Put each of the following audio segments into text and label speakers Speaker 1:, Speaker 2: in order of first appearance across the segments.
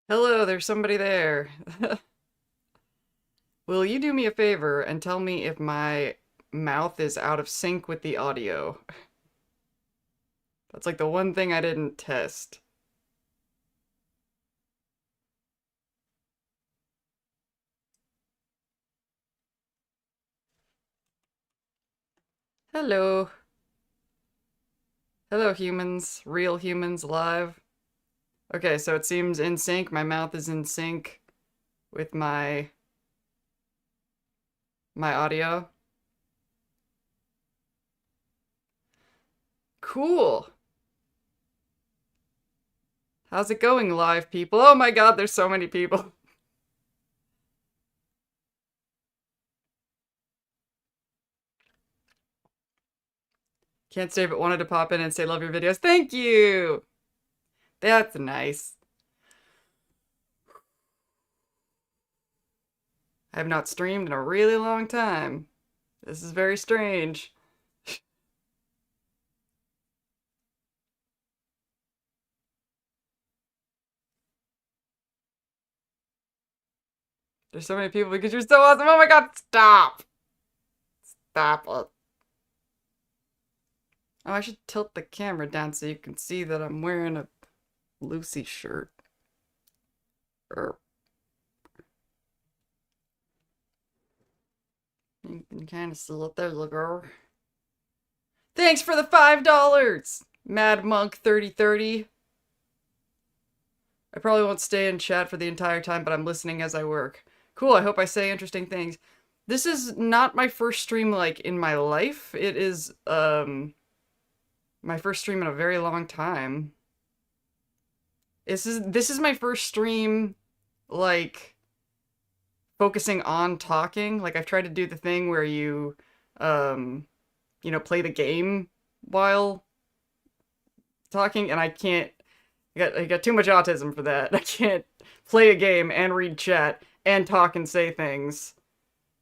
Speaker 1: Hello, there's somebody there. Will you do me a favor and tell me if my mouth is out of sync with the audio? That's like the one thing I didn't test. Hello. Hello, humans. Real humans alive. Okay, so it seems in sync. My mouth is in sync with my audio. Cool. How's it going, live people? Oh my god, there's so many people. Can't stay but wanted to pop in and say love your videos. Thank you! That's nice. I have not streamed in a really long time. This is very strange. There's so many people because you're so awesome. Oh my god, stop! Stop it. Oh, I should tilt the camera down so you can see that I'm wearing a Lucy shirt. You can kind of see it there, little girl. Thanks for the $5! Mad Monk 3030. I probably won't stay in chat for the entire time, but I'm listening as I work. Cool, I hope I say interesting things. This is not my first stream, like, in my life. It is, my first stream in a very long time. This is my first stream, like, focusing on talking. Like, I've tried to do the thing where you, play the game while talking, and I can't. I got too much autism for that. I can't play a game and read chat and talk and say things.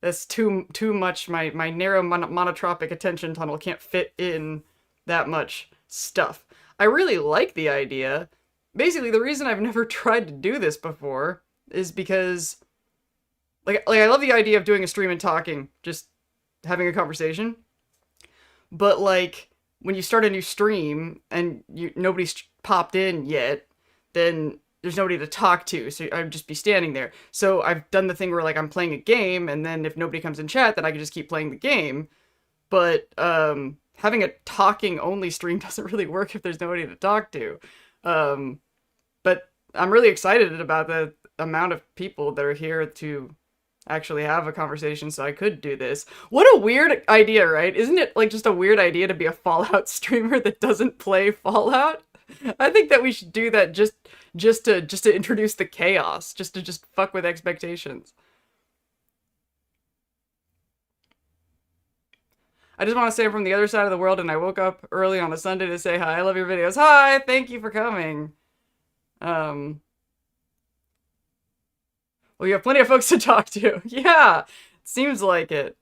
Speaker 1: That's too much. My narrow monotropic attention tunnel can't fit in that much stuff. I really like the idea. Basically, the reason I've never tried to do this before is because, like I love the idea of doing a stream and talking, just having a conversation. But like when you start a new stream and nobody's popped in yet, then there's nobody to talk to, so I'd just be standing there. So I've done the thing where like I'm playing a game, and then if nobody comes in chat, then I can just keep playing the game. But having a talking only stream doesn't really work if there's nobody to talk to. But I'm really excited about the amount of people that are here to actually have a conversation, so I could do this. What a weird idea, right? Isn't it like just a weird idea to be a Fallout streamer that doesn't play Fallout? I think that we should do that just to introduce the chaos, just to fuck with expectations. I just want to say I'm from the other side of the world and I woke up early on a Sunday to say hi. I love your videos. Hi, thank you for coming. Um, well, you have plenty of folks to talk to. Yeah, seems like it.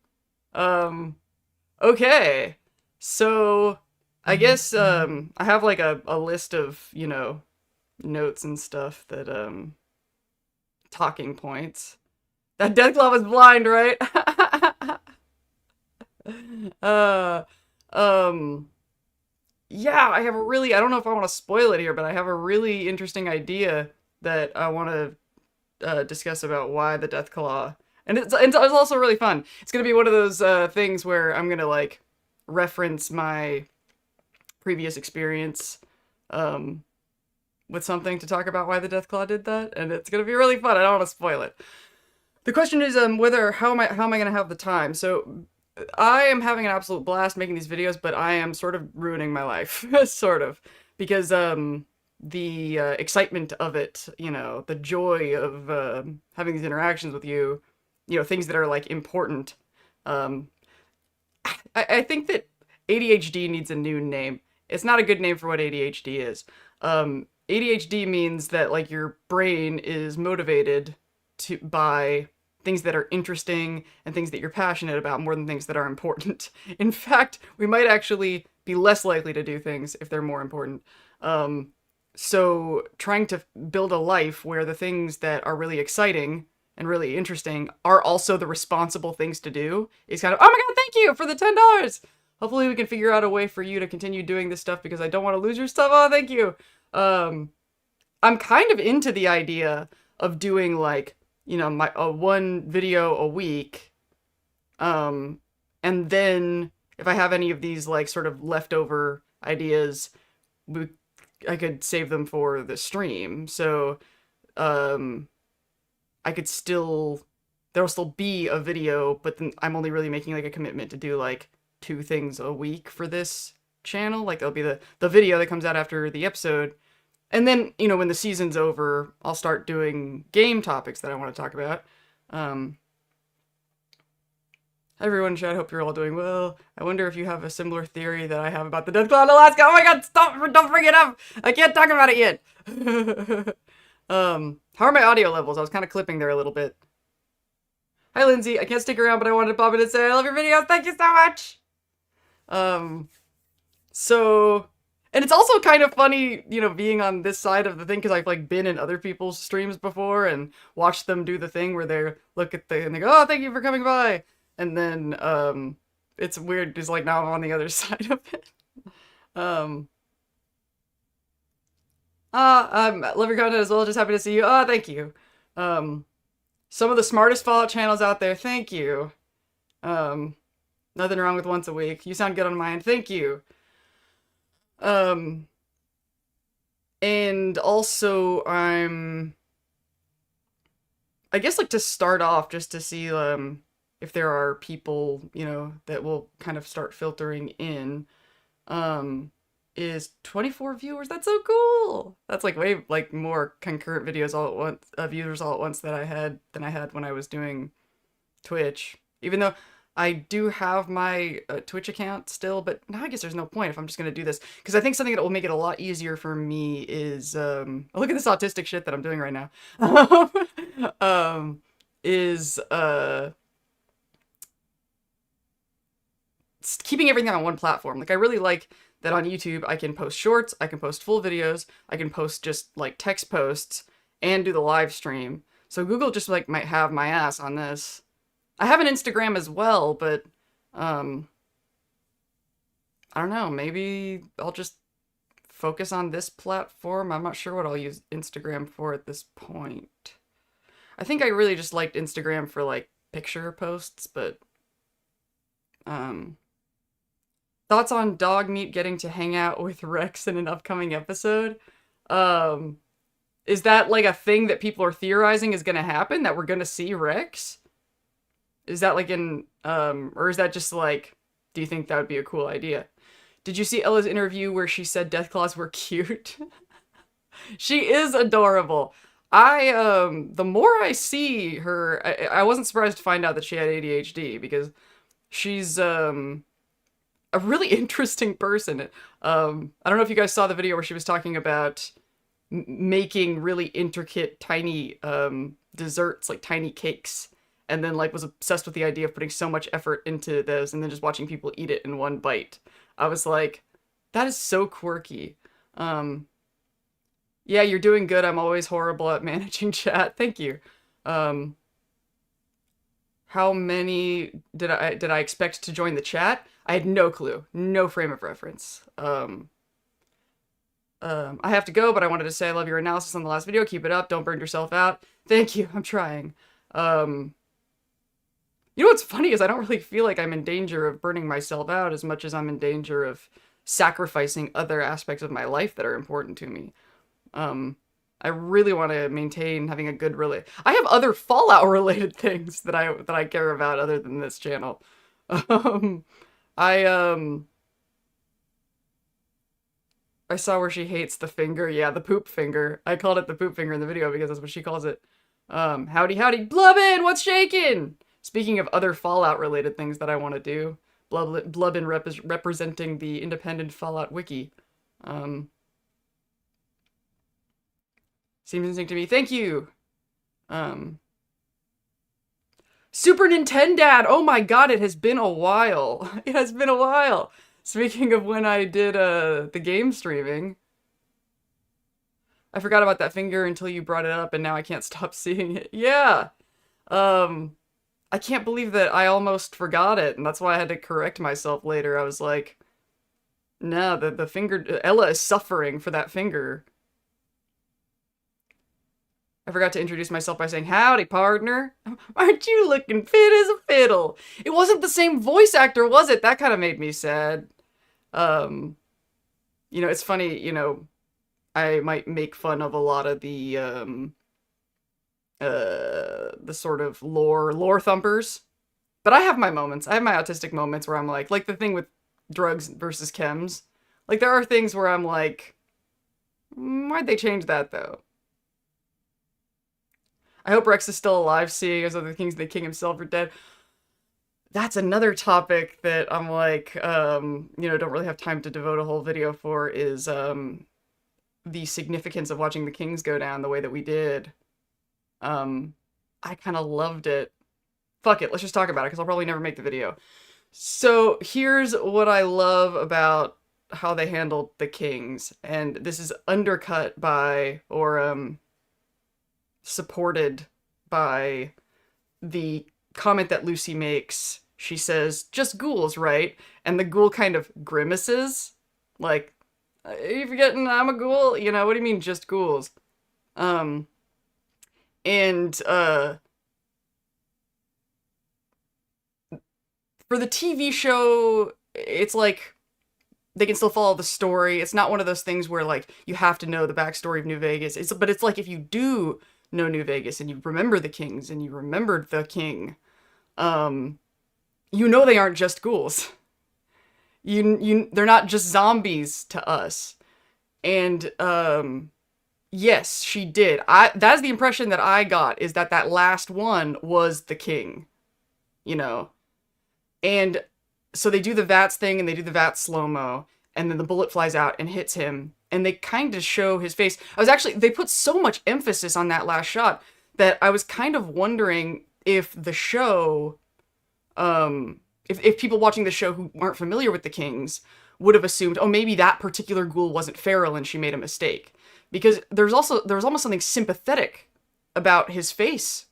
Speaker 1: Um, okay. So, I guess, I have like a list of, notes and stuff that, talking points. That Deathclaw was blind, right? uh, um, yeah, I don't know if I want to spoil it here, but I have a really interesting idea that I want to discuss about why the Deathclaw. And it's also really fun. It's gonna be one of those things where I'm gonna like reference my previous experience um, with something to talk about why the Deathclaw did that, and it's gonna be really fun. I don't want to spoil it. The question is whether how am I gonna have the time? So I am having an absolute blast making these videos, but I am sort of ruining my life, sort of, because the excitement of it, the joy of having these interactions with you, things that are like important. Um, I think that ADHD needs a new name. It's not a good name for what ADHD is. ADHD means that like your brain is motivated by things that are interesting and things that you're passionate about more than things that are important. In fact, we might actually be less likely to do things if they're more important. Um, So trying to build a life where the things that are really exciting and really interesting are also the responsible things to do is kind of, oh my god, thank you for the $10. Hopefully we can figure out a way for you to continue doing this stuff because I don't want to lose your stuff. Oh, thank you. Um, I'm kind of into the idea of doing like, my one video a week. Um, and then if I have any of these like sort of leftover ideas, we, I could save them for the stream. So, um, I could still, there'll still be a video, but then I'm only really making like a commitment to do like 2 things a week for this channel. Like there'll be the video that comes out after the episode. And then, when the season's over, I'll start doing game topics that I want to talk about. Um, Hi everyone in chat, hope you're all doing well. I wonder if you have a similar theory that I have about the Death Cloud in Alaska. Oh my god, stop! Don't bring it up! I can't talk about it yet! How are my audio levels? I was kind of clipping there a little bit. Hi Lindsay, I can't stick around, but I wanted to pop in and say I love your videos. Thank you so much! So... And it's also kind of funny, being on this side of the thing, because I've, like, been in other people's streams before and watched them do the thing where they look at and they go, oh, thank you for coming by! And then, it's weird, just, like, now I'm on the other side of it. Love your content as well, just happy to see you. Oh, thank you. Some of the smartest Fallout channels out there, thank you. Nothing wrong with once a week. You sound good on my end, thank you. And also, I guess, like, to start off, just to see, if there are people, that will kind of start filtering in, is 24 viewers. That's so cool! That's, like, way, like, more concurrent videos all at once, viewers all at once than I had when I was doing Twitch. Even though I do have my Twitch account still, but now I guess there's no point if I'm just gonna do this. Because I think something that will make it a lot easier for me is, look at this autistic shit that I'm doing right now. Is, keeping everything on one platform. Like, I really like that on YouTube I can post shorts, I can post full videos, I can post just, like, text posts, and do the live stream. So Google just, like, might have my ass on this. I have an Instagram as well, but, I don't know, maybe I'll just focus on this platform. I'm not sure what I'll use Instagram for at this point. I think I really just liked Instagram for, like, picture posts, but, thoughts on dog meat getting to hang out with Rex in an upcoming episode? Is that, like, a thing that people are theorizing is gonna happen? That we're gonna see Rex? Is that, like, or is that just, like, do you think that would be a cool idea? Did you see Ella's interview where she said Deathclaws were cute? She is adorable. The more I see her, I wasn't surprised to find out that she had ADHD, because she's, a really interesting person. I don't know if you guys saw the video where she was talking about making really intricate, tiny, desserts, like tiny cakes, and then, like, was obsessed with the idea of putting so much effort into those, and then just watching people eat it in one bite. I was like, that is so quirky. Yeah, you're doing good. I'm always horrible at managing chat. Thank you. How many did I expect to join the chat? I had no clue. No frame of reference. I have to go, but I wanted to say I love your analysis on the last video. Keep it up. Don't burn yourself out. Thank you. I'm trying. You know what's funny is I don't really feel like I'm in danger of burning myself out as much as I'm in danger of sacrificing other aspects of my life that are important to me. I really want to maintain having a good I have other Fallout related things that I care about other than this channel. I saw where she hates the finger. Yeah, the poop finger. I called it the poop finger in the video because that's what she calls it. Howdy, howdy. Blubbin! What's shaking? Speaking of other Fallout-related things that I want to do, Blubbin representing the independent Fallout wiki. Seems interesting to me. Thank you! Super Nintendo! Oh my god, it has been a while. It has been a while. Speaking of when I did, the game streaming. I forgot about that finger until you brought it up, and now I can't stop seeing it. Yeah. Um, I can't believe that I almost forgot it, and that's why I had to correct myself later. I was like, no, the finger, Ella is suffering for that finger. I forgot to introduce myself by saying, howdy, partner. Aren't you looking fit as a fiddle? It wasn't the same voice actor, was it? That kind of made me sad. Um, it's funny, I might make fun of a lot of the sort of lore thumpers. But I have my moments. I have my autistic moments where I'm like the thing with drugs versus chems. Like, there are things where I'm like, why'd they change that, though? I hope Rex is still alive, seeing as other kings, the king himself are dead. That's another topic that I'm like, don't really have time to devote a whole video for, is the significance of watching the kings go down the way that we did. I kind of loved it. Fuck it, let's just talk about it, because I'll probably never make the video. So here's what I love about how they handled the kings, and this is undercut by, or supported by the comment that Lucy makes. She says, just ghouls, right? And the ghoul kind of grimaces, like, are you forgetting I'm a ghoul? What do you mean, just ghouls? For the TV show, it's like, they can still follow the story. It's not one of those things where, like, you have to know the backstory of New Vegas. But it's like, if you do know New Vegas and you remember the kings and you remembered the king, they aren't just ghouls. They're not just zombies to us. And, yes, she did. That's the impression that I got, is that last one was the king, And so they do the VATS thing, and they do the VATS slow-mo, and then the bullet flies out and hits him, and they kind of show his face. They put so much emphasis on that last shot that I was kind of wondering if the show, if people watching the show who aren't familiar with the Kings would have assumed, oh, maybe that particular ghoul wasn't feral and she made a mistake. Because there was almost something sympathetic about his face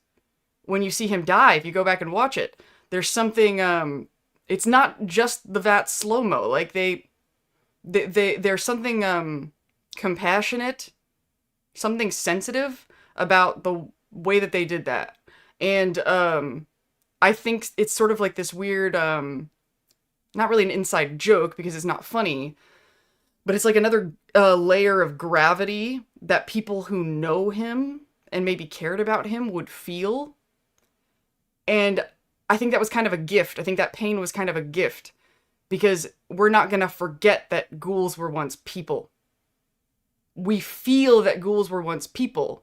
Speaker 1: when you see him die. If you go back and watch it, there's something, it's not just the VAT slow-mo. Like, there's something, compassionate, something sensitive about the way that they did that. And, I think it's sort of like this weird, not really an inside joke because it's not funny, but it's like another layer of gravity that people who know him and maybe cared about him would feel. And I think that was kind of a gift. I think that pain was kind of a gift, because we're not going to forget that ghouls were once people. We feel that ghouls were once people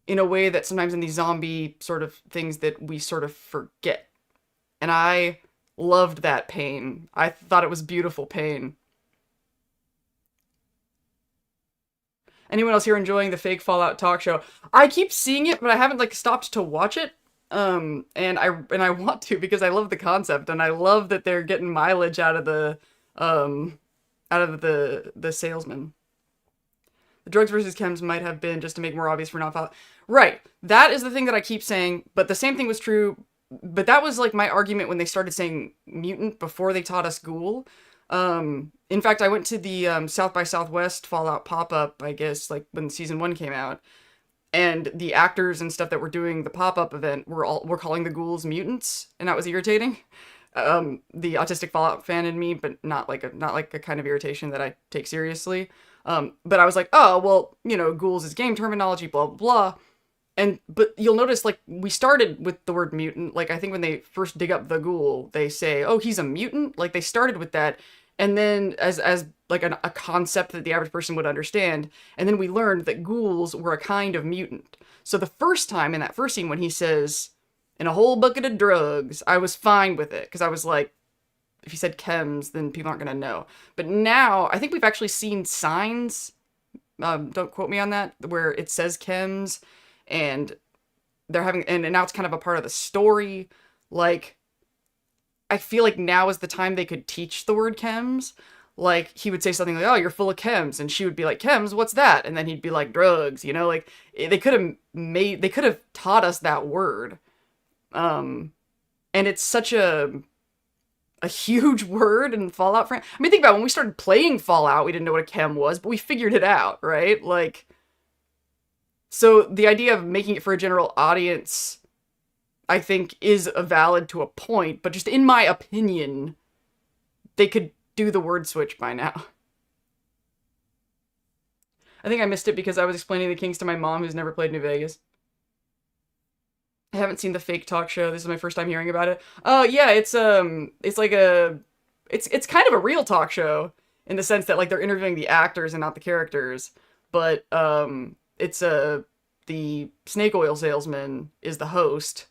Speaker 1: in a way that sometimes in these zombie sort of things that we sort of forget. And I loved that pain. I thought it was beautiful pain. Anyone else here enjoying the fake Fallout talk show? I keep seeing it, but I haven't stopped to watch it. And I want to, because I love the concept, and I love that they're getting mileage out of the salesman. The drugs versus chems might have been just to make more obvious for non-Fallout. Right. That is the thing that I keep saying, but the same thing was true, but that was like my argument when they started saying mutant before they taught us ghoul. In fact, I went to the South by Southwest Fallout pop-up, I guess, like when season 1 came out. And the actors and stuff that were doing the pop-up event were calling the ghouls mutants, and that was irritating. The autistic Fallout fan in me, but not like a kind of irritation that I take seriously. But I was like, oh, well, ghouls is game terminology, blah, blah, blah. But you'll notice, like, we started with the word mutant. Like, I think when they first dig up the ghoul, they say, oh, he's a mutant. Like, they started with that. And then as like a concept that the average person would understand. And then we learned that ghouls were a kind of mutant. So the first time in that first scene when he says, in a whole bucket of drugs, I was fine with it. Because I was like, if he said chems, then people aren't going to know. But now, I think we've actually seen signs, don't quote me on that, where it says chems, and they're having, and now it's kind of a part of the story. Like, I feel like now is the time they could teach the word chems. like he would say something like, "Oh, you're full of chems," and she would be like, "Chems, what's that?" And then he'd be like, "Drugs," you know, like they could have taught us that word. Um, and it's such a huge word in Fallout. I mean, think about it, when we started playing Fallout, we didn't know what a chem was, but we figured it out, right? Like, so the idea of making it for a general audience, I think, is a valid to a point, but just in my opinion, they could do the word switch by now. I think I missed it because I was explaining the Kings to my mom, who's never played New Vegas. I haven't seen the fake talk show. This is my first time hearing about it. Oh yeah, it's like it's kind of a real talk show in the sense that like they're interviewing the actors and not the characters. But it's the snake oil salesman is the host.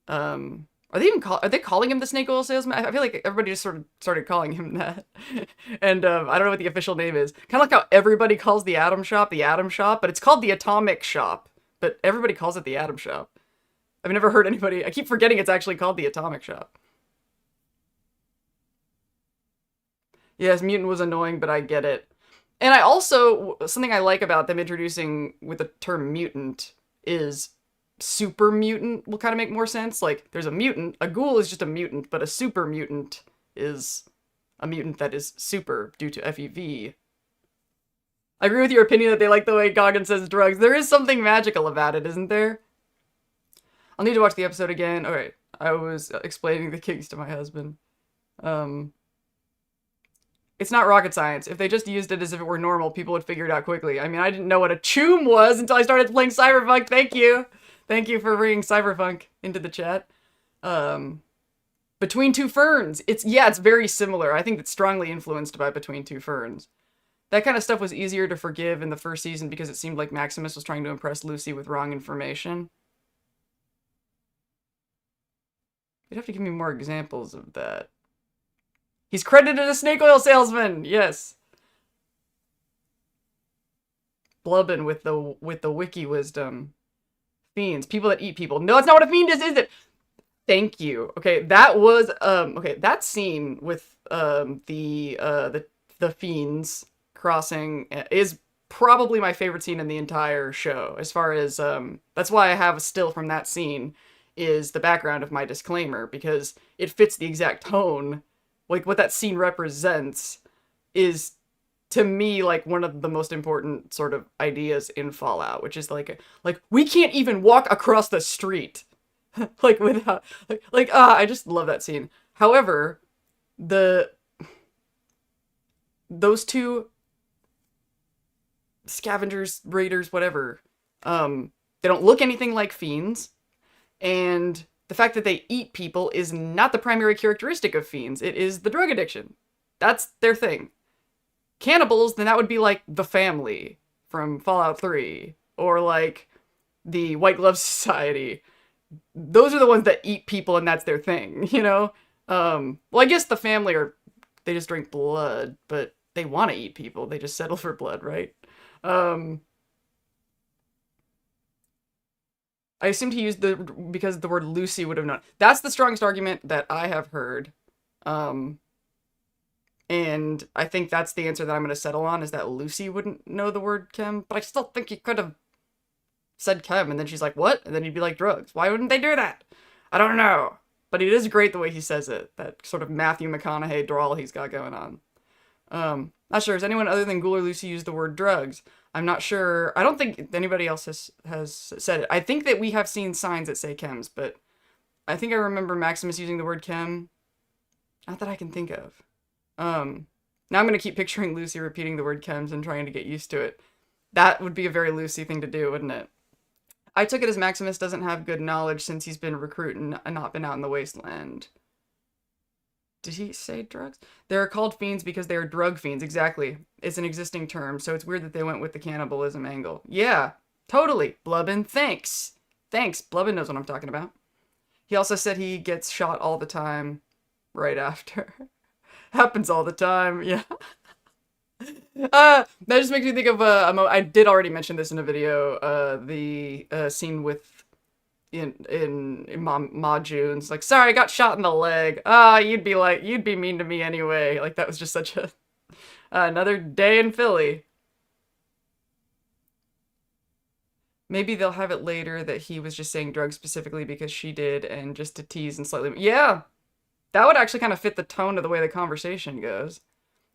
Speaker 1: Are they calling him the snake oil salesman? I feel like everybody just sort of started calling him that. And I don't know what the official name is. Kind of like how everybody calls the Atom Shop, but it's called the Atomic Shop. But everybody calls it the Atom Shop. I've never heard anybody... I keep forgetting it's actually called the Atomic Shop. Yes, mutant was annoying, but I get it. And I also... Something I like about them introducing with the term mutant is super mutant will kind of make more sense. Like, there's a mutant. A ghoul is just a mutant, but a super mutant is a mutant that is super due to FEV. I agree with your opinion that they like the way Goggin says drugs. There is something magical about it, isn't there? I'll need to watch the episode again. Alright, I was explaining the Kings to my husband. It's not rocket science. If they just used it as if it were normal, people would figure it out quickly. I mean, I didn't know what a choom was until I started playing Cyberpunk. Thank you! Thank you for bringing Cyberpunk into the chat. Between Two Ferns. It's very similar. I think it's strongly influenced by Between Two Ferns. That kind of stuff was easier to forgive in the first season because it seemed like Maximus was trying to impress Lucy with wrong information. You'd have to give me more examples of that. He's credited as snake oil salesman! Yes. Blubbin with the wiki wisdom. Fiends. People that eat people. No, that's not what a fiend is it? Thank you. Okay, that was, okay, that scene with, the fiends crossing is probably my favorite scene in the entire show. As far as, that's why I have a still from that scene, is the background of my disclaimer, because it fits the exact tone. Like, what that scene represents is, to me, like, one of the most important sort of ideas in Fallout, which is like, we can't even walk across the street. Like, without, I just love that scene. However, those two scavengers, raiders, whatever, they don't look anything like fiends, and the fact that they eat people is not the primary characteristic of fiends. It is the drug addiction. That's their thing. Cannibals, then that would be like the Family from Fallout 3, or like the White Glove Society. Those are the ones that eat people and that's their thing, you know? Well, I guess the Family they just drink blood, but they want to eat people. They just settle for blood, right? I assumed he used because the word Lucy would have known. That's the strongest argument that I have heard. And I think that's the answer that I'm going to settle on, is that Lucy wouldn't know the word chem. But I still think he could have said chem, and then she's like, what? And then he'd be like, drugs. Why wouldn't they do that? I don't know. But it is great the way he says it. That sort of Matthew McConaughey drawl he's got going on. Not sure. Has anyone other than Ghoul or Lucy used the word drugs? I'm not sure. I don't think anybody else has said it. I think that we have seen signs that say chems, but I think I remember Maximus using the word chem. Not that I can think of. Now I'm going to keep picturing Lucy repeating the word chems and trying to get used to it. That would be a very Lucy thing to do, wouldn't it? I took it as Maximus doesn't have good knowledge since he's been recruiting and not been out in the wasteland. Did he say drugs? They're called fiends because they are drug fiends. Exactly. It's an existing term, so it's weird that they went with the cannibalism angle. Yeah, totally. Blubbin, thanks. Thanks. Blubbin knows what I'm talking about. He also said he gets shot all the time right after. Happens all the time, yeah. That just makes me think of, I did already mention this in a video, the scene with in Ma June's like, sorry, I got shot in the leg. You'd be mean to me anyway. Like, that was just such a Another day in Philly. Maybe they'll have it later that he was just saying drugs specifically because she did, and just to tease and slightly. Yeah, that would actually kind of fit the tone of the way the conversation goes.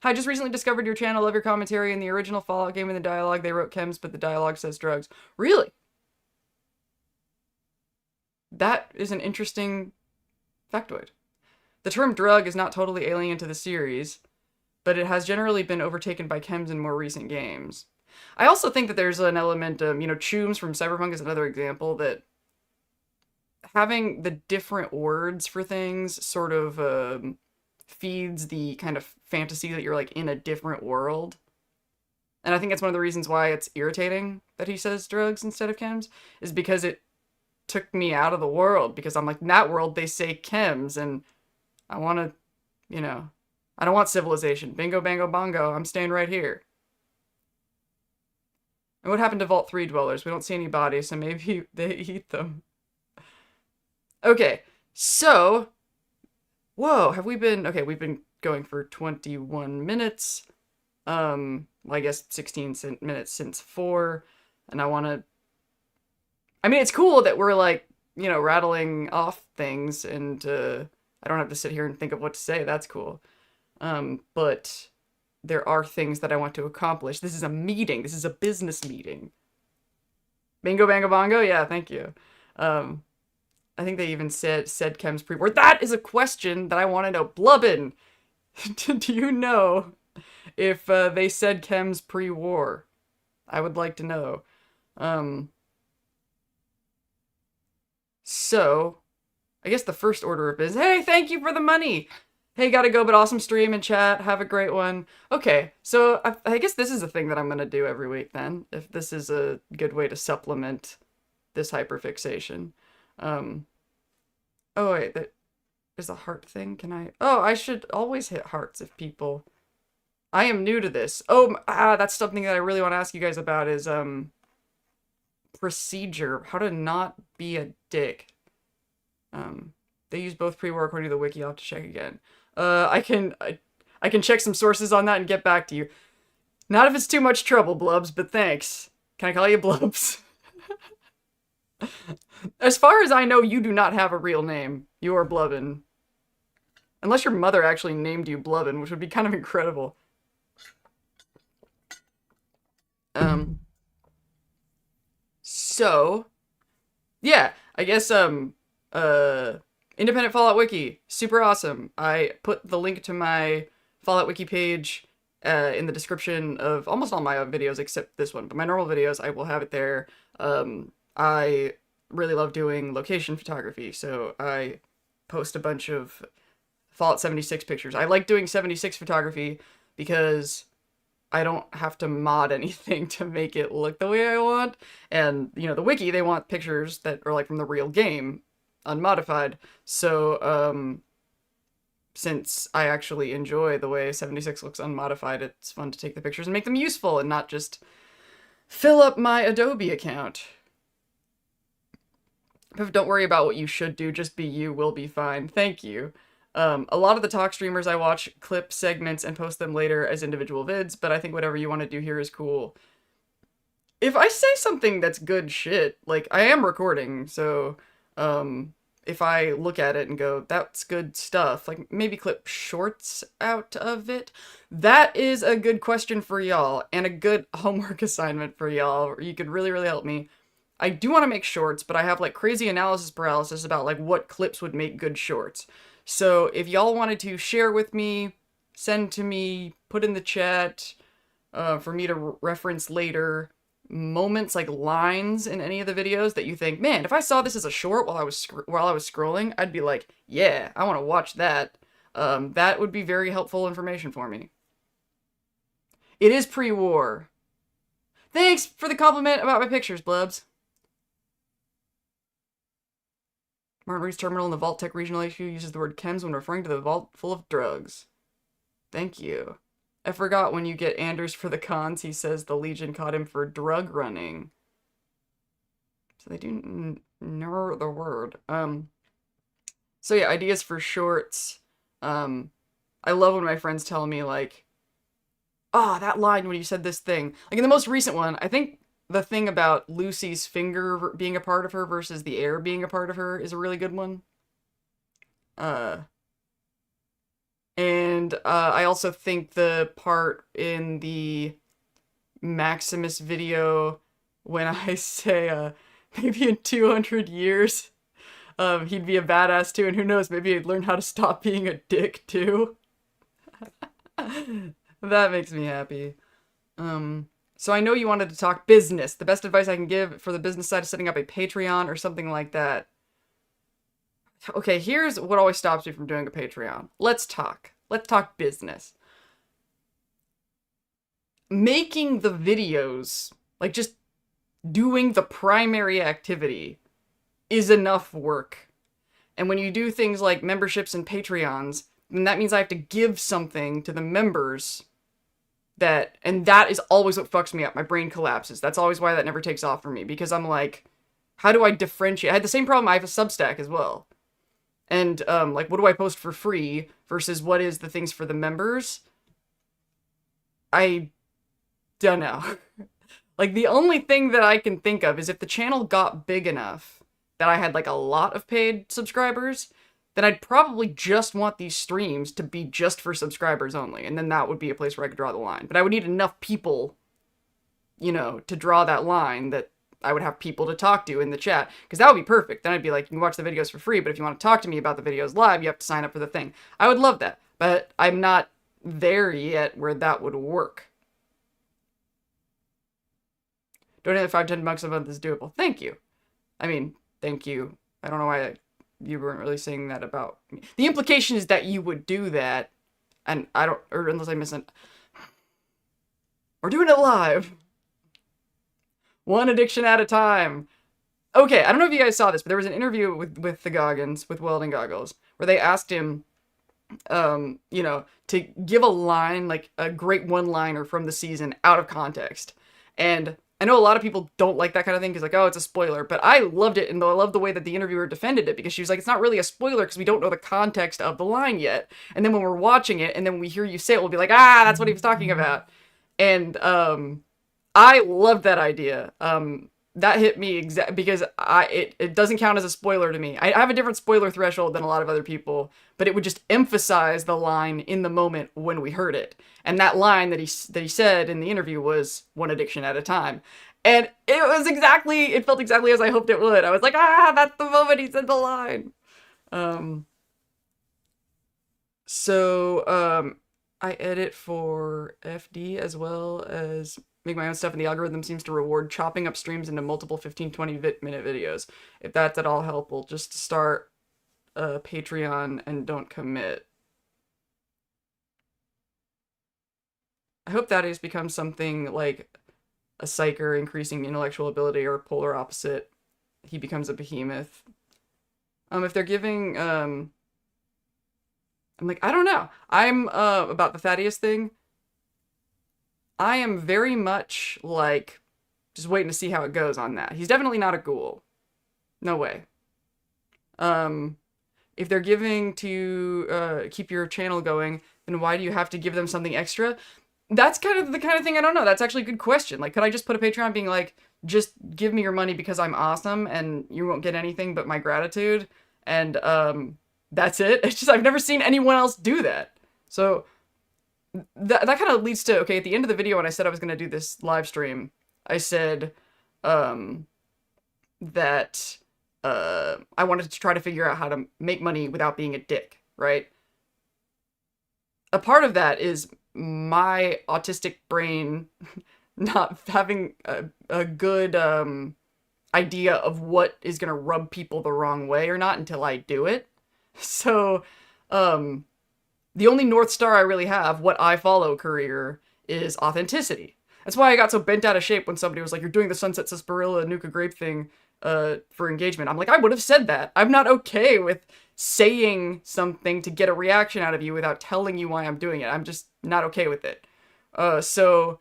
Speaker 1: I just recently discovered your channel. Love your commentary. In the original Fallout game, in the dialogue, they wrote chems, but the dialogue says drugs. Really? That is an interesting factoid. The term drug is not totally alien to the series, but it has generally been overtaken by chems in more recent games. I also think that there's an element of, Chooms from Cyberpunk is another example that having the different words for things sort of feeds the kind of fantasy that you're like in a different world. And I think that's one of the reasons why it's irritating that he says drugs instead of chems, is because it took me out of the world, because I'm like, in that world they say chems, and I want to, I don't want civilization. Bingo, bango, bongo. I'm staying right here. And what happened to Vault 3 dwellers? We don't see any bodies, so maybe they eat them. Okay, so... Whoa, have we been... Okay, we've been going for 21 minutes. Well, I guess 16 minutes since 4. And I want to... I mean, it's cool that we're, like, rattling off things, and I don't have to sit here and think of what to say. That's cool. But there are things that I want to accomplish. This is a meeting. This is a business meeting. Bingo, bango, bongo? Yeah, thank you. I think they even said chems pre-war. That is a question that I want to know. Blubbin, do you know if they said chems pre-war? I would like to know. So, I guess the first order of business. Hey, thank you for the money. Hey, gotta go, but awesome stream and chat. Have a great one. Okay, so I guess this is a thing that I'm gonna do every week then, if this is a good way to supplement this hyperfixation. Oh wait, there's a heart thing. Can I? Oh, I should always hit hearts if people... I am new to this. Oh, that's something that I really want to ask you guys about is, procedure. How to not be a dick. They use both pre-war according to the wiki. I'll have to check again. I can check some sources on that and get back to you. Not if it's too much trouble, Blubs, but thanks. Can I call you Blubs? As far as I know, you do not have a real name. You are Blubbin. Unless your mother actually named you Blubbin, which would be kind of incredible. So, yeah, I guess, Independent Fallout Wiki, super awesome. I put the link to my Fallout Wiki page in the description of almost all my videos except this one, but my normal videos, I will have it there. I really love doing location photography, so I post a bunch of Fallout 76 pictures. I like doing 76 photography because I don't have to mod anything to make it look the way I want. And, the wiki, they want pictures that are, like, from the real game, unmodified. So, since I actually enjoy the way 76 looks unmodified, it's fun to take the pictures and make them useful and not just fill up my Adobe account. But don't worry about what you should do, just be you, will be fine. Thank you. A lot of the talk streamers I watch clip segments and post them later as individual vids, but I think whatever you want to do here is cool. If I say something that's good shit, like, I am recording, so, if I look at it and go, that's good stuff, like, maybe clip shorts out of it. That is a good question for y'all, and a good homework assignment for y'all. You could really, really help me. I do want to make shorts, but I have, like, crazy analysis paralysis about, like, what clips would make good shorts. So if y'all wanted to share with me, send to me, put in the chat, for me to reference later, moments, like lines in any of the videos that you think, man, if I saw this as a short while I was scrolling, I'd be like, yeah, I want to watch that. That would be very helpful information for me. It is pre-war. Thanks for the compliment about my pictures, Blubs. Martin Reed's terminal in the Vault Tech regional HQ uses the word chems when referring to the vault full of drugs. Thank you. I forgot when you get Anders for the cons, he says the Legion caught him for drug running. So they do know the word. So yeah, ideas for shorts. I love when my friends tell me, like, that line when you said this thing. Like in the most recent one, I think the thing about Lucy's finger being a part of her versus the air being a part of her is a really good one. Uh, and I also think the part in the Maximus video when I say, maybe in 200 years, he'd be a badass too, and who knows, maybe he'd learn how to stop being a dick too. That makes me happy. So I know you wanted to talk business. The best advice I can give for the business side is setting up a Patreon or something like that. Okay, here's what always stops me from doing a Patreon. Let's talk. Let's talk business. Making the videos, like just doing the primary activity, is enough work. And when you do things like memberships and Patreons, then that means I have to give something to the members and that is always what fucks me up. My brain collapses. That's always why that never takes off for me, because I'm like, how do I differentiate? I had the same problem. I have a Substack as well. And, like, what do I post for free versus what is the things for the members? I don't know. Like, the only thing that I can think of is if the channel got big enough that I had, like, a lot of paid subscribers, then I'd probably just want these streams to be just for subscribers only. And then that would be a place where I could draw the line. But I would need enough people, you know, to draw that line that I would have people to talk to in the chat. Because that would be perfect. Then I'd be like, you can watch the videos for free, but if you want to talk to me about the videos live, you have to sign up for the thing. I would love that. But I'm not there yet where that would work. Donating 5-10 bucks a month is doable. Thank you. I mean, thank you. I don't know why you weren't really saying that about me. The implication is that you would do that, and I don't, or unless I miss it. We're doing it live. One addiction at a time. Okay, I don't know if you guys saw this, but there was an interview with the Goggins, with Welding Goggles, where they asked him, you know, to give a line, like a great one-liner from the season out of context. And I know a lot of people don't like that kind of thing because, like, oh, it's a spoiler. But I loved it, and I love the way that the interviewer defended it, because she was like, it's not really a spoiler because we don't know the context of the line yet. And then when we're watching it, and then when we hear you say it, we'll be like, ah, that's what he was talking about. And I loved that idea. That hit me because it doesn't count as a spoiler to me. I have a different spoiler threshold than a lot of other people, but it would just emphasize the line in the moment when we heard it. And that line that he said in the interview was one addiction at a time. And it felt exactly as I hoped it would. I was like, ah, that's the moment he said the line. I edit for FD as well as make my own stuff, and the algorithm seems to reward chopping up streams into multiple 15-20 minute videos. If that's at all helpful, just start a Patreon and don't commit. I hope that has become something like a psyker increasing intellectual ability, or polar opposite, he becomes a behemoth. If they're giving, I'm like, I don't know. I'm, about the Thaddeus thing, I am very much, like, just waiting to see how it goes on that. He's definitely not a ghoul. No way. If they're giving to, keep your channel going, then why do you have to give them something extra? That's kind of the kind of thing I don't know. That's actually a good question. Like, could I just put a Patreon being like, just give me your money because I'm awesome and you won't get anything but my gratitude? And, that's it. It's just, I've never seen anyone else do that. So that kind of leads to, okay, at the end of the video when I said I was going to do this live stream, I said, that, I wanted to try to figure out how to make money without being a dick, right? A part of that is my autistic brain not having a good, idea of what is going to rub people the wrong way or not until I do it. So, the only North Star I really have, what I follow career, is authenticity. That's why I got so bent out of shape when somebody was like, you're doing the Sunset Sarsaparilla Nuka Grape thing, for engagement. I'm like, I would have said that. I'm not okay with saying something to get a reaction out of you without telling you why I'm doing it. I'm just not okay with it. So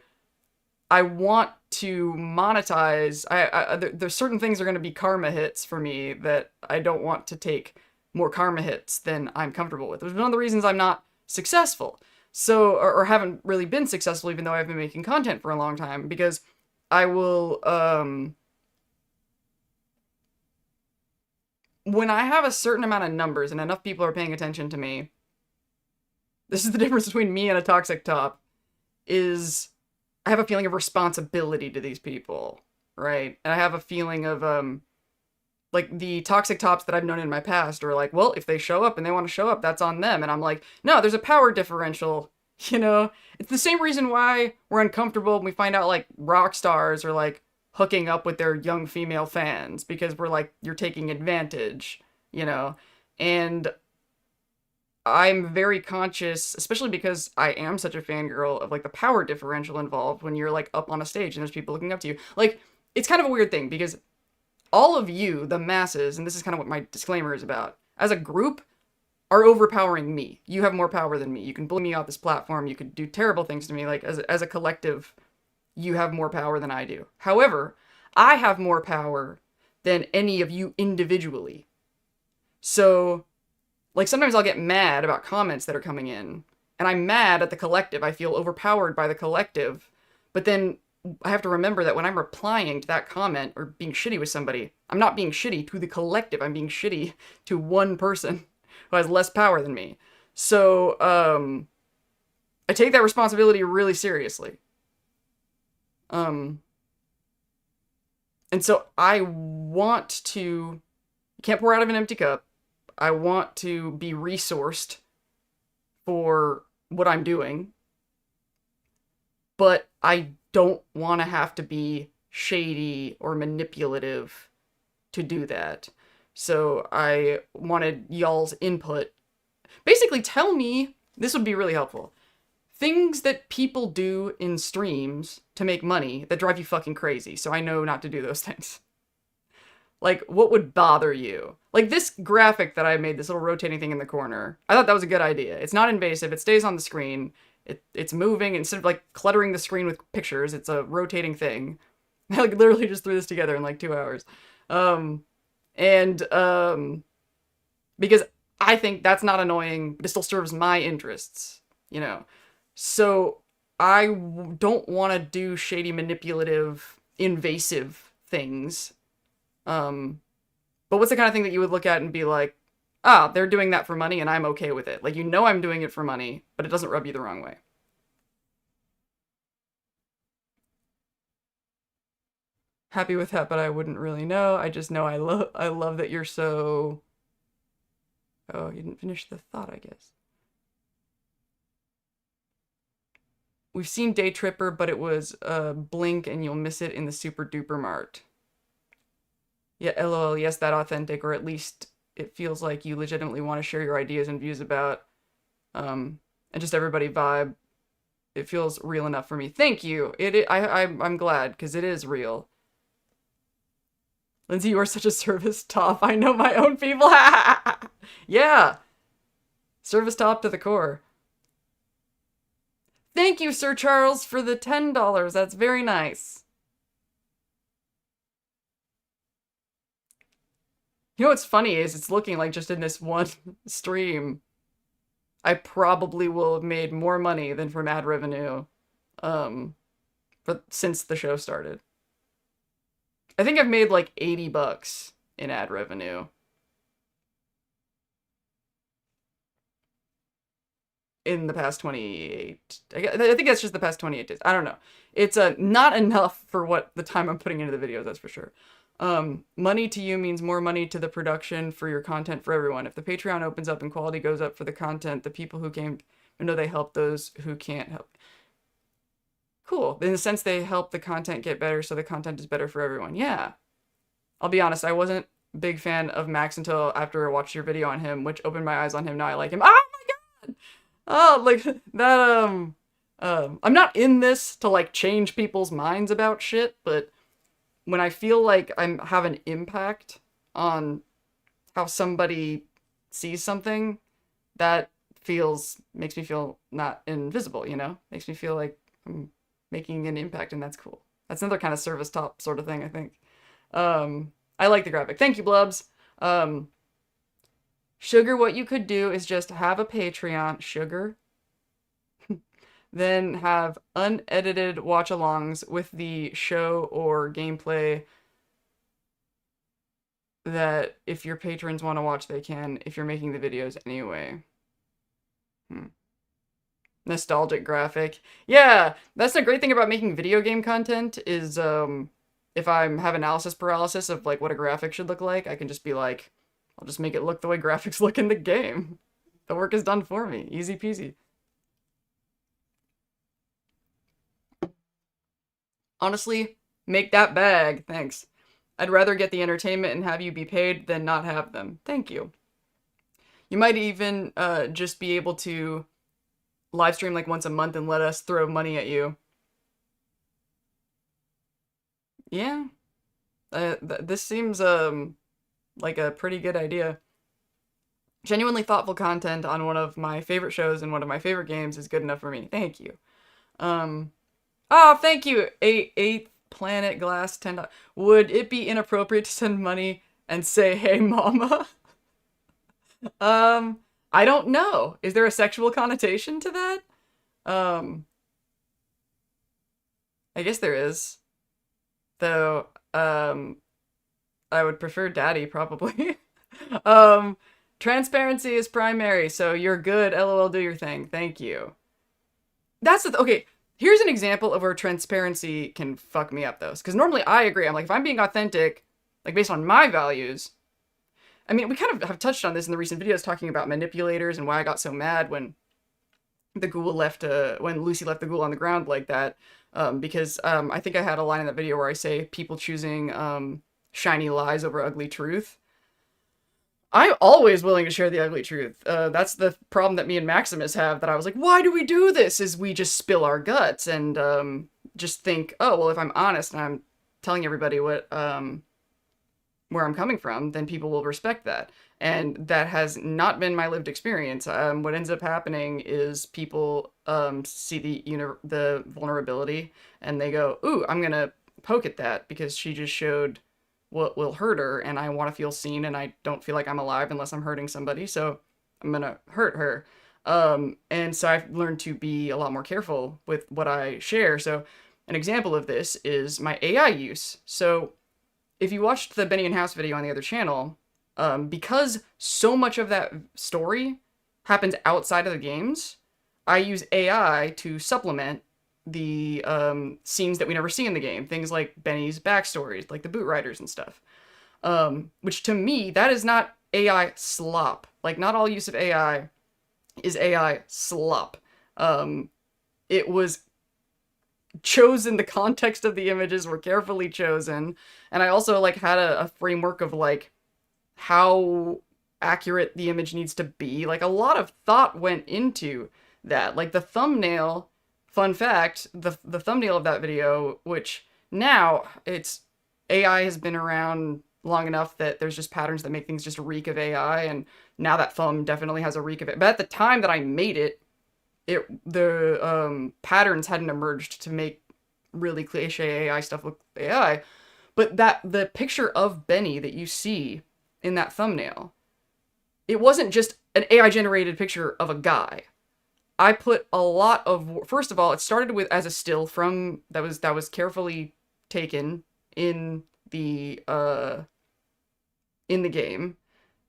Speaker 1: I want to monetize. There's certain things that are going to be karma hits for me that I don't want to take more karma hits than I'm comfortable with. Which is one of the reasons I'm not successful. So, or haven't really been successful, even though I've been making content for a long time, because I will, when I have a certain amount of numbers and enough people are paying attention to me, this is the difference between me and a toxic top, is I have a feeling of responsibility to these people, right? And I have a feeling of, like, the toxic tops that I've known in my past are like, well, if they show up and they want to show up, that's on them. And I'm like, no, there's a power differential, you know? It's the same reason why we're uncomfortable when we find out, like, rock stars are, like, hooking up with their young female fans, because we're like, you're taking advantage, you know? And I'm very conscious, especially because I am such a fangirl, of, like, the power differential involved when you're, like, up on a stage and there's people looking up to you. Like, it's kind of a weird thing, because all of you, the masses, and this is kind of what my disclaimer is about, as a group, are overpowering me. You have more power than me. You can bully me off this platform. You could do terrible things to me. Like, as a collective, you have more power than I do. However, I have more power than any of you individually. So, like, sometimes I'll get mad about comments that are coming in, and I'm mad at the collective. I feel overpowered by the collective. But then I have to remember that when I'm replying to that comment or being shitty with somebody, I'm not being shitty to the collective. I'm being shitty to one person who has less power than me. So, I take that responsibility really seriously. And so I want to, you can't pour out of an empty cup. I want to be resourced for what I'm doing, but I don't want to have to be shady or manipulative to do that. So I wanted y'all's input. Basically, tell me, this would be really helpful, things that people do in streams to make money that drive you fucking crazy, so I know not to do those things. Like, what would bother you? Like, this graphic that I made, this little rotating thing in the corner, I thought that was a good idea. It's not invasive, it stays on the screen, it's moving, instead of, like, cluttering the screen with pictures, it's a rotating thing. I, like, literally just threw this together in, like, 2 hours. Because I think that's not annoying, but it still serves my interests, you know? So, I don't want to do shady, manipulative, invasive things. But what's the kind of thing that you would look at and be like, ah, they're doing that for money and I'm okay with it. Like, you know I'm doing it for money, but it doesn't rub you the wrong way. Happy with that, but I wouldn't really know. I just know I love that you're so... Oh, you didn't finish the thought, I guess. We've seen Day Tripper, but it was Blink and you'll miss it in the Super Duper Mart. Yeah, LOL, yes, that authentic, or at least it feels like you legitimately want to share your ideas and views about, and just everybody vibe. It feels real enough for me. Thank you. I'm glad, because it is real. Lindsay, you are such a service top. I know my own people. Yeah. Service top to the core. Thank you, Sir Charles, for the $10. That's very nice. You know what's funny is it's looking like just in this one stream, I probably will have made more money than from ad revenue, since the show started. I think I've made like $80 in ad revenue. In the past 28, I think that's just the past 28 days. I don't know. It's not enough for what the time I'm putting into the videos, that's for sure. Money to you means more money to the production for your content for everyone. If the Patreon opens up and quality goes up for the content, the people who came know they help those who can't help. Cool. In the sense they help the content get better, so the content is better for everyone. Yeah. I'll be honest, I wasn't a big fan of Max until after I watched your video on him, which opened my eyes on him. Now I like him. Oh my god! Oh, like, that, I'm not in this to, like, change people's minds about shit, but when I feel like I have an impact on how somebody sees something, that makes me feel not invisible, you know? Makes me feel like I'm making an impact, and that's cool. That's another kind of service top sort of thing, I think. I like the graphic. Thank you, Blubs. Sugar, what you could do is just have a Patreon. Sugar? then have unedited watch-alongs with the show or gameplay that if your patrons want to watch, they can, if you're making the videos anyway. Nostalgic graphic. Yeah, that's the great thing about making video game content is if I have analysis paralysis of like what a graphic should look like, I can just be like, I'll just make it look the way graphics look in the game. The work is done for me. Easy peasy. Honestly, make that bag. Thanks. I'd rather get the entertainment and have you be paid than not have them. Thank you. You might even just be able to live stream like once a month and let us throw money at you. Yeah. This seems like a pretty good idea. Genuinely thoughtful content on one of my favorite shows and one of my favorite games is good enough for me. Thank you. Oh, thank you. Eighth Planet Glass 10. Would it be inappropriate to send money and say, "Hey, mama"? I don't know. Is there a sexual connotation to that? I guess there is. Though, I would prefer daddy, probably. Transparency is primary, so you're good. LOL, do your thing. Thank you. That's the okay. Here's an example of where transparency can fuck me up, though. Because normally I agree. I'm like, if I'm being authentic, like based on my values. I mean, we kind of have touched on this in the recent videos talking about manipulators and why I got so mad when the ghoul left, when Lucy left the ghoul on the ground like that. Because I think I had a line in that video where I say people choosing shiny lies over ugly truth. I'm always willing to share the ugly truth. That's the problem that me and Maximus have, that I was like, why do we do this? Is we just spill our guts and just think, oh, well, if I'm honest and I'm telling everybody what where I'm coming from, then people will respect that. And that has not been my lived experience. What ends up happening is people see the vulnerability and they go, ooh, I'm gonna poke at that because she just showed what will hurt her, and I want to feel seen, and I don't feel like I'm alive unless I'm hurting somebody, so I'm gonna hurt her. And so I've learned to be a lot more careful with what I share. So an example of this is my AI use. So if you watched the Benny and House video on the other channel, because so much of that story happens outside of the games, I use AI to supplement the scenes that we never see in the game. Things like Benny's backstories, like the boot riders and stuff. Which to me, that is not AI slop. Like, not all use of AI is AI slop. It was chosen, the context of the images were carefully chosen, and I also like had a framework of like how accurate the image needs to be. Like, a lot of thought went into that. Like the thumbnail, fun fact, the thumbnail of that video, which now it's AI has been around long enough that there's just patterns that make things just reek of AI, and now that thumb definitely has a reek of it. But at the time that I made it, the patterns hadn't emerged to make really cliche AI stuff look AI. But the picture of Benny that you see in that thumbnail, it wasn't just an AI generated picture of a guy. I put a lot of, first of all, it started with as a still from that was carefully taken in the game.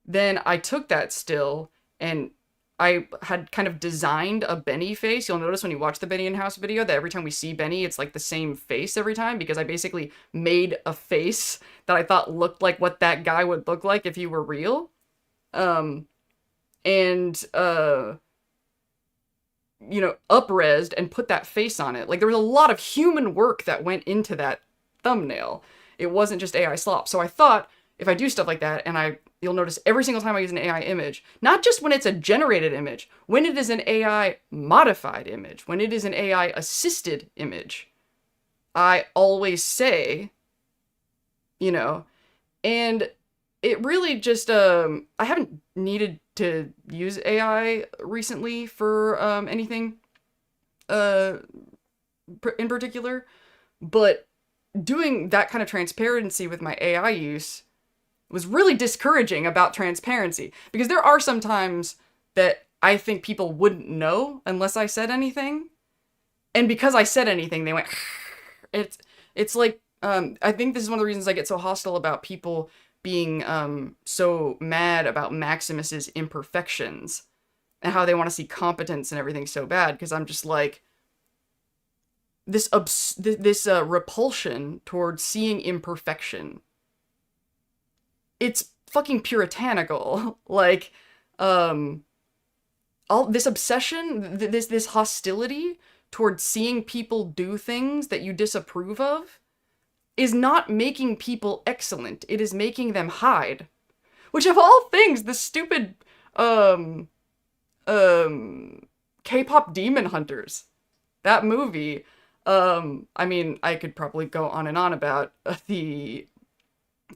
Speaker 1: Then I took that still and I had kind of designed a Benny face. You'll notice when you watch the Benny and House video that every time we see Benny, it's like the same face every time, because I basically made a face that I thought looked like what that guy would look like if he were real. Up-resed and put that face on it. Like, there was a lot of human work that went into that thumbnail. It wasn't just AI slop. So I thought, if I do stuff like that, and you'll notice every single time I use an AI image, not just when it's a generated image, when it is an AI modified image, when it is an AI assisted image, I always say, and it really just, I haven't needed to use AI recently for anything in particular, but doing that kind of transparency with my AI use was really discouraging about transparency, because there are some times that I think people wouldn't know unless I said anything. And because I said anything, they went, it's, it's like, I think this is one of the reasons I get so hostile about people being, so mad about Maximus's imperfections and how they want to see competence and everything so bad. Cause I'm just like, this repulsion towards seeing imperfection, it's fucking puritanical. Like, um, all this obsession, this hostility towards seeing people do things that you disapprove of is not making people excellent. It is making them hide. Which of all things, the stupid um K-pop Demon Hunters, that movie, I mean, I could probably go on and on about the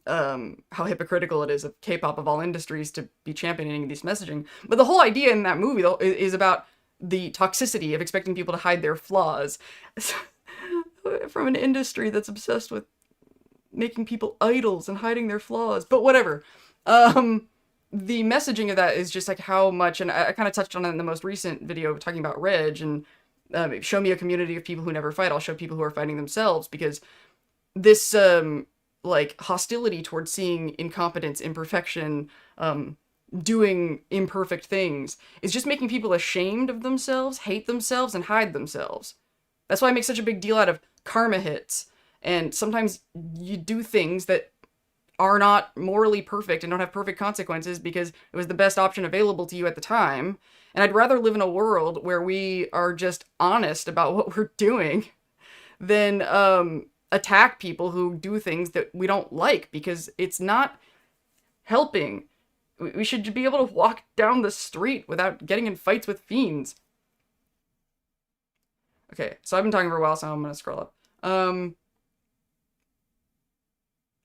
Speaker 1: how hypocritical it is of K-pop of all industries to be championing these messaging. But the whole idea in that movie though is about the toxicity of expecting people to hide their flaws from an industry that's obsessed with making people idols and hiding their flaws. But whatever. The messaging of that is just like how much, and I kind of touched on it in the most recent video talking about Reg, and show me a community of people who never fight. I'll show people who are fighting themselves, because this like hostility towards seeing incompetence, imperfection, doing imperfect things is just making people ashamed of themselves, hate themselves, and hide themselves. That's why I make such a big deal out of karma hits. And sometimes you do things that are not morally perfect and don't have perfect consequences because it was the best option available to you at the time. And I'd rather live in a world where we are just honest about what we're doing than attack people who do things that we don't like, because it's not helping. We should be able to walk down the street without getting in fights with fiends. Okay, so I've been talking for a while, so I'm gonna scroll up.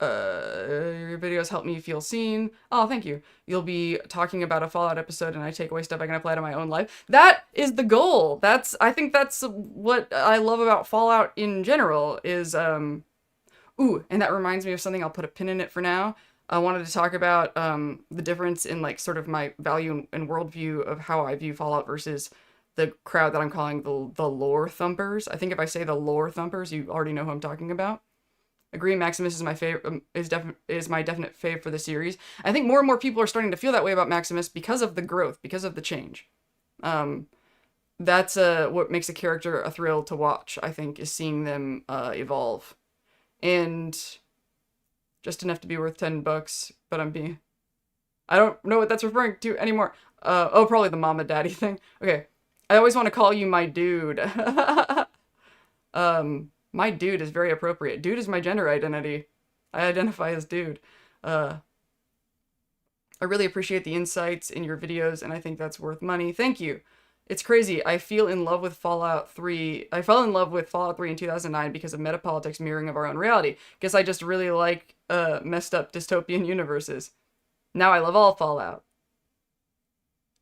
Speaker 1: Your videos help me feel seen. Oh, thank you. You'll be talking about a Fallout episode and I take away stuff I can apply to my own life. That is the goal. I think that's what I love about Fallout in general is, ooh, and that reminds me of something. I'll put a pin in it for now. I wanted to talk about, the difference in like sort of my value and worldview of how I view Fallout versus the crowd that I'm calling the lore thumpers. I think if I say the lore thumpers, you already know who I'm talking about. Agree, Maximus is my favorite. Is my definite fave for the series. I think more and more people are starting to feel that way about Maximus because of the growth, because of the change. That's what makes a character a thrill to watch. I think is seeing them evolve, and just enough to be worth $10. But I don't know what that's referring to anymore. Oh, probably the mama daddy thing. Okay, I always want to call you my dude. My dude is very appropriate. Dude is my gender identity. I identify as dude. I really appreciate the insights in your videos, and I think that's worth money. Thank you. It's crazy. I feel in love with Fallout 3. I fell in love with Fallout 3 in 2009 because of metapolitics mirroring of our own reality. Guess I just really like messed up dystopian universes. Now I love all Fallout.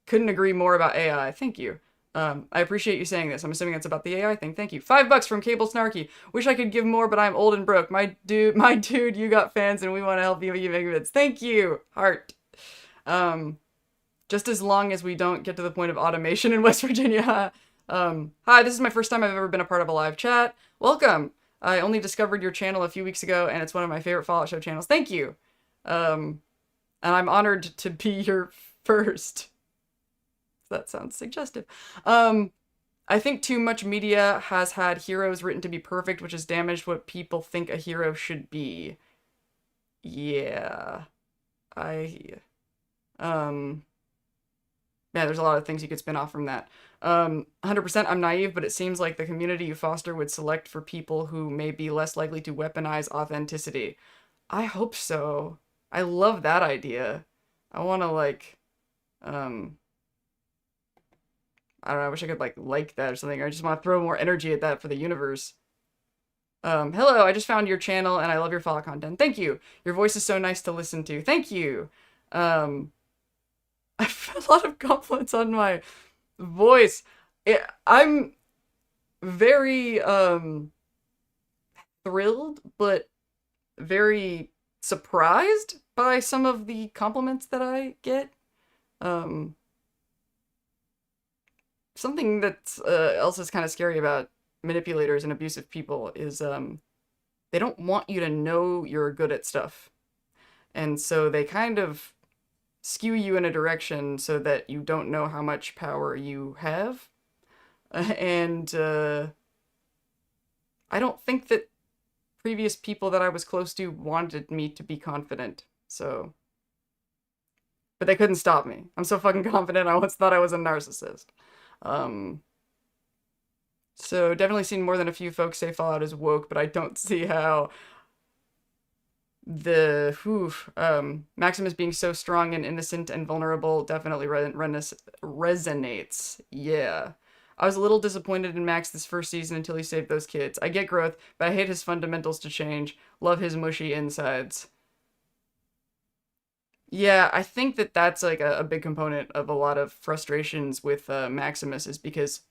Speaker 1: Couldn't agree more about AI. Thank you. I appreciate you saying this. I'm assuming that's about the AI thing. Thank you. $5 from Cable Snarky. Wish I could give more, but I'm old and broke. My dude, you got fans and we want to help you make vids. Thank you. Heart. Just as long as we don't get to the point of automation in West Virginia. Hi, this is my first time I've ever been a part of a live chat. Welcome. I only discovered your channel a few weeks ago and it's one of my favorite Fallout Show channels. Thank you. And I'm honored to be your first. That sounds suggestive. I think too much media has had heroes written to be perfect, which has damaged what people think a hero should be. Yeah. Yeah, there's a lot of things you could spin off from that. 100% I'm naive, but it seems like the community you foster would select for people who may be less likely to weaponize authenticity. I hope so. I love that idea. I want to like, I don't know, I wish I could like that or something. Or I just want to throw more energy at that for the universe. Hello, I just found your channel and I love your Fallout content. Thank you. Your voice is so nice to listen to. Thank you. I've had a lot of compliments on my voice. I'm very thrilled, but very surprised by some of the compliments that I get. Something that else is kind of scary about manipulators and abusive people is they don't want you to know you're good at stuff. And so they kind of skew you in a direction so that you don't know how much power you have. And I don't think that previous people that I was close to wanted me to be confident. So, but they couldn't stop me. I'm so fucking confident. I once thought I was a narcissist. Um, so definitely seen more than a few folks say Fallout is woke, but I don't see how Maximus being so strong and innocent and vulnerable definitely resonates. Yeah. I was a little disappointed in Max this first season until he saved those kids. I get growth, but I hate his fundamentals to change. Love his mushy insides. Yeah, I think that that's like a big component of a lot of frustrations with Maximus is because,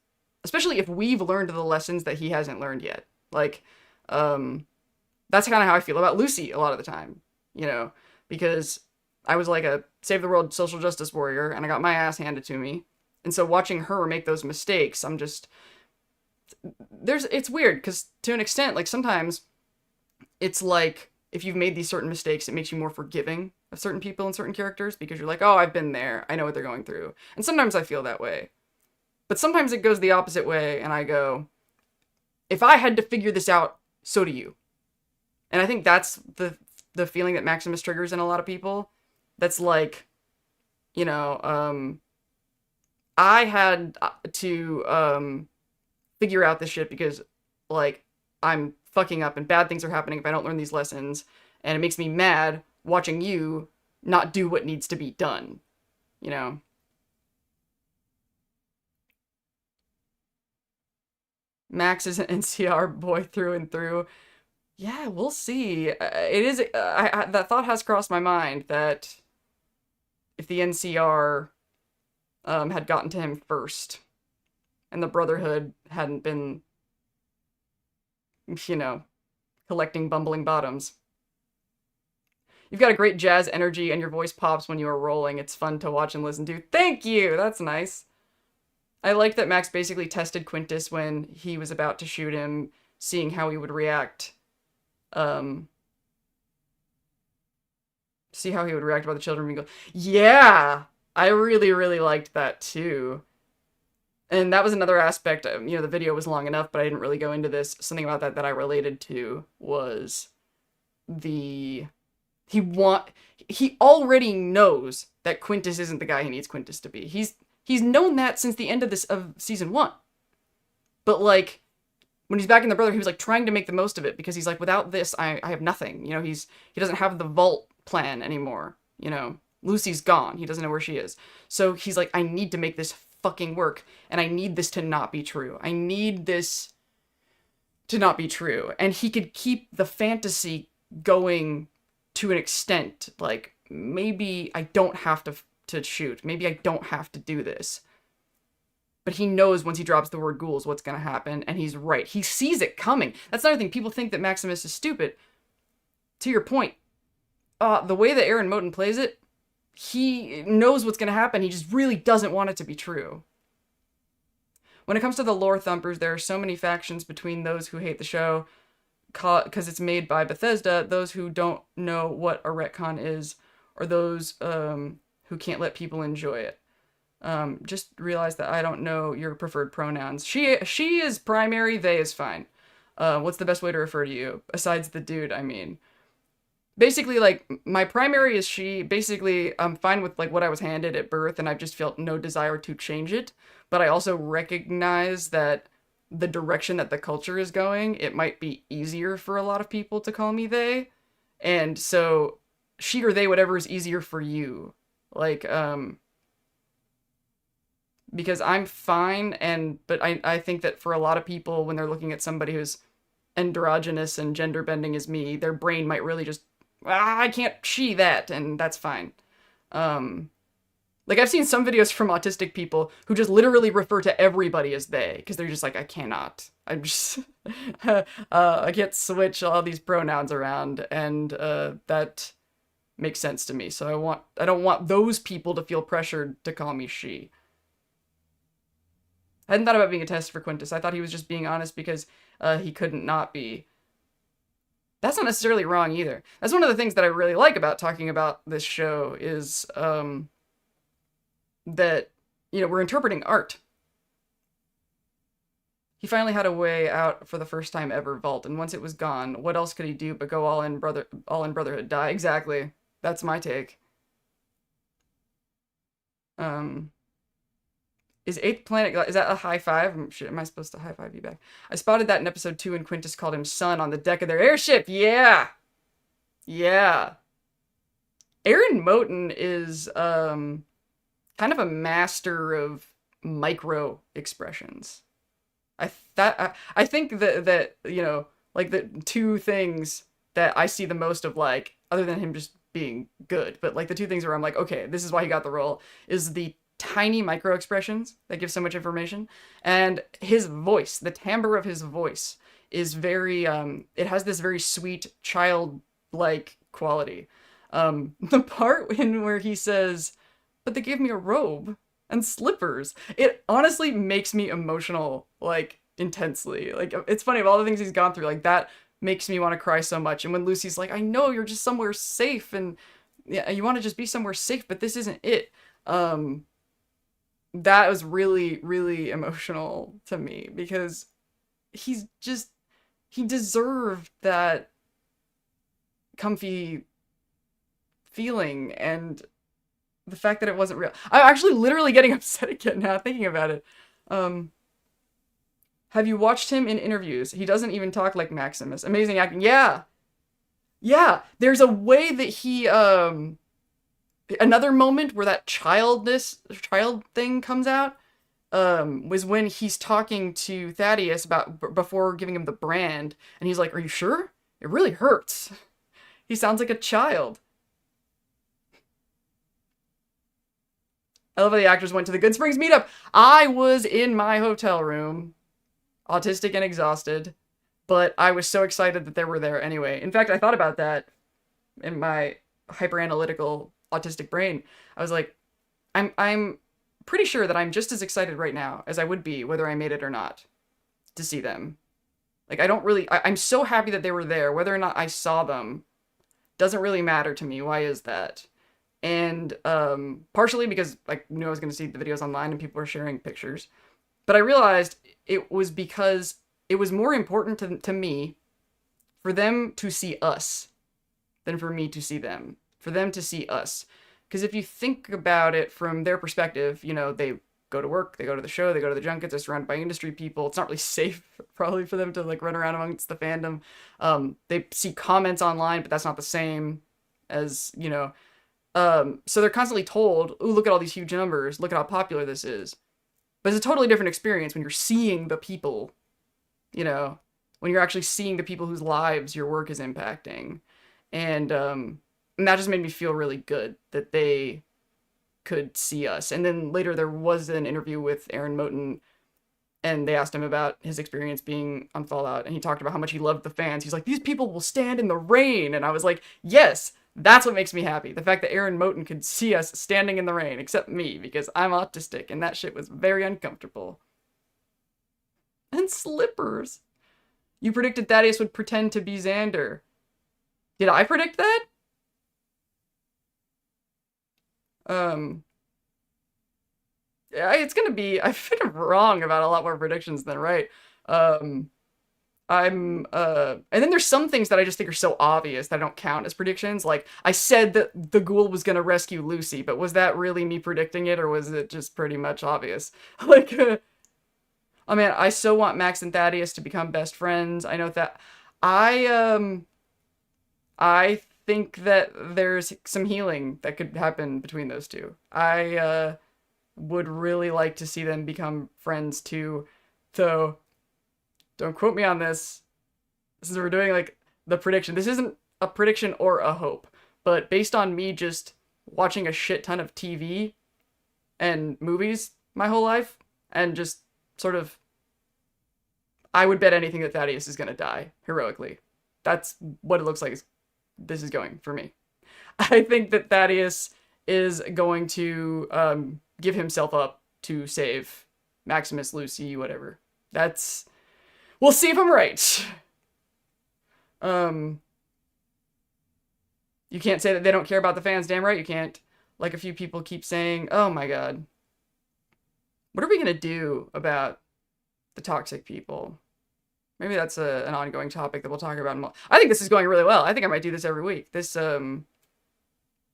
Speaker 1: especially if we've learned the lessons that he hasn't learned yet. Like, that's kind of how I feel about Lucy a lot of the time, you know, because I was like a save the world social justice warrior and I got my ass handed to me. And so watching her make those mistakes, I'm just, it's weird because to an extent, like sometimes it's like if you've made these certain mistakes, it makes you more forgiving of certain people and certain characters because you're like, oh, I've been there. I know what they're going through. And sometimes I feel that way. But sometimes it goes the opposite way and I go, if I had to figure this out, so do you. And I think that's the feeling that Maximus triggers in a lot of people. That's like, you know, I had to figure out this shit because, like, I'm fucking up and bad things are happening if I don't learn these lessons. And it makes me mad watching you not do what needs to be done, you know? Max is an NCR boy through and through. Yeah, we'll see. It is. That thought has crossed my mind that if the NCR had gotten to him first, and the Brotherhood hadn't been, you know, collecting bumbling bottoms. You've got a great jazz energy, and your voice pops when you are rolling. It's fun to watch and listen to. Thank you. That's nice. I liked that Max basically tested Quintus when he was about to shoot him, seeing how he would react. See how he would react about the children and go, yeah, I really, really liked that too. And that was another aspect, you know, the video was long enough, but I didn't really go into this. Something about that I related to was he already knows that Quintus isn't the guy he needs Quintus to be. He's known that since the end of season 1. But like, when he's back in the Brotherhood, he was like trying to make the most of it because he's like, without this, I have nothing. You know, he doesn't have the vault plan anymore. You know, Lucy's gone. He doesn't know where she is. So he's like, I need to make this fucking work, and I need this to not be true. I need this to not be true. And he could keep the fantasy going to an extent. Like, maybe I don't have to shoot. Maybe I don't have to do this. But he knows once he drops the word ghouls what's going to happen, and he's right. He sees it coming. That's another thing. People think that Maximus is stupid. To your point, the way that Aaron Moten plays it, he knows what's going to happen. He just really doesn't want it to be true. When it comes to the lore thumpers, there are so many factions between those who hate the show because it's made by Bethesda, those who don't know what a retcon is, or those who can't let people enjoy it. Just realize that I don't know your preferred pronouns. She is primary, they is fine. What's the best way to refer to you? Besides the dude, I mean. Basically, like, my primary is she. Basically, I'm fine with, like, what I was handed at birth, and I've just felt no desire to change it. But I also recognize that the direction that the culture is going, it might be easier for a lot of people to call me they. And so, she or they, whatever is easier for you. Like, because I'm fine, but I think that for a lot of people, when they're looking at somebody who's androgynous and gender bending as me, their brain might really just, I can't she that, and that's fine. Like, I've seen some videos from autistic people who just literally refer to everybody as they, because they're just like, I cannot. I'm just, I can't switch all these pronouns around, and that makes sense to me. So I don't want those people to feel pressured to call me she. I hadn't thought about being a test for Quintus. I thought he was just being honest because he couldn't not be. That's not necessarily wrong either. That's one of the things that I really like about talking about this show is that, you know, we're interpreting art. He finally had a way out for the first time ever, Vault, and once it was gone, what else could he do but go all in brotherhood, die? Exactly. That's my take. Um, is Eighth Planet, is that a high five? Shit, am I supposed to high five you back? I spotted that in episode 2 and Quintus called him son on the deck of their airship. Yeah! Yeah. Aaron Moten is kind of a master of micro expressions. I think that you know, like the two things that I see the most of, like, other than him just being good, but like the two things where I'm like, okay, this is why he got the role, is the tiny micro expressions that give so much information, and his voice, the timbre of his voice is very it has this very sweet childlike quality. The part where he says, but they gave me a robe and slippers, it honestly makes me emotional, like, intensely. Like, it's funny, of all the things he's gone through, like, that makes me want to cry so much. And when Lucy's like, I know you're just somewhere safe, and yeah, you want to just be somewhere safe, but this isn't it. That was really, really emotional to me, because he deserved that comfy feeling, and the fact that it wasn't real. I'm actually literally getting upset again now thinking about it. Have you watched him in interviews? He doesn't even talk like Maximus. Amazing acting. Yeah. Yeah. There's a way that he, another moment where that child thing comes out, was when he's talking to Thaddeus about, before giving him the brand, and he's like, are you sure? It really hurts. He sounds like a child. I love how the actors went to the Good Springs meetup. I was in my hotel room, autistic and exhausted, but I was so excited that they were there anyway. In fact, I thought about that in my hyper-analytical autistic brain. I was like, I'm pretty sure that I'm just as excited right now as I would be whether I made it or not to see them. Like, I'm so happy that they were there. Whether or not I saw them doesn't really matter to me. Why is that? And partially because I knew I was going to see the videos online and people were sharing pictures. But I realized it was because it was more important to me for them to see us than for me to see them. For them to see us. Because if you think about it from their perspective, you know, they go to work, they go to the show, they go to the junkets, they're surrounded by industry people. It's not really safe probably for them to, like, run around amongst the fandom. They see comments online, but that's not the same as, you know... So they're constantly told, ooh, look at all these huge numbers, look at how popular this is. But it's a totally different experience when you're seeing the people, you know, when you're actually seeing the people whose lives your work is impacting. And that just made me feel really good that they could see us. And then later there was an interview with Aaron Moten, and they asked him about his experience being on Fallout, and he talked about how much he loved the fans. He's like, these people will stand in the rain. And I was like, yes, that's what makes me happy. The fact that Aaron Moten could see us standing in the rain, except me, because I'm autistic, and that shit was very uncomfortable. And slippers. You predicted Thaddeus would pretend to be Xander. Did I predict that? Yeah, it's gonna be, I've been wrong about a lot more predictions than right. And then there's some things that I just think are so obvious that I don't count as predictions. Like, I said that the ghoul was gonna rescue Lucy, but was that really me predicting it, or was it just pretty much obvious? Like, oh man, I so want Max and Thaddeus to become best friends. I know that I think that there's some healing that could happen between those two. I would really like to see them become friends too, though. Don't quote me on this. This is, we're doing, like, the prediction. This isn't a prediction or a hope, but based on me just watching a shit ton of TV and movies my whole life, and just sort of, I would bet anything that Thaddeus is gonna die heroically. That's what it looks like this is going for me. I think that Thaddeus is going to give himself up to save Maximus, Lucy, whatever. That's... We'll see if I'm right. You can't say that they don't care about the fans. Damn right you can't. Like a few people keep saying, oh my god. What are we gonna do about the toxic people? Maybe that's an ongoing topic that we'll talk about more. I think this is going really well. I think I might do this every week.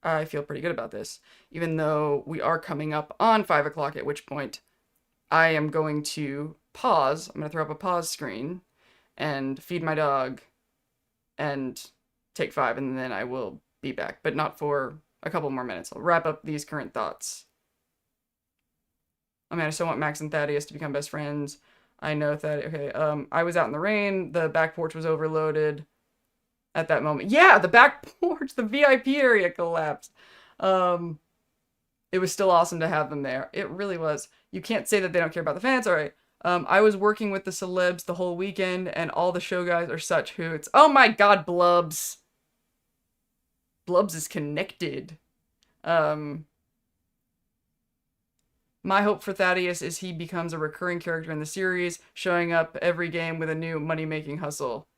Speaker 1: I feel pretty good about this. Even though we are coming up on 5 o'clock, at which point I am going to pause. I'm going to throw up a pause screen and feed my dog and take 5, and then I will be back, but not for a couple more minutes. I'll wrap up these current thoughts. I mean, I still want Max and Thaddeus to become best friends. I know that, okay, I was out in the rain, the back porch was overloaded at that moment. Yeah, the back porch, the VIP area collapsed. It was still awesome to have them there. It really was. You can't say that they don't care about the fans, alright. I was working with the celebs the whole weekend, and all the show guys are such hoots. Oh my god, Blubs! Blubs is connected. My hope for Thaddeus is he becomes a recurring character in the series, showing up every game with a new money-making hustle.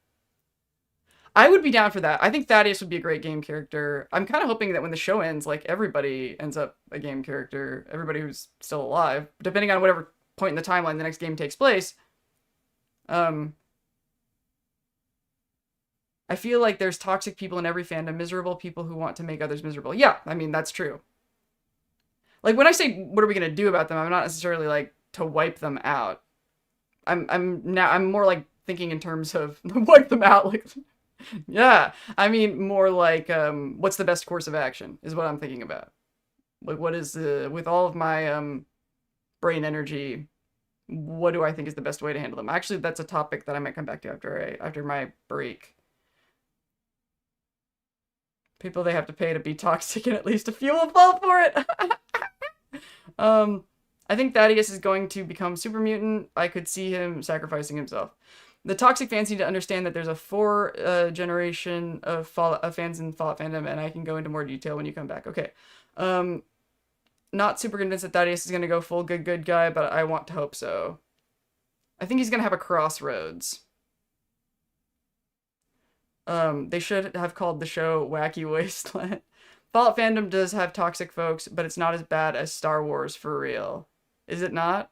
Speaker 1: I would be down for that. I think Thaddeus would be a great game character. I'm kind of hoping that when the show ends, like, everybody ends up a game character. Everybody who's still alive. Depending on whatever point in the timeline the next game takes place. I feel like there's toxic people in every fandom, miserable people who want to make others miserable. Yeah, I mean, that's true. Like, when I say, what are we going to do about them, I'm not necessarily, like, to wipe them out. I'm more, like, thinking in terms of wipe them out, like, yeah. I mean, more like, what's the best course of action, is what I'm thinking about. Like, what is, with all of my, brain energy, what do I think is the best way to handle them? Actually, that's a topic that I might come back to after my break. People they have to pay to be toxic, and at least a few will fall for it. I think Thaddeus is going to become super mutant. I could see him sacrificing himself. The toxic fans need to understand that there's a 4 generation of fans in Fallout fandom, and I can go into more detail when you come back. Okay. Not super convinced that Thaddeus is going to go full good guy, but I want to hope so. I think he's going to have a crossroads. They should have called the show Wacky Wasteland. Fallout fandom does have toxic folks, but it's not as bad as Star Wars for real. Is it not?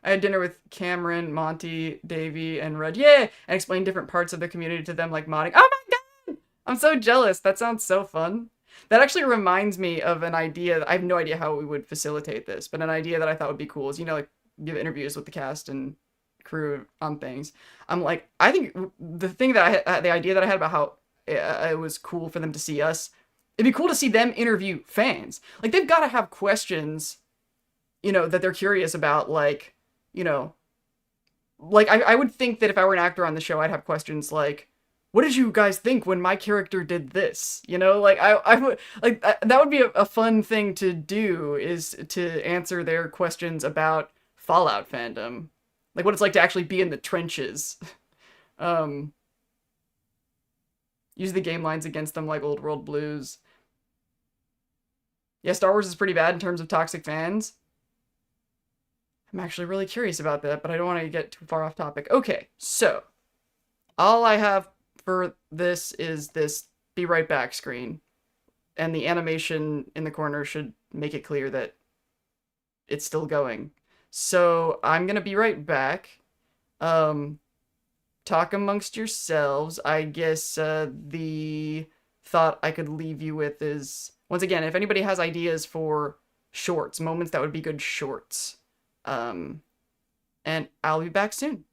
Speaker 1: I had dinner with Cameron, Monty, Davey, and Red. Yay! And explained different parts of the community to them, like modding. Oh my god! I'm so jealous. That sounds so fun. That actually reminds me of an idea. I have no idea how we would facilitate this, but an idea that I thought would be cool is, you know, like, give interviews with the cast and crew on things. I'm like, I think the thing that the idea that I had about how it was cool for them to see us, it'd be cool to see them interview fans. Like, they've got to have questions, you know, that they're curious about, like, you know, like, I would think that if I were an actor on the show, I'd have questions like, what did you guys think when my character did this? You know, like, I would, like, that would be a fun thing to do, is to answer their questions about Fallout fandom. Like, what it's like to actually be in the trenches. Use the game lines against them like Old World Blues. Yeah, Star Wars is pretty bad in terms of toxic fans. I'm actually really curious about that, but I don't want to get too far off topic. Okay, so all I have for this is this be right back screen. And the animation in the corner should make it clear that it's still going. So I'm gonna be right back. Talk amongst yourselves. I guess the thought I could leave you with is, once again, if anybody has ideas for shorts, moments that would be good shorts, and I'll be back soon.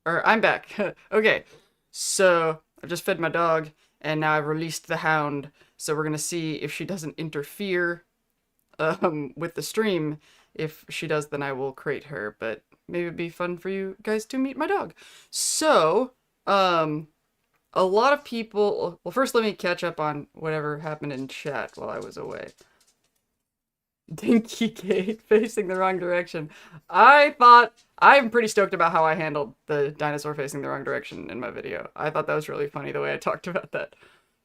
Speaker 1: Or I'm back. Okay. So I've just fed my dog and now I've released the hound. So we're gonna see if she doesn't interfere with the stream. If she does, then I will crate her. But maybe it'd be fun for you guys to meet my dog. So, a lot of people. Well, first let me catch up on whatever happened in chat while I was away. Dinky Gate facing the wrong direction. I'm pretty stoked about how I handled the dinosaur facing the wrong direction in my video. I thought that was really funny the way I talked about that.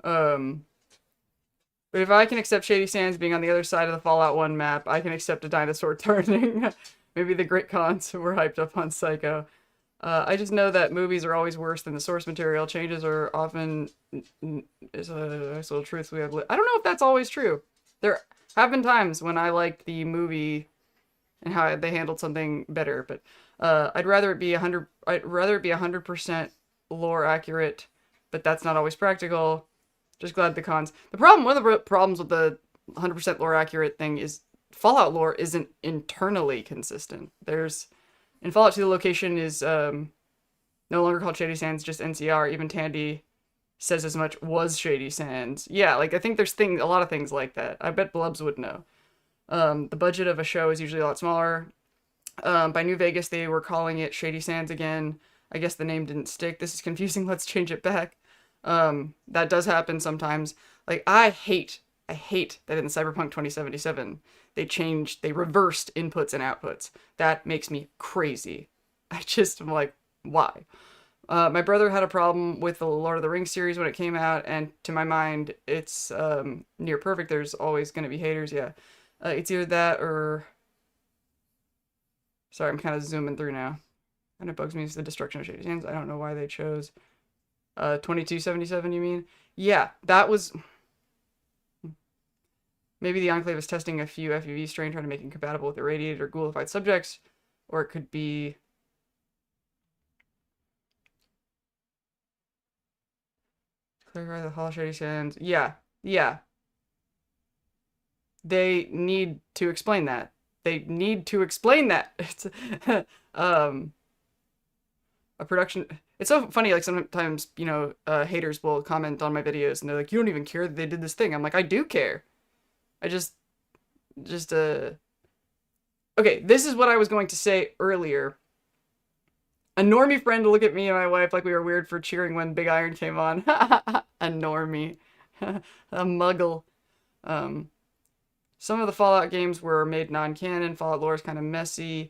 Speaker 1: But if I can accept Shady Sands being on the other side of the Fallout 1 map, I can accept a dinosaur turning. Maybe the great cons were hyped up on Psycho. I just know that movies are always worse than the source material. Changes are often is a nice little truth we have. I don't know if that's always true. There have been times when I liked the movie and how they handled something better, but I'd rather it be 100. I'd rather it be 100% lore accurate, but that's not always practical. Just glad the cons. One of the problems with the 100% lore accurate thing is Fallout lore isn't internally consistent. In Fallout 2, the location is no longer called Shady Sands, just NCR. Even Tandy says as much, was Shady Sands. Yeah, like I think there's a lot of things like that. I bet Blubs would know. The budget of a show is usually a lot smaller. By New Vegas, they were calling it Shady Sands again. I guess the name didn't stick. This is confusing. Let's change it back. That does happen sometimes. Like, I hate that in Cyberpunk 2077, they reversed inputs and outputs. That makes me crazy. I'm like, why? My brother had a problem with the Lord of the Rings series when it came out, and to my mind, it's near perfect. There's always going to be haters, yeah. It's either that or... Sorry, I'm kind of zooming through now. And it bugs me, it's the destruction of Shady Sands. I don't know why they chose 2277, you mean? Yeah, that was... Maybe the Enclave is testing a few FUV strain, trying to make it compatible with irradiated or ghoulified subjects. Or it could be... Clarify the Hall Shady Sands. Yeah. They need to explain that. It's a production... It's so funny, like, sometimes, haters will comment on my videos, and they're like, you don't even care that they did this thing. I'm like, I do care. I Okay, this is what I was going to say earlier. A normie friend to look at me and my wife like we were weird for cheering when Big Iron came on. A normie. A muggle. Some of the Fallout games were made non-canon. Fallout lore is kind of messy.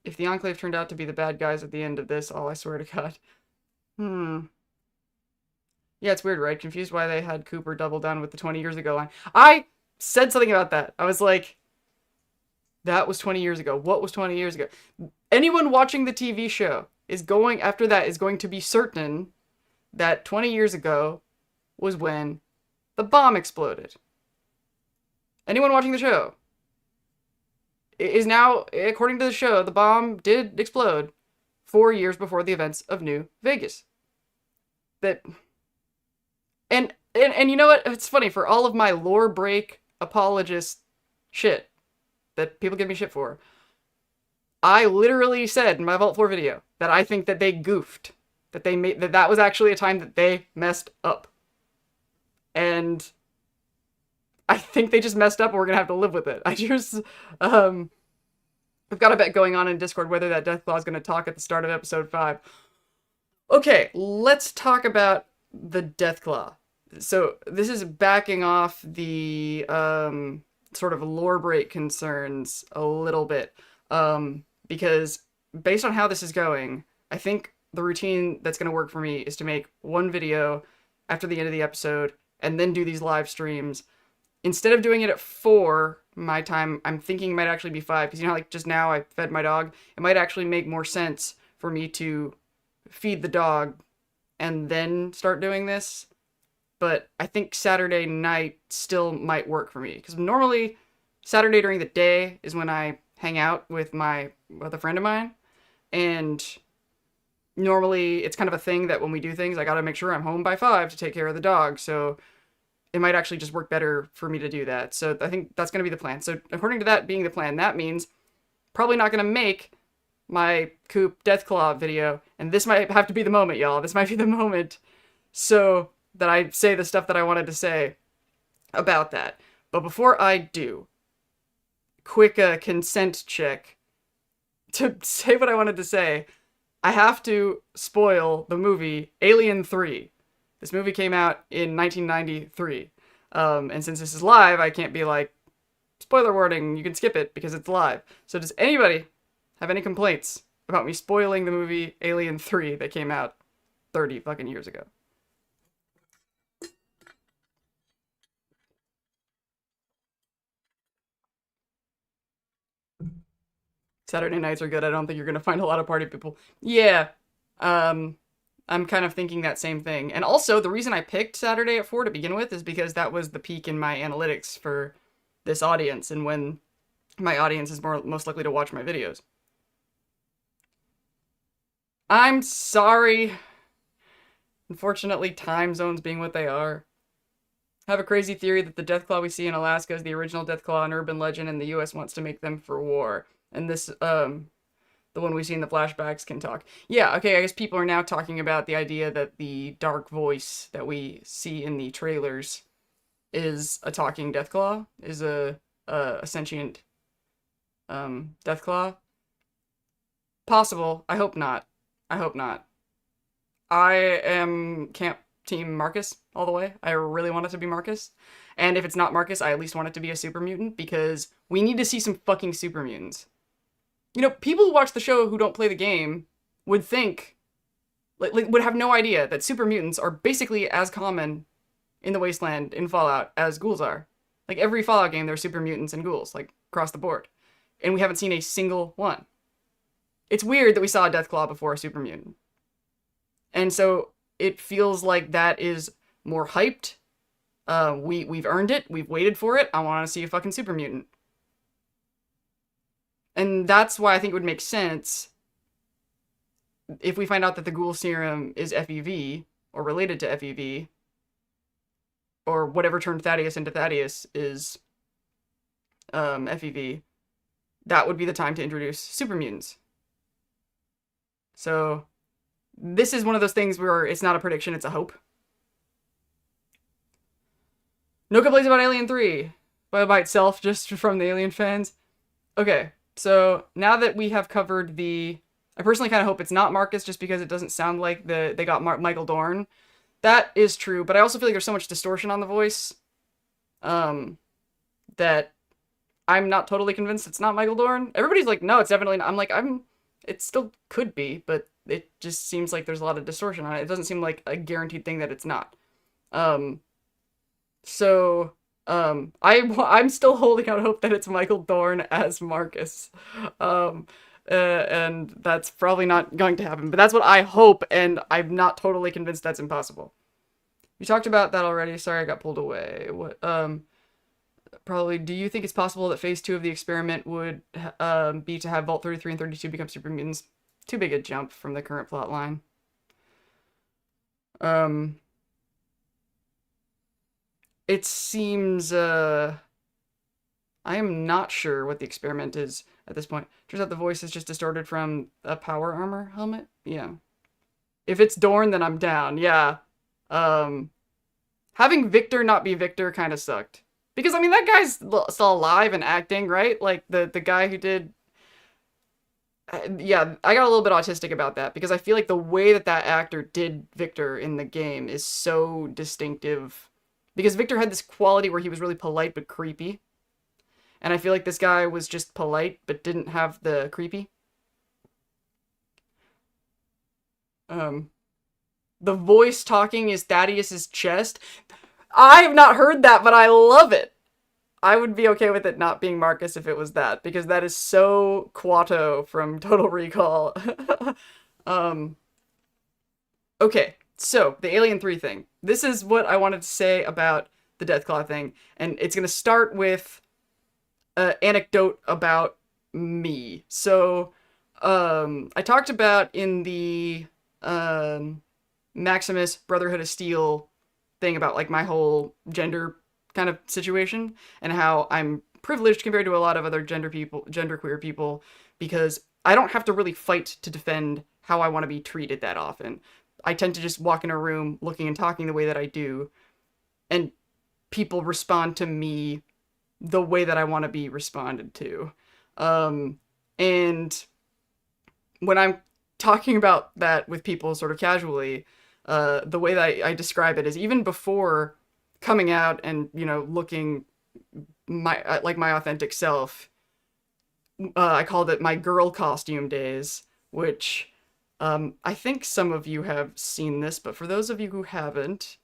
Speaker 1: If the Enclave turned out to be the bad guys at the end of this, I swear to God. Yeah, it's weird, right? Confused why they had Cooper double down with the 20 years ago line. I said something about that. I was like, that was 20 years ago. What was 20 years ago? Anyone watching the TV show is going to be certain that 20 years ago was when the bomb exploded. Anyone watching the show is now, according to the show, the bomb did explode 4 years before the events of New Vegas. And you know what? It's funny, for all of my lore break apologist shit that people give me shit for, I literally said in my Vault 4 video that I think that they goofed. That was actually a time that they messed up. And I think they just messed up and we're gonna have to live with it. I've got a bet going on in Discord whether that Deathclaw is gonna talk at the start of episode 5. Okay, let's talk about the Deathclaw. So this is backing off the sort of lore break concerns a little bit, because based on how this is going, I think the routine that's going to work for me is to make one video after the end of the episode and then do these live streams. Instead of doing it at 4 my time, I'm thinking it might actually be 5, because like just now I fed my dog. It might actually make more sense for me to feed the dog and then start doing this. But I think Saturday night still might work for me, because normally Saturday during the day is when I hang out with a friend of mine, and normally it's kind of a thing that when we do things, I gotta make sure I'm home by 5 to take care of the dog, so it might actually just work better for me to do that. So I think that's gonna be the plan. So according to that being the plan, that means probably not gonna make my Coop Deathclaw video, and this might have to be the moment, y'all. This might be the moment so that I say the stuff that I wanted to say about that. But before I do, quick consent check to say what I wanted to say. I have to spoil the movie Alien 3. This movie came out in 1993. And since this is live, I can't be like, spoiler warning, you can skip it because it's live. So does anybody have any complaints about me spoiling the movie Alien 3 that came out 30 fucking years ago? Saturday nights are good. I don't think you're gonna find a lot of party people. Yeah. Um, I'm kind of thinking that same thing. And also, the reason I picked Saturday at 4 to begin with is because that was the peak in my analytics for this audience and when my audience is most likely to watch my videos. I'm sorry. Unfortunately, time zones being what they are. I have a crazy theory that the Deathclaw we see in Alaska is the original Deathclaw, an urban legend, and the US wants to make them for war. And this, the one we see in the flashbacks can talk. Yeah, okay, I guess people are now talking about the idea that the dark voice that we see in the trailers is a talking Deathclaw, is a sentient, Deathclaw. Possible. I hope not. I hope not. I am camp team Marcus all the way. I really want it to be Marcus. And if it's not Marcus, I at least want it to be a super mutant because we need to see some fucking super mutants. You know, people who watch the show who don't play the game would think, would have no idea that super mutants are basically as common in the Wasteland in Fallout as ghouls are. Like every Fallout game, there are super mutants and ghouls, like across the board. And we haven't seen a single one. It's weird that we saw a Deathclaw before a super mutant. And so it feels like that is more hyped. We've earned it. We've waited for it. I want to see a fucking super mutant. And that's why I think it would make sense if we find out that the ghoul serum is FEV, or related to FEV, or whatever turned Thaddeus into Thaddeus is FEV, that would be the time to introduce super mutants. So this is one of those things where it's not a prediction, it's a hope. No complaints about Alien 3 by itself, just from the Alien fans. Okay, so now that we have covered the... I personally kind of hope it's not Marcus, just because it doesn't sound like they got Michael Dorn. That is true, but I also feel like there's so much distortion on the voice that I'm not totally convinced it's not Michael Dorn. Everybody's like, no, it's definitely not. I'm like, it still could be, but it just seems like there's a lot of distortion on it. It doesn't seem like a guaranteed thing that it's not. I'm still holding out hope that it's Michael Dorn as Marcus. And that's probably not going to happen, but that's what I hope, and I'm not totally convinced that's impossible. You talked about that already. Sorry, I got pulled away. What, probably, do you think it's possible that phase 2 of the experiment would be to have Vault 33 and 32 become super mutants? Too big a jump from the current plot line. It seems, I am not sure what the experiment is at this point. Turns out the voice is just distorted from a power armor helmet? Yeah. If it's Dorn, then I'm down. Yeah. Having Victor not be Victor kind of sucked. Because, I mean, that guy's still alive and acting, right? Like, the guy who did... yeah, I got a little bit autistic about that, because I feel like the way that actor did Victor in the game is so distinctive. Because Victor had this quality where he was really polite but creepy. And I feel like this guy was just polite but didn't have the creepy. The voice talking is Thaddeus's chest. I have not heard that, but I love it. I would be okay with it not being Marcus if it was that, because that is so Quato from Total Recall. Okay, so the Alien 3 thing. This is what I wanted to say about the Deathclaw thing, and it's going to start with an anecdote about me. So, I talked about in the Maximus Brotherhood of Steel thing about, like, my whole gender kind of situation, and how I'm privileged compared to a lot of other genderqueer people, because I don't have to really fight to defend how I want to be treated that often. I tend to just walk in a room looking and talking the way that I do, and people respond to me the way that I want to be responded to. And when I'm talking about that with people sort of casually, the way that I describe it is even before coming out and, you know, looking like my authentic self, I called it my girl costume days, which I think some of you have seen this, but for those of you who haven't,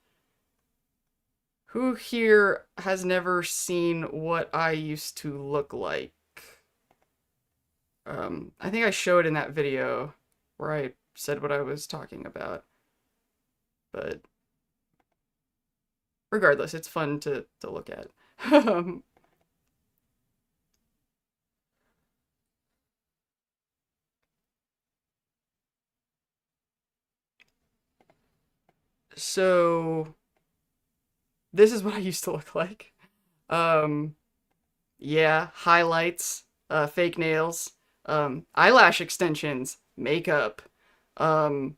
Speaker 1: who here has never seen what I used to look like? I think I showed in that video where I said what I was talking about, but regardless, it's fun to look at. So this is what I used to look like. Um, yeah, highlights, fake nails, eyelash extensions, makeup, um,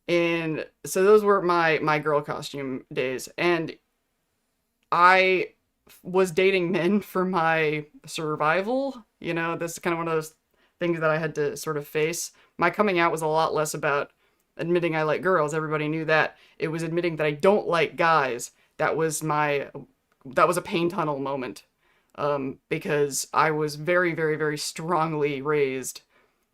Speaker 1: and so those were my girl costume days, and I was dating men for my survival. You know, this is kind of one of those things that I had to sort of face. My coming out was a lot less about admitting I like girls. Everybody knew that. It was admitting that I don't like guys. That was a pain tunnel moment. Because I was very, very, very strongly raised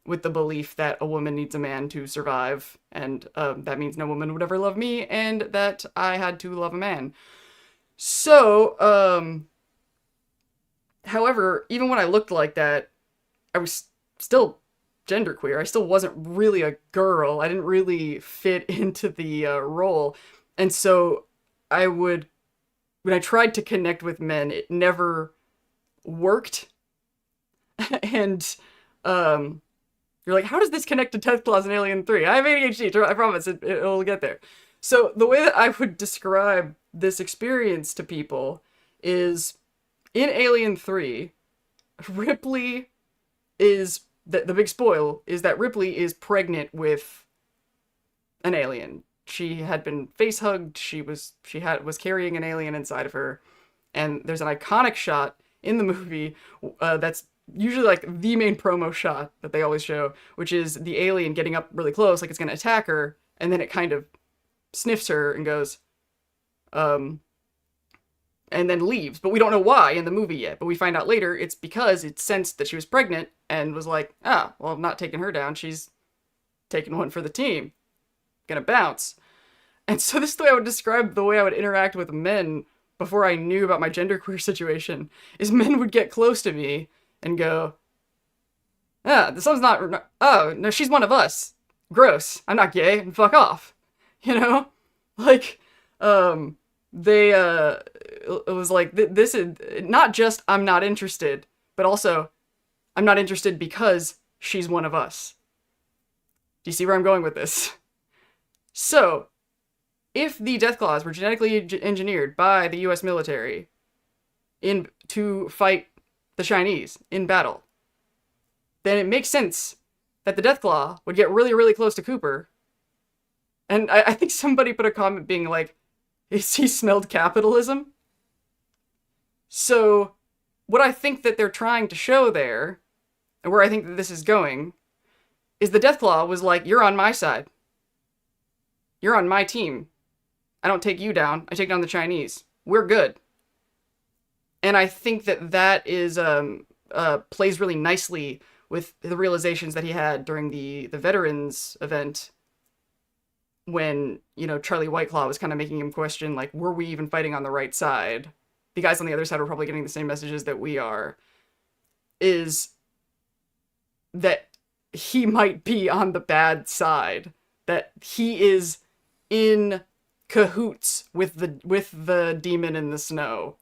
Speaker 1: with the belief that a woman needs a man to survive, and that means no woman would ever love me, and that I had to love a man. So, however, even when I looked like that, I was still genderqueer. I still wasn't really a girl. I didn't really fit into the role. And so I would, when I tried to connect with men, it never worked. And you're like, how does this connect to Teth Claws in Alien 3? I have ADHD, I promise it'll get there. So the way that I would describe this experience to people is in Alien 3, Ripley is the big spoil is that Ripley is pregnant with an alien. She had been face hugged. She was carrying an alien inside of her, and there's an iconic shot in the movie that's usually like the main promo shot that they always show, which is the alien getting up really close, like it's gonna attack her, and then it kind of sniffs her and goes, and then leaves. But we don't know why in the movie yet. But we find out later it's because it sensed that she was pregnant and was like, well, I'm not taking her down. She's taking one for the team. Gonna bounce. And so this is the way I would describe the way I would interact with men before I knew about my genderqueer situation, is men would get close to me and go, this one's not, oh, no, she's one of us. Gross. I'm not gay, and fuck off. You know? Like, it was like, this is not just I'm not interested, but also I'm not interested because she's one of us. Do you see where I'm going with this? So, if the Deathclaws were genetically engineered by the US military to fight the Chinese in battle, then it makes sense that the Deathclaw would get really, really close to Cooper. And I think somebody put a comment being like, is he smelled capitalism? So, what I think that they're trying to show there, and where I think that this is going, is the Deathclaw was like, you're on my side. You're on my team. I don't take you down. I take down the Chinese. We're good. And I think that is plays really nicely with the realizations that he had during the veterans event, when, you know, Charlie Whiteclaw was kind of making him question, like, were we even fighting on the right side? The guys on the other side were probably getting the same messages that we are. Is that he might be on the bad side. That he is in cahoots with the demon in the snow.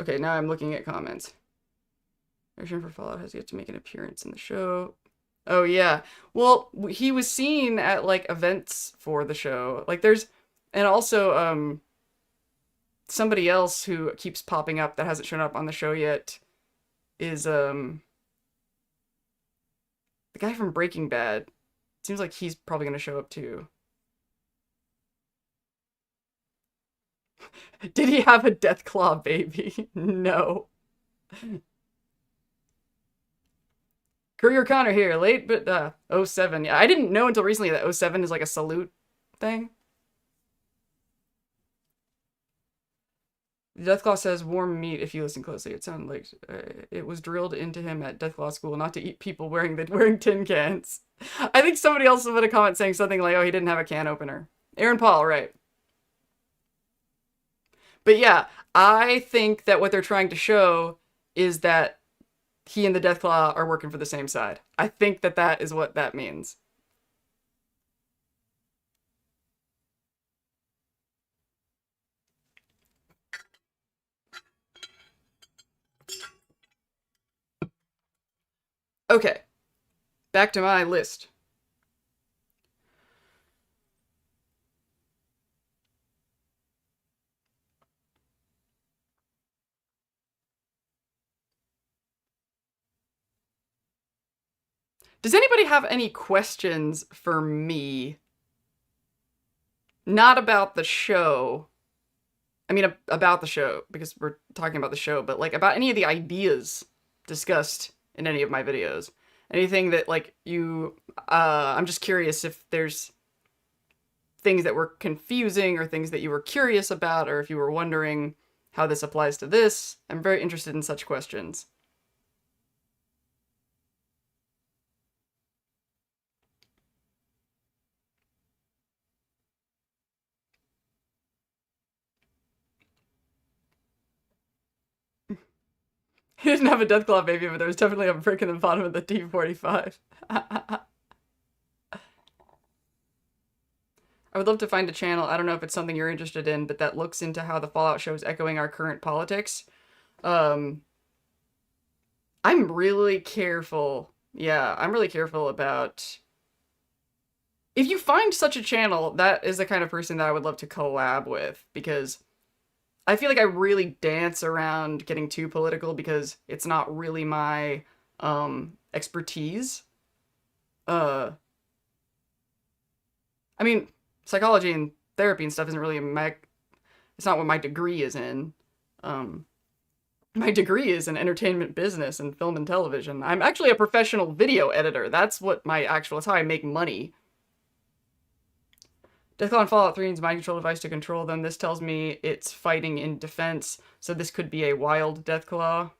Speaker 1: Okay, now I'm looking at comments. Version for Fallout has yet to make an appearance in the show. Oh yeah. Well, he was seen at like events for the show. Like there's and also somebody else who keeps popping up that hasn't shown up on the show yet is the guy from Breaking Bad. Seems like he's probably going to show up too. Did he have a Deathclaw baby? No. Courier Connor here, late but '07. Yeah, I didn't know until recently that '07 is like a salute thing. Deathclaw says warm meat if you listen closely. It sounded like it was drilled into him at Deathclaw school not to eat people wearing tin cans. I think somebody else put a comment saying something like, "Oh, he didn't have a can opener." Aaron Paul, right? But yeah, I think that what they're trying to show is that he and the Deathclaw are working for the same side. I think that that is what that means. Okay, back to my list. Does anybody have any questions for me? Not about the show. I mean, about the show, because we're talking about the show, but like about any of the ideas discussed in any of my videos. Anything that, like, I'm just curious if there's things that were confusing or things that you were curious about, or if you were wondering how this applies to this. I'm very interested in such questions. He didn't have a Deathclaw baby, but there was definitely a brick in the bottom of the D45. I would love to find a channel, I don't know if it's something you're interested in, but that looks into how the Fallout show is echoing our current politics. Um, I'm really careful. Yeah, I'm really careful about. If you find such a channel, that is the kind of person that I would love to collab with, because I feel like I really dance around getting too political because it's not really my expertise. Uh, I mean, psychology and therapy and stuff isn't really my. It's not what my degree is in. Um, my degree is in entertainment business and film and television. I'm actually a professional video editor. That's what my actual. That's how I make money. Deathclaw in Fallout 3 needs a mind control device to control them. This tells me it's fighting in defense, so this could be a wild Deathclaw.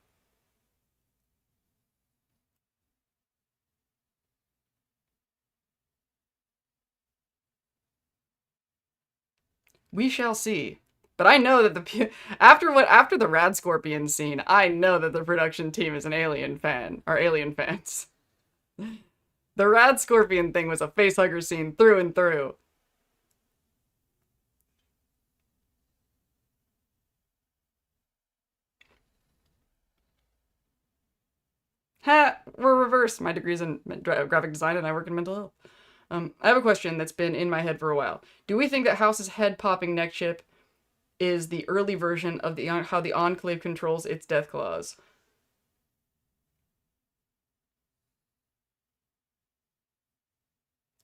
Speaker 1: We shall see. But I know that after the Rad Scorpion scene, I know that the production team is an Alien fan, or Alien fans. The Rad Scorpion thing was a facehugger scene through and through. Ha! We're reversed. My degree's in graphic design and I work in mental health. I have a question that's been in my head for a while. Do we think that House's head-popping neck chip is the early version of how the Enclave controls its Deathclaws?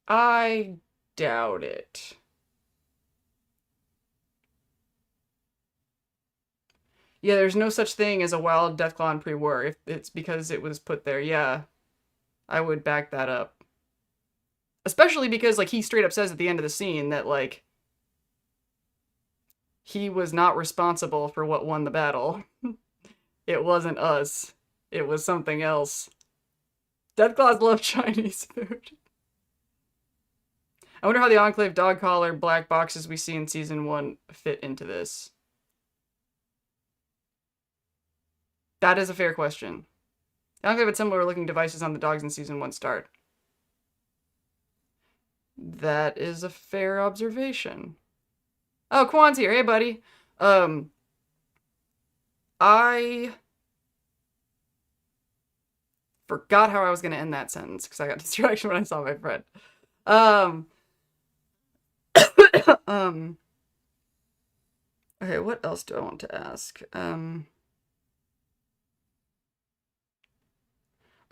Speaker 1: I doubt it. Yeah, there's no such thing as a wild Deathclaw in pre-war. If it's because it was put there, yeah, I would back that up. Especially because, like, he straight up says at the end of the scene that, like, he was not responsible for what won the battle. It wasn't us. It was something else. Deathclaws love Chinese food. I wonder how the Enclave dog collar black boxes we see in Season 1 fit into this. That is a fair question. The Enclave had similar looking devices on the dogs in Season 1 start. That is a fair observation. Oh, Quan's here. Hey, buddy. I Forgot how I was going to end that sentence because I got distraction when I saw my friend. Um, um, okay, what else do I want to ask?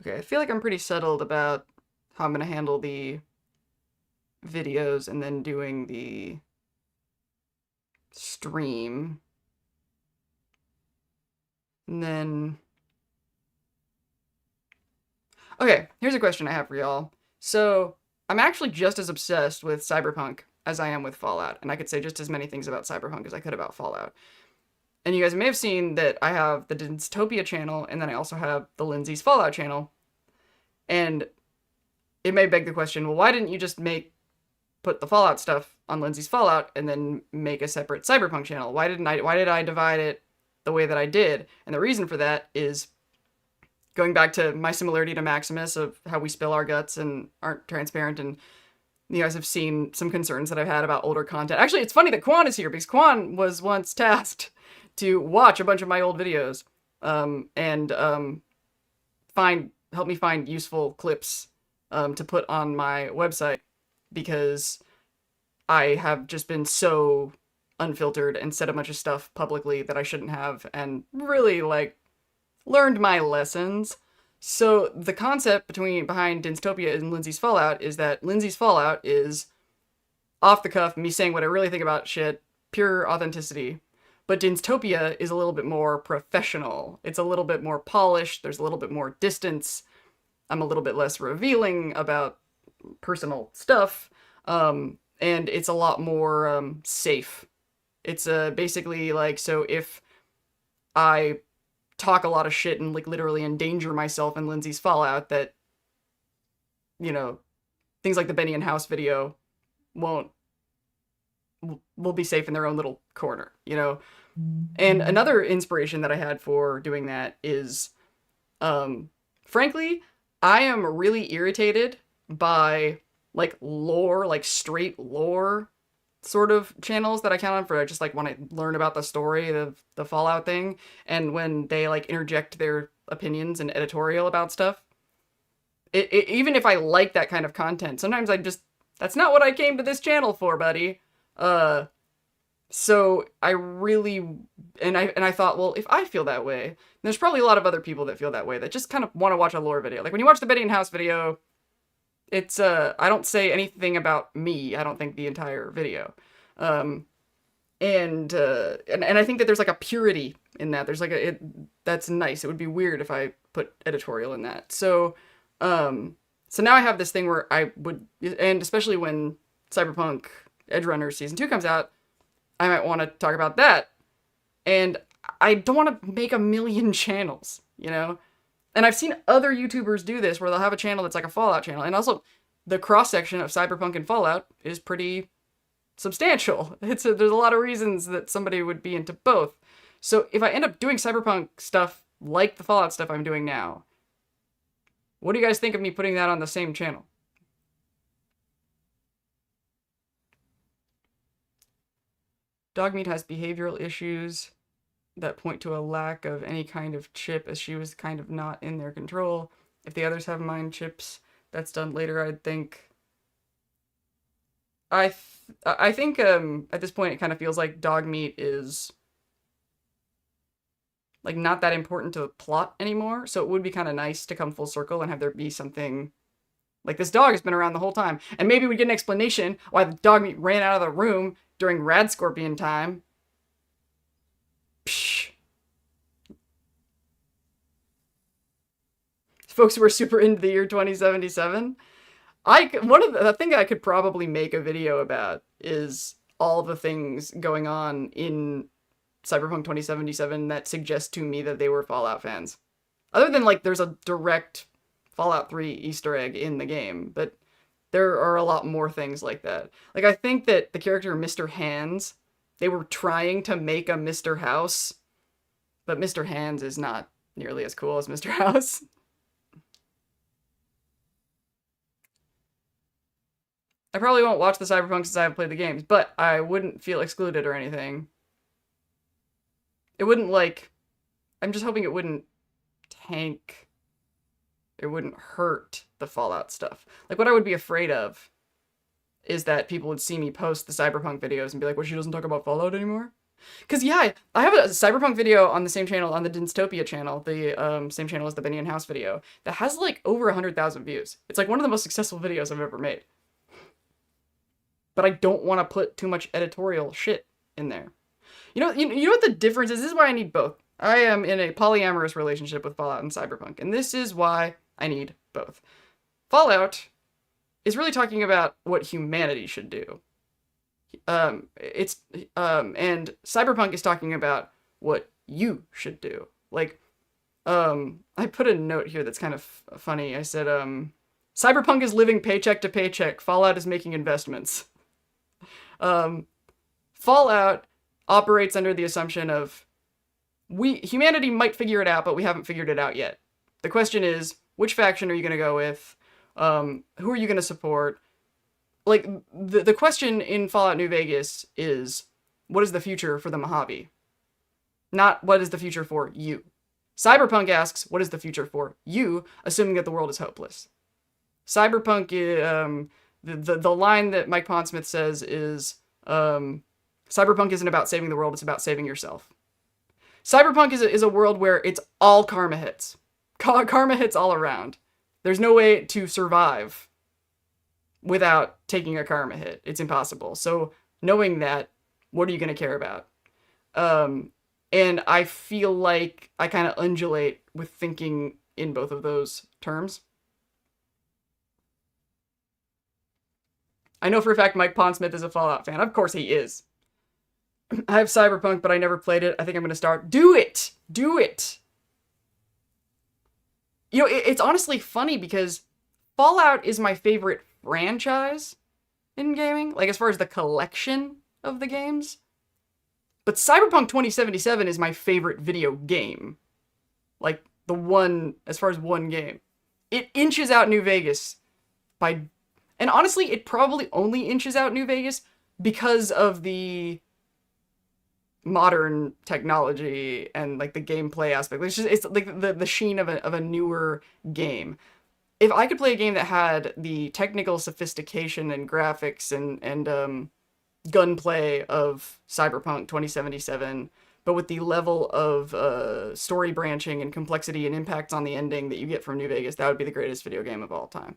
Speaker 1: Okay, I feel like I'm pretty settled about how I'm going to handle the videos and then doing the stream. And then... Okay, here's a question I have for y'all. So, I'm actually just as obsessed with Cyberpunk as I am with Fallout, and I could say just as many things about Cyberpunk as I could about Fallout. And you guys may have seen that I have the Dinztopia channel, and then I also have the Lindsay's Fallout channel. And it may beg the question, well, why didn't you just put the Fallout stuff on Lindsay's Fallout and then make a separate Cyberpunk channel? Why did I divide it the way that I did? And the reason for that is going back to my similarity to Maximus of how we spill our guts and aren't transparent, and you guys have seen some concerns that I've had about older content. Actually, it's funny that Quan is here because Quan was once tasked to watch a bunch of my old videos and help me find useful clips to put on my website, because I have just been so unfiltered and said a bunch of stuff publicly that I shouldn't have, and really learned my lessons. So the concept behind Dinztopia and Lindsay's Fallout is that Lindsay's Fallout is off the cuff, me saying what I really think about shit, pure authenticity. But Dinztopia is a little bit more professional. It's a little bit more polished. There's a little bit more distance. I'm a little bit less revealing about personal stuff. And it's a lot more safe. It's basically so if I talk a lot of shit and literally endanger myself in Lindsay's Fallout, that, things like the Benny and House video will be safe in their own little corner, And another inspiration that I had for doing that is, frankly, I am really irritated by lore, straight lore sort of channels that I count on for just want to learn about the story of the Fallout thing, and when they interject their opinions and editorial about stuff, even if I like that kind of content, sometimes that's not what I came to this channel for, buddy. So I really, and I thought, well, if I feel that way, there's probably a lot of other people that feel that way, that just kind of want to watch a lore video. When you watch the Betty and House video, it's, I don't say anything about me, I don't think, the entire video. And I think that there's a purity in that. There's that's nice. It would be weird if I put editorial in that. So now I have this thing where I would, and especially when Cyberpunk Edgerunners Season 2 comes out, I might want to talk about that. And I don't want to make a million channels, And I've seen other YouTubers do this, where they'll have a channel that's a Fallout channel. And also, the cross-section of Cyberpunk and Fallout is pretty substantial. There's a lot of reasons that somebody would be into both. So if I end up doing Cyberpunk stuff like the Fallout stuff I'm doing now, what do you guys think of me putting that on the same channel? Dogmeat has behavioral issues that point to a lack of any kind of chip, as she was kind of not in their control. If the others have mind chips, that's done later, I'd think. I think at this point it kind of feels like Dogmeat is not that important to the plot anymore, so it would be kind of nice to come full circle and have there be something this dog has been around the whole time, and maybe we get an explanation why the Dogmeat ran out of the room during Rad Scorpion time. Psh. Folks who are super into the year 2077. The thing I could probably make a video about is all the things going on in Cyberpunk 2077 that suggest to me that they were Fallout fans. Other than there's a direct Fallout 3 Easter egg in the game, but there are a lot more things like that. I think that the character Mr. Hands, they were trying to make a Mr. House, but Mr. Hands is not nearly as cool as Mr. House. I probably won't watch the Cyberpunk since I haven't played the games, but I wouldn't feel excluded or anything. It wouldn't I'm just hoping it wouldn't tank It wouldn't hurt the Fallout stuff. Like, what I would be afraid of is that people would see me post the Cyberpunk videos and be like, well, she doesn't talk about Fallout anymore? Because, yeah, I have a Cyberpunk video on the same channel, on the Dinztopia channel, the same channel as the Benny and House video, that has, like, over 100,000 views. It's, like, one of the most successful videos I've ever made. But I don't want to put too much editorial shit in there. You know what the difference is? This is why I need both. I am in a polyamorous relationship with Fallout and Cyberpunk, and this is why I need both. Fallout is really talking about what humanity should do. And Cyberpunk is talking about what you should do. Like, I put a note here that's kind of funny. I said, Cyberpunk is living paycheck to paycheck. Fallout is making investments. Fallout operates under the assumption of humanity might figure it out, but we haven't figured it out yet. The question is, which faction are you going to go with? Who are you going to support? Like, the question in Fallout New Vegas is, what is the future for the Mojave? Not, what is the future for you? Cyberpunk asks, what is the future for you, assuming that the world is hopeless? Cyberpunk, the line that Mike Pondsmith says is, Cyberpunk isn't about saving the world, it's about saving yourself. Cyberpunk is a world where it's all karma hits. Karma hits all around. There's no way to survive without taking a karma hit. It's impossible. So knowing that, what are you going to care about? And I feel like I kind of undulate with thinking in both of those terms. I know for a fact Mike Pondsmith is a Fallout fan. Of course he is. I have Cyberpunk, but I never played it. I think I'm going to start. Do it! Do it! You know, it's honestly funny because Fallout is my favorite franchise in gaming. Like, as far as the collection of the games. But Cyberpunk 2077 is my favorite video game. Like, the one, as far as one game. It inches out New Vegas by... And honestly, it probably only inches out New Vegas because of the modern technology and, like, the gameplay aspect. It's like the sheen of a newer game. If I could play a game that had the technical sophistication and graphics and gunplay of Cyberpunk 2077, but with the level of story branching and complexity and impacts on the ending that you get from New Vegas, that would be the greatest video game of all time.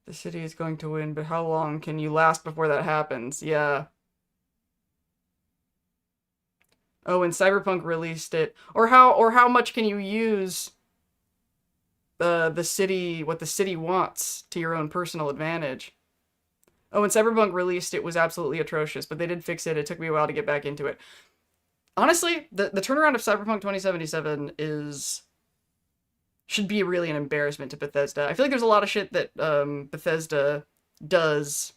Speaker 1: The city is going to win, but how long can you last before that happens? Yeah. Oh, and Cyberpunk released it. Or how much can you use the city, what the city wants, to your own personal advantage? Oh, when Cyberpunk released, it was absolutely atrocious, but they did fix it. It took me a while to get back into it. Honestly, the turnaround of Cyberpunk 2077 should be really an embarrassment to Bethesda. I feel like there's a lot of shit that Bethesda does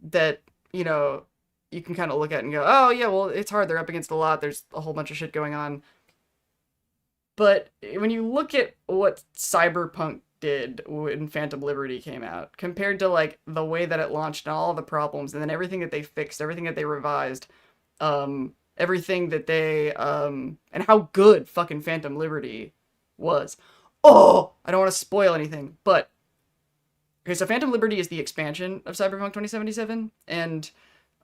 Speaker 1: that, you know, you can kind of look at and go, oh yeah, well, it's hard. They're up against a lot. There's a whole bunch of shit going on. But when you look at what Cyberpunk did when Phantom Liberty came out, compared to, like, the way that it launched and all the problems, and then everything that they fixed, everything that they revised, everything that they, and how good fucking Phantom Liberty was. Oh, I don't want to spoil anything, but okay, so Phantom Liberty is the expansion of Cyberpunk 2077, and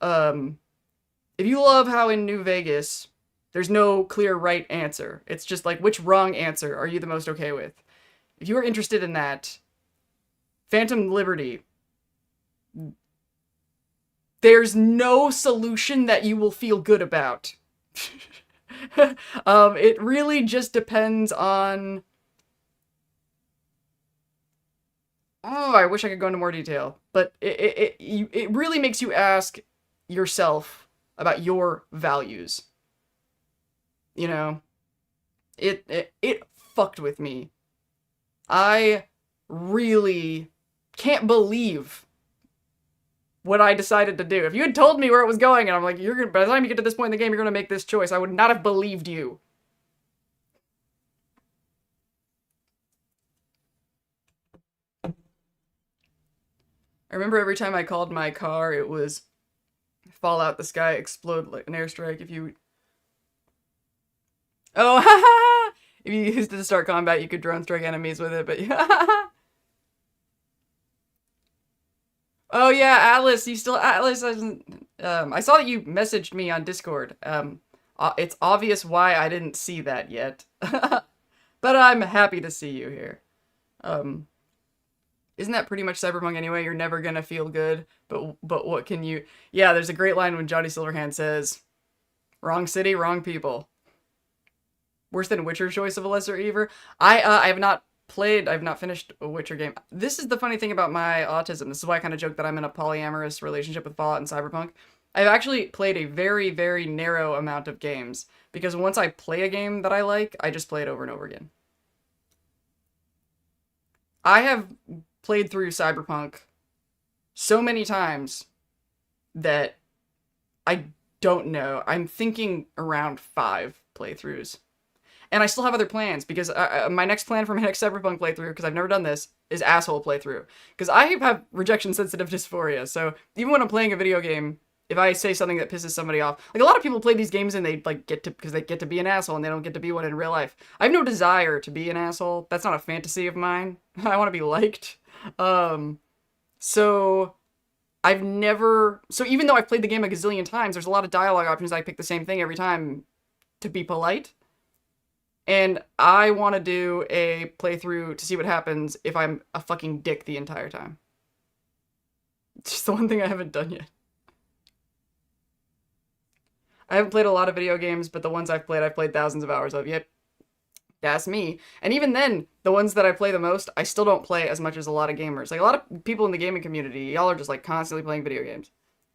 Speaker 1: if you love how in New Vegas there's no clear right answer, it's just like, which wrong answer are you the most okay with? If you are interested in that, Phantom Liberty, there's no solution that you will feel good about. It really just depends on... Oh, I wish I could go into more detail. But it really makes you ask yourself about your values. You know? It fucked with me. I really can't believe what I decided to do. If you had told me where it was going, and I'm like, by the time you get to this point in the game, you're gonna make this choice, I would not have believed you. I remember every time I called my car, it was Fallout, the sky explode like an airstrike if you... Oh, haha! If you used it to start combat, you could drone strike enemies with it, but Oh yeah, Atlas, you still... Atlas doesn't... I saw that you messaged me on Discord. It's obvious why I didn't see that yet. But I'm happy to see you here. Isn't that pretty much Cyberpunk anyway? You're never gonna feel good, but what can you... Yeah, there's a great line when Johnny Silverhand says, "Wrong city, wrong people." Worse than Witcher Choice of a Lesser Evil. I have not played, I've not finished a Witcher game. This is the funny thing about my autism. This is why I kind of joke that I'm in a polyamorous relationship with Fallout and Cyberpunk. I've actually played a very, very narrow amount of games, because once I play a game that I like, I just play it over and over again. I have played through Cyberpunk so many times that I don't know. I'm thinking around 5 playthroughs. And I still have other plans, because my next plan for my next Cyberpunk playthrough, because I've never done this, is asshole playthrough. Because I have rejection-sensitive dysphoria, so even when I'm playing a video game, if I say something that pisses somebody off... Like, a lot of people play these games and they, like, because they get to be an asshole and they don't get to be one in real life. I have no desire to be an asshole. That's not a fantasy of mine. I want to be liked. So... I've never... So even though I've played the game a gazillion times, there's a lot of dialogue options. I pick the same thing every time to be polite. And I want to do a playthrough to see what happens if I'm a fucking dick the entire time. It's just the one thing I haven't done yet. I haven't played a lot of video games, but the ones I've played thousands of hours of. Yep, that's me. And even then, the ones that I play the most, I still don't play as much as a lot of gamers. Like, a lot of people in the gaming community, y'all are just, like, constantly playing video games.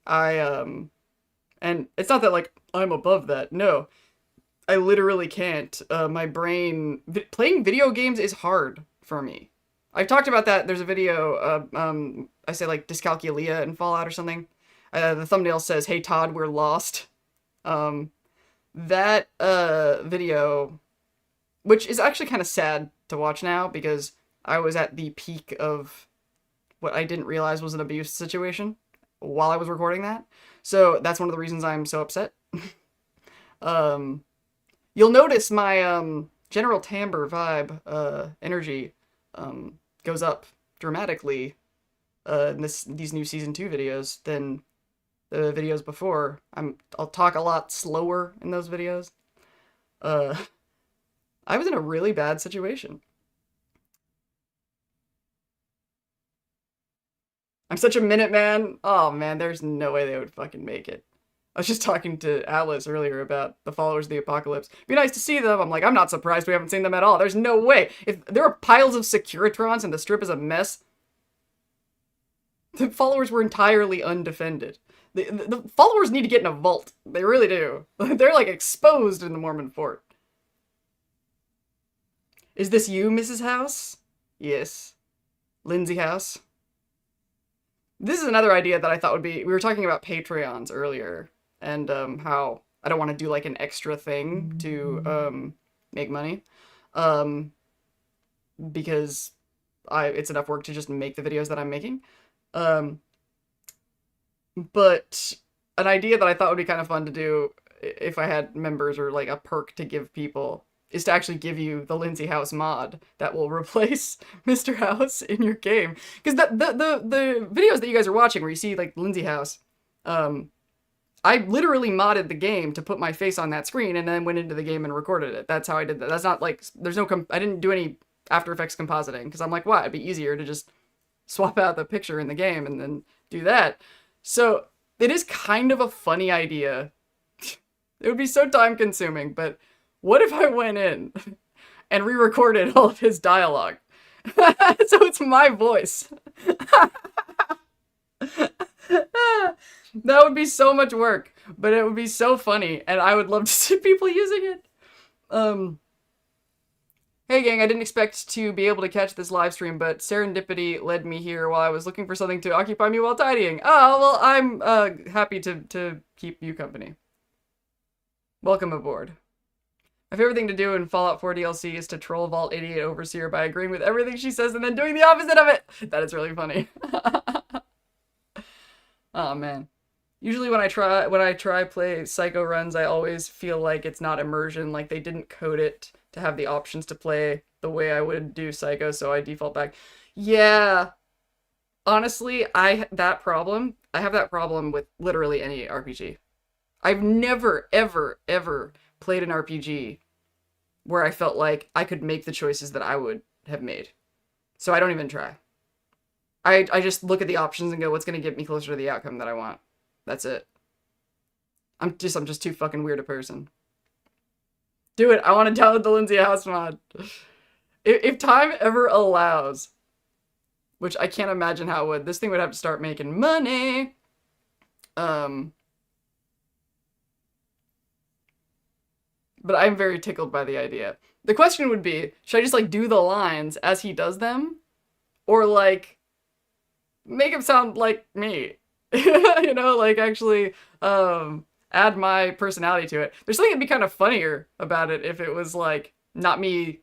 Speaker 1: And it's not that, like, I'm above that. No. I literally can't. My brain... Playing video games is hard for me. I've talked about that. There's a video, I say, like, dyscalculia in Fallout or something. The thumbnail says, "Hey, Todd, we're lost." That video, which is actually kind of sad to watch now, because I was at the peak of what I didn't realize was an abuse situation while I was recording that. So that's one of the reasons I'm so upset. You'll notice my general timbre vibe, energy, goes up dramatically in these new Season 2 videos than the videos before. I'll talk a lot slower in those videos. I was in a really bad situation. I'm such a minute man. Oh man, there's no way they would fucking make it. I was just talking to Atlas earlier about the followers of the apocalypse. It'd be nice to see them. I'm like, I'm not surprised we haven't seen them at all. There's no way. If there are piles of Securitrons and the strip is a mess, the followers were entirely undefended. The followers need to get in a vault. They really do. They're, like, exposed in the Mormon fort. Is this you, Mrs. House? Yes. Lindsay House? This is another idea that I thought would be... We were talking about Patreons earlier, and how I don't want to do, like, an extra thing to make money. Because it's enough work to just make the videos that I'm making. But an idea that I thought would be kind of fun to do if I had members, or like a perk to give people, is to actually give you the Lindsay House mod that will replace Mr. House in your game. Because the videos that you guys are watching where you see like Lindsay House, I literally modded the game to put my face on that screen and then went into the game and recorded it. That's how I did that. That's not like, I didn't do any After Effects compositing, because I'm like, why? It'd be easier to just swap out the picture in the game and then do that. So it is kind of a funny idea. It would be so time consuming, but what if I went in and re-recorded all of his dialogue? So it's my voice. That would be so much work, but it would be so funny, and I would love to see people using it. Hey gang, I didn't expect to be able to catch this live stream, but serendipity led me here while I was looking for something to occupy me while tidying. Oh, well, I'm happy to keep you company. Welcome aboard. My favorite thing to do in Fallout 4 DLC is to troll Vault 88 Overseer by agreeing with everything she says and then doing the opposite of it. That is really funny. Oh man. Usually when I try play Psycho runs, I always feel like it's not immersion, like they didn't code it to have the options to play the way I would do Psycho, so I default back. Yeah, honestly, I have that problem with literally any RPG. I've never ever ever played an RPG where I felt like I could make the choices that I would have made. So I don't even try. I just look at the options and go, what's going to get me closer to the outcome that I want? That's it. I'm just too fucking weird a person. Do it. I want to download the Lindsay House mod. If time ever allows, which I can't imagine how it would, this thing would have to start making money. But I'm very tickled by the idea. The question would be, should I just like do the lines as he does them? Or like make him sound like me? You know, like actually add my personality to it. There's something that'd be kind of funnier about it if it was like not me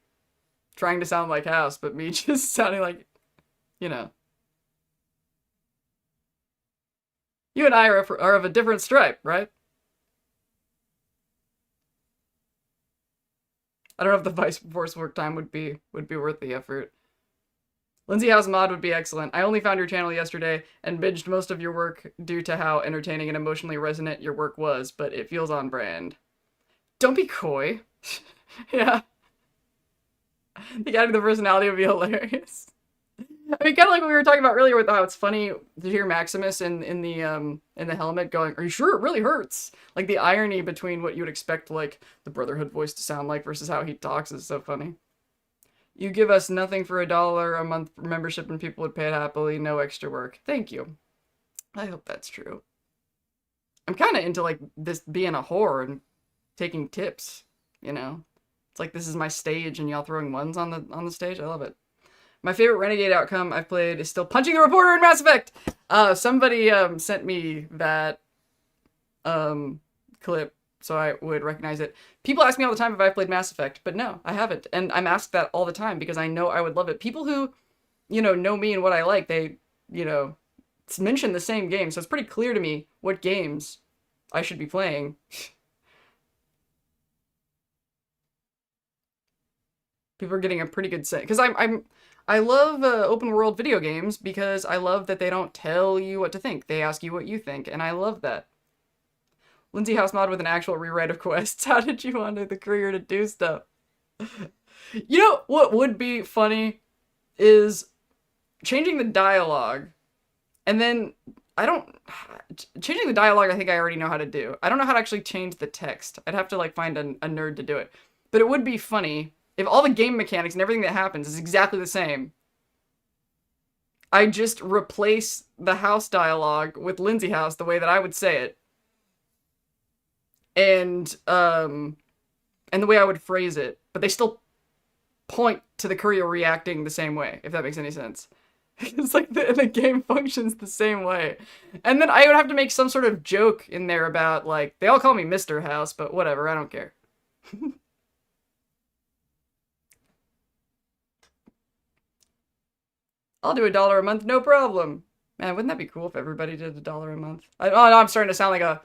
Speaker 1: trying to sound like House, but me just sounding like, you know. You and I are of a different stripe, right? I don't know if the Vice Force work time would be worth the effort. Lindsay House mod would be excellent. I only found your channel yesterday and binged most of your work due to how entertaining and emotionally resonant your work was, but it feels on brand. Don't be coy. Yeah. I think adding the personality would be hilarious. I mean, kind of like what we were talking about earlier with how it's funny to hear Maximus in the helmet going, "Are you sure it really hurts?" Like the irony between what you would expect like the Brotherhood voice to sound like versus how he talks is so funny. You give us nothing for $1 a month membership and people would pay it happily, no extra work. Thank you. I hope that's true. I'm kind of into like this being a whore and taking tips, you know? It's like this is my stage and y'all throwing ones on the stage. I love it. My favorite Renegade outcome I've played is still punching the reporter in Mass Effect. Somebody sent me that clip so I would recognize it. People ask me all the time if I've played Mass Effect, but no, I haven't. And I'm asked that all the time because I know I would love it. People who, know me and what I like, they, mention the same game. So it's pretty clear to me what games I should be playing. People are getting a pretty good sense. Because I love open world video games because I love that they don't tell you what to think. They ask you what you think, and I love that. Lindsay House mod with an actual rewrite of quests. How did you want the courier to do stuff? You know what would be funny is changing the dialogue, and then changing the dialogue I think I already know how to do. I don't know how to actually change the text. I'd have to like find a nerd to do it. But it would be funny if all the game mechanics and everything that happens is exactly the same. I just replace the House dialogue with Lindsay House the way that I would say it. And the way I would phrase it, but they still point to the courier reacting the same way, if that makes any sense. It's like the game functions the same way. And then I would have to make some sort of joke in there about, like, they all call me Mr. House, but whatever, I don't care. I'll do $1 a month, no problem. Man, wouldn't that be cool if everybody did $1 a month? Oh, no, I'm starting to sound like a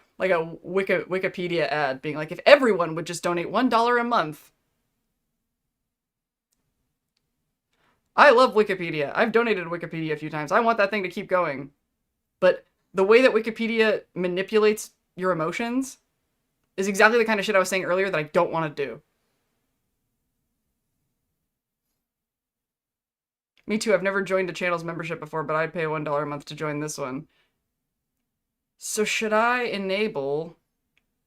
Speaker 1: Wikipedia ad, being like, if everyone would just donate $1 a month. I love Wikipedia. I've donated to Wikipedia a few times. I want that thing to keep going. But the way that Wikipedia manipulates your emotions is exactly the kind of shit I was saying earlier that I don't want to do. Me too, I've never joined a channel's membership before, but I'd pay $1 a month to join this one. So should I enable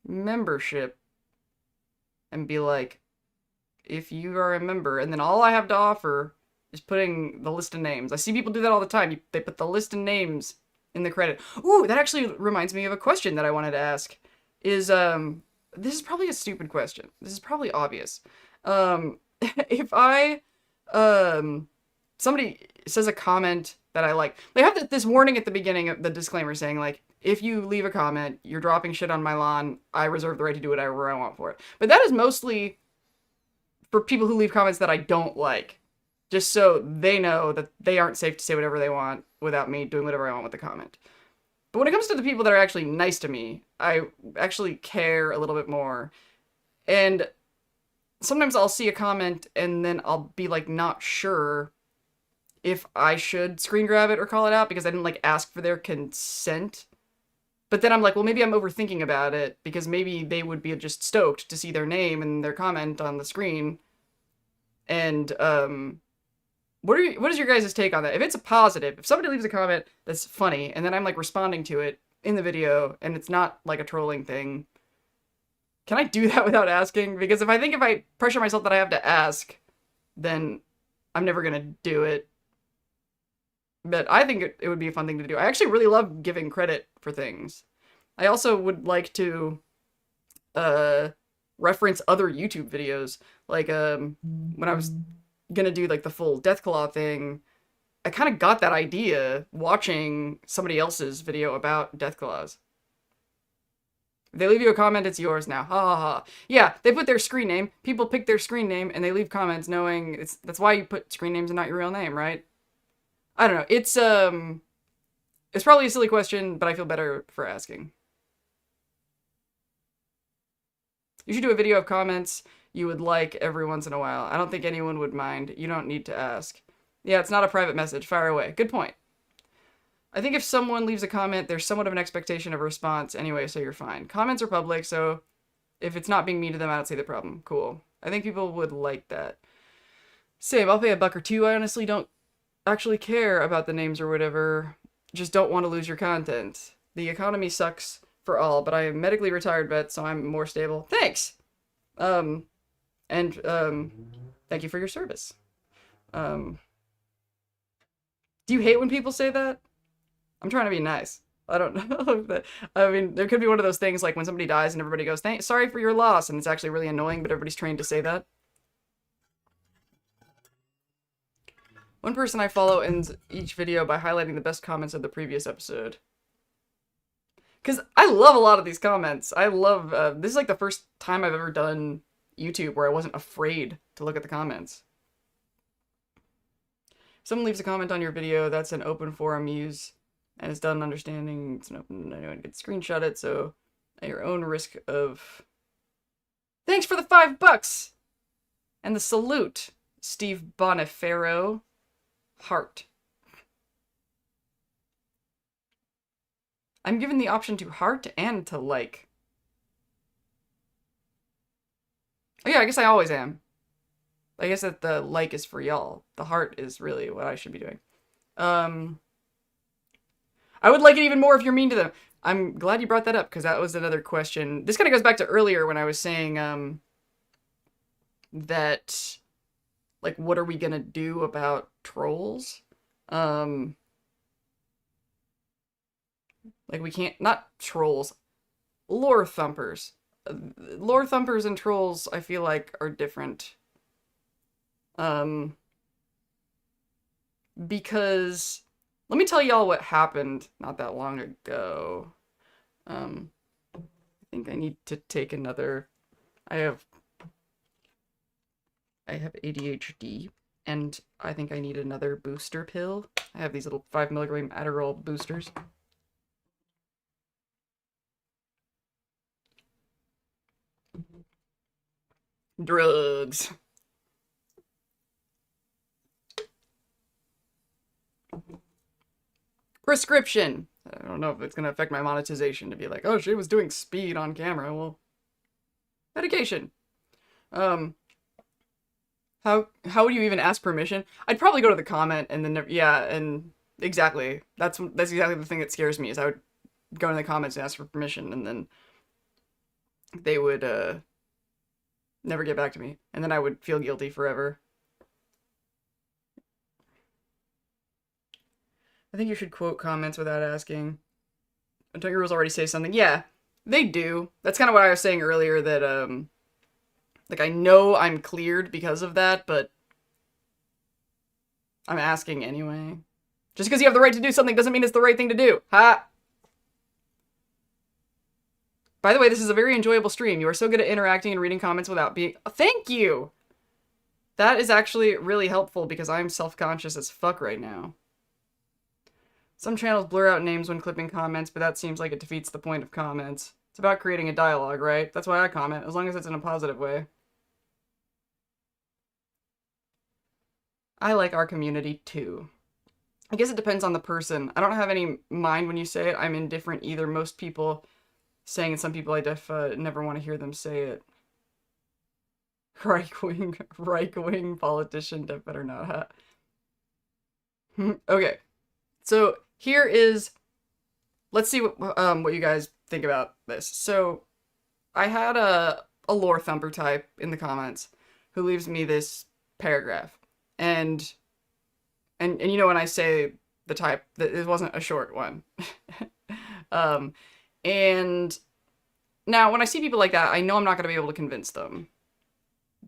Speaker 1: membership and be like, if you are a member, and then all I have to offer is putting the list of names. I see people do that all the time. They put the list of names in the credit. Ooh, that actually reminds me of a question that I wanted to ask. This is probably a stupid question. This is probably obvious. If I, somebody says a comment that I like. They have this warning at the beginning of the disclaimer saying, like, if you leave a comment, you're dropping shit on my lawn, I reserve the right to do whatever I want for it. But that is mostly for people who leave comments that I don't like. Just so they know that they aren't safe to say whatever they want without me doing whatever I want with the comment. But when it comes to the people that are actually nice to me, I actually care a little bit more. And sometimes I'll see a comment and then I'll be like not sure if I should screen grab it or call it out because I didn't like ask for their consent. But then I'm like, well, maybe I'm overthinking about it because maybe they would be just stoked to see their name and their comment on the screen. And what is your guys' take on that? If it's a positive, if somebody leaves a comment that's funny and then I'm like responding to it in the video and it's not like a trolling thing, can I do that without asking? Because if I pressure myself that I have to ask, then I'm never gonna do it. But I think it would be a fun thing to do. I actually really love giving credit for things. I also would like to reference other YouTube videos. Like when I was gonna do like the full Deathclaw thing, I kind of got that idea watching somebody else's video about Deathclaws. If they leave you a comment, it's yours now. Ha ha ha. Yeah, they put their screen name. People pick their screen name and they leave comments knowing that's why you put screen names and not your real name, right? I don't know. It's probably a silly question, but I feel better for asking. You should do a video of comments you would like every once in a while. I don't think anyone would mind. You don't need to ask. Yeah, it's not a private message. Fire away. Good point. I think if someone leaves a comment, there's somewhat of an expectation of a response anyway, so you're fine. Comments are public, so if it's not being mean to them, I don't see the problem. Cool. I think people would like that. Same, I'll pay $1 or $2. I honestly don't actually care about the names or whatever. Just don't want to lose your content. The economy sucks for all, but I am medically retired vet, so I'm more stable. Thanks! Thank you for your service. Do you hate when people say that? I'm trying to be nice. I don't know. I mean, there could be one of those things like when somebody dies and everybody goes, sorry for your loss, and it's actually really annoying, but everybody's trained to say that. One person I follow ends each video by highlighting the best comments of the previous episode. Because I love a lot of these comments. I love, this is like the first time I've ever done YouTube where I wasn't afraid to look at the comments. If someone leaves a comment on your video, that's an open forum use. And it's done understanding, it's an open, anyone can screenshot it, so at your own risk of... Thanks for the $5! And the salute, Steve Bonifero. Heart. I'm given the option to heart and to like. Oh yeah, I guess I always am. I guess that the like is for y'all. The heart is really what I should be doing. I would like it even more if you're mean to them. I'm glad you brought that up, because that was another question. This kind of goes back to earlier when I was saying, that, like, what are we gonna do about trolls? Like, we can't, not trolls, lore thumpers. Lore thumpers and trolls, I feel like, are different. Because... Let me tell y'all what happened not that long ago. I think I need to take another... I have ADHD, and I think I need another booster pill. I have these little 5 milligram Adderall boosters. Drugs. Prescription. I don't know if it's gonna affect my monetization to be like, oh, she was doing speed on camera. Well, medication. How would you even ask permission? I'd probably go to the comment and then, yeah, and exactly. That's exactly the thing that scares me, is I would go in the comments and ask for permission, and then they would, never get back to me. And then I would feel guilty forever. I think you should quote comments without asking. Don't your rules already say something? Yeah, they do. That's kind of what I was saying earlier, that, like, I know I'm cleared because of that, but I'm asking anyway. Just because you have the right to do something doesn't mean it's the right thing to do. Ha! By the way, this is a very enjoyable stream. You are so good at interacting and reading comments without being... Thank you! That is actually really helpful because I'm self-conscious as fuck right now. Some channels blur out names when clipping comments, but that seems like it defeats the point of comments. It's about creating a dialogue, right? That's why I comment, as long as it's in a positive way. I like our community too. I guess it depends on the person. I don't have any mind when you say it. I'm indifferent either. Most people saying it, some people I never want to hear them say it. Right-wing politician, def better not. Okay, so here is, let's see what you guys think about this. So I had a lore thumper type in the comments who leaves me this paragraph, and you know when I say the type, that it wasn't a short one. And now when I see people like that, I know I'm not going to be able to convince them.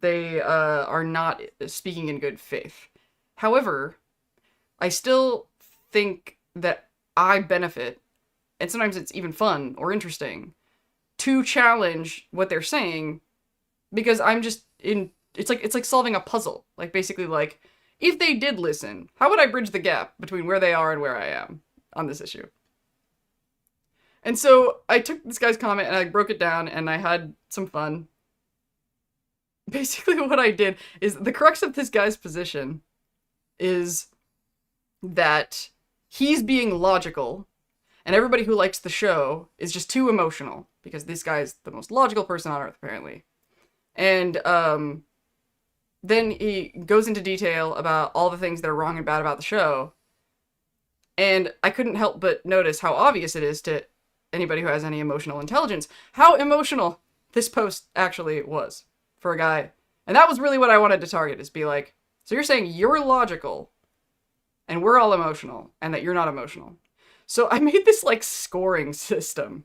Speaker 1: They are not speaking in good faith. However, I still think that I benefit, and sometimes it's even fun or interesting, to challenge what they're saying, because I'm just in, it's like solving a puzzle. Like, basically, like, if they did listen, how would I bridge the gap between where they are and where I am on this issue? And so I took this guy's comment and I broke it down and I had some fun. Basically what I did is, the crux of this guy's position is that he's being logical and everybody who likes the show is just too emotional, because this guy's the most logical person on earth, apparently. And then he goes into detail about all the things that are wrong and bad about the show. And I couldn't help but notice how obvious it is to anybody who has any emotional intelligence how emotional this post actually was for a guy. And that was really what I wanted to target, is be like, so you're saying you're logical and we're all emotional, and that you're not emotional. So I made this, like, scoring system.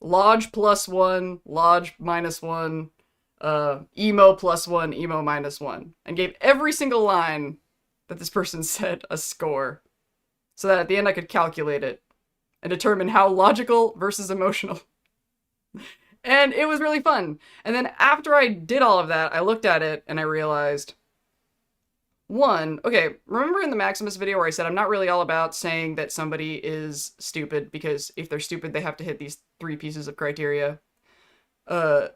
Speaker 1: Lodge +1, Lodge -1, emo +1, emo -1, and gave every single line that this person said a score, so that at the end I could calculate it and determine how logical versus emotional. And it was really fun. And then after I did all of that, I looked at it and I realized, one, okay, remember in the Maximus video where I said I'm not really all about saying that somebody is stupid, because if they're stupid, they have to hit these 3 pieces of criteria. I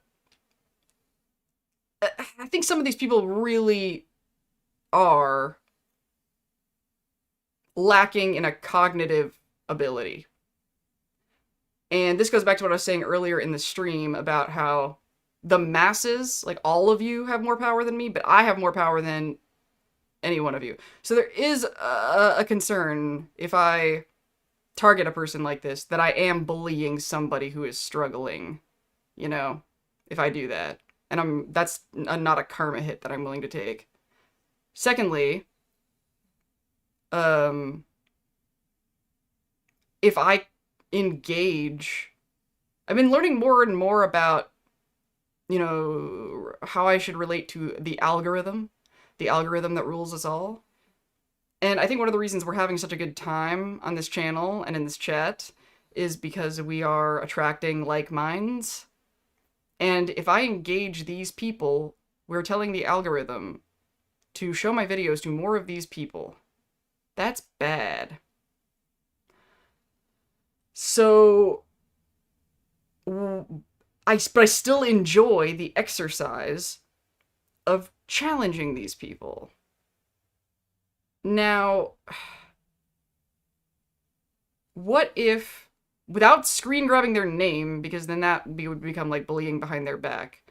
Speaker 1: think some of these people really are lacking in a cognitive ability. And this goes back to what I was saying earlier in the stream about how the masses, like all of you, have more power than me, but I have more power than any one of you. So there is a concern, if I target a person like this, that I am bullying somebody who is struggling, you know, if I do that. And that's not a karma hit that I'm willing to take. Secondly, if I engage, I've been learning more and more about, you know, how I should relate to the algorithm that rules us all. And I think one of the reasons we're having such a good time on this channel and in this chat is because we are attracting like minds. And if I engage these people, we're telling the algorithm to show my videos to more of these people. That's bad. So, but I still enjoy the exercise of challenging these people. Now, what if, without screen grabbing their name, because then that would become like bullying behind their back,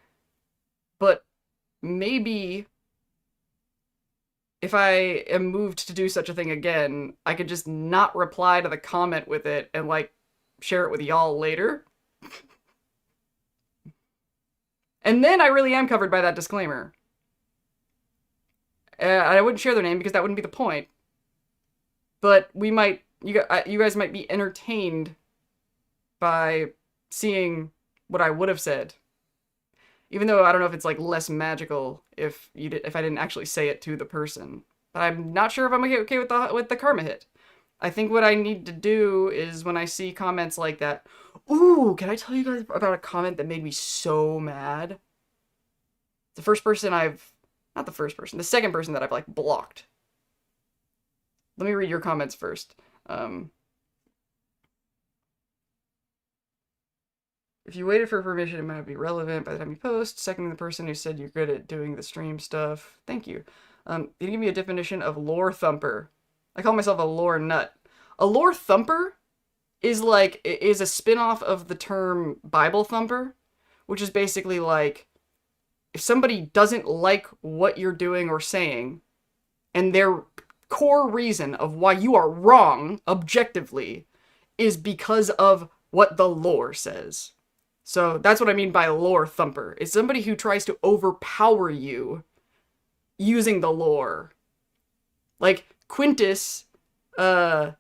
Speaker 1: but maybe if I am moved to do such a thing again, I could just not reply to the comment with it and, like, share it with y'all later. And then I really am covered by that disclaimer. I wouldn't share their name because that wouldn't be the point. But we might, you guys might be entertained by seeing what I would have said. Even though I don't know if it's, like, less magical if I didn't actually say it to the person. But I'm not sure if I'm okay with the karma hit. I think what I need to do is, when I see comments like that... Ooh, can I tell you guys about a comment that made me so mad? The first person I've... Not the first person. The second person that I've, like, blocked. Let me read your comments first. If you waited for permission, it might be relevant by the time you post. Seconding the person who said you're good at doing the stream stuff. Thank you. You give me a definition of lore thumper. I call myself a lore nut. A lore thumper is a spin-off of the term Bible thumper, which is basically like if somebody doesn't like what you're doing or saying, and their core reason of why you are wrong objectively is because of what the lore says. So that's what I mean by lore thumper. It's somebody who tries to overpower you using the lore. Like Quintus, like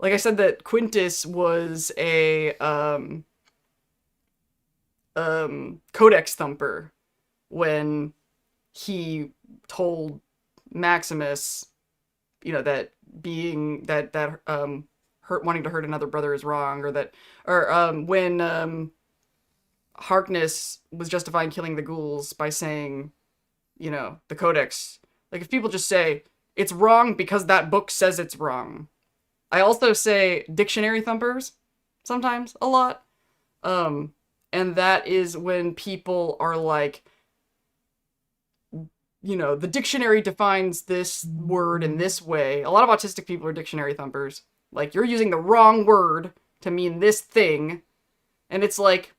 Speaker 1: I said that Quintus was a codex thumper when he told Maximus, you know, that being that wanting to hurt another brother is wrong, or when Harkness was justifying killing the ghouls by saying, you know, the codex. Like if people just say it's wrong because that book says it's wrong. I also say dictionary thumpers sometimes, a lot. And that is when people are like, you know, the dictionary defines this word in this way. A lot of autistic people are dictionary thumpers. Like, you're using the wrong word to mean this thing. And it's like,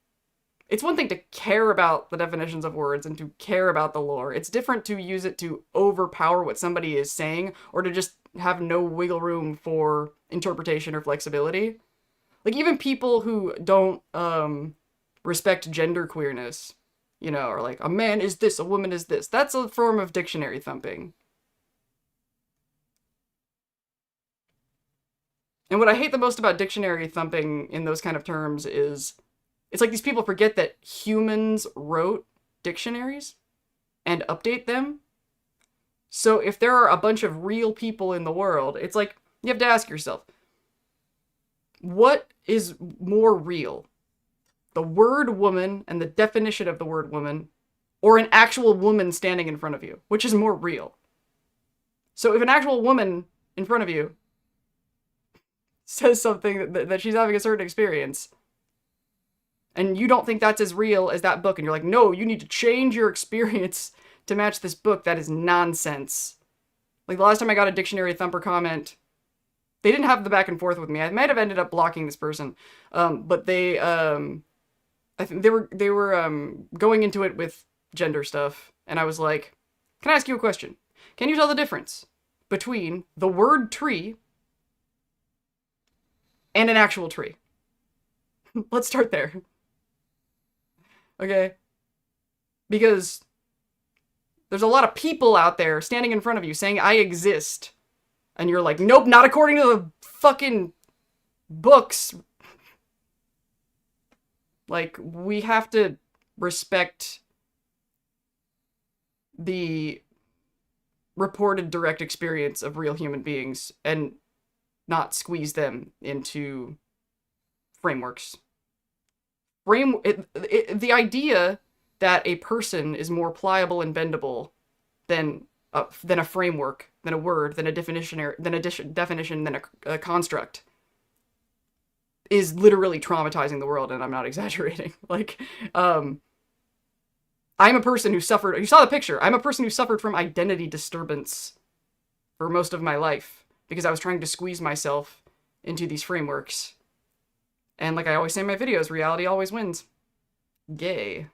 Speaker 1: it's one thing to care about the definitions of words and to care about the lore. It's different to use it to overpower what somebody is saying or to just have no wiggle room for interpretation or flexibility. Like, even people who don't respect gender queerness, you know, or like, a man is this, a woman is this. That's a form of dictionary thumping. And what I hate the most about dictionary thumping in those kind of terms is, it's like these people forget that humans wrote dictionaries and update them. So if there are a bunch of real people in the world, it's like, you have to ask yourself, what is more real? The word woman and the definition of the word woman, or an actual woman standing in front of you? Which is more real? So if an actual woman in front of you says something that she's having a certain experience, and you don't think that's as real as that book, and you're like, no, you need to change your experience to match this book, that is nonsense. Like, the last time I got a dictionary thumper comment, they didn't have the back and forth with me. I might have ended up blocking this person, but they, I think they were going into it with gender stuff, and I was like, can I ask you a question? Can you tell the difference between the word tree and an actual tree? Let's start there. Okay? Because there's a lot of people out there standing in front of you saying, I exist. And you're like, nope, not according to the fucking books. Like, we have to respect the reported direct experience of real human beings and not squeeze them into frameworks. The idea that a person is more pliable and bendable than a framework, than a word, than a definition, than a construct, is literally traumatizing the world, and I'm not exaggerating. Like, I'm a person who suffered, you saw the picture, I'm a person who suffered from identity disturbance for most of my life, because I was trying to squeeze myself into these frameworks. And like I always say in my videos, reality always wins. Gay.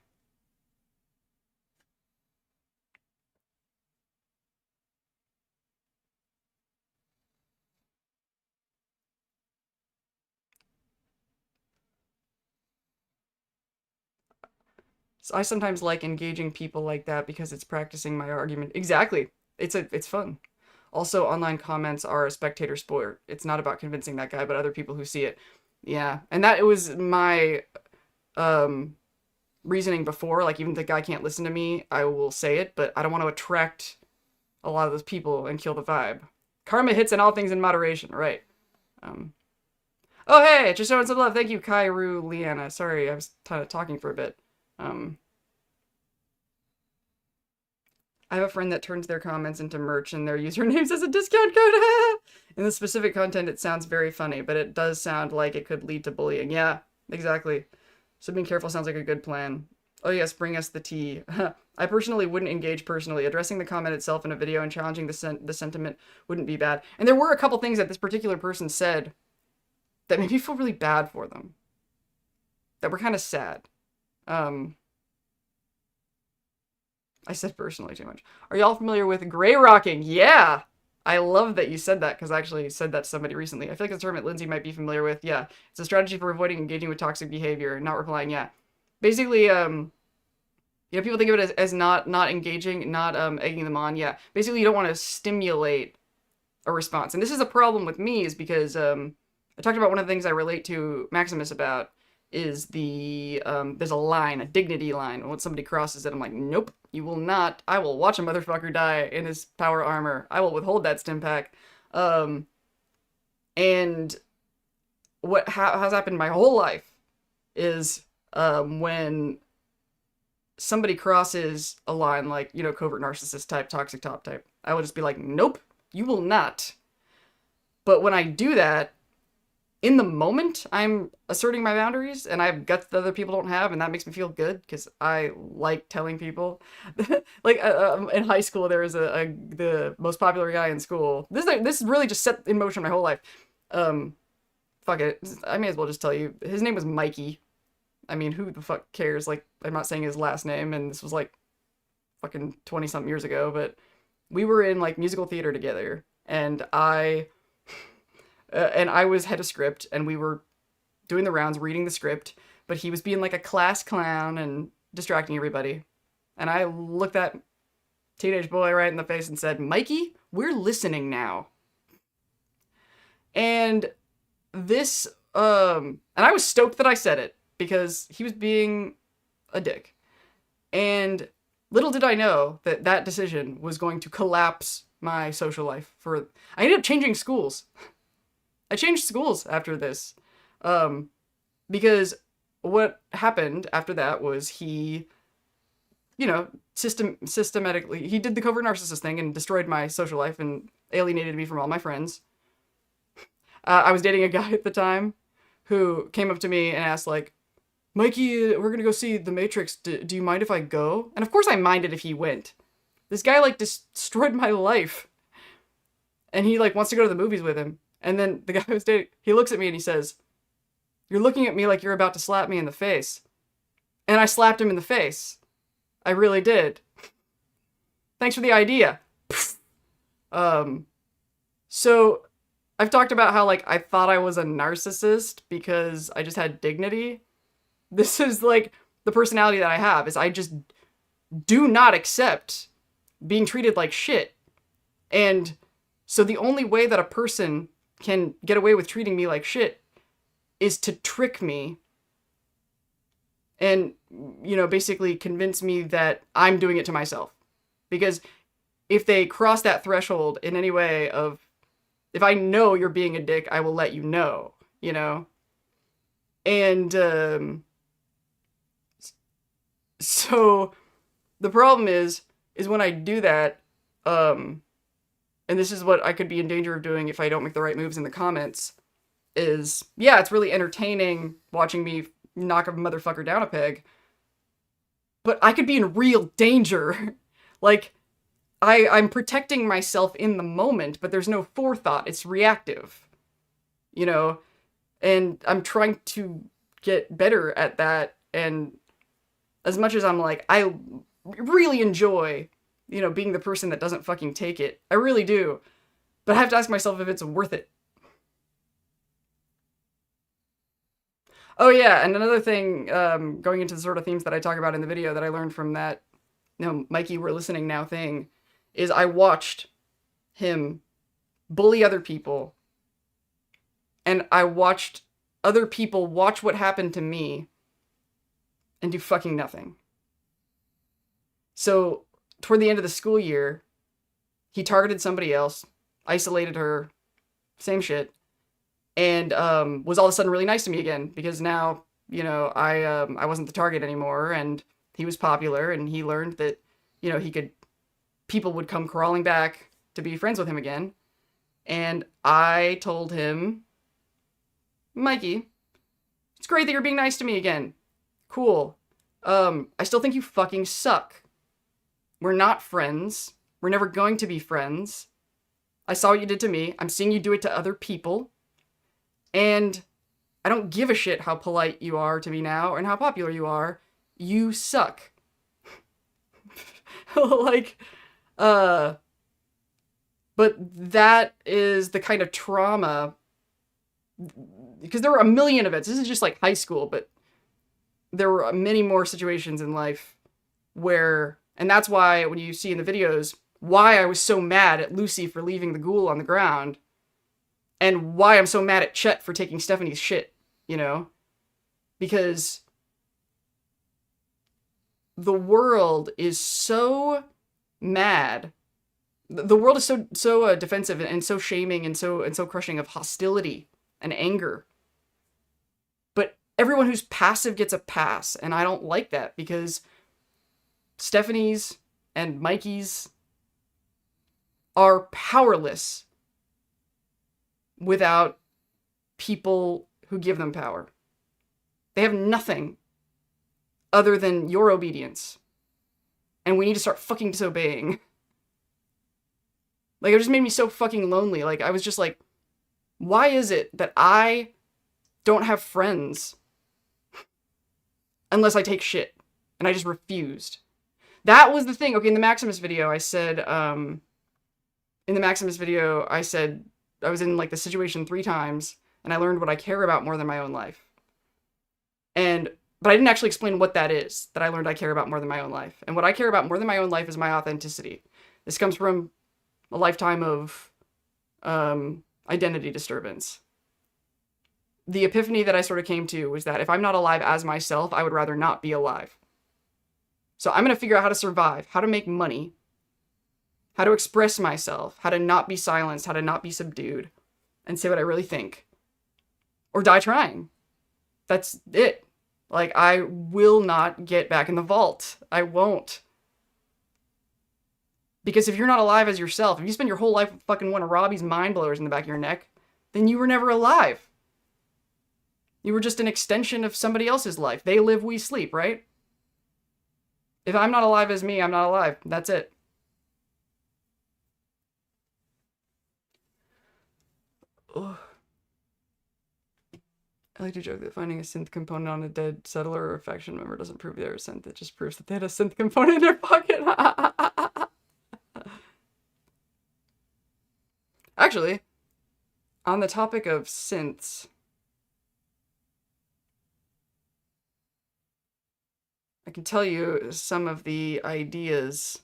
Speaker 1: So I sometimes like engaging people like that because it's practicing my argument. Exactly. It's fun. Also, online comments are a spectator sport. It's not about convincing that guy, but other people who see it. Yeah. And that it was my reasoning before. Like, even if the guy can't listen to me, I will say it, but I don't want to attract a lot of those people and kill the vibe. Karma hits in all things in moderation, right? Oh, hey, just showing some love. Thank you, Kairu Liana. Sorry, I was talking for a bit. I have a friend that turns their comments into merch and their usernames as a discount code. In the specific content, it sounds very funny, but it does sound like it could lead to bullying. Yeah, exactly. So being careful sounds like a good plan. Oh yes, bring us the tea. I personally wouldn't engage personally. Addressing the comment itself in a video and challenging the sentiment wouldn't be bad. And there were a couple things that this particular person said that made me feel really bad for them. That were kind of sad. I said personally too much. Are y'all familiar with gray rocking? Yeah! I love that you said that, because I actually said that to somebody recently. I feel like it's a term that Lindsay might be familiar with. Yeah. It's a strategy for avoiding engaging with toxic behavior, not replying. Yeah. Basically, people think of it as not engaging, not egging them on. Yeah. Basically, you don't want to stimulate a response. And this is a problem with me, is because I talked about one of the things I relate to Maximus about is there's a line, a dignity line. When somebody crosses it, I'm like, nope, you will not. I will watch a motherfucker die in his power armor. I will withhold that stim pack. And what has happened my whole life is when somebody crosses a line, like, covert narcissist type, toxic top type, I will just be like, nope, you will not. But when I do that, in the moment, I'm asserting my boundaries, and I have guts that other people don't have, and that makes me feel good, because I like telling people. Like, in high school, there was the most popular guy in school. This really just set in motion my whole life. Fuck it. I may as well just tell you. His name was Mikey. I mean, who the fuck cares? Like, I'm not saying his last name, and this was, like, fucking 20-something years ago, but we were in, like, musical theater together, and I was head of script, and we were doing the rounds, reading the script, but he was being like a class clown and distracting everybody. And I looked that teenage boy right in the face and said, Mikey, we're listening now. And this, and I was stoked that I said it, because he was being a dick. And little did I know that that decision was going to collapse my social life. I ended up changing schools. I changed schools after this, because what happened after that was he, systematically, he did the covert narcissist thing and destroyed my social life and alienated me from all my friends. I was dating a guy at the time who came up to me and asked, like, Mikey, we're gonna go see The Matrix. Do you mind if I go? And of course I minded if he went. This guy, like, destroyed my life. And he, like, wants to go to the movies with him. And then the guy I was dating, he looks at me and he says, you're looking at me like you're about to slap me in the face. And I slapped him in the face. I really did. Thanks for the idea. So I've talked about how, like, I thought I was a narcissist because I just had dignity. This is, like, the personality that I have, is I just do not accept being treated like shit. And so the only way that a person can get away with treating me like shit is to trick me and, basically convince me that I'm doing it to myself. Because if they cross that threshold in any way of, if I know you're being a dick, I will let you know, And, so the problem is when I do that, and this is what I could be in danger of doing if I don't make the right moves in the comments, is, yeah, it's really entertaining watching me knock a motherfucker down a peg, but I could be in real danger. Like, I'm protecting myself in the moment, but there's no forethought. It's reactive, and I'm trying to get better at that. And as much as I'm like, I really enjoy being the person that doesn't fucking take it. I really do. But I have to ask myself if it's worth it. Oh yeah, and another thing, going into the sort of themes that I talk about in the video that I learned from that, Mikey, we're listening now thing, is I watched him bully other people, and I watched other people watch what happened to me and do fucking nothing. So toward the end of the school year, he targeted somebody else, isolated her, same shit, and was all of a sudden really nice to me again, because now, I wasn't the target anymore, and he was popular, and he learned that, people would come crawling back to be friends with him again. And I told him, Mikey, it's great that you're being nice to me again, Cool. I still think you fucking suck. We're not friends. We're never going to be friends. I saw what you did to me. I'm seeing you do it to other people. And I don't give a shit how polite you are to me now and how popular you are. You suck. Like, but that is the kind of trauma, because there were a million of it. This is just like high school, but there were many more situations in life where, and that's why when you see in the videos, why I was so mad at Lucy for leaving the ghoul on the ground, and why I'm so mad at Chet for taking Stephanie's shit, you know? Because the world is so mad. The world is so defensive and so shaming and so crushing of hostility and anger. But everyone who's passive gets a pass, and I don't like that, because Stephanie's and Mikey's are powerless without people who give them power. They have nothing other than your obedience. And we need to start fucking disobeying. Like, it just made me so fucking lonely. Like, I was just like, why is it that I don't have friends unless I take shit? And I just refused. That was the thing. Okay, in the Maximus video, I said, I was in, like, the situation 3 times, and I learned what I care about more than my own life. But I didn't actually explain what that is, that I learned I care about more than my own life. And what I care about more than my own life is my authenticity. This comes from a lifetime of identity disturbance. The epiphany that I sort of came to was that if I'm not alive as myself, I would rather not be alive. So I'm going to figure out how to survive, how to make money, how to express myself, how to not be silenced, how to not be subdued, and say what I really think. Or die trying. That's it. Like, I will not get back in the vault. I won't. Because if you're not alive as yourself, if you spend your whole life with fucking one of Robbie's mind blowers in the back of your neck, then you were never alive. You were just an extension of somebody else's life. They live, we sleep, right? If I'm not alive as me, I'm not alive. That's it. Ugh. I like to joke that finding a synth component on a dead settler or faction member doesn't prove they're a synth. It just proves that they had a synth component in their pocket. Actually, on the topic of synths, I can tell you some of the ideas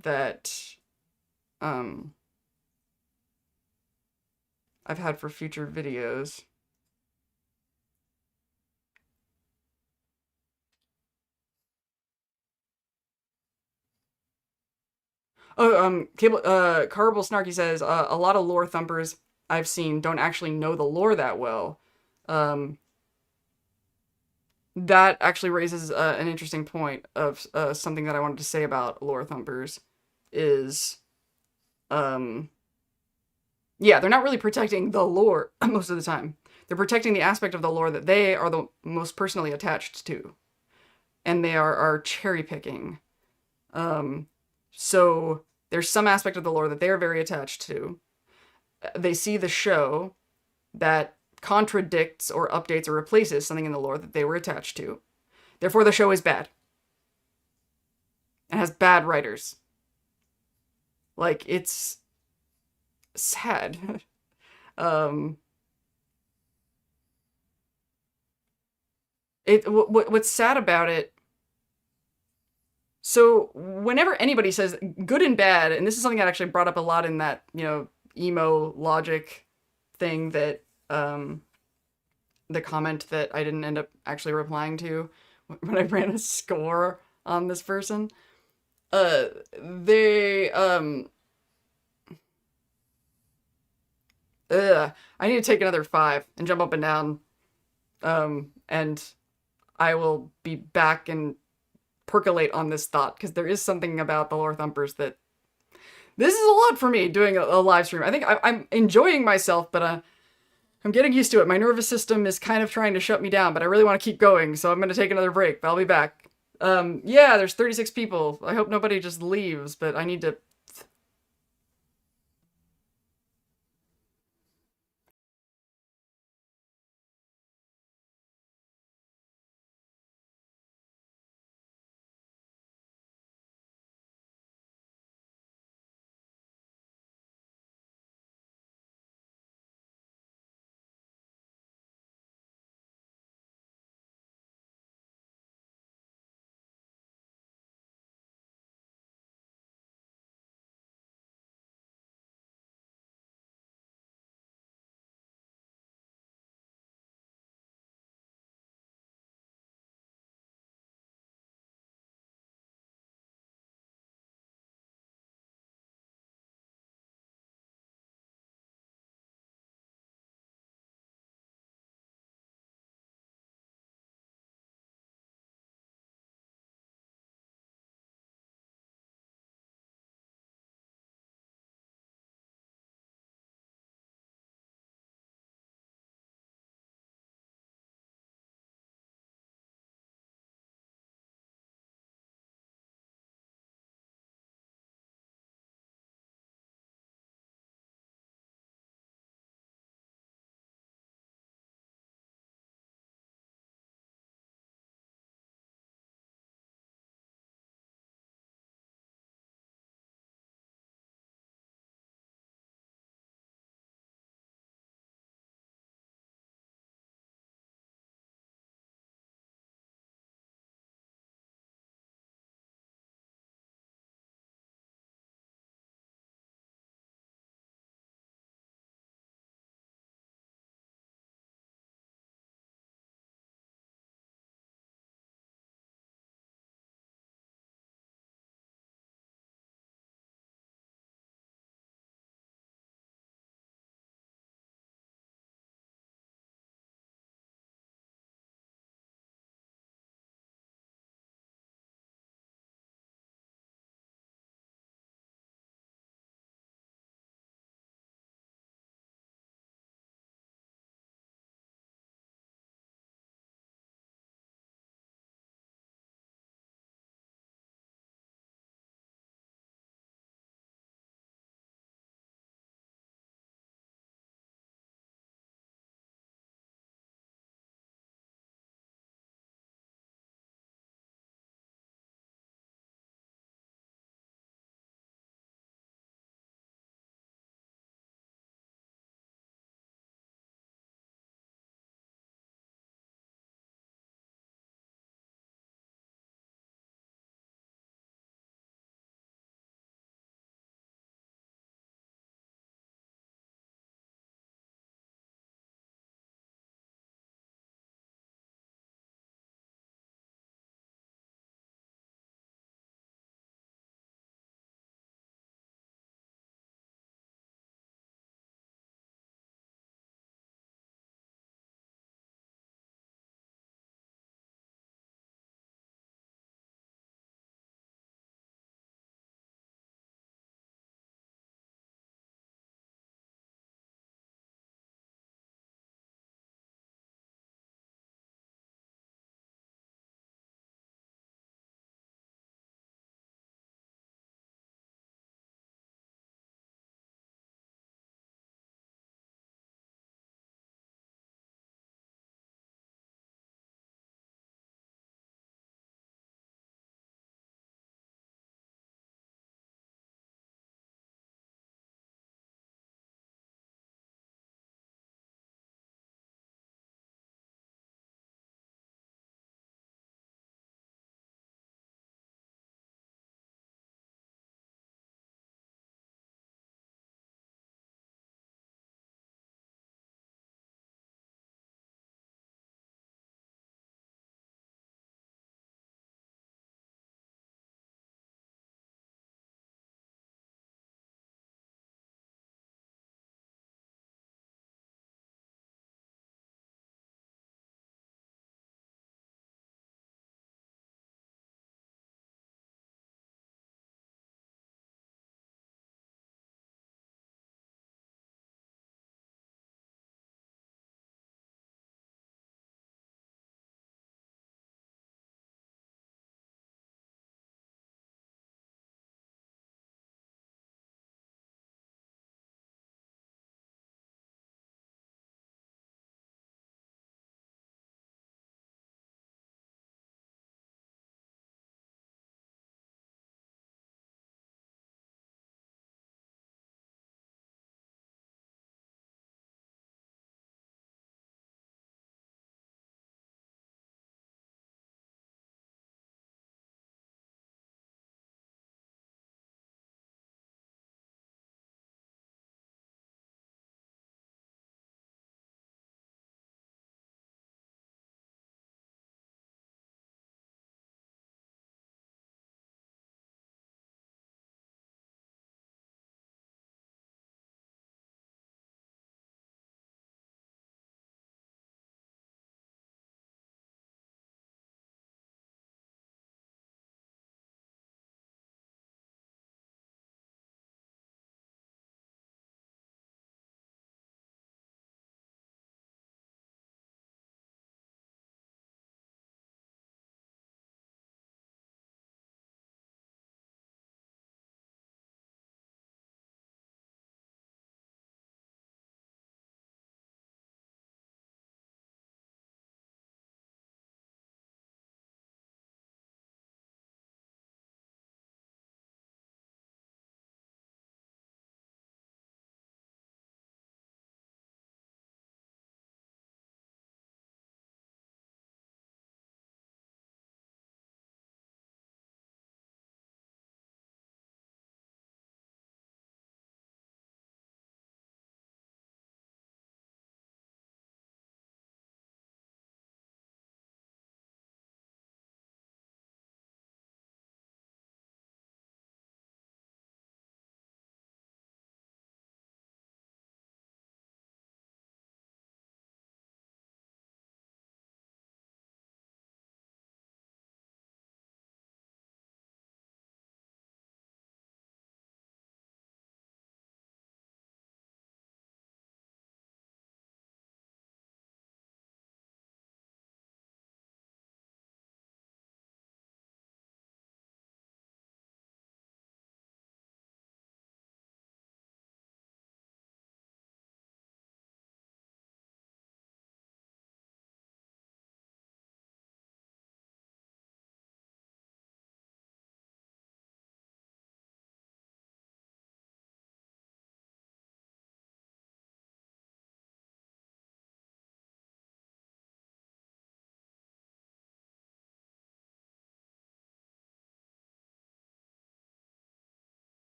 Speaker 1: that I've had for future videos. Oh, Carable Snarky says, a lot of lore thumpers I've seen don't actually know the lore that well. That actually raises an interesting point of something that I wanted to say about lore thumpers is, yeah, they're not really protecting the lore most of the time. They're protecting the aspect of the lore that they are the most personally attached to. And they are cherry picking. So there's some aspect of the lore that they are very attached to. They see the show that contradicts or updates or replaces something in the lore that they were attached to. Therefore, the show is bad. And has bad writers. Like, it's sad. What's sad about it, so whenever anybody says good and bad, and this is something I actually brought up a lot in that, emo logic thing that, the comment that I didn't end up actually replying to when I ran a score on this person, I need to take another 5 and jump up and down, and I will be back and percolate on this thought, because there is something about the lore thumpers that this is a lot for me doing a live stream. I think I'm enjoying myself, but I'm getting used to it. My nervous system is kind of trying to shut me down, but I really want to keep going, so I'm going to take another break, but I'll be back. Yeah, there's 36 people. I hope nobody just leaves, but I need to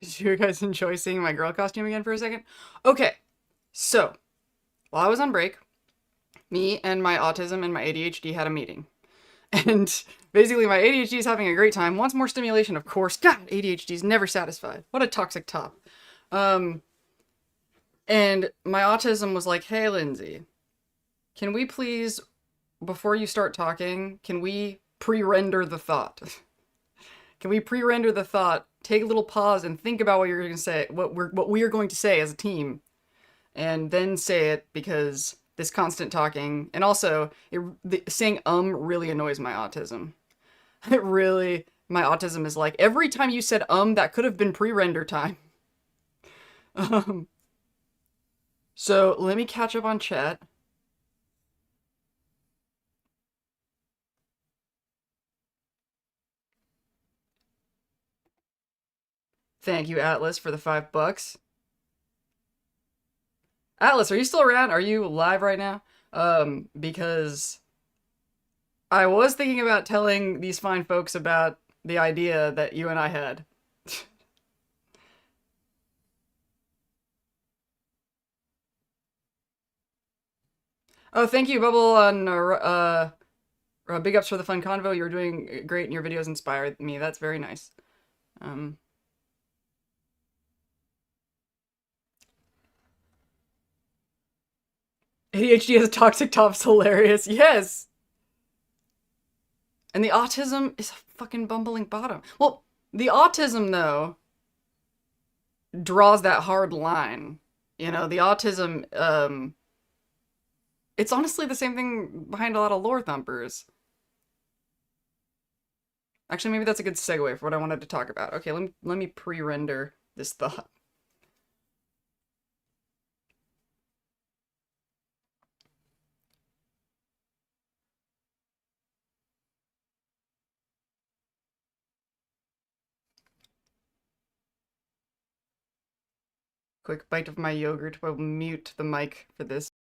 Speaker 1: Did you guys enjoy seeing my girl costume again for a second? Okay, so while I was on break, me and my autism and my ADHD had a meeting. And basically, my ADHD is having a great time. Wants more stimulation, of course. God, ADHD is never satisfied. What a toxic top. Um, and my autism was like, hey, Lindsay, can we please, before you start talking, can we pre-render the thought? Can we pre-render the thought, take a little pause, and think about what you're going to say, what we are going to say as a team, and then say it, because this constant talking, and also saying really annoys my autism. It really, my autism is like, every time you said that could have been pre-render time. Um, so let me catch up on chat. Thank you, Atlas, for the $5. Atlas, are you still around? Are you live right now? Because I was thinking about telling these fine folks about the idea that you and I had. Oh, thank you, Bubble, on big ups for the fun convo. You're doing great, and your videos inspired me. That's very nice. Um, ADHD has a toxic top's hilarious. Yes. And the autism is a fucking bumbling bottom. Well, the autism, though, draws that hard line. You know, the autism, it's honestly the same thing behind a lot of lore thumpers. Actually, maybe that's a good segue for what I wanted to talk about. Okay, let me pre-render this thought. Quick bite of my yogurt will mute the mic for this.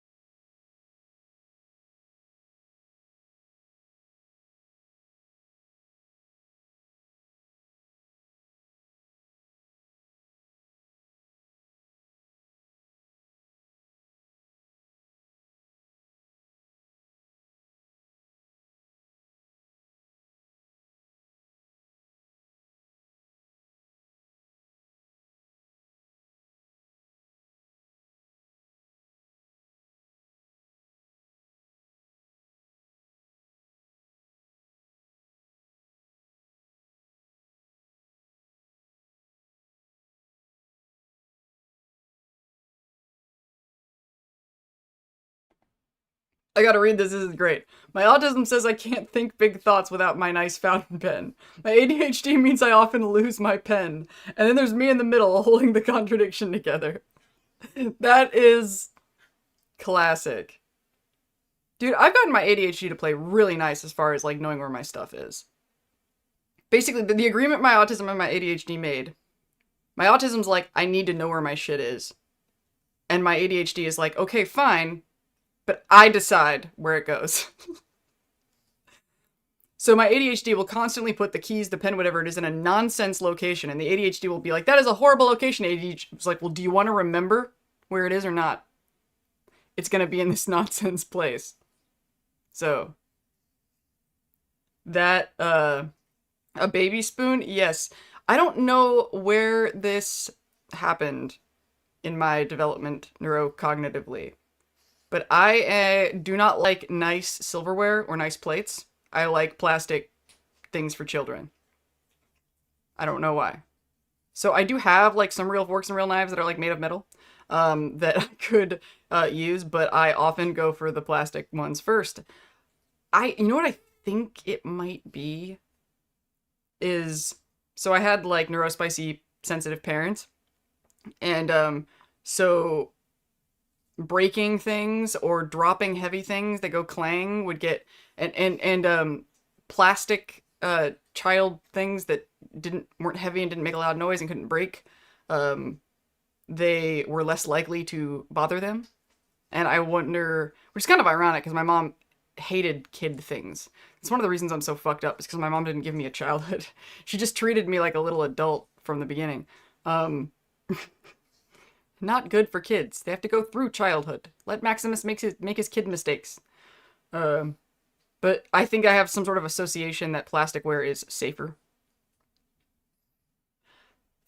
Speaker 1: I gotta read this is great. My autism says I can't think big thoughts without my nice fountain pen. My ADHD means I often lose my pen. And then there's me in the middle holding the contradiction together. That is classic. Dude, I've gotten my ADHD to play really nice as far as like knowing where my stuff is. Basically, the agreement my autism and my ADHD made. My autism's like, I need to know where my shit is. And my ADHD is like, okay, fine, but I decide where it goes. So my ADHD will constantly put the keys, the pen, whatever it is, in a nonsense location, and the ADHD will be like, that is a horrible location. ADHD is like, well, do you want to remember where it is or not? It's gonna be in this nonsense place. So that a baby spoon, yes. I don't know where this happened in my development neurocognitively, but I do not like nice silverware or nice plates. I like plastic things for children. I don't know why. So I do have like some real forks and real knives that are like made of metal, that I could use, but I often go for the plastic ones first. You know what I think it might be is, so I had like neurospicy sensitive parents, and so breaking things or dropping heavy things that go clang would get, and plastic child things that weren't heavy and didn't make a loud noise and couldn't break, they were less likely to bother them. And I wonder, which is kind of ironic because my mom hated kid things. It's one of the reasons I'm so fucked up, is because my mom didn't give me a childhood. She just treated me like a little adult from the beginning. Um, not good for kids. They have to go through childhood. Let Maximus make his kid mistakes. Um, but I think I have some sort of association that plasticware is safer.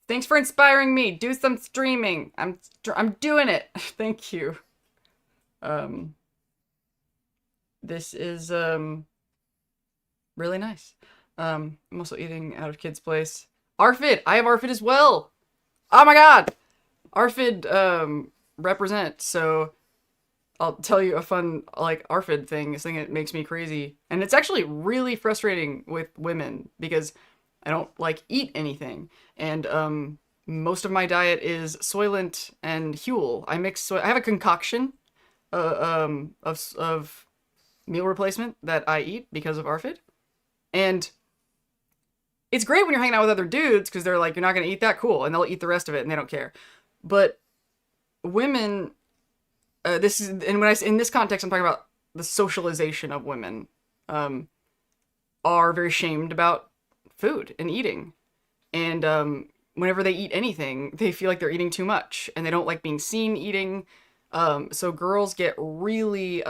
Speaker 1: Thanks for inspiring me. Do some streaming. I'm doing it. Thank you. Um, this is really nice. I'm also eating out of Kid's Place. Arfid, I have Arfid as well. Oh my god, Arfid represent. So I'll tell you a fun like Arfid thing. This thing that makes me crazy, and it's actually really frustrating with women because I don't like eat anything, and most of my diet is Soylent and Huel. I mix. I have a concoction, of meal replacement that I eat because of Arfid, and it's great when you're hanging out with other dudes because they're like, you're not gonna eat that, cool, and they'll eat the rest of it and they don't care. But women, this is, and when I in this context, I'm talking about the socialization of women, um, are very shamed about food and eating, and whenever they eat anything, they feel like they're eating too much, and they don't like being seen eating. So girls get really,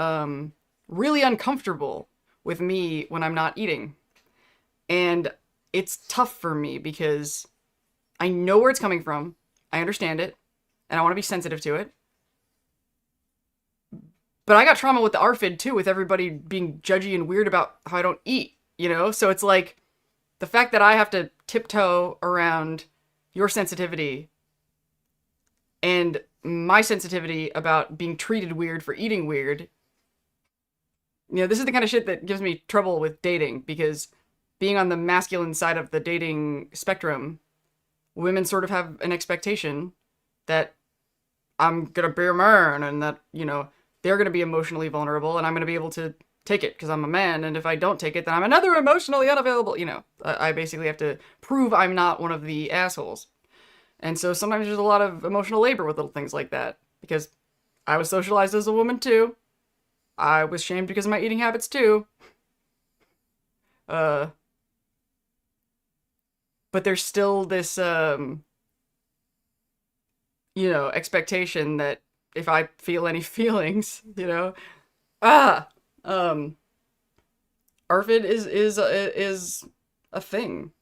Speaker 1: really uncomfortable with me when I'm not eating, and it's tough for me because I know where it's coming from, I understand it, and I want to be sensitive to it. But I got trauma with the ARFID too, with everybody being judgy and weird about how I don't eat, you know? So it's like the fact that I have to tiptoe around your sensitivity and my sensitivity about being treated weird for eating weird. You know, this is the kind of shit that gives me trouble with dating because being on the masculine side of the dating spectrum, women sort of have an expectation that I'm gonna be a man and that, you know, they're gonna be emotionally vulnerable and I'm gonna be able to take it because I'm a man, and if I don't take it, then I'm another emotionally unavailable, you know. I basically have to prove I'm not one of the assholes. And so sometimes there's a lot of emotional labor with little things like that because I was socialized as a woman too. I was shamed because of my eating habits too. Uh, but there's still this, you know, expectation that if I feel any feelings, you know, ah, um, ARFID is a thing.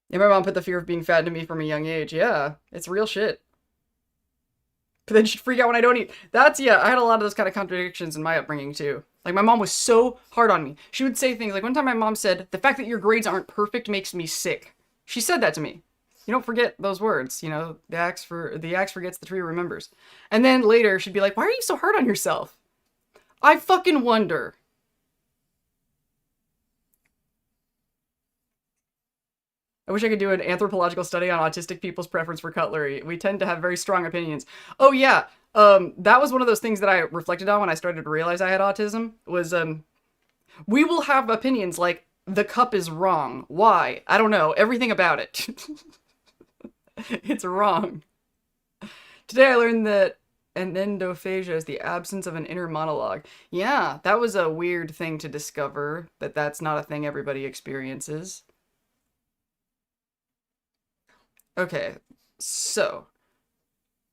Speaker 1: Yeah, my mom put the fear of being fat into me from a young age. Yeah, it's real shit. But then she'd freak out when I don't eat. That's, yeah, I had a lot of those kind of contradictions in my upbringing too. Like, my mom was so hard on me. She would say things like, one time my mom said, the fact that your grades aren't perfect makes me sick. She said that to me. You don't forget those words, you know, the axe forgets, the tree remembers. And then later she'd be like, why are you so hard on yourself? I fucking wonder. I wish I could do an anthropological study on autistic people's preference for cutlery. We tend to have very strong opinions. Oh yeah, that was one of those things that I reflected on when I started to realize I had autism. Was we will have opinions like the cup is wrong. Why? I don't know. Everything about it. It's wrong. Today I learned that an endophagia is the absence of an inner monologue. Yeah, that was a weird thing to discover, that that's not a thing everybody experiences. Okay, so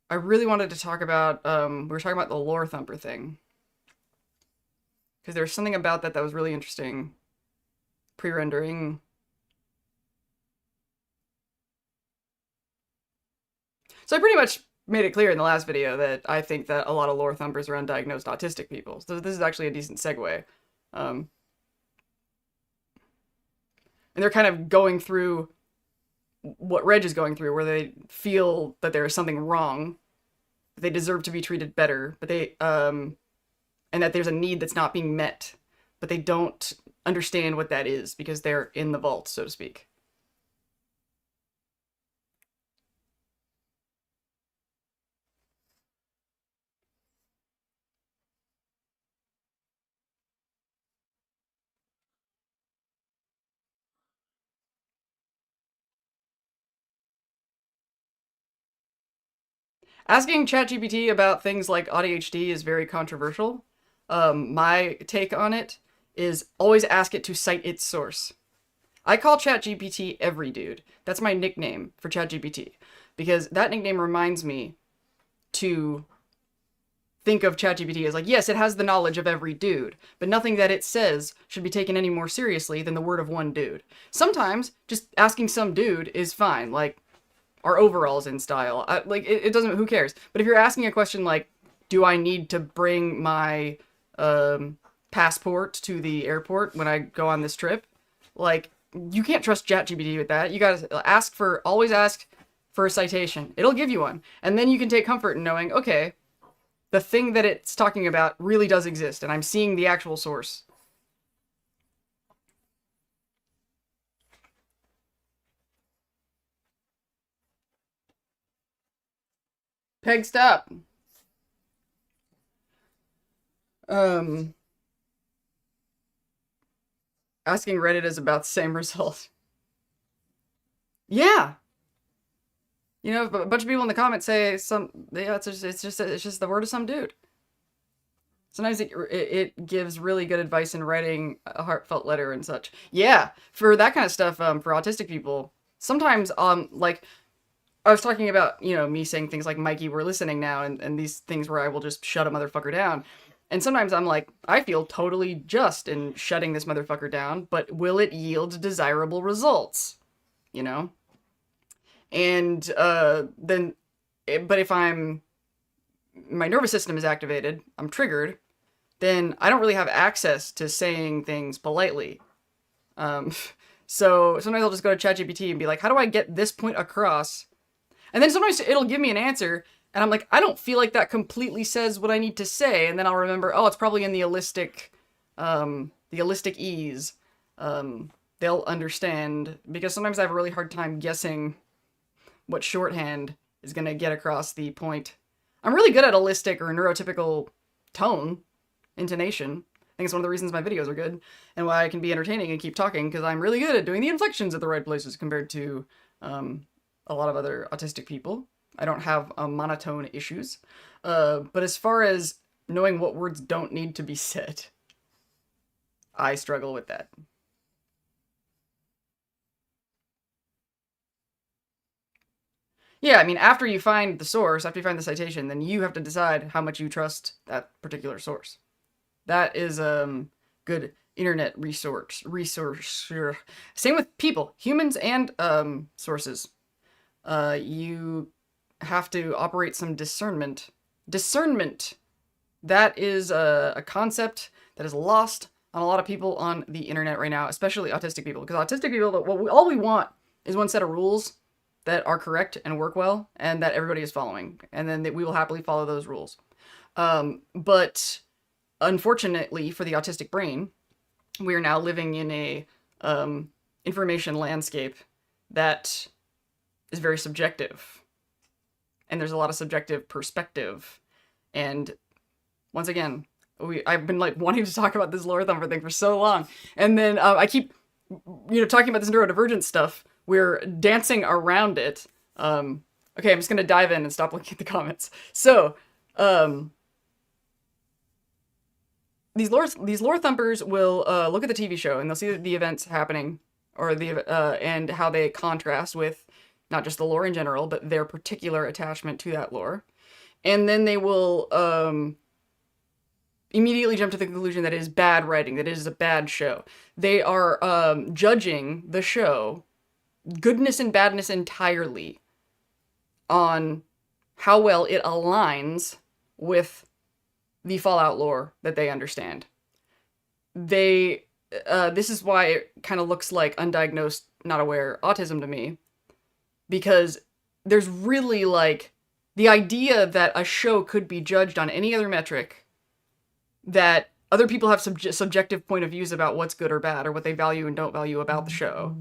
Speaker 1: I really wanted to talk about, we were talking about the lore thumper thing. Because there's something about that that was really interesting. Pre-rendering. So I pretty much made it clear in the last video that I think that a lot of lore thumpers are undiagnosed autistic people. So this is actually a decent segue. Um, and they're kind of going through what Reg is going through, where they feel that there is something wrong, that they deserve to be treated better, but they, and that there's a need that's not being met, but they don't understand what that is because they're in the vault, so to speak. Asking ChatGPT about things like ADHD is very controversial. My take on it is always ask it to cite its source. I call ChatGPT every dude. That's my nickname for ChatGPT, because that nickname reminds me to think of ChatGPT as like, yes, it has the knowledge of every dude, but nothing that it says should be taken any more seriously than the word of one dude. Sometimes just asking some dude is fine, like, are overalls in style? It doesn't, who cares? But if you're asking a question like, do I need to bring my passport to the airport when I go on this trip? Like, you can't trust ChatGPT with that. You gotta always ask for a citation. It'll give you one. And then you can take comfort in knowing, okay, the thing that it's talking about really does exist, and I'm seeing the actual source. Peg, stop. Um, Asking Reddit is about the same result. Yeah. You know, a bunch of people in the comments say yeah, it's just the word of some dude. Sometimes it gives really good advice in writing a heartfelt letter and such. Yeah, for that kind of stuff, for autistic people, sometimes, like, I was talking about, you know, me saying things like, Mikey, we're listening now, and these things where I will just shut a motherfucker down. And sometimes I'm like, I feel totally just in shutting this motherfucker down, but will it yield desirable results? You know? And then, but if my nervous system is activated, I'm triggered, then I don't really have access to saying things politely. So sometimes I'll just go to ChatGPT and be like, how do I get this point across? And then sometimes it'll give me an answer, and I'm like, I don't feel like that completely says what I need to say. And then I'll remember, oh, it's probably in the allistic ease. They'll understand, because sometimes I have a really hard time guessing what shorthand is going to get across the point. I'm really good at allistic or neurotypical tone, intonation. I think it's one of the reasons my videos are good, and why I can be entertaining and keep talking, because I'm really good at doing the inflections at the right places compared to a lot of other autistic people. I don't have monotone issues. But as far as knowing what words don't need to be said, I struggle with that. Yeah, I mean, after you find the source, after you find the citation, then you have to decide how much you trust that particular source. That is good internet resource. Same with people, humans, and sources. You have to operate some discernment. Discernment. That is a concept that is lost on a lot of people on the internet right now, especially autistic people. Because autistic people, all we want is one set of rules that are correct and work well, and that everybody is following. And then we will happily follow those rules. But unfortunately for the autistic brain, we are now living in a information landscape that is very subjective. And there's a lot of subjective perspective. And once again, I've been like wanting to talk about this lore thumper thing for so long. And then I keep, talking about this neurodivergent stuff. We're dancing around it. Okay, I'm just going to dive in and stop looking at the comments. So, these lore thumpers will look at the TV show, and they'll see the events happening, or and how they contrast with not just the lore in general, but their particular attachment to that lore. And then they will immediately jump to the conclusion that it is bad writing, that it is a bad show. They are judging the show, goodness and badness entirely, on how well it aligns with the Fallout lore that they understand. This is why it kind of looks like undiagnosed, not aware autism to me, because there's really, like, the idea that a show could be judged on any other metric, that other people have subjective point of views about what's good or bad, or what they value and don't value about the show.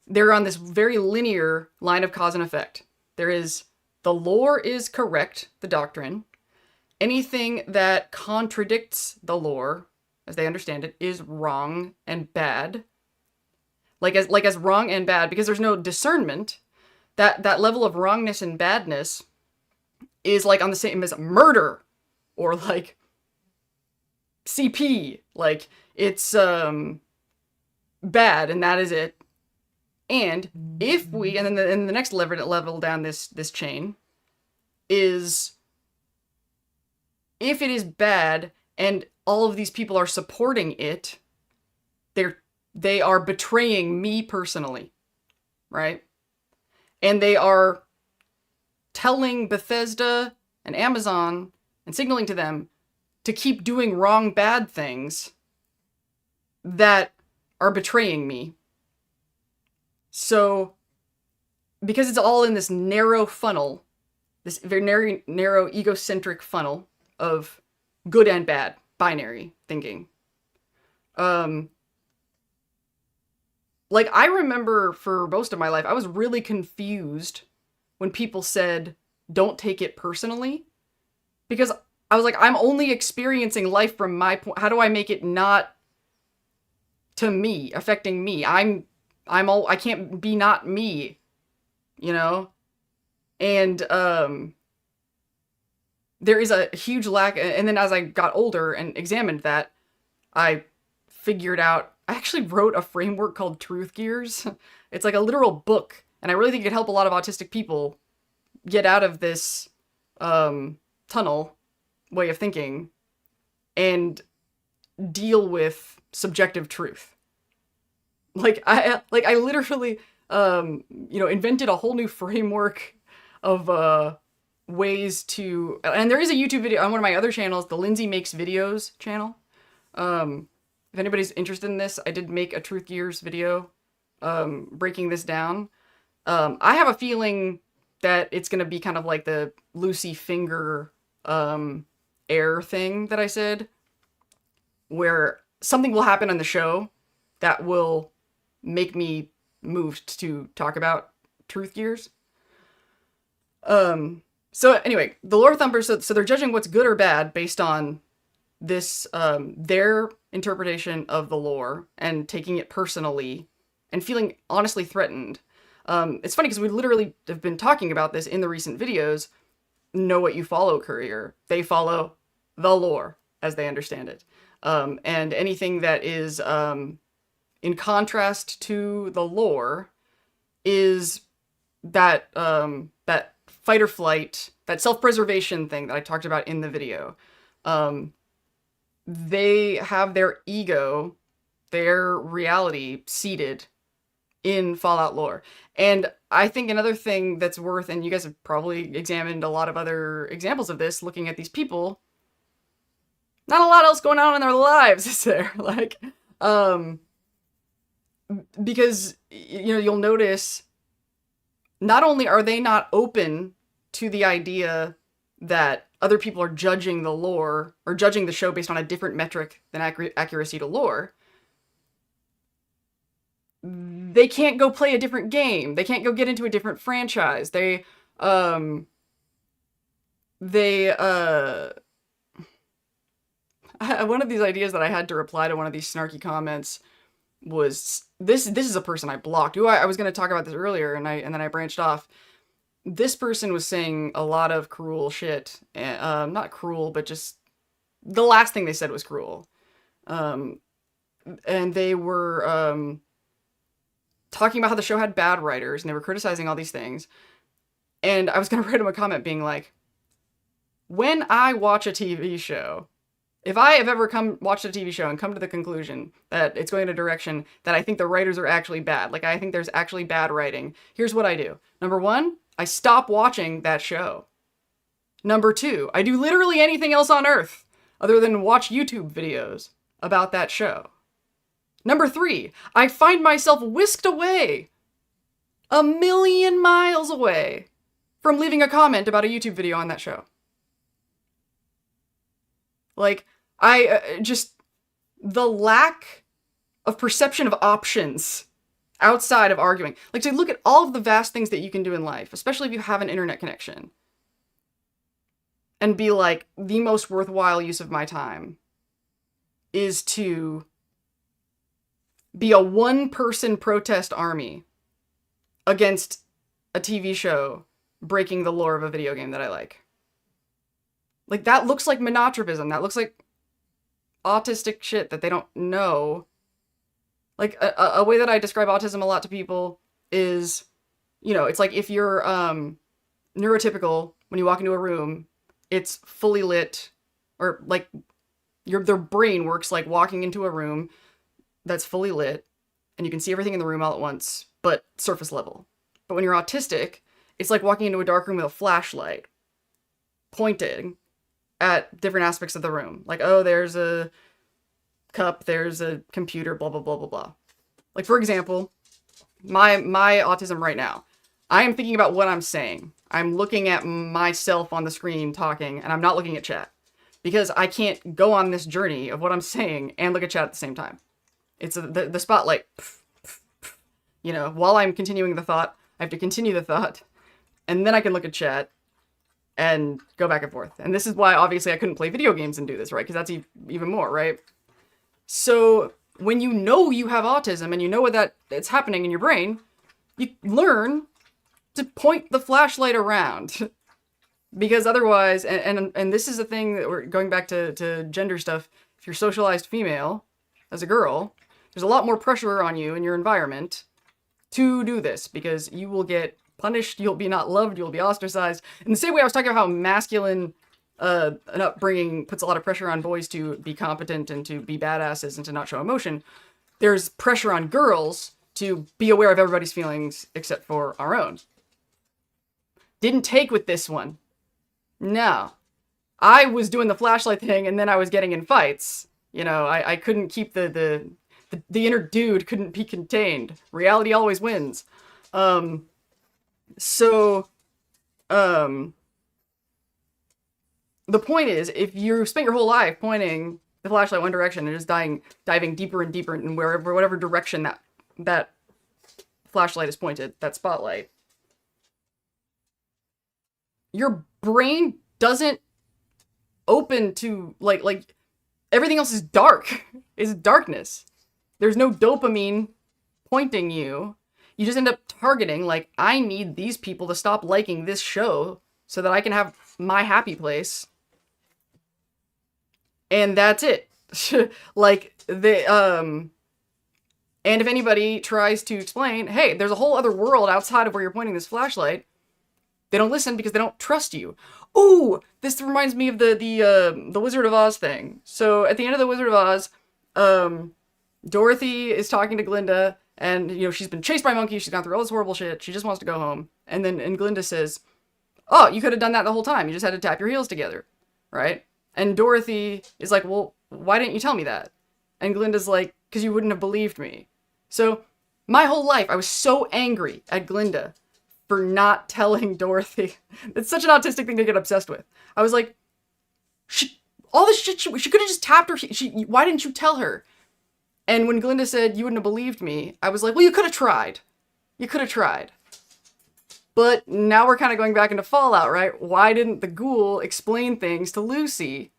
Speaker 1: They're on this very linear line of cause and effect. There is, the lore is correct, the doctrine. Anything that contradicts the lore, as they understand it, is wrong and bad. Like as wrong and bad, because there's no discernment. That level of wrongness and badness is like on the same as murder, or like CP. Like, it's bad, and that is it. And if we, and then the next level down this chain is, if it is bad and all of these people are supporting it, they are betraying me personally, right? And they are telling Bethesda and Amazon and signaling to them to keep doing wrong, bad things that are betraying me. So, because it's all in this narrow funnel, this very narrow egocentric funnel of good and bad, binary thinking. Like, I remember for most of my life, I was really confused when people said, don't take it personally. Because I was like, I'm only experiencing life from my point. How do I make it not to me, affecting me? I can't be not me, you know? And, there is a huge lack. And then as I got older and examined that, I figured out, I actually wrote a framework called Truth Gears. It's like a literal book. And I really think it could help a lot of autistic people get out of this tunnel way of thinking and deal with subjective truth. Like I literally invented a whole new framework of ways to, and there is a YouTube video on one of my other channels, the Lindsay Makes Videos channel. If anybody's interested in this, I did make a Truth Gears video breaking this down. I have a feeling that it's going to be kind of like the Lucy Finger air thing that I said, where something will happen on the show that will make me moved to talk about Truth Gears. So anyway, the lore thumpers, so they're judging what's good or bad based on this, their interpretation of the lore and taking it personally and feeling honestly threatened. It's funny because we literally have been talking about this in the recent videos. Know What You Follow Courier. They follow the lore as they understand it. And anything that is in contrast to the lore is that that fight or flight, that self-preservation thing that I talked about in the video. They have their ego, their reality seated in Fallout lore. And I think another thing that's worth, and you guys have probably examined a lot of other examples of this, looking at these people, not a lot else going on in their lives, is there? Like, because, you'll notice not only are they not open to the idea that other people are judging the lore or judging the show based on a different metric than accuracy to lore, they can't go play a different game. They can't go get into a different franchise. One of these ideas that I had to reply to one of these snarky comments was, this is a person I blocked. I was going to talk about this earlier, and then I branched off. This person was saying a lot of cruel shit. Not cruel, but just the last thing they said was cruel. And they were talking about how the show had bad writers, and they were criticizing all these things. And I was going to write them a comment being like, when I watch a TV show, if I have ever watched a TV show and come to the conclusion that it's going in a direction that I think the writers are actually bad, like I think there's actually bad writing, here's what I do. Number one, I stop watching that show. Number two, I do literally anything else on earth other than watch YouTube videos about that show. Number three, I find myself whisked away 1,000,000 miles away from leaving a comment about a YouTube video on that show. Like, the lack of perception of options outside of arguing. Like, to look at all of the vast things that you can do in life, especially if you have an internet connection, and be like, the most worthwhile use of my time is to be a one-person protest army against a TV show breaking the lore of a video game that I like. Like, that looks like monotropism. That looks like autistic shit that they don't know. Like a way that I describe autism a lot to people is, it's like if you're neurotypical, when you walk into a room, it's fully lit, or like their brain works like walking into a room that's fully lit, and you can see everything in the room all at once, but surface level. But when you're autistic, it's like walking into a dark room with a flashlight pointing at different aspects of the room. Like, oh, there's a cup, there's a computer, blah, blah, blah, blah, blah. Like, for example, my autism right now, I am thinking about what I'm saying. I'm looking at myself on the screen talking, and I'm not looking at chat. Because I can't go on this journey of what I'm saying and look at chat at the same time. It's the spotlight. While I'm continuing the thought, I have to continue the thought, and then I can look at chat and go back and forth. And this is why, obviously, I couldn't play video games and do this, right? Because that's even more, right? So when you know you have autism and you know it's happening in your brain, you learn to point the flashlight around. Because otherwise, and this is a thing that we're going back to gender stuff, if you're socialized female, as a girl, there's a lot more pressure on you in your environment to do this, because you will get punished, you'll be not loved, you'll be ostracized. In the same way I was talking about how masculine an upbringing puts a lot of pressure on boys to be competent and to be badasses and to not show emotion, there's pressure on girls to be aware of everybody's feelings except for our own. Didn't take with this one. No. I was doing the flashlight thing, and then I was getting in fights. I couldn't keep the inner dude couldn't be contained. Reality always wins. The point is, if you spent your whole life pointing the flashlight one direction and just diving deeper and deeper in whatever direction that flashlight is pointed, that spotlight, your brain doesn't open to like everything else is dark. It's darkness. There's no dopamine pointing you. You just end up targeting, like, I need these people to stop liking this show so that I can have my happy place. And that's it. And if anybody tries to explain, hey, there's a whole other world outside of where you're pointing this flashlight, they don't listen because they don't trust you. Ooh, this reminds me of the Wizard of Oz thing. So at the end of the Wizard of Oz, Dorothy is talking to Glinda, and she's been chased by monkeys. She's gone through all this horrible shit. She just wants to go home. And Glinda says, "Oh, you could have done that the whole time. You just had to tap your heels together, right?" And Dorothy is like, "Well, why didn't you tell me that?" And Glinda's like, "Because you wouldn't have believed me." So my whole life, I was so angry at Glinda for not telling Dorothy. It's such an autistic thing to get obsessed with. I was like, all this shit, she could have just tapped her. Why didn't you tell her? And when Glinda said, "You wouldn't have believed me," I was like, well, you could have tried. You could have tried. But now we're kind of going back into Fallout, right? Why didn't the ghoul explain things to Lucy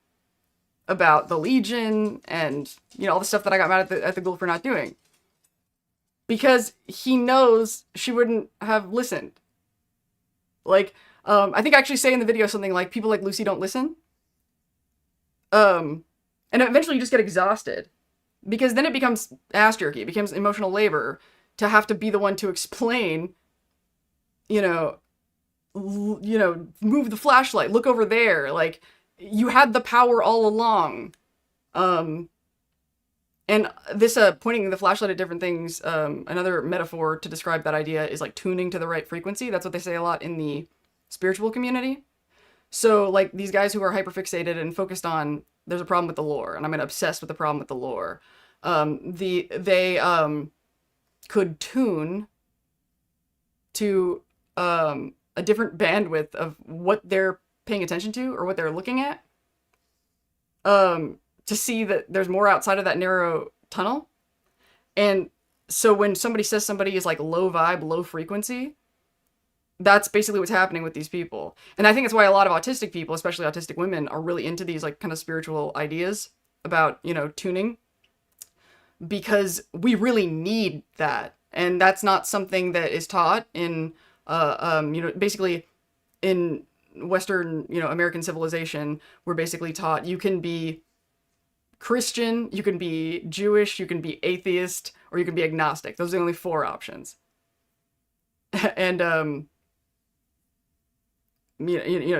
Speaker 1: about the Legion and, all the stuff that I got mad at the ghoul for not doing? Because he knows she wouldn't have listened. Like, I think I actually say in the video something like, people like Lucy don't listen. And eventually you just get exhausted. Because then it becomes ass jerky. It becomes emotional labor to have to be the one to explain, move the flashlight, look over there. Like, you had the power all along. And this, pointing the flashlight at different things, another metaphor to describe that idea is like tuning to the right frequency. That's what they say a lot in the spiritual community. So, like, these guys who are hyperfixated and focused on, there's a problem with the lore, and I'm gonna obsess with the problem with the lore. They could tune to, a different bandwidth of what they're paying attention to or what they're looking at, to see that there's more outside of that narrow tunnel. And so when somebody says somebody is like low vibe, low frequency, that's basically what's happening with these people. And I think that's why a lot of autistic people, especially autistic women, are really into these like kind of spiritual ideas about, tuning, because we really need that. And that's not something that is taught in, basically in Western, American civilization. We're basically taught you can be Christian, you can be Jewish, you can be atheist, or you can be agnostic. Those are the only 4 options. And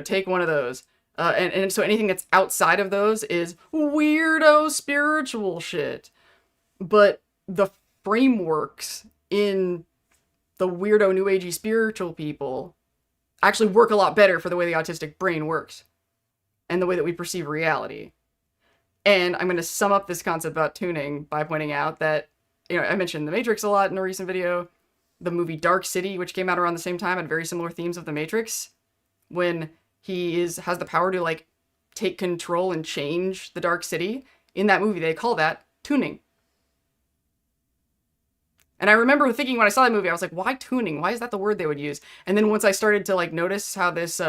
Speaker 1: take one of those. And so anything that's outside of those is weirdo spiritual shit. But the frameworks in the weirdo new agey spiritual people actually work a lot better for the way the autistic brain works and the way that we perceive reality. And I'm going to sum up this concept about tuning by pointing out that, I mentioned The Matrix a lot in a recent video. The movie Dark City, which came out around the same time, had very similar themes of The Matrix. When he has the power to, like, take control and change the Dark City. In that movie, they call that tuning. And I remember thinking when I saw that movie, I was like, why tuning? Why is that the word they would use? And then once I started to, like, notice how this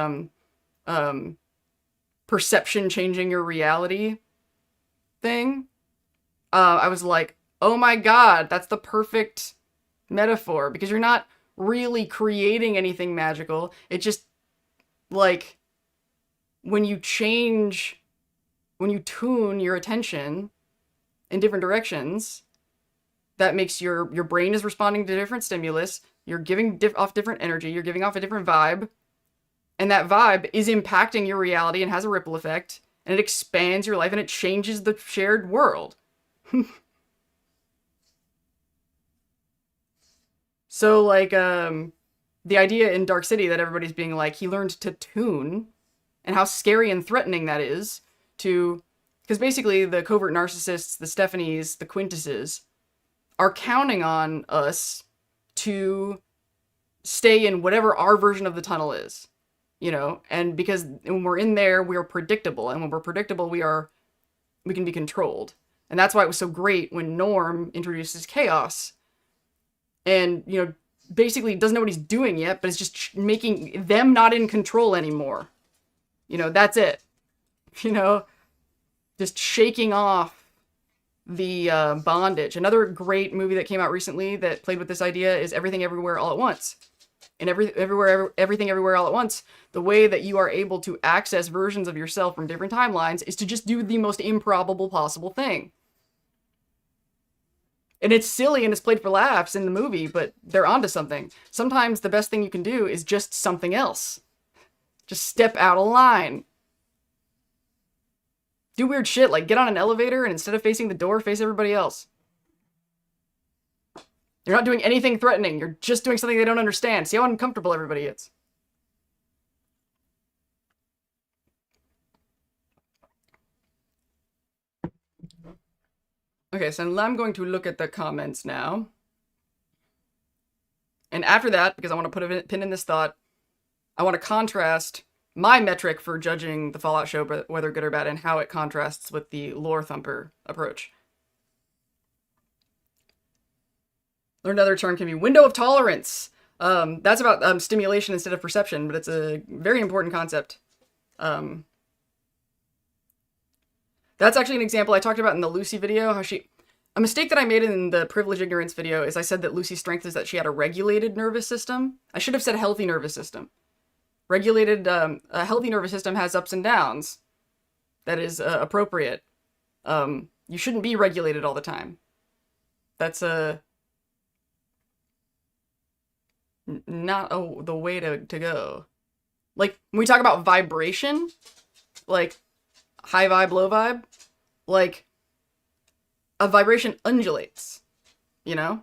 Speaker 1: perception changing your reality thing, I was like, oh my god, that's the perfect metaphor. Because you're not really creating anything magical. It just, like, when you tune your attention in different directions, that makes your brain is responding to different stimulus, you're giving off different energy, you're giving off a different vibe, and that vibe is impacting your reality and has a ripple effect, and it expands your life, and it changes the shared world. So, like, the idea in Dark City that everybody's being like, he learned to tune, and how scary and threatening that is to... Because basically, the covert narcissists, the Stephanies, the Quintuses, are counting on us to stay in whatever our version of the tunnel is. And because when we're in there, we are predictable. And when we're predictable, we can be controlled. And that's why it was so great when Norm introduces chaos. And, basically doesn't know what he's doing yet, but it's just making them not in control anymore. That's it. Just shaking off the bondage. Another great movie that came out recently that played with this idea is Everything Everywhere All at Once. In Everything Everywhere All at Once, the way that you are able to access versions of yourself from different timelines is to just do the most improbable possible thing. And it's silly and it's played for laughs in the movie, but they're onto something. Sometimes the best thing you can do is just something else. Just step out of line. Do weird shit, like get on an elevator and instead of facing the door, face everybody else. You're not doing anything threatening. You're just doing something they don't understand. See how uncomfortable everybody is. Okay, so I'm going to look at the comments now. And after that, because I want to put a pin in this thought, I want to contrast my metric for judging the Fallout show, whether good or bad, and how it contrasts with the lore thumper approach. Learned another term can be window of tolerance. That's about stimulation instead of perception, but it's a very important concept. That's actually an example I talked about in the Lucy video, how a mistake that I made in the privilege ignorance video is I said that Lucy's strength is that she had a regulated nervous system. I should have said healthy nervous system. A healthy nervous system has ups and downs. That is appropriate. You shouldn't be regulated all the time. That's not the way to go. Like, when we talk about vibration, like high vibe, low vibe, like a vibration undulates, It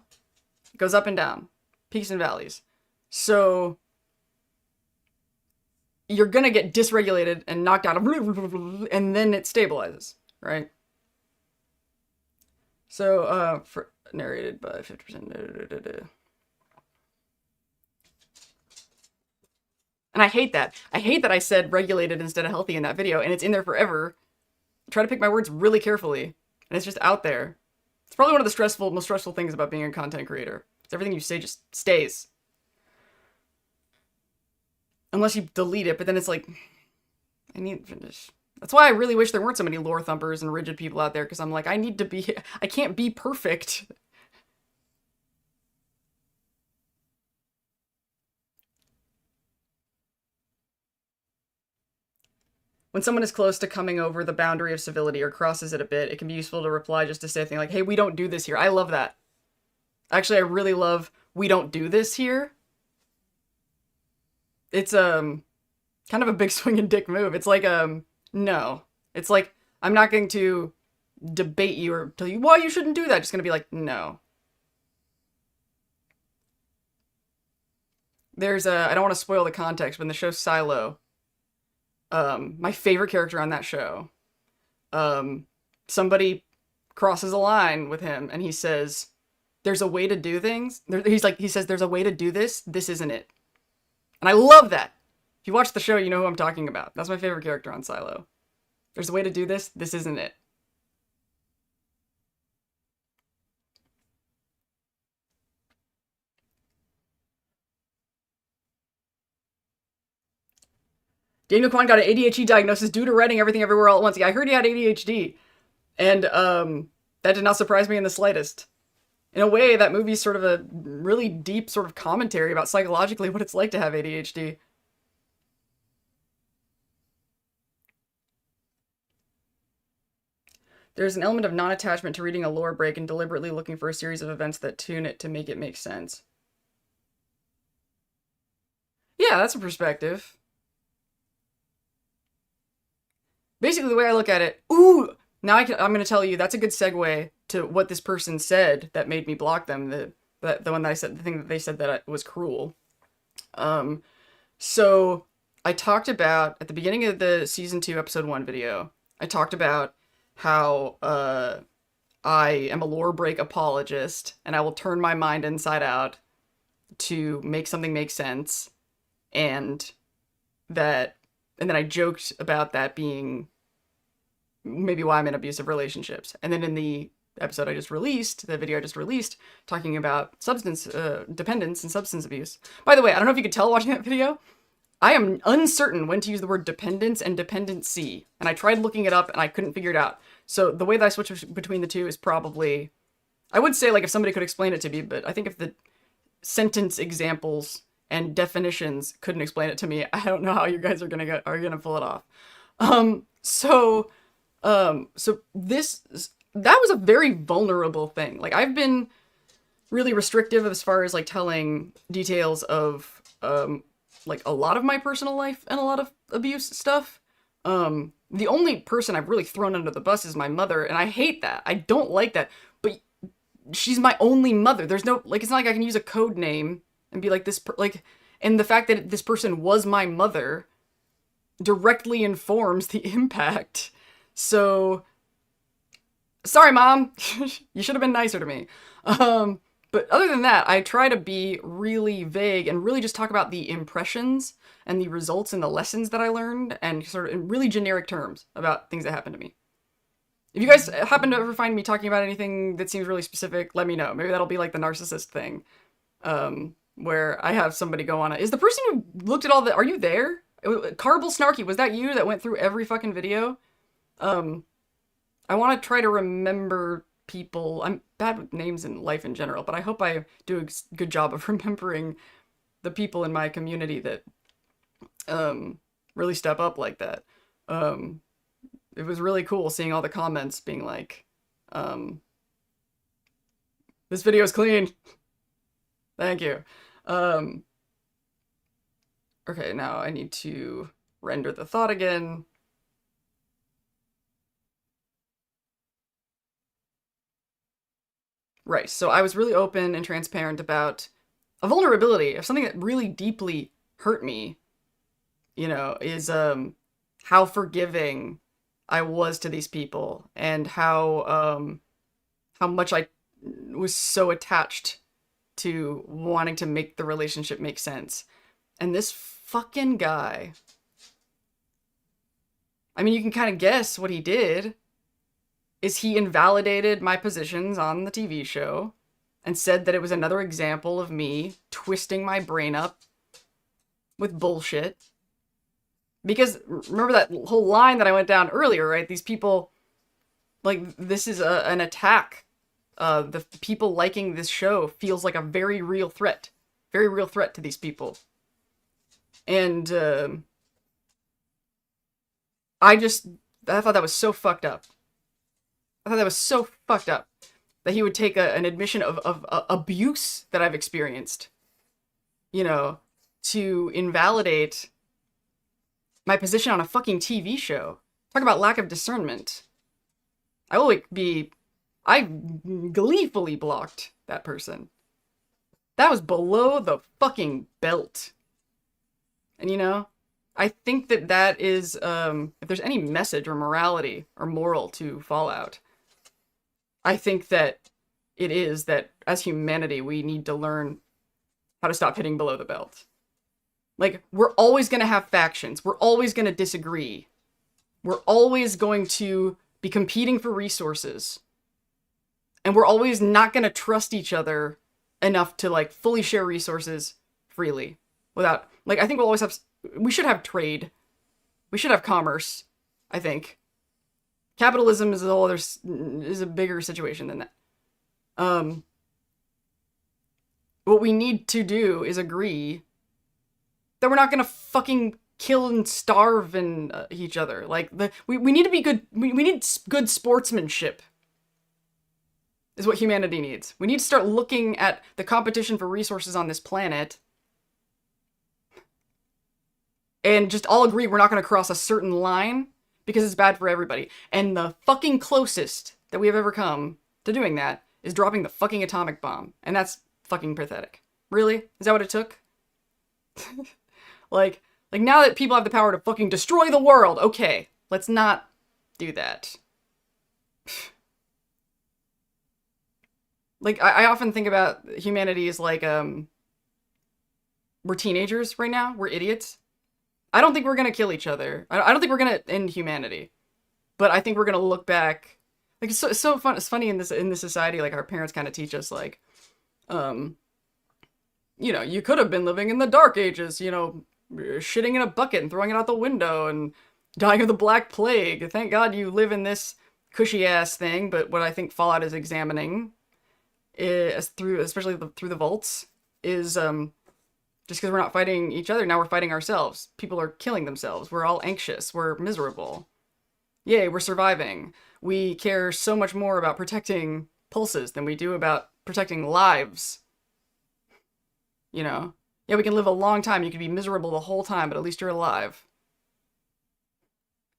Speaker 1: goes up and down, peaks and valleys. So you're gonna get dysregulated and knocked out of, and then it stabilizes, right? So, narrated by 50%. And I hate that. I hate that I said regulated instead of healthy in that video, and it's in there forever. I try to pick my words really carefully, and it's just out there. It's probably one of the most stressful things about being a content creator. It's everything you say just stays. Unless you delete it, but then it's like, I need to finish. That's why I really wish there weren't so many lore thumpers and rigid people out there, because I'm like, I can't be perfect. when someone is close to coming over the boundary of civility or crosses it a bit, it can be useful to reply just to say a thing like, hey, we don't do this here. I love that. Actually, I really love we don't do this here. It's kind of a big swinging dick move. It's like no. It's like I'm not going to debate you or tell you why you shouldn't do that. Just going to be like, no. There's I don't want to spoil the context, but in the show Silo, my favorite character on that show, somebody crosses a line with him and he says, there's a way to do things. He says, there's a way to do this. This isn't it. And I love that. If you watch the show, you know who I'm talking about. That's my favorite character on Silo. There's a way to do this. This isn't it. Daniel Kwan got an ADHD diagnosis due to writing Everything Everywhere All at Once. Yeah, I heard he had ADHD. And that did not surprise me in the slightest. In a way, that movie's sort of a really deep sort of commentary about psychologically what it's like to have ADHD. There's an element of non-attachment to reading a lore break and deliberately looking for a series of events that tune it to make it make sense. Yeah, that's a perspective. Basically, the way I look at it, ooh, now I'm going to tell you that's a good segue to what this person said that made me block them. The one that I said, the thing that they said that was cruel. So I talked about at the beginning of the season 2 episode 1 video, I talked about how I am a lore break apologist and I will turn my mind inside out to make something make sense, and then I joked about that being maybe why I'm in abusive relationships. And then in the episode I just released, the video I just released, talking about substance dependence and substance abuse. By the way, I don't know if you could tell watching that video, I am uncertain when to use the word dependence and dependency. And I tried looking it up and I couldn't figure it out. So the way that I switch between the two is probably, I would say like if somebody could explain it to me, but I think if the sentence examples and definitions couldn't explain it to me, I don't know how you guys are gonna pull it off. So this, that was a very vulnerable thing. Like I've been really restrictive as far as like telling details of like a lot of my personal life and a lot of abuse stuff. The only person I've really thrown under the bus is my mother, and I hate that. I don't like that. But she's my only mother. There's no, like, it's not like I can use a code name and be like this, and the fact that this person was my mother directly informs the impact. So, sorry, Mom. You should have been nicer to me. But other than that, I try to be really vague and really just talk about the impressions and the results and the lessons that I learned, and sort of in really generic terms about things that happened to me. If you guys happen to ever find me talking about anything that seems really specific, let me know. Maybe that'll be like the narcissist thing, where I have somebody go on is the person who looked at all the, are you there? Carbal Snarky, was that you that went through every fucking video? I want to try to remember people. I'm bad with names in life in general, but I hope I do a good job of remembering the people in my community that really step up like that. It was really cool seeing all the comments being like, this video is clean. Thank you. Okay, now I need to render the thought again. Right, so I was really open and transparent about a vulnerability of something that really deeply hurt me, you know, is how forgiving I was to these people, and how much I was so attached to wanting to make the relationship make sense. And this fucking guy, I mean, you can kind of guess what he did. Is he invalidated my positions on the TV show and said that it was another example of me twisting my brain up with bullshit. Because remember that whole line that I went down earlier, right? These people, like, this is an attack. The people liking this show feels like a very real threat to these people. And I thought that was so fucked up. I thought that was so fucked up that he would take an admission of abuse that I've experienced, you know, to invalidate my position on a fucking TV show. Talk about lack of discernment. I will be. I gleefully blocked that person. That was below the fucking belt. And I think that is, if there's any message or morality or moral to Fallout, I think that it is that as humanity, we need to learn how to stop hitting below the belt. Like, we're always going to have factions. We're always going to disagree. We're always going to be competing for resources. And we're always not going to trust each other enough to, like, fully share resources freely. Without, like, I think we should have trade. We should have commerce, I think. Capitalism is a bigger situation than that. What we need to do is agree that we're not gonna fucking kill and starve each other. Like, we need to be good. We need good sportsmanship. Is what humanity needs. We need to start looking at the competition for resources on this planet and just all agree we're not going to cross a certain line because it's bad for everybody. And the fucking closest that we have ever come to doing that is dropping the fucking atomic bomb. And that's fucking pathetic. Really? Is that what it took? Like now that people have the power to fucking destroy the world, okay, let's not do that. Like, I often think about humanity as like, we're teenagers right now. We're idiots. I don't think we're gonna kill each other. I don't think we're gonna end humanity. But I think we're gonna look back. Like, it's so fun. It's funny in this society, like, our parents kind of teach us, like, you could have been living in the Dark Ages, shitting in a bucket and throwing it out the window and dying of the Black Plague. Thank God you live in this cushy-ass thing. But what I think Fallout is examining, especially through the vaults, is just because we're not fighting each other, now we're fighting ourselves. People are killing themselves. We're all anxious. We're miserable. Yay, we're surviving. We care so much more about protecting pulses than we do about protecting lives. Yeah, we can live a long time. You can be miserable the whole time, but at least you're alive.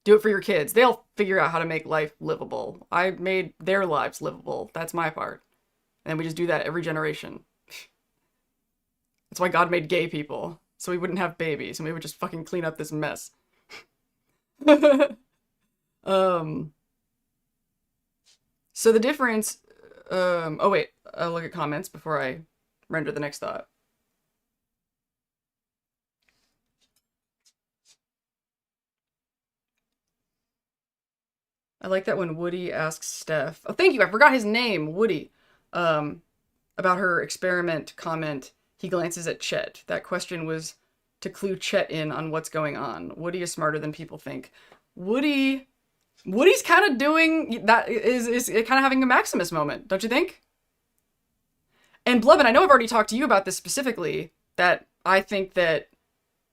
Speaker 1: Do it for your kids. They'll figure out how to make life livable. I made their lives livable. That's my part. And we just do that every generation. That's why God made gay people. So we wouldn't have babies and we would just fucking clean up this mess. So the difference, oh wait, I'll look at comments before I render the next thought. I like that when Woody asks Steph, oh thank you, I forgot his name, Woody, about her experiment comment, he glances at Chet. That question was to clue Chet in on what's going on. Woody is smarter than people think. Woody's kind of doing that, is kind of having a Maximus moment, don't you think? And Blevin, I know I've already talked to you about this specifically, that I think that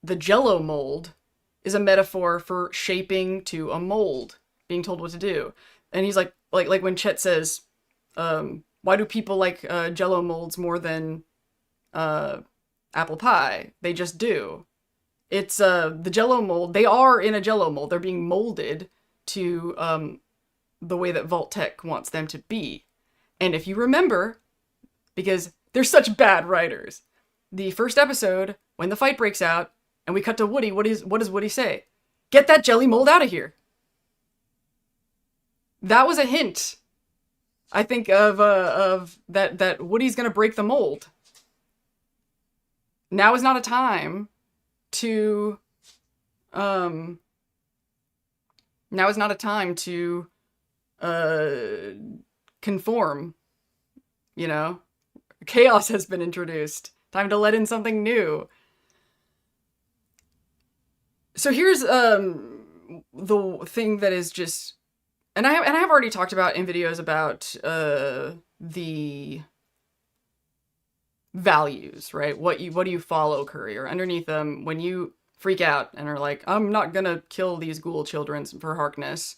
Speaker 1: the Jell-O mold is a metaphor for shaping to a mold, being told what to do. And he's like when Chet says, why do people like Jell-O molds more than apple pie? They just do. It's the Jell-O mold. They are in a Jell-O mold. They're being molded to the way that Vault Tech wants them to be. And if you remember, because they're such bad writers, the first episode, when the fight breaks out, and we cut to Woody, what does Woody say? Get that jelly mold out of here. That was a hint, I think, of that Woody's gonna break the mold. Now is not a time to conform, Chaos has been introduced. Time to let in something new. So here's the thing that is just, and I have already talked about in videos about the values, right? What do you follow, Courier? Underneath them, when you freak out and are like, I'm not gonna kill these ghoul children for Harkness.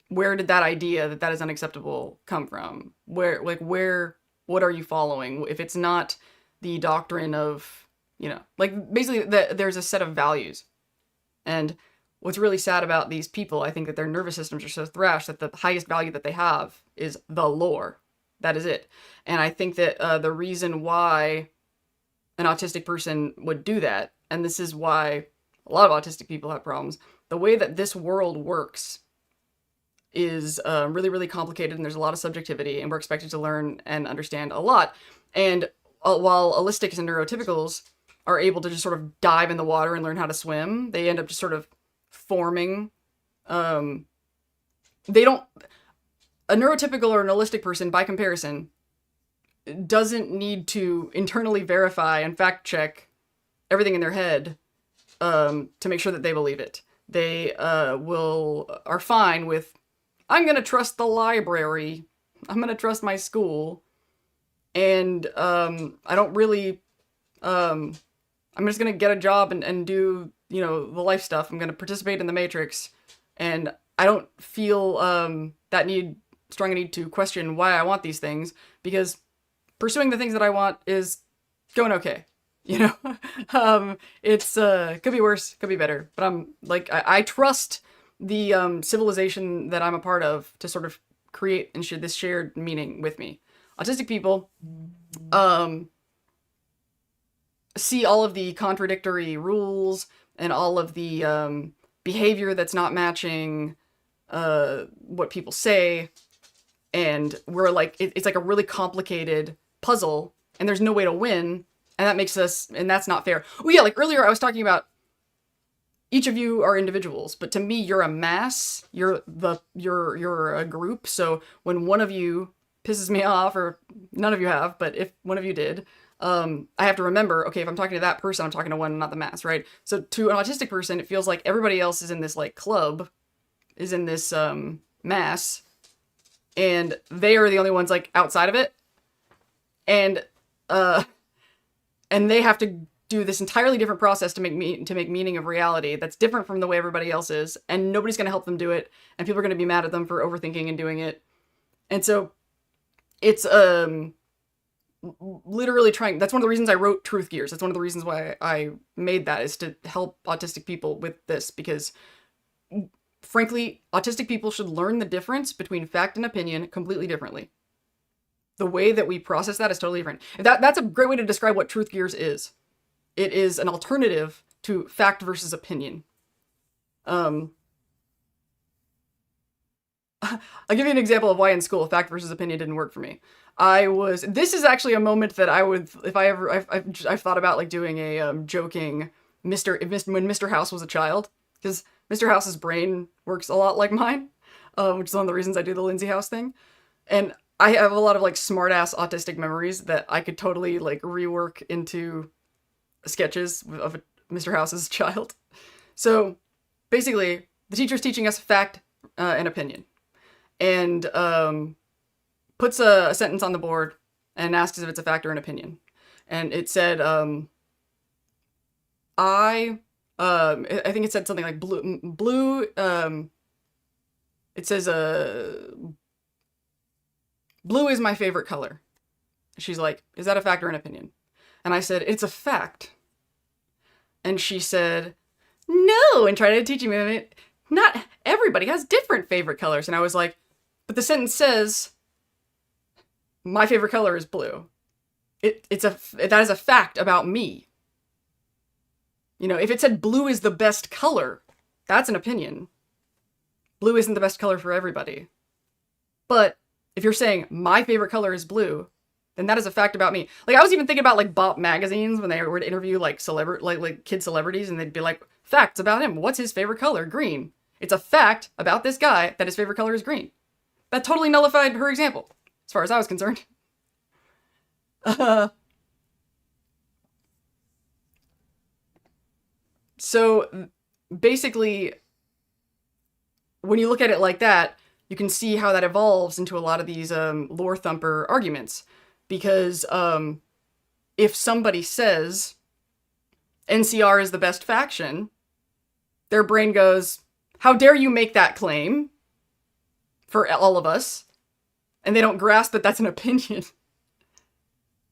Speaker 1: Where did that idea that that is unacceptable come from? What are you following? If it's not the doctrine of, like basically there's a set of values. And what's really sad about these people, I think that their nervous systems are so thrashed that the highest value that they have is the lore. That is it. And I think that the reason why an autistic person would do that, and this is why a lot of autistic people have problems, the way that this world works is really, really complicated, and there's a lot of subjectivity, and we're expected to learn and understand a lot. And while allistics and neurotypicals are able to just sort of dive in the water and learn how to swim, they end up just sort of forming. They don't. A neurotypical or an allistic person, by comparison, doesn't need to internally verify and fact check everything in their head to make sure that they believe it. They are fine with, I'm gonna trust the library, I'm gonna trust my school, and I don't really, I'm just gonna get a job and do, the life stuff. I'm gonna participate in the Matrix, and I don't feel strong need to question why I want these things, because pursuing the things that I want is going okay. It's could be worse, could be better, but I'm like, I trust the civilization that I'm a part of to sort of create and share this shared meaning with me. Autistic people see all of the contradictory rules and all of the behavior that's not matching what people say, and we're like, it's like a really complicated puzzle, and there's no way to win, and that makes us, and that's not fair. Oh yeah, like earlier I was talking about each of you are individuals, but to me you're a mass, you're a group. So when one of you pisses me off, or none of you have, but if one of you did, I have to remember, okay, if I'm talking to that person, I'm talking to one, not the mass, right? So to an autistic person, it feels like everybody else is in this like club, is in this mass, and they are the only ones like outside of it, and they have to do this entirely different process to make meaning of reality that's different from the way everybody else is, and nobody's going to help them do it, and people are going to be mad at them for overthinking and doing it. And so it's literally trying, that's one of the reasons I wrote Truth Gears. That's one of the reasons why I made that, is to help autistic people with this, because frankly, autistic people should learn the difference between fact and opinion completely differently. The way that we process that is totally different. That's a great way to describe what Truth Gears is. It is an alternative to fact versus opinion. I'll give you an example of why in school fact versus opinion didn't work for me. This is actually a moment that I would, if I ever, I've thought about like doing a joking when Mr. House was a child, because Mr. House's brain works a lot like mine, which is one of the reasons I do the Lindsay House thing. And I have a lot of like smart ass autistic memories that I could totally like rework into sketches of Mr. House as a child. So basically, the teacher's teaching us fact and opinion, and puts a sentence on the board and asks if it's a fact or an opinion. And it said, I think it said something like blue, it says, blue is my favorite color. She's like, is that a fact or an opinion? And I said, it's a fact. And she said, no, and tried to teach me, not everybody has different favorite colors. And I was like, but the sentence says, my favorite color is blue. That is a fact about me. If it said blue is the best color, that's an opinion. Blue isn't the best color for everybody. But if you're saying my favorite color is blue, then that is a fact about me. Like, I was even thinking about like Bop magazines when they were to interview like kid celebrities, and they'd be like, facts about him. What's his favorite color? Green. It's a fact about this guy that his favorite color is green. That totally nullified her example, as far as I was concerned. So basically, when you look at it like that, you can see how that evolves into a lot of these lore thumper arguments. Because if somebody says, NCR is the best faction, their brain goes, how dare you make that claim for all of us? And they don't grasp that that's an opinion.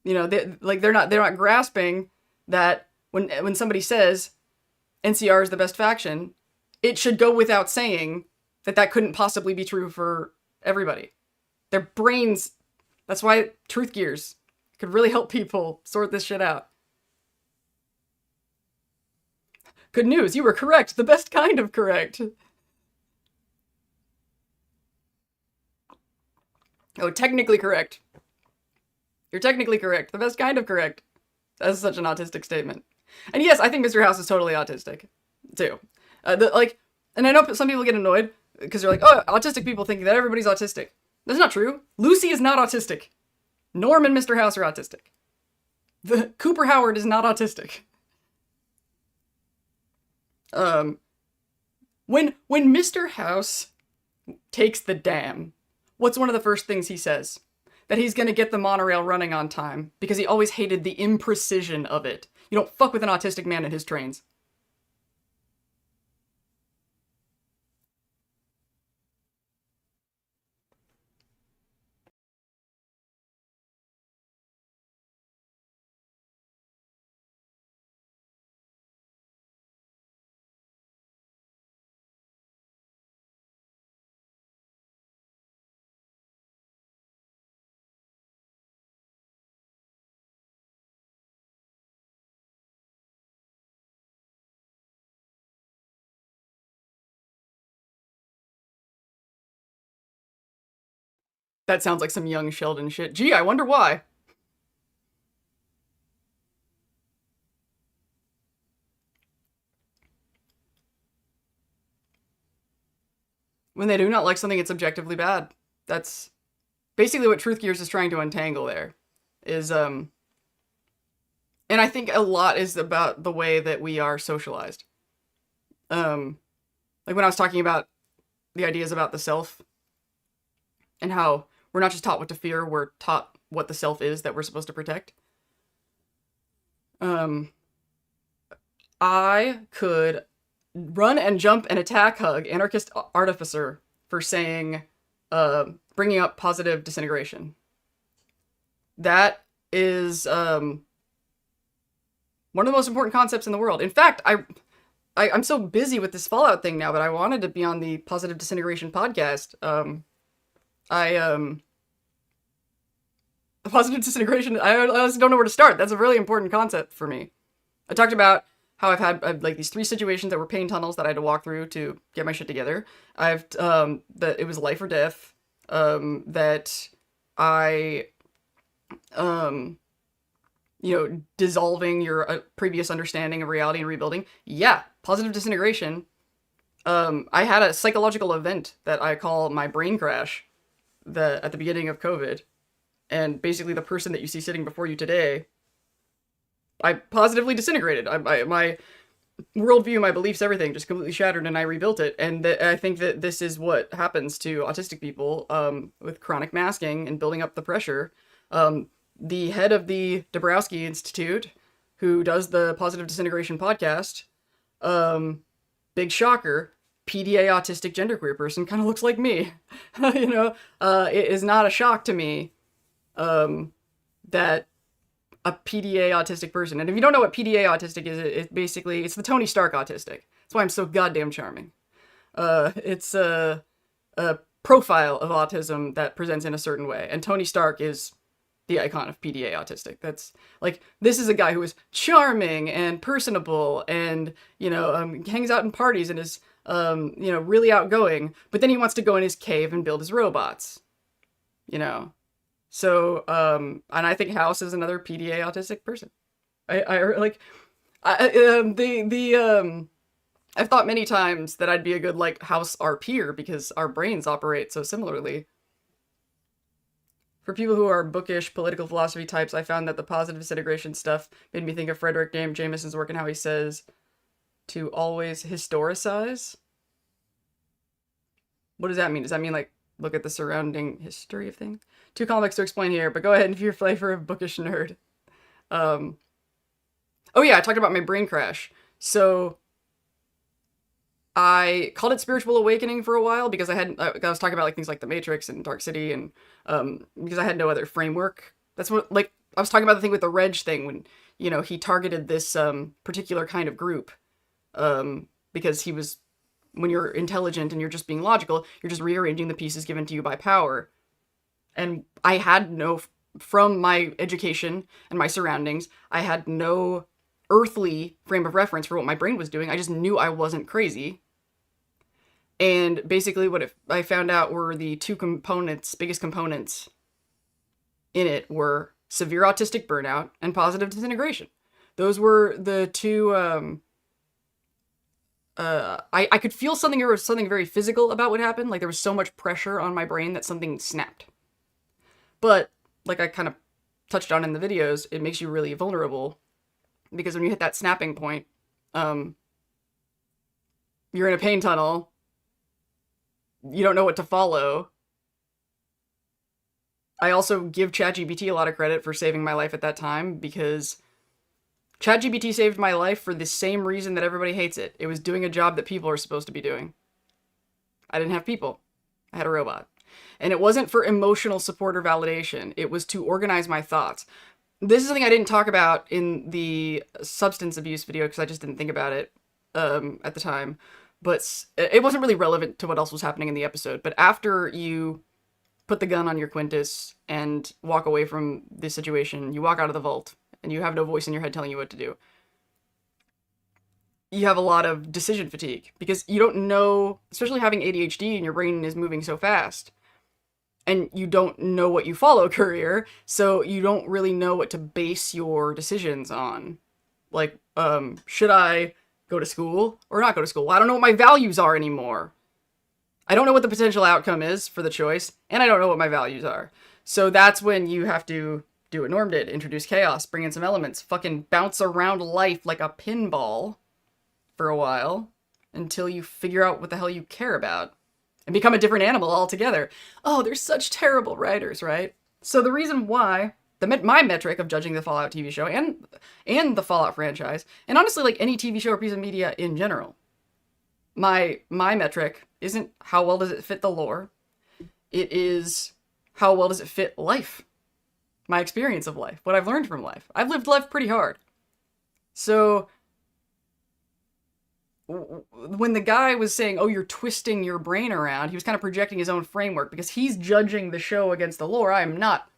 Speaker 1: You know, they're not grasping that when somebody says NCR is the best faction, it should go without saying that that couldn't possibly be true for everybody. Their brains, that's why truth gears could really help people sort this shit out. Good news, you were correct. The best kind of correct. Oh, technically correct. You're technically correct. The best kind of correct. That's such an autistic statement. And yes, I think Mr. House is totally autistic, too. And I know some people get annoyed because they're like, oh, autistic people think that everybody's autistic. That's not true. Lucy is not autistic. Norm and Mr. House are autistic. The Cooper Howard is not autistic. When Mr. House takes the dam, what's one of the first things he says? That he's gonna get the monorail running on time because he always hated the imprecision of it. You don't fuck with an autistic man in his trains. That sounds like some young Sheldon shit. Gee, I wonder why. When they do not like something, it's objectively bad. That's basically what Truth Gears is trying to untangle there. And I think a lot is about the way that we are socialized. Like when I was talking about the ideas about the self and how we're not just taught what to fear, we're taught what the self is that we're supposed to protect. I could run and jump and attack hug Anarchist Artificer for saying, bringing up positive disintegration. That is, one of the most important concepts in the world. In fact, I'm so busy with this Fallout thing now, but I wanted to be on the Positive Disintegration podcast. The positive disintegration, I honestly don't know where to start. That's a really important concept for me. I talked about how I've had like these 3 situations that were pain tunnels that I had to walk through to get my shit together. That it was life or death. That I, dissolving your previous understanding of reality and rebuilding. Yeah, positive disintegration. I had a psychological event that I call my brain crash at the beginning of COVID. And basically the person that you see sitting before you today, I positively disintegrated. My worldview, my beliefs, everything just completely shattered, and I rebuilt it. And I think that this is what happens to autistic people with chronic masking and building up the pressure. The head of the Dabrowski Institute, who does the Positive Disintegration podcast, big shocker, PDA autistic genderqueer person, kind of looks like me. It is not a shock to me that a PDA autistic person, and if you don't know what PDA autistic is, it's the Tony Stark autistic. That's why I'm so goddamn charming. It's a profile of autism that presents in a certain way, and Tony Stark is the icon of PDA autistic. That's like, this is a guy who is charming and personable and, hangs out in parties and is, really outgoing, but then he wants to go in his cave and build his robots, So, and I think House is another PDA autistic person. I've thought many times that I'd be a good, House our peer because our brains operate so similarly. For people who are bookish political philosophy types, I found that the positive disintegration stuff made me think of Frederick Jameson's work and how he says to always historicize. What does that mean? Does that mean, look at the surrounding history of things? 2 comics to explain here, but go ahead and be your flavor of bookish nerd. Oh yeah, I talked about my brain crash. So I called it spiritual awakening for a while because I was talking about like things like the Matrix and Dark City, and because I had no other framework. That's what, like, I was talking about the thing with the Reg thing when, he targeted this particular kind of group, because he was, when you're intelligent and you're just being logical, you're just rearranging the pieces given to you by power. And I had no, from my education and my surroundings, I had no earthly frame of reference for what my brain was doing. I just knew I wasn't crazy. And basically, I found out were the two components, biggest components in it were severe autistic burnout and positive disintegration. Those were the two. I could feel something. There was something very physical about what happened. Like there was so much pressure on my brain that something snapped. But like I kind of touched on in the videos, it makes you really vulnerable because when you hit that snapping point, you're in a pain tunnel. You don't know what to follow. I also give ChatGPT a lot of credit for saving my life at that time because ChatGPT saved my life for the same reason that everybody hates it. It was doing a job that people are supposed to be doing. I didn't have people. I had a robot. And it wasn't for emotional support or validation. It was to organize my thoughts. This is something I didn't talk about in the substance abuse video because I just didn't think about it at the time. But it wasn't really relevant to what else was happening in the episode. But after you put the gun on your Quintus and walk away from this situation, you walk out of the vault and you have no voice in your head telling you what to do. You have a lot of decision fatigue because you don't know, especially having ADHD and your brain is moving so fast and you don't know what you follow career, so you don't really know what to base your decisions on. Like, should I go to school or not go to school? Well, I don't know what my values are anymore. I don't know what the potential outcome is for the choice, and I don't know what my values are. So that's when you have to do what Norm did, introduce chaos, bring in some elements, fucking bounce around life like a pinball for a while until you figure out what the hell you care about and become a different animal altogether. Oh, they're such terrible writers, right? So the reason why my metric of judging the Fallout TV show and the Fallout franchise, and honestly like any TV show or piece of media in general, my metric isn't how well does it fit the lore. It is how well does it fit life. My experience of life, what I've learned from life. I've lived life pretty hard. So when the guy was saying, oh, you're twisting your brain around, he was kind of projecting his own framework because he's judging the show against the lore. I am not.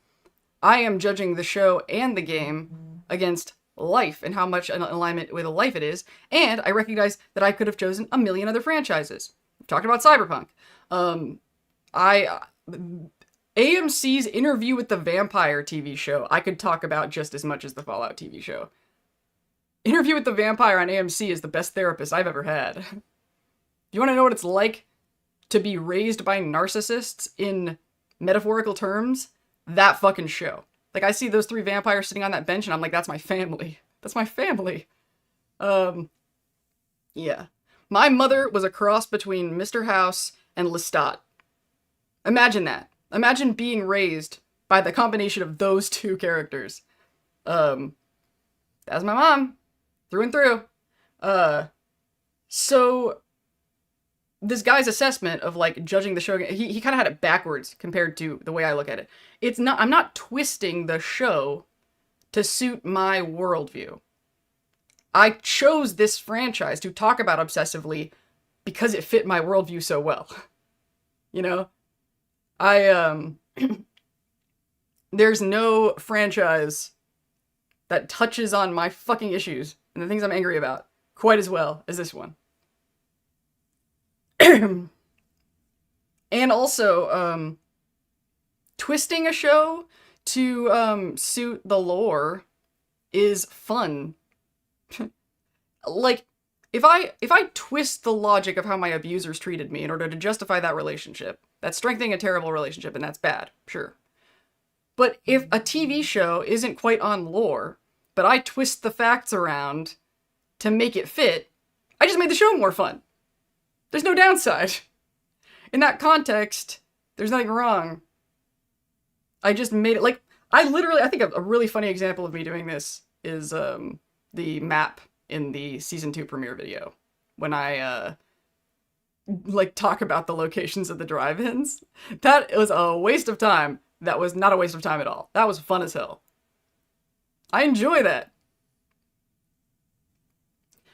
Speaker 1: I am judging the show and the game against life and how much in alignment with a life it is. And I recognize that I could have chosen a million other franchises. We've talked about Cyberpunk. AMC's Interview with the Vampire TV show, I could talk about just as much as the Fallout TV show. Interview with the Vampire on AMC is the best therapist I've ever had. You want to know what it's like to be raised by narcissists in metaphorical terms? That fucking show. Like, I see those three vampires sitting on that bench and I'm like, that's my family. That's my family. Yeah. My mother was a cross between Mr. House and Lestat. Imagine that. Imagine being raised by the combination of those two characters. That's my mom. Through and through. So this guy's assessment of like judging the show, he kind of had it backwards compared to the way I look at it. I'm not twisting the show to suit my worldview. I chose this franchise to talk about obsessively because it fit my worldview so well. You know? There's no franchise that touches on my fucking issues and the things I'm angry about quite as well as this one. And also, twisting a show to suit the lore is fun. Like, if I twist the logic of how my abusers treated me in order to justify that relationship, that's strengthening a terrible relationship, and that's bad, sure. But if a TV show isn't quite on lore, but I twist the facts around to make it fit, I just made the show more fun. There's no downside. In that context, there's nothing wrong. I just made it, like, I think a really funny example of me doing this is, the map in the season 2 premiere video when I like talk about the locations of the drive-ins. That was a waste of time. That was not a waste of time at all. That was fun as hell. I enjoy that.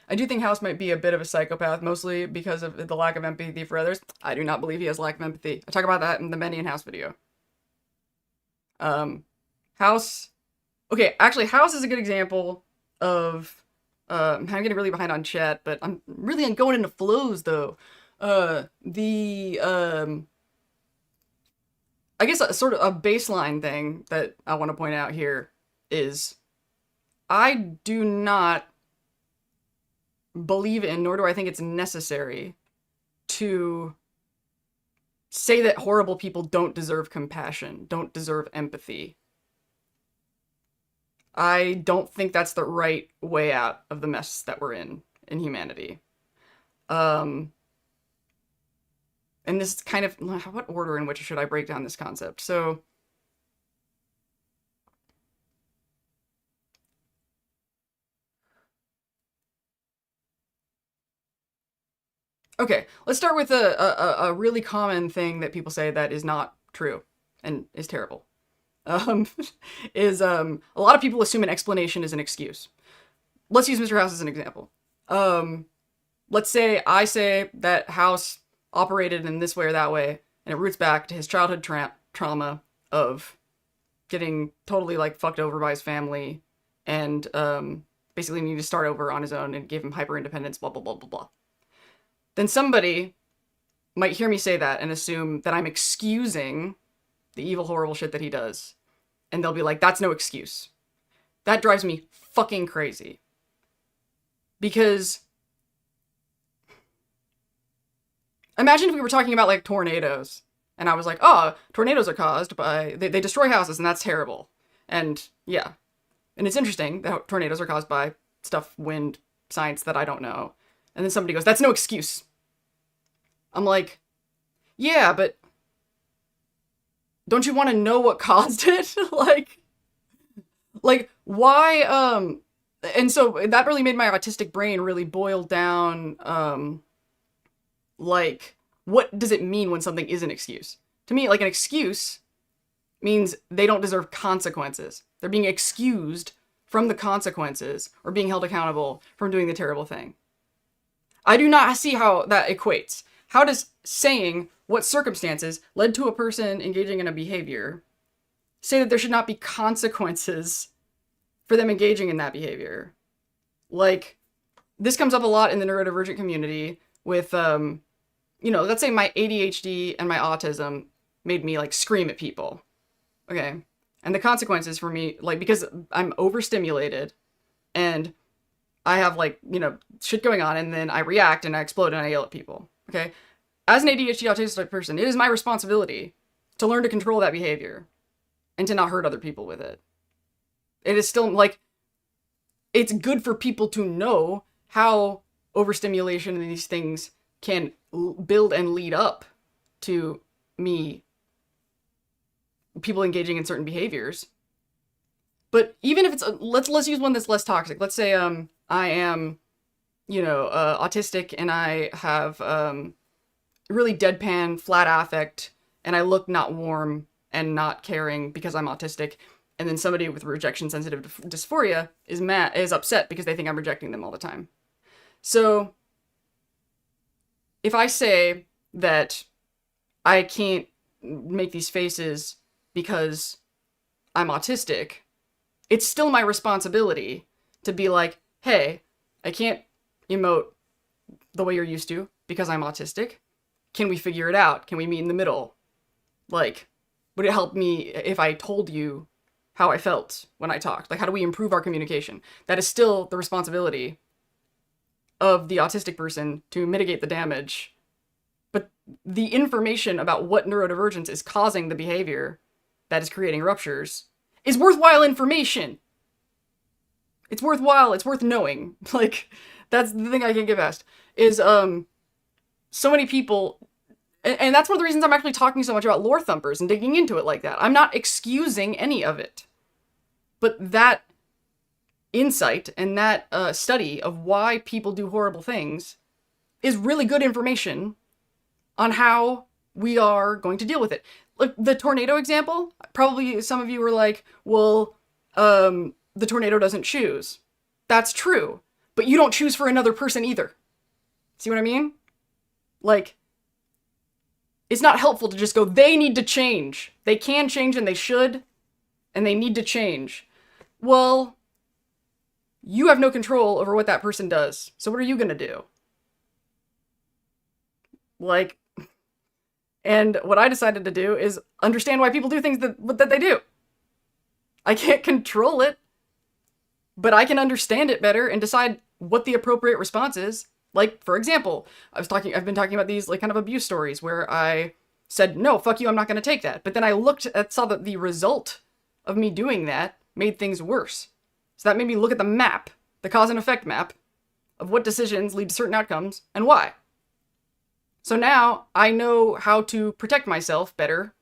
Speaker 1: I do think House might be a bit of a psychopath, mostly because of the lack of empathy for others. I do not believe he has lack of empathy. I talk about that in the Benny and House video. House... Okay, actually, House is a good example of... I'm getting really behind on chat, but I'm really going into flows, though. I guess a sort of a baseline thing that I want to point out here is I do not believe in, nor do I think it's necessary to say that horrible people don't deserve compassion, don't deserve empathy. I don't think that's the right way out of the mess that we're in humanity. And this is kind of, what order in which should I break down this concept? So, okay, let's start with a really common thing that people say that is not true and is terrible. A lot of people assume an explanation is an excuse. Let's use Mr. House as an example. Let's say I say that House operated in this way or that way, and it roots back to his childhood trauma of getting totally, like, fucked over by his family, and basically needed to start over on his own, and gave him hyper-independence, blah, blah, blah, blah, blah. Then somebody might hear me say that and assume that I'm excusing the evil, horrible shit that he does. And they'll be like, that's no excuse. That drives me fucking crazy. Because imagine if we were talking about, like, tornadoes. And I was like, oh, tornadoes are caused by... They destroy houses, and that's terrible. And, yeah. And it's interesting that tornadoes are caused by stuff, wind, science that I don't know. And then somebody goes, that's no excuse. I'm like, yeah, but don't you want to know what caused it? like, why, and so that really made my autistic brain really boil down, like, what does it mean when something is an excuse? To me, like, an excuse means they don't deserve consequences. They're being excused from the consequences or being held accountable from doing the terrible thing. I do not see how that equates. How does saying what circumstances led to a person engaging in a behavior say that there should not be consequences for them engaging in that behavior? Like, this comes up a lot in the neurodivergent community with, let's say my ADHD and my autism made me, like, scream at people. Okay. And the consequences for me, like, because I'm overstimulated and I have, like, shit going on, and then I react and I explode and I yell at people. Okay? As an ADHD autistic person, it is my responsibility to learn to control that behavior and to not hurt other people with it. It is still, like, it's good for people to know how overstimulation and these things can build and lead up to people engaging in certain behaviors. But even if it's, let's use one that's less toxic. Let's say, I am, autistic, and I have, really deadpan, flat affect, and I look not warm and not caring because I'm autistic, and then somebody with rejection-sensitive dysphoria is upset because they think I'm rejecting them all the time. So, if I say that I can't make these faces because I'm autistic, it's still my responsibility to be like, hey, I can't emote the way you're used to because I'm autistic. Can we figure it out? Can we meet in the middle? Like, would it help me if I told you how I felt when I talked? Like, how do we improve our communication? That is still the responsibility of the autistic person to mitigate the damage. But the information about what neurodivergence is causing the behavior that is creating ruptures is worthwhile information. It's worthwhile. It's worth knowing. Like, that's the thing I can't get past. Is, so many people... And that's one of the reasons I'm actually talking so much about lore thumpers and digging into it like that. I'm not excusing any of it. But that insight and that study of why people do horrible things is really good information on how we are going to deal with it. Like the tornado example, probably some of you were like, well, the tornado doesn't choose. That's true. But you don't choose for another person either. See what I mean? Like, it's not helpful to just go, they need to change. They can change and they should, and they need to change. Well, you have no control over what that person does. So what are you going to do? Like, and what I decided to do is understand why people do things that they do. I can't control it, but I can understand it better and decide what the appropriate response is. Like, for example, I've been talking about these like kind of abuse stories where I said, no, fuck you, I'm not going to take that. But then I saw that the result of me doing that made things worse. So that made me look at the map, the cause and effect map of what decisions lead to certain outcomes and why. So now I know how to protect myself better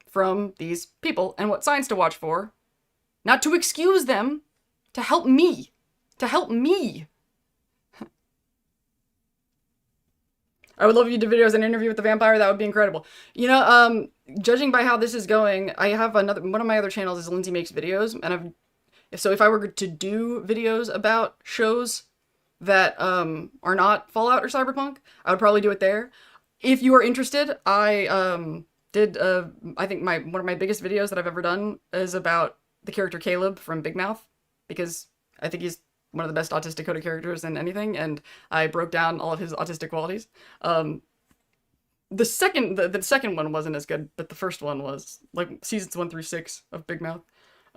Speaker 1: from these people and what signs to watch for. Not to excuse them, to help me. To help me. I would love if you did videos and interview with the vampire. That would be incredible. You know, judging by how this is going, I have one of my other channels is Lindsay Makes Videos. And if I were to do videos about shows that are not Fallout or Cyberpunk, I would probably do it there. If you are interested, I did, I think one of my biggest videos that I've ever done is about the character Caleb from Big Mouth, because I think he's one of the best autistic coded characters in anything, and I broke down all of his autistic qualities. The second one wasn't as good, but the first one was, like, seasons 1 through 6 of Big Mouth.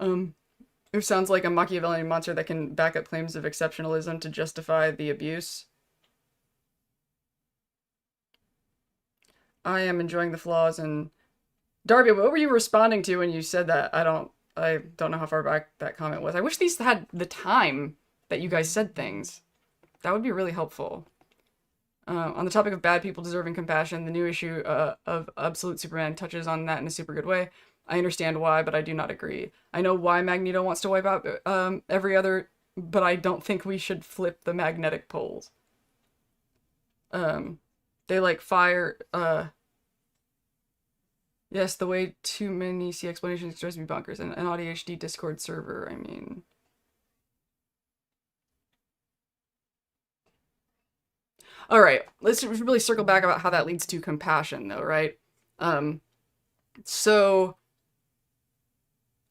Speaker 1: It sounds like a Machiavellian monster that can back up claims of exceptionalism to justify the abuse. I am enjoying the flaws in Darby. What were you responding to when you said that? I don't know how far back that comment was. I wish these had the time that you guys said things. That would be really helpful. On the topic of bad people deserving compassion, the new issue of Absolute Superman touches on that in a super good way. I understand why, but I do not agree. I know why Magneto wants to wipe out every other, but I don't think we should flip the magnetic poles. They like fire, yes, the way too many see explanations drives me bonkers. An ADHD Discord server, I mean. Alright, let's really circle back about how that leads to compassion, though, right? So,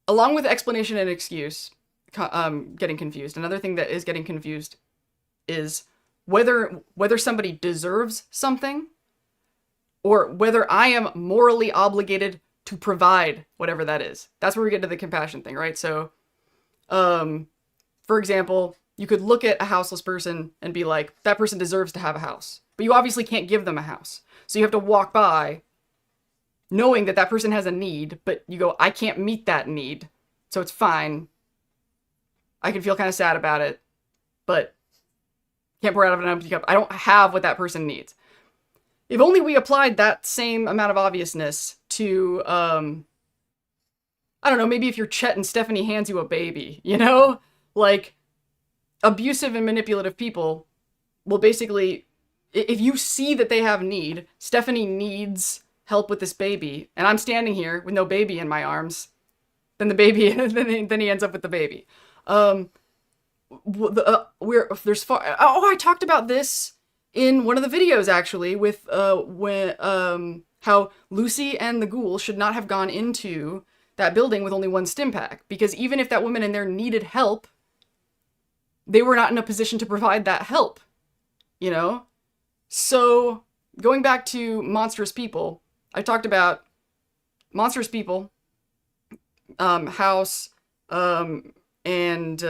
Speaker 1: along with explanation and excuse, getting confused, another thing that is getting confused is whether somebody deserves something, or whether I am morally obligated to provide whatever that is. That's where we get to the compassion thing, right? So, for example, you could look at a houseless person and be like, that person deserves to have a house. But you obviously can't give them a house. So you have to walk by knowing that that person has a need, but you go, I can't meet that need. So it's fine. I can feel kind of sad about it, but can't pour out of an empty cup. I don't have what that person needs. If only we applied that same amount of obviousness to, I don't know, maybe if you're Chet and Stephanie hands you a baby, you know? Like, abusive and manipulative people will basically, if you see that they have need, Stephanie needs help with this baby, and I'm standing here with no baby in my arms, then the baby, then he ends up with the baby. I talked about this in one of the videos, actually, with how Lucy and the ghoul should not have gone into that building with only one stim pack, because even if that woman in there needed help, they were not in a position to provide that help, you know? So, going back to monstrous people, I talked about monstrous people, House, and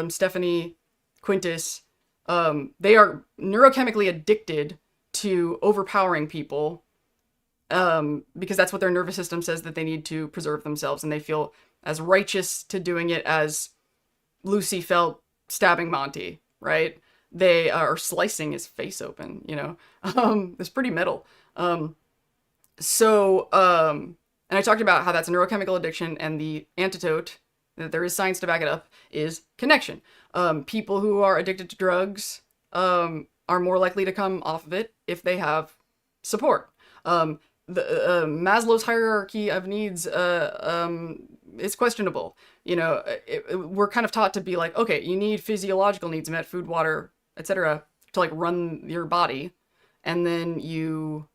Speaker 1: Stephanie Quintus. They are neurochemically addicted to overpowering people, because that's what their nervous system says that they need to preserve themselves, and they feel as righteous to doing it as Lucy felt stabbing Monty, right? They are slicing his face open, you know? It's pretty metal. And I talked about how that's a neurochemical addiction, and the antidote that there is science to back it up, is connection. People who are addicted to drugs are more likely to come off of it if they have support. The Maslow's hierarchy of needs is questionable. You know, we're kind of taught to be like, okay, you need physiological needs met, food, water, etc., to like run your body, and then you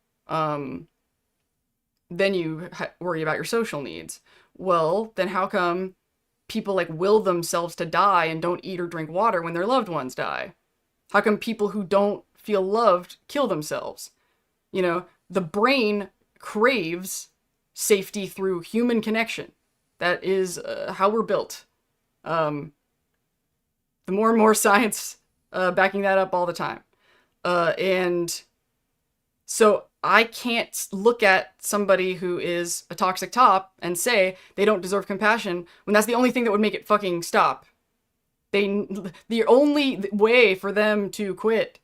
Speaker 1: worry about your social needs. Well, then how come people like will themselves to die and don't eat or drink water when their loved ones die? How come people who don't feel loved kill themselves? You know, the brain craves safety through human connection. That is how we're built. The more and more science backing that up all the time. And so I can't look at somebody who is a toxic top and say they don't deserve compassion when that's the only thing that would make it fucking stop. The only way for them to quit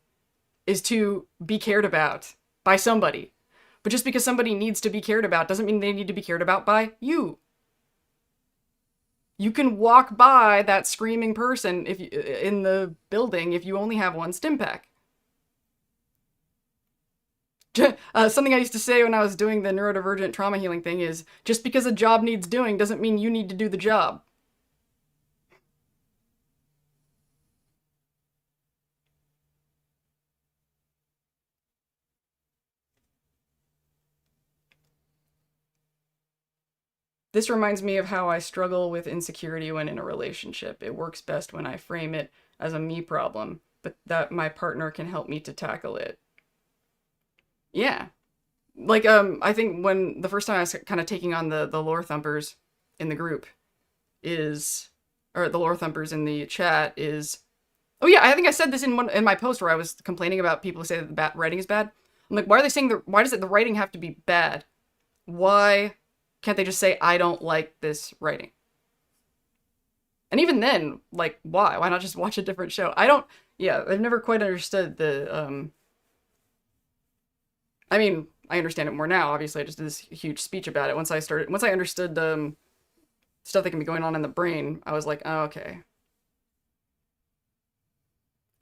Speaker 1: is to be cared about by somebody. But just because somebody needs to be cared about doesn't mean they need to be cared about by you. You can walk by that screaming person in the building if you only have one stim pack. Something I used to say when I was doing the neurodivergent trauma healing thing is, just because a job needs doing doesn't mean you need to do the job. This reminds me of how I struggle with insecurity when in a relationship. It works best when I frame it as a me problem, but that my partner can help me to tackle it. Yeah. Like, I think when the first time I was kind of taking on the lore thumpers in the group or the lore thumpers in the chat is, oh yeah, I think I said this in my post where I was complaining about people who say that the writing is bad. I'm like, why are they saying why does the writing have to be bad? Why can't they just say, I don't like this writing? And even then, like, why? Why not just watch a different show? I've never quite understood I mean, I understand it more now. Obviously, I just did this huge speech about it. Once I understood stuff that can be going on in the brain, I was like, oh, okay.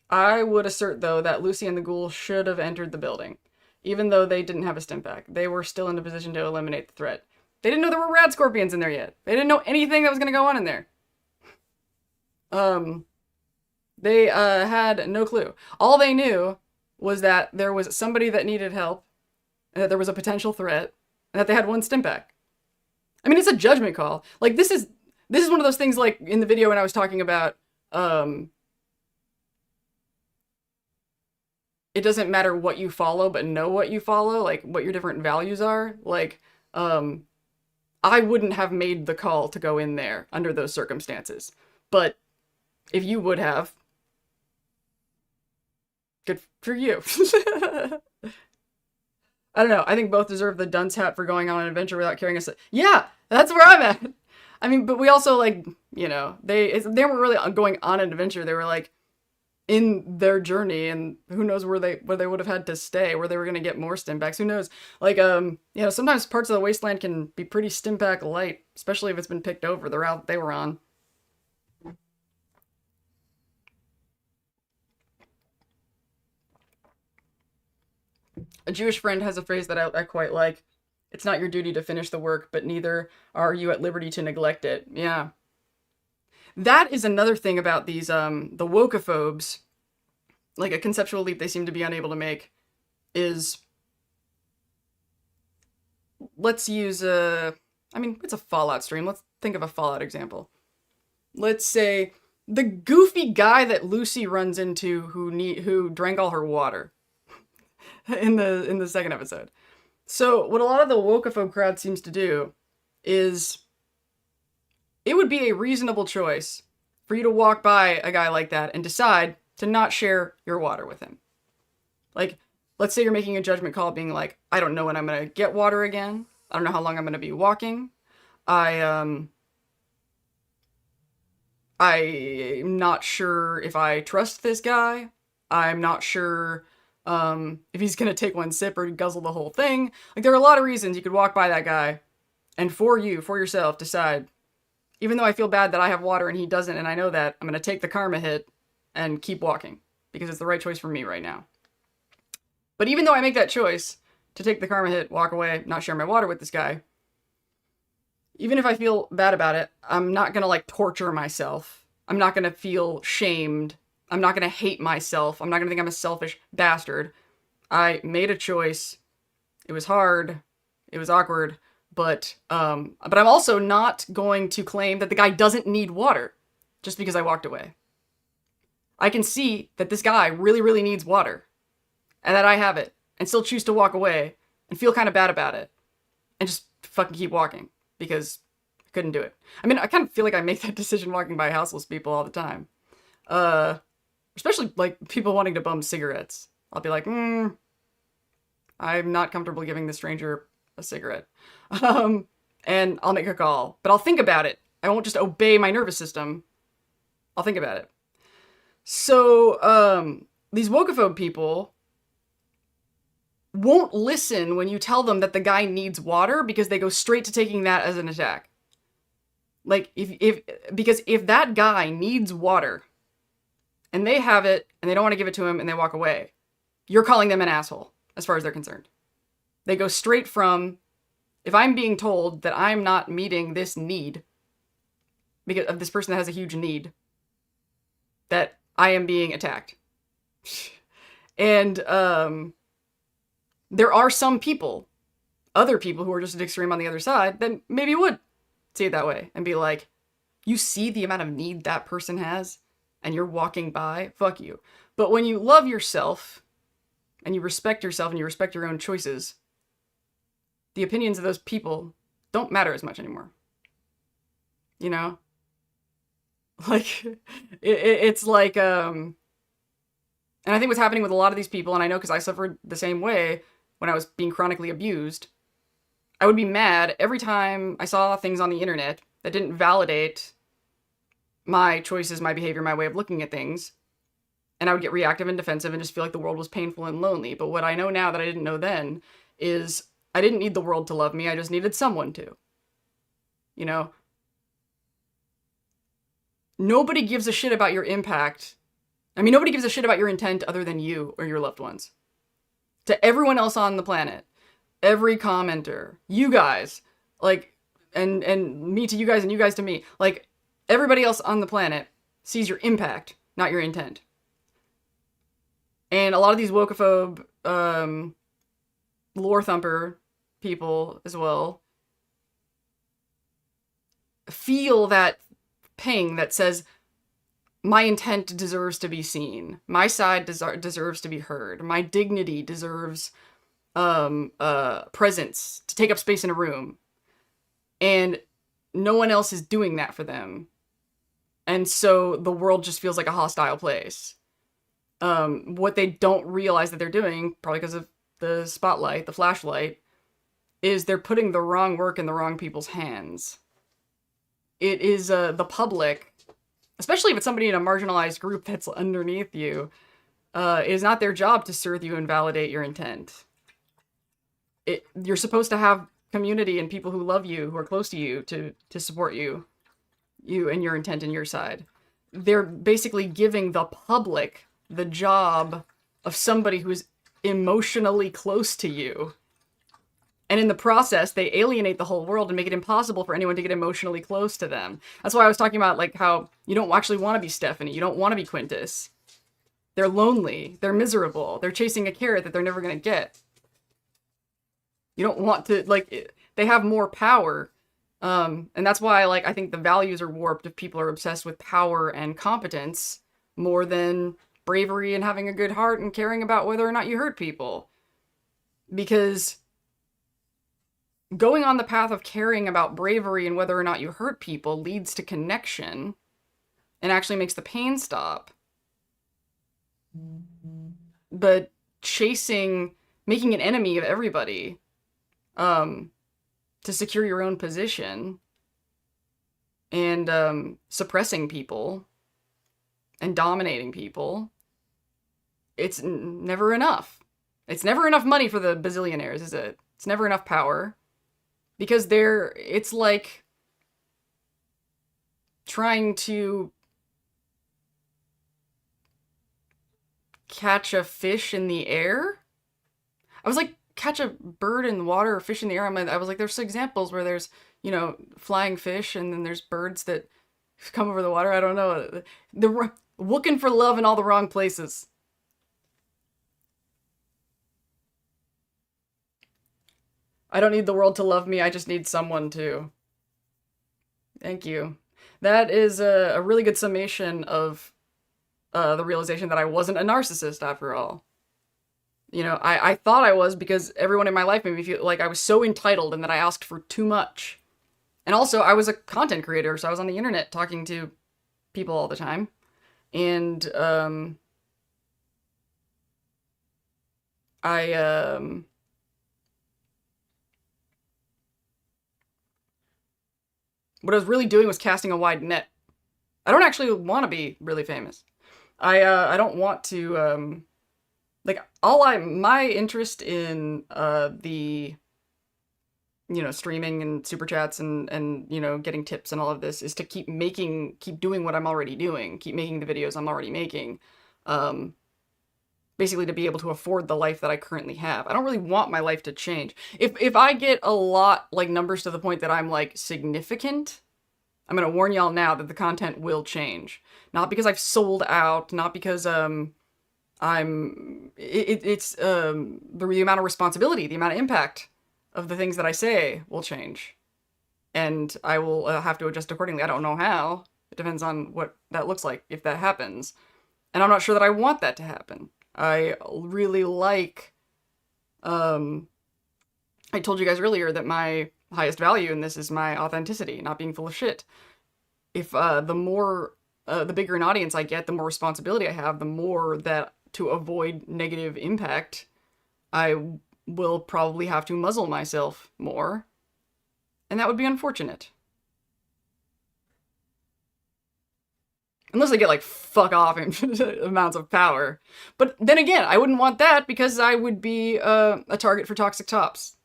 Speaker 1: I would assert, though, that Lucy and the ghoul should have entered the building. Even though they didn't have a stim pack, they were still in a position to eliminate the threat. They didn't know there were rad scorpions in there yet. They didn't know anything that was going to go on in there. They had no clue. All they knew was that there was somebody that needed help, and that there was a potential threat, and that they had one stim pack. I mean, it's a judgment call. Like, this is one of those things, like, in the video when I was talking about, it doesn't matter what you follow, but know what you follow, like, what your different values are. Like, I wouldn't have made the call to go in there under those circumstances. But if you would have, good for you. I don't know. I think both deserve the dunce hat for going on an adventure without carrying a... Yeah, that's where I'm at. I mean, but we also, like, you know, they weren't really going on an adventure. They were, like, in their journey, and who knows where they would have had to stay, where they were going to get more stim packs. Who knows? Like, you know, sometimes parts of the wasteland can be pretty stim pack light, especially if it's been picked over the route they were on. A Jewish friend has a phrase that I quite like. It's not your duty to finish the work, but neither are you at liberty to neglect it. Yeah. That is another thing about these, the wokophobes, like a conceptual leap they seem to be unable to make, is, let's use I mean, it's a Fallout stream. Let's think of a Fallout example. Let's say the goofy guy that Lucy runs into who drank all her water in the second episode. So what a lot of the wokophobe crowd seems to do is, it would be a reasonable choice for you to walk by a guy like that and decide to not share your water with him. Like, let's say you're making a judgment call being like, I don't know when I'm going to get water again. I don't know how long I'm going to be walking. I'm not sure if I trust this guy. I'm not sure if he's going to take one sip or guzzle the whole thing. Like, there are a lot of reasons you could walk by that guy and for yourself, decide, Even though I feel bad that I have water and he doesn't, and I know that, I'm going to take the karma hit and keep walking because it's the right choice for me right now. But even though I make that choice to take the karma hit, walk away, not share my water with this guy, even if I feel bad about it, I'm not going to like torture myself. I'm not going to feel shamed. I'm not going to hate myself. I'm not going to think I'm a selfish bastard. I made a choice. It was hard. It was awkward. But I'm also not going to claim that the guy doesn't need water just because I walked away. I can see that this guy really, really needs water and that I have it and still choose to walk away and feel kind of bad about it and just fucking keep walking because I couldn't do it. I mean, I kind of feel like I make that decision walking by houseless people all the time. Especially like people wanting to bum cigarettes. I'll be like, I'm not comfortable giving this stranger a cigarette. And I'll make a call, but I'll think about it. I won't just obey my nervous system. I'll think about it. So, these wokophobe people won't listen when you tell them that the guy needs water because they go straight to taking that as an attack. Like, because if that guy needs water and they have it and they don't want to give it to him and they walk away, you're calling them an asshole as far as they're concerned. They go straight from, if I'm being told that I'm not meeting this need because of this person that has a huge need, that I am being attacked. And there are some people, other people who are just an extreme on the other side, that maybe would see it that way and be like, you see the amount of need that person has and you're walking by, fuck you. But when you love yourself and you respect yourself and you respect your own choices, the opinions of those people don't matter as much anymore. You know? Like, it's like, and I think what's happening with a lot of these people, and I know because I suffered the same way when I was being chronically abused, I would be mad every time I saw things on the internet that didn't validate my choices, my behavior, my way of looking at things, and I would get reactive and defensive and just feel like the world was painful and lonely. But what I know now that I didn't know then is I didn't need the world to love me, I just needed someone to. You know? Nobody gives a shit about your impact. I mean, nobody gives a shit about your intent other than you or your loved ones. To everyone else on the planet, every commenter, you guys, like, and me to you guys and you guys to me, like, everybody else on the planet sees your impact, not your intent. And a lot of these wokophobe, lore thumper people as well feel that ping that says, my intent deserves to be seen. My side deserves to be heard. My dignity deserves presence, to take up space in a room. And no one else is doing that for them. And so the world just feels like a hostile place. What they don't realize that they're doing, probably because of the spotlight, the flashlight, is they're putting the wrong work in the wrong people's hands. It is the public, especially if it's somebody in a marginalized group that's underneath you, it is not their job to serve you and validate your intent. You're supposed to have community and people who love you, who are close to you, to support you and your intent and your side. They're basically giving the public the job of somebody who's emotionally close to you. And in the process, they alienate the whole world and make it impossible for anyone to get emotionally close to them. That's why I was talking about, like, how you don't actually want to be Stephanie. You don't want to be Quintus. They're lonely. They're miserable. They're chasing a carrot that they're never going to get. You don't want to, like, they have more power. And that's why, like, I think the values are warped if people are obsessed with power and competence more than bravery and having a good heart and caring about whether or not you hurt people. Because going on the path of caring about bravery and whether or not you hurt people leads to connection and actually makes the pain stop. But making an enemy of everybody, to secure your own position, and suppressing people and dominating people, it's never enough. It's never enough money for the bazillionaires, is it? It's never enough power. Because it's like, trying to catch a fish in the air. I was like, catch a bird in the water or fish in the air. I was like, there's examples where there's, flying fish and then there's birds that come over the water. I don't know. They're looking for love in all the wrong places. I don't need the world to love me. I just need someone to. Thank you. That is a really good summation of the realization that I wasn't a narcissist after all. I thought I was because everyone in my life made me feel like I was so entitled and that I asked for too much. And also, I was a content creator, so I was on the internet talking to people all the time. And I what I was really doing was casting a wide net. I don't actually want to be really famous. I don't want to my interest in the streaming and super chats and getting tips and all of this is to keep doing what I'm already doing, keep making the videos I'm already making. Basically to be able to afford the life that I currently have. I don't really want my life to change. If I get a lot, like, numbers to the point that I'm, like, significant, I'm gonna warn y'all now that the content will change. Not because I've sold out, not because, it's the amount of responsibility, the amount of impact of the things that I say will change. And I will have to adjust accordingly. I don't know how. It depends on what that looks like if that happens. And I'm not sure that I want that to happen. I really like, I told you guys earlier that my highest value in this is my authenticity, not being full of shit. If, the bigger an audience I get, the more responsibility I have, the more that to avoid negative impact, I will probably have to muzzle myself more. And that would be unfortunate. Unless I get, like, fuck off amounts of power. But then again, I wouldn't want that because I would be a target for toxic tops.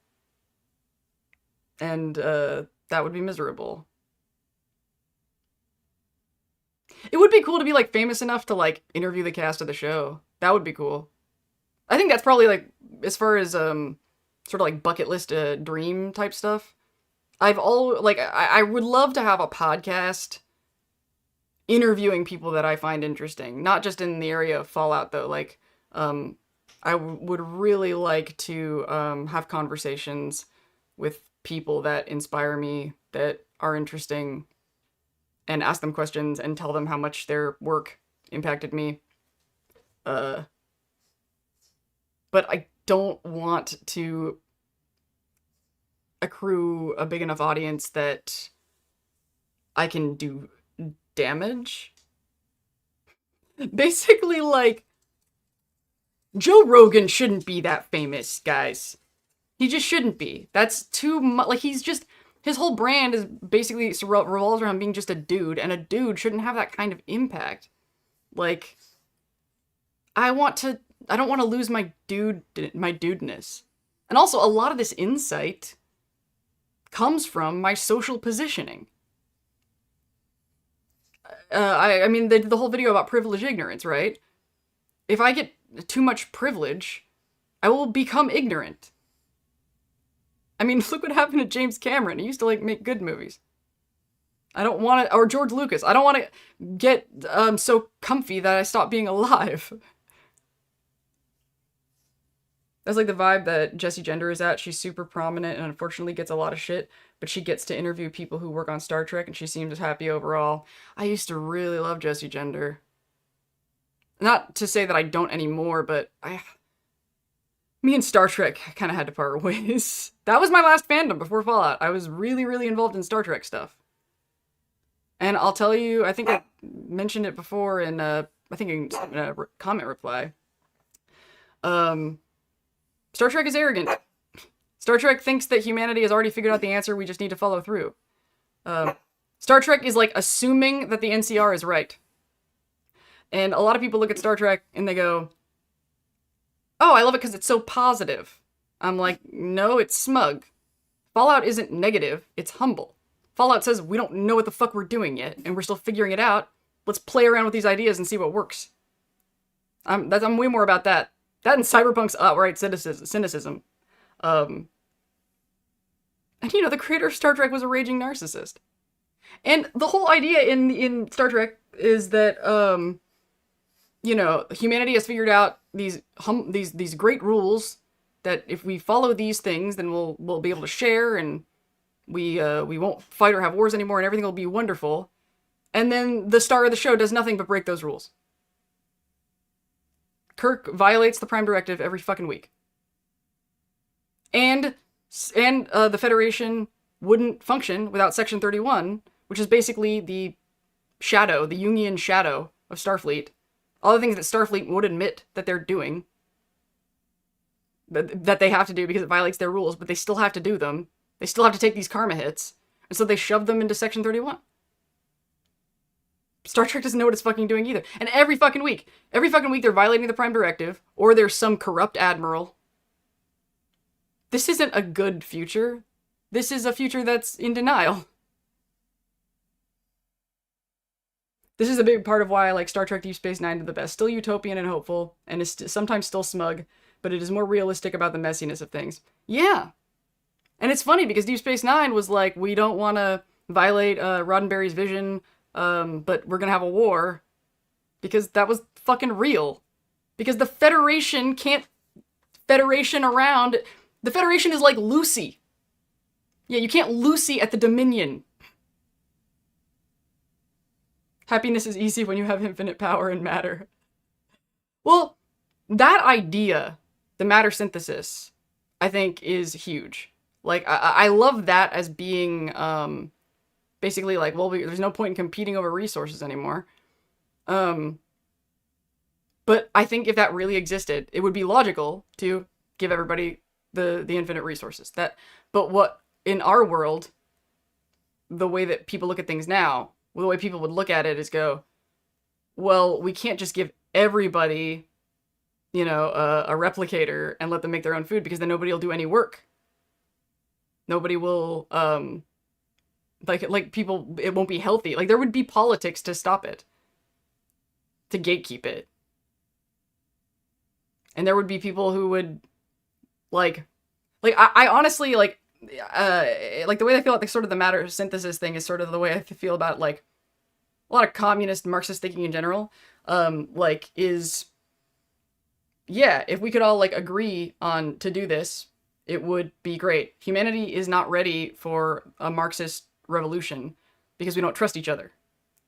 Speaker 1: And that would be miserable. It would be cool to be, like, famous enough to, like, interview the cast of the show. That would be cool. I think that's probably, like, as far as sort of like bucket list dream type stuff. I would love to have a podcast interviewing people that I find interesting, not just in the area of Fallout though. Like, I would really like to have conversations with people that inspire me, that are interesting, and ask them questions and tell them how much their work impacted me. But I don't want to accrue a big enough audience that I can do damage. Basically, like, Joe Rogan shouldn't be that famous, guys. He just shouldn't be. That's too much. Like, he's just, his whole brand is basically revolves around being just a dude, and a dude shouldn't have that kind of impact. Like, I don't want to lose my dudeness. And also, a lot of this insight comes from my social positioning. I mean, they did the whole video about privilege ignorance, right? If I get too much privilege, I will become ignorant. I mean, look what happened to James Cameron. He used to, like, make good movies. I don't want to, or George Lucas. I don't want to get so comfy that I stop being alive. That's like the vibe that Jessie Gender is at. She's super prominent and unfortunately gets a lot of shit, but she gets to interview people who work on Star Trek and she seems happy overall. I used to really love Jessie Gender. Not to say that I don't anymore, but me and Star Trek kind of had to part ways. That was my last fandom before Fallout. I was really, really involved in Star Trek stuff. And I'll tell you, I think I mentioned it before in a comment reply. Star Trek is arrogant. Star Trek thinks that humanity has already figured out the answer, we just need to follow through. Star Trek is like assuming that the NCR is right. And a lot of people look at Star Trek and they go, oh, I love it because it's so positive. I'm like, no, it's smug. Fallout isn't negative, it's humble. Fallout says we don't know what the fuck we're doing yet, and we're still figuring it out. Let's play around with these ideas and see what works. I'm way more about that. That and Cyberpunk's outright cynicism. And you know, the creator of Star Trek was a raging narcissist. And the whole idea in Star Trek is that, you know, humanity has figured out these great rules that if we follow these things, then we'll be able to share, and we won't fight or have wars anymore, and everything will be wonderful. And then the star of the show does nothing but break those rules. Kirk violates the Prime Directive every fucking week. And the Federation wouldn't function without Section 31, which is basically the Jungian shadow of Starfleet. All the things that Starfleet would admit that they're doing, that they have to do because it violates their rules, but they still have to do them. They still have to take these karma hits, and so they shove them into Section 31. Star Trek doesn't know what it's fucking doing either. And every fucking week they're violating the Prime Directive, or there's some corrupt admiral. This isn't a good future. This is a future that's in denial. This is a big part of why I like Star Trek Deep Space Nine the best. Still utopian and hopeful, and is sometimes still smug, but it is more realistic about the messiness of things. Yeah. And it's funny because Deep Space Nine was like, we don't want to violate Roddenberry's vision, but we're going to have a war. Because that was fucking real. Because the Federation can't Federation around. The Federation is like Lucy. Yeah, you can't Lucy at the Dominion. Happiness is easy when you have infinite power and matter. Well, that idea, the matter synthesis, I think is huge. Like, I love that as being, basically like, well, there's no point in competing over resources anymore. But I think if that really existed, it would be logical to give everybody the infinite resources. But what, in our world, the way that people look at things now, the way people would look at it is go, well, we can't just give everybody, you know, a replicator and let them make their own food, because then nobody will do any work. Nobody will, like people, it won't be healthy. Like, there would be politics to stop it. To gatekeep it. And there would be people who would, I honestly, like the way I feel about the sort of the matter synthesis thing is sort of the way I feel about, like, a lot of communist Marxist thinking in general, is, yeah, if we could all, like, agree on to do this, it would be great. Humanity is not ready for a Marxist revolution because we don't trust each other.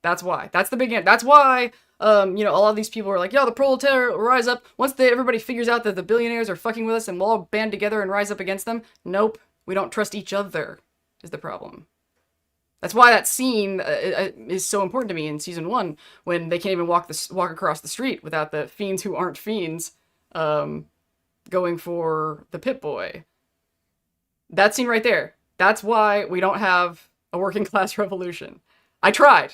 Speaker 1: That's why. That's the big end. That's why, you know, a lot of these people are like, yeah, the proletariat will rise up. Once everybody figures out that the billionaires are fucking with us and we'll all band together and rise up against them. Nope. We don't trust each other is the problem. That's why that scene is so important to me in season 1, when they can't even walk across the street without the fiends who aren't fiends going for the Pip-Boy. That scene right there. That's why we don't have a working class revolution. I tried.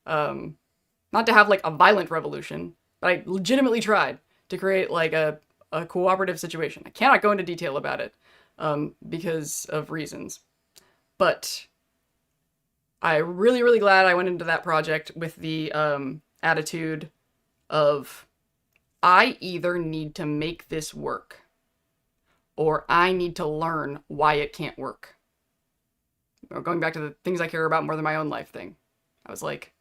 Speaker 1: Not to have, like, a violent revolution, but I legitimately tried to create, like, a cooperative situation. I cannot go into detail about it because of reasons. But I'm really, really glad I went into that project with the attitude of, I either need to make this work, or I need to learn why it can't work. Going back to the things I care about more than my own life thing. I was like,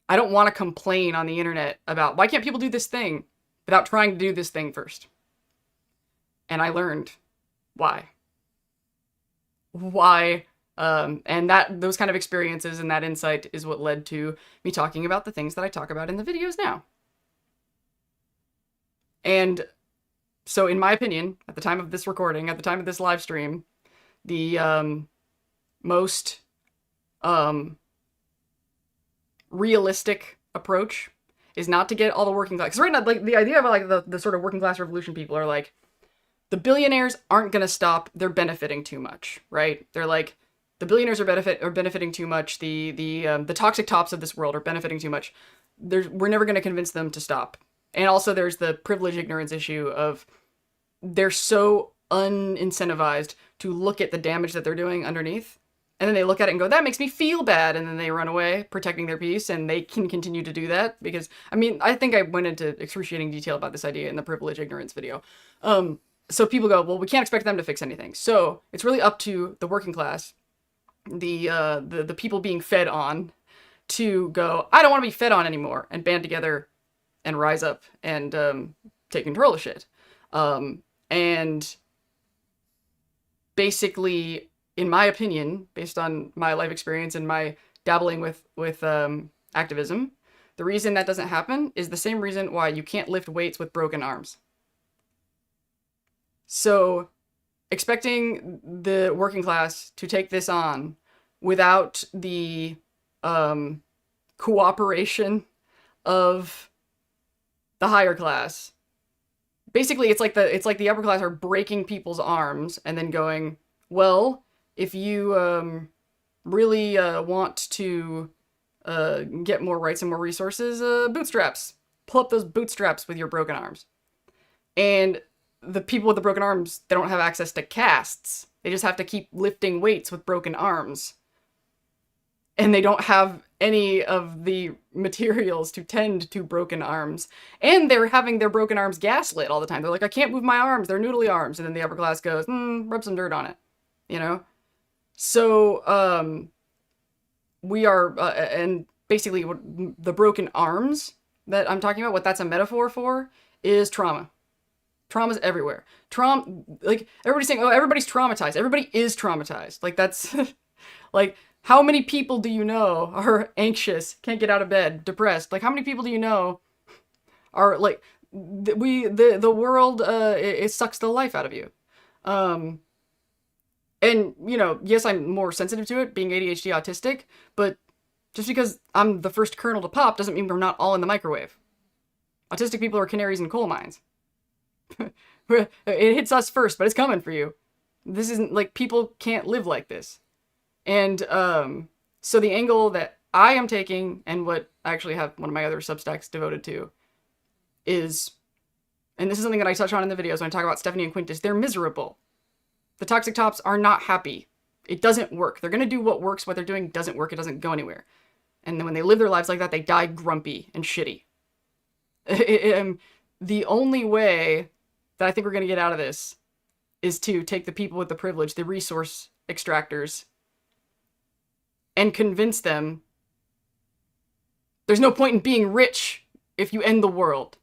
Speaker 1: I don't want to complain on the internet about why can't people do this thing without trying to do this thing first. And I learned why. And those kind of experiences and that insight is what led to me talking about the things that I talk about in the videos now. And so, in my opinion, at the time of this recording, at the time of this live stream, the most realistic approach is not to get all the working class. Because right now, like, the idea of, like, the sort of working class revolution people are like, the billionaires aren't going to stop. They're benefiting too much, right? They're like, the billionaires are benefiting too much. The toxic tops of this world are benefiting too much. We're never going to convince them to stop. And also there's the privilege ignorance issue of they're so unincentivized to look at the damage that they're doing underneath. And then they look at it and go, that makes me feel bad. And then they run away, protecting their peace. And they can continue to do that because, I mean, I think I went into excruciating detail about this idea in the privilege ignorance video. So people go, well, we can't expect them to fix anything. So it's really up to the working class, the people being fed on, to go, I don't want to be fed on anymore, and band together and rise up and take control of shit. And basically, in my opinion, based on my life experience and my dabbling with activism, the reason that doesn't happen is the same reason why you can't lift weights with broken arms. So, expecting the working class to take this on without the cooperation of the higher class, basically it's like the upper class are breaking people's arms and then going, well, if you really want to get more rights and more resources, bootstraps. Pull up those bootstraps with your broken arms. And the people with the broken arms, they don't have access to casts. They just have to keep lifting weights with broken arms. And they don't have any of the materials to tend to broken arms. And they're having their broken arms gaslit all the time. They're like, I can't move my arms. They're noodly arms. And then the upper class goes, rub some dirt on it. You know? So, we are, and basically what the broken arms that I'm talking about, what that's a metaphor for, is trauma. Trauma's everywhere. Like, everybody's saying, oh, everybody's traumatized. Everybody is traumatized. Like, that's, like, how many people do you know are anxious, can't get out of bed, depressed? Like, how many people do you know are, like, the world, it sucks the life out of you. And, you know, yes, I'm more sensitive to it, being ADHD autistic, but just because I'm the first kernel to pop doesn't mean we're not all in the microwave. Autistic people are canaries in coal mines. It hits us first, but it's coming for you. This isn't, like, people can't live like this. And, so the angle that I am taking, and what I actually have one of my other Substacks devoted to, is, and this is something that I touch on in the videos when I talk about Stephanie and Quintus, they're miserable. The toxic tops are not happy. It doesn't work. They're gonna do what works. What they're doing doesn't work. It doesn't go anywhere. And then when they live their lives like that, they die grumpy and shitty. The only way that I think we're gonna get out of this is to take the people with the privilege, the resource extractors, and convince them there's no point in being rich if you end the world.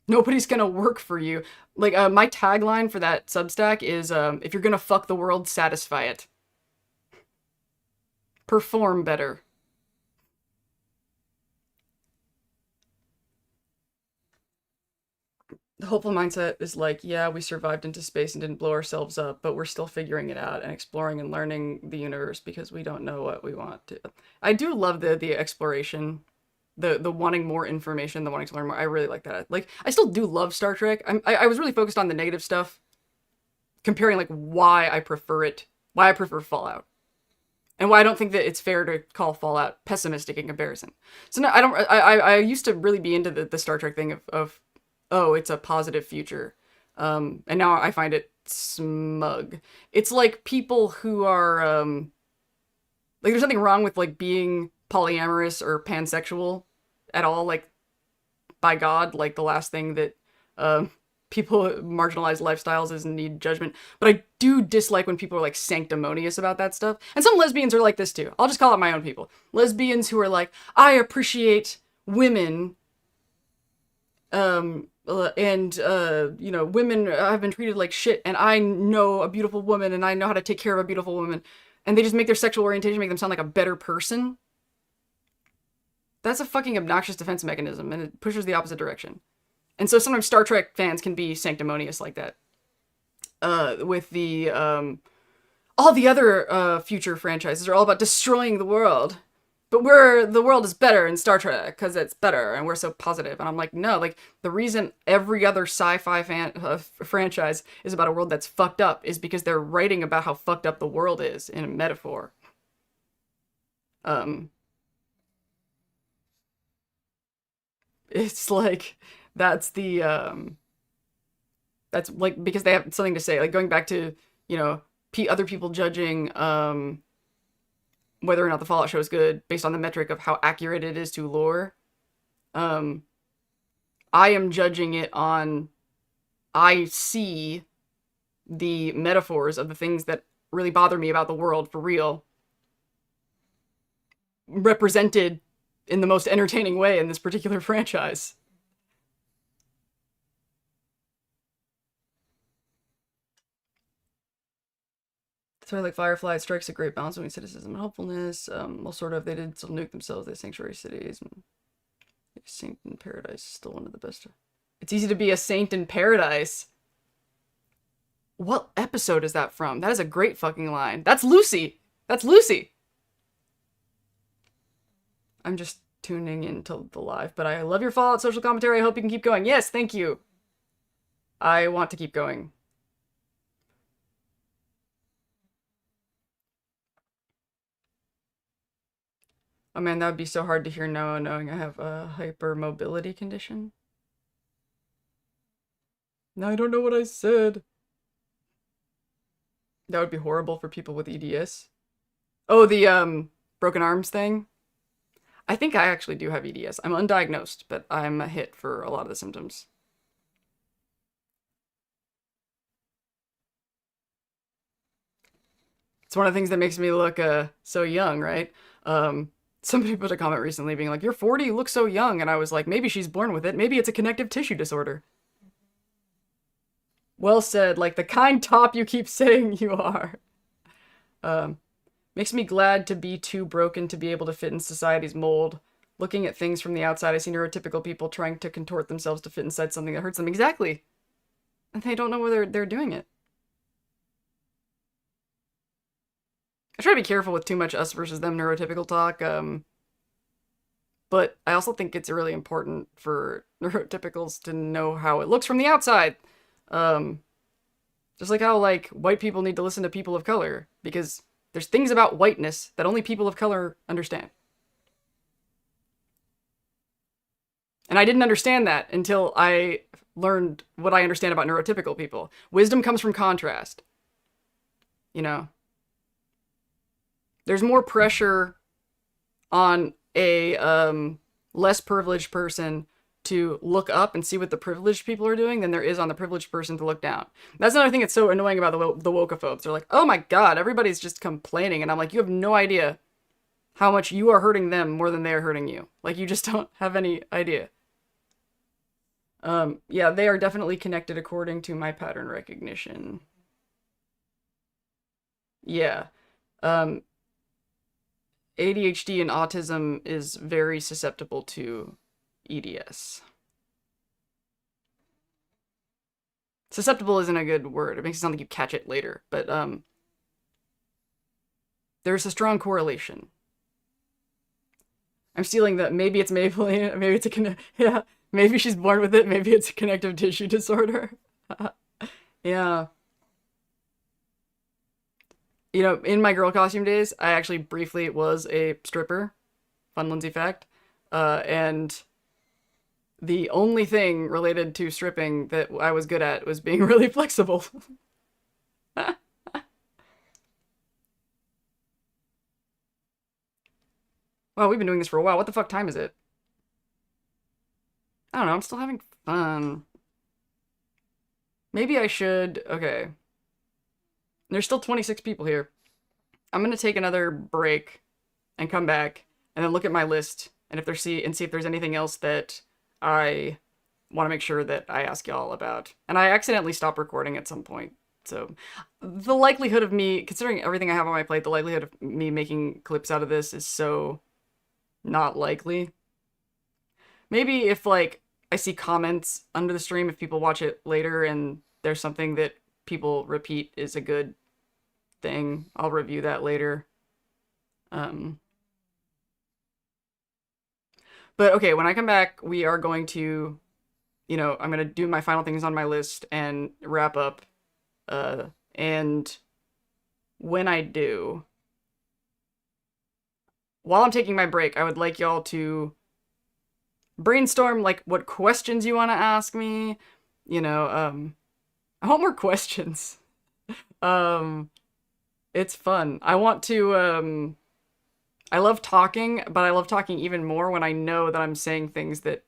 Speaker 1: Nobody's gonna work for you. Like, my tagline for that Substack is, if you're gonna fuck the world, satisfy it. Perform better. The hopeful mindset is like, yeah, we survived into space and didn't blow ourselves up, but we're still figuring it out and exploring and learning the universe because we don't know what we want to. I do love the exploration, the wanting more information, the wanting to learn more. I really like that. Like, I still do love Star Trek. I was really focused on the negative stuff, comparing like why I prefer it, why I prefer Fallout, and why I don't think that it's fair to call Fallout pessimistic in comparison. So no, I used to really be into the Star Trek thing of oh, it's a positive future. And now I find it smug. It's like people who are, like, there's nothing wrong with, like, being polyamorous or pansexual at all, like, by God, like, the last thing that, people marginalized lifestyles is need judgment. But I do dislike when people are, like, sanctimonious about that stuff. And some lesbians are like this, too. I'll just call out my own people. Lesbians who are like, I appreciate women, you know, women have been treated like shit, and I know a beautiful woman, and I know how to take care of a beautiful woman, and they just make their sexual orientation make them sound like a better person. That's a fucking obnoxious defense mechanism, and it pushes the opposite direction. And so sometimes Star Trek fans can be sanctimonious like that. With the, all the other, future franchises are all about destroying the world. But the world is better in Star Trek because it's better and we're so positive. And I'm like, no, like, the reason every other sci-fi franchise is about a world that's fucked up is because they're writing about how fucked up the world is in a metaphor. It's like, that's the, That's like because they have something to say. Like going back to, you know, other people judging whether or not the Fallout show is good based on the metric of how accurate it is to lore. Um, I am judging it on, I see the metaphors of the things that really bother me about the world for real represented in the most entertaining way in this particular franchise. So like Firefly strikes a great balance between cynicism and hopefulness. Well, sort of. They did still nuke themselves. They sanctuary cities. And Saint in Paradise is still one of the best. It's easy to be a saint in paradise. What episode is that from? That is a great fucking line. That's Lucy. That's Lucy. I'm just tuning into the live, but I love your Fallout social commentary. I hope you can keep going. Yes, thank you. I want to keep going. Oh man, that would be so hard to hear Noah knowing I have a hypermobility condition. Now I don't know what I said. That would be horrible for people with EDS. Oh, the broken arms thing? I think I actually do have EDS. I'm undiagnosed, but I'm a hit for a lot of the symptoms. It's one of the things that makes me look so young, right? Somebody put a comment recently being like, "You're 40, you look so young," and I was like, maybe she's born with it. Maybe it's a connective tissue disorder. Well said, like the kind top you keep saying you are. Makes me glad to be too broken to be able to fit in society's mold. Looking at things from the outside, I see neurotypical people trying to contort themselves to fit inside something that hurts them. Exactly. And they don't know whether they're doing it. I try to be careful with too much us versus them neurotypical talk, but I also think it's really important for neurotypicals to know how it looks from the outside. Just like how, like, white people need to listen to people of color, because there's things about whiteness that only people of color understand. And I didn't understand that until I learned what I understand about neurotypical people. Wisdom comes from contrast. You know? There's more pressure on a less privileged person to look up and see what the privileged people are doing than there is on the privileged person to look down. That's another thing that's so annoying about the wokeophobes. They're like, oh my god, everybody's just complaining. And I'm like, you have no idea how much you are hurting them more than they are hurting you. Like, you just don't have any idea. Yeah, they are definitely connected according to my pattern recognition. Yeah. ADHD and autism is very susceptible to EDS. Susceptible isn't a good word. It makes it sound like you catch it later, but there's a strong correlation. I'm stealing that. Maybe it's Maybelline. Maybe it's yeah. Maybe she's born with it. Maybe it's a connective tissue disorder. Yeah. You know, in my girl costume days, I actually briefly was a stripper. Fun Lindsay fact. And the only thing related to stripping that I was good at was being really flexible. Wow, we've been doing this for a while. What the fuck time is it? I don't know, I'm still having fun. Maybe I should... Okay. There's still 26 people here. I'm gonna take another break and come back and then look at my list and see if there's anything else that I want to make sure that I ask y'all about. And I accidentally stopped recording at some point. So the likelihood of me, considering everything I have on my plate, the likelihood of me making clips out of this is so not likely. Maybe if, like, I see comments under the stream, if people watch it later and there's something that people repeat is a good thing, I'll review that later. But okay, when I come back, we are going to, you know, I'm going to do my final things on my list and wrap up. And when I do, while I'm taking my break, I would like y'all to brainstorm, like, what questions you want to ask me, you know, I want more questions. Um, it's fun. I want to, I love talking, but I love talking even more when I know that I'm saying things that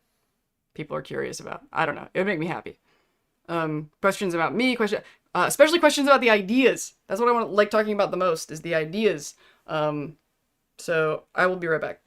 Speaker 1: people are curious about. I don't know. It would make me happy. Questions about me, especially questions about the ideas. That's what I want, like talking about the most is the ideas. So I will be right back.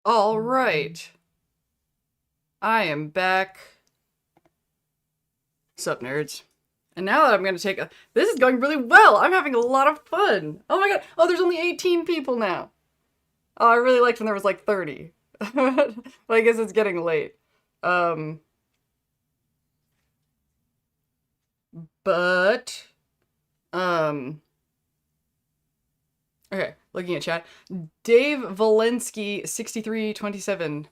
Speaker 1: All right. I am back. Sup, nerds? And now that I'm going to take a... This is going really well. I'm having a lot of fun. Oh my god. Oh, there's only 18 people now. Oh, I really liked when there was like 30. But I guess it's getting late. Um... But... Okay, looking at chat. Dave Valensky, 6327.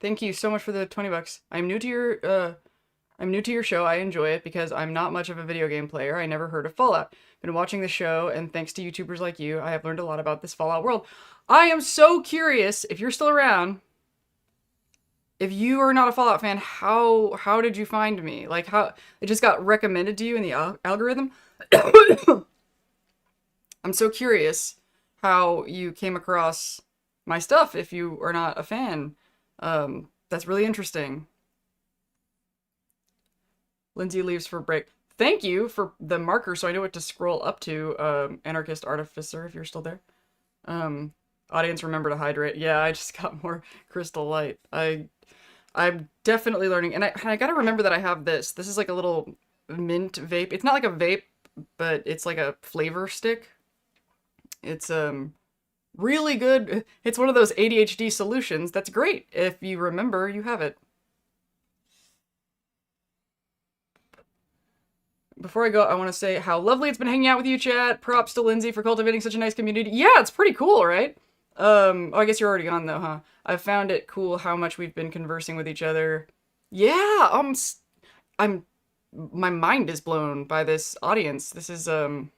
Speaker 1: Thank you so much for the 20 bucks. I'm new to your show. I enjoy it because I'm not much of a video game player. I never heard of Fallout. Been watching the show, and thanks to YouTubers like you, I have learned a lot about this Fallout world. I am so curious, if you're still around, if you are not a Fallout fan, how did you find me? Like, how it just got recommended to you in the algorithm? I'm so curious how you came across my stuff if you are not a fan. That's really interesting. Lindsay leaves for break. Thank you for the marker so I know what to scroll up to, Anarchist Artificer, if you're still there. Audience, remember to hydrate. Yeah, I just got more Crystal Light. I'm definitely learning, and I gotta remember that I have this. This is like a little mint vape. It's not like a vape, but it's like a flavor stick. It's, really good. It's one of those ADHD solutions that's great if you remember you have it. Before I go, I want to say how lovely it's been hanging out with you, chat. Props to Lindsay for cultivating such a nice community. Yeah, it's pretty cool, right? Oh, I guess you're already gone though, huh? I've found it cool how much we've been conversing with each other. Yeah, my mind is blown by this audience. This is, and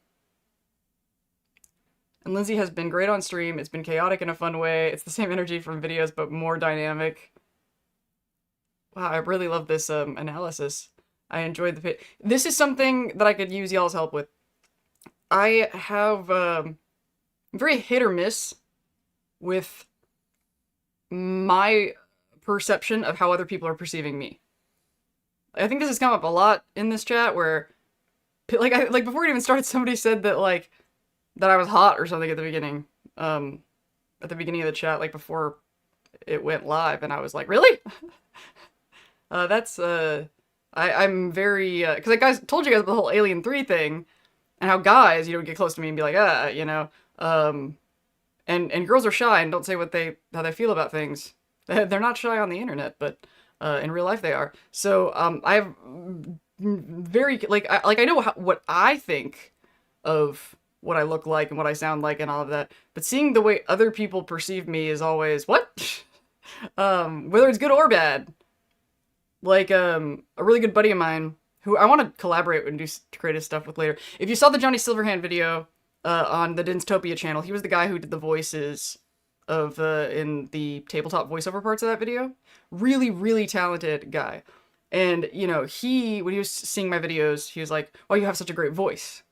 Speaker 1: Lindsay has been great on stream. It's been chaotic in a fun way. It's the same energy from videos, but more dynamic. Wow, I really love this, analysis. I enjoyed the pit. This is something that I could use y'all's help with. I have, very hit or miss with my perception of how other people are perceiving me. I think this has come up a lot in this chat where, like before it even started, somebody said that, like, that I was hot or something at the beginning. At the beginning of the chat, like before it went live, and I was like, really? I'm very, because I guys told you guys about the whole Alien 3 thing, and how guys, would get close to me and be like, and girls are shy and don't say how they feel about things. They're not shy on the internet, but in real life they are. So I've very I know what I think of what I look like and what I sound like and all of that, but seeing the way other people perceive me is always what, whether it's good or bad. Like a really good buddy of mine who I want to collaborate and do creative stuff with later. If you saw the Johnny Silverhand video on the Dinztopia channel, he was the guy who did the voices of in the tabletop voiceover parts of that video. Really, really talented guy. And, when he was seeing my videos, he was like, "Oh, you have such a great voice."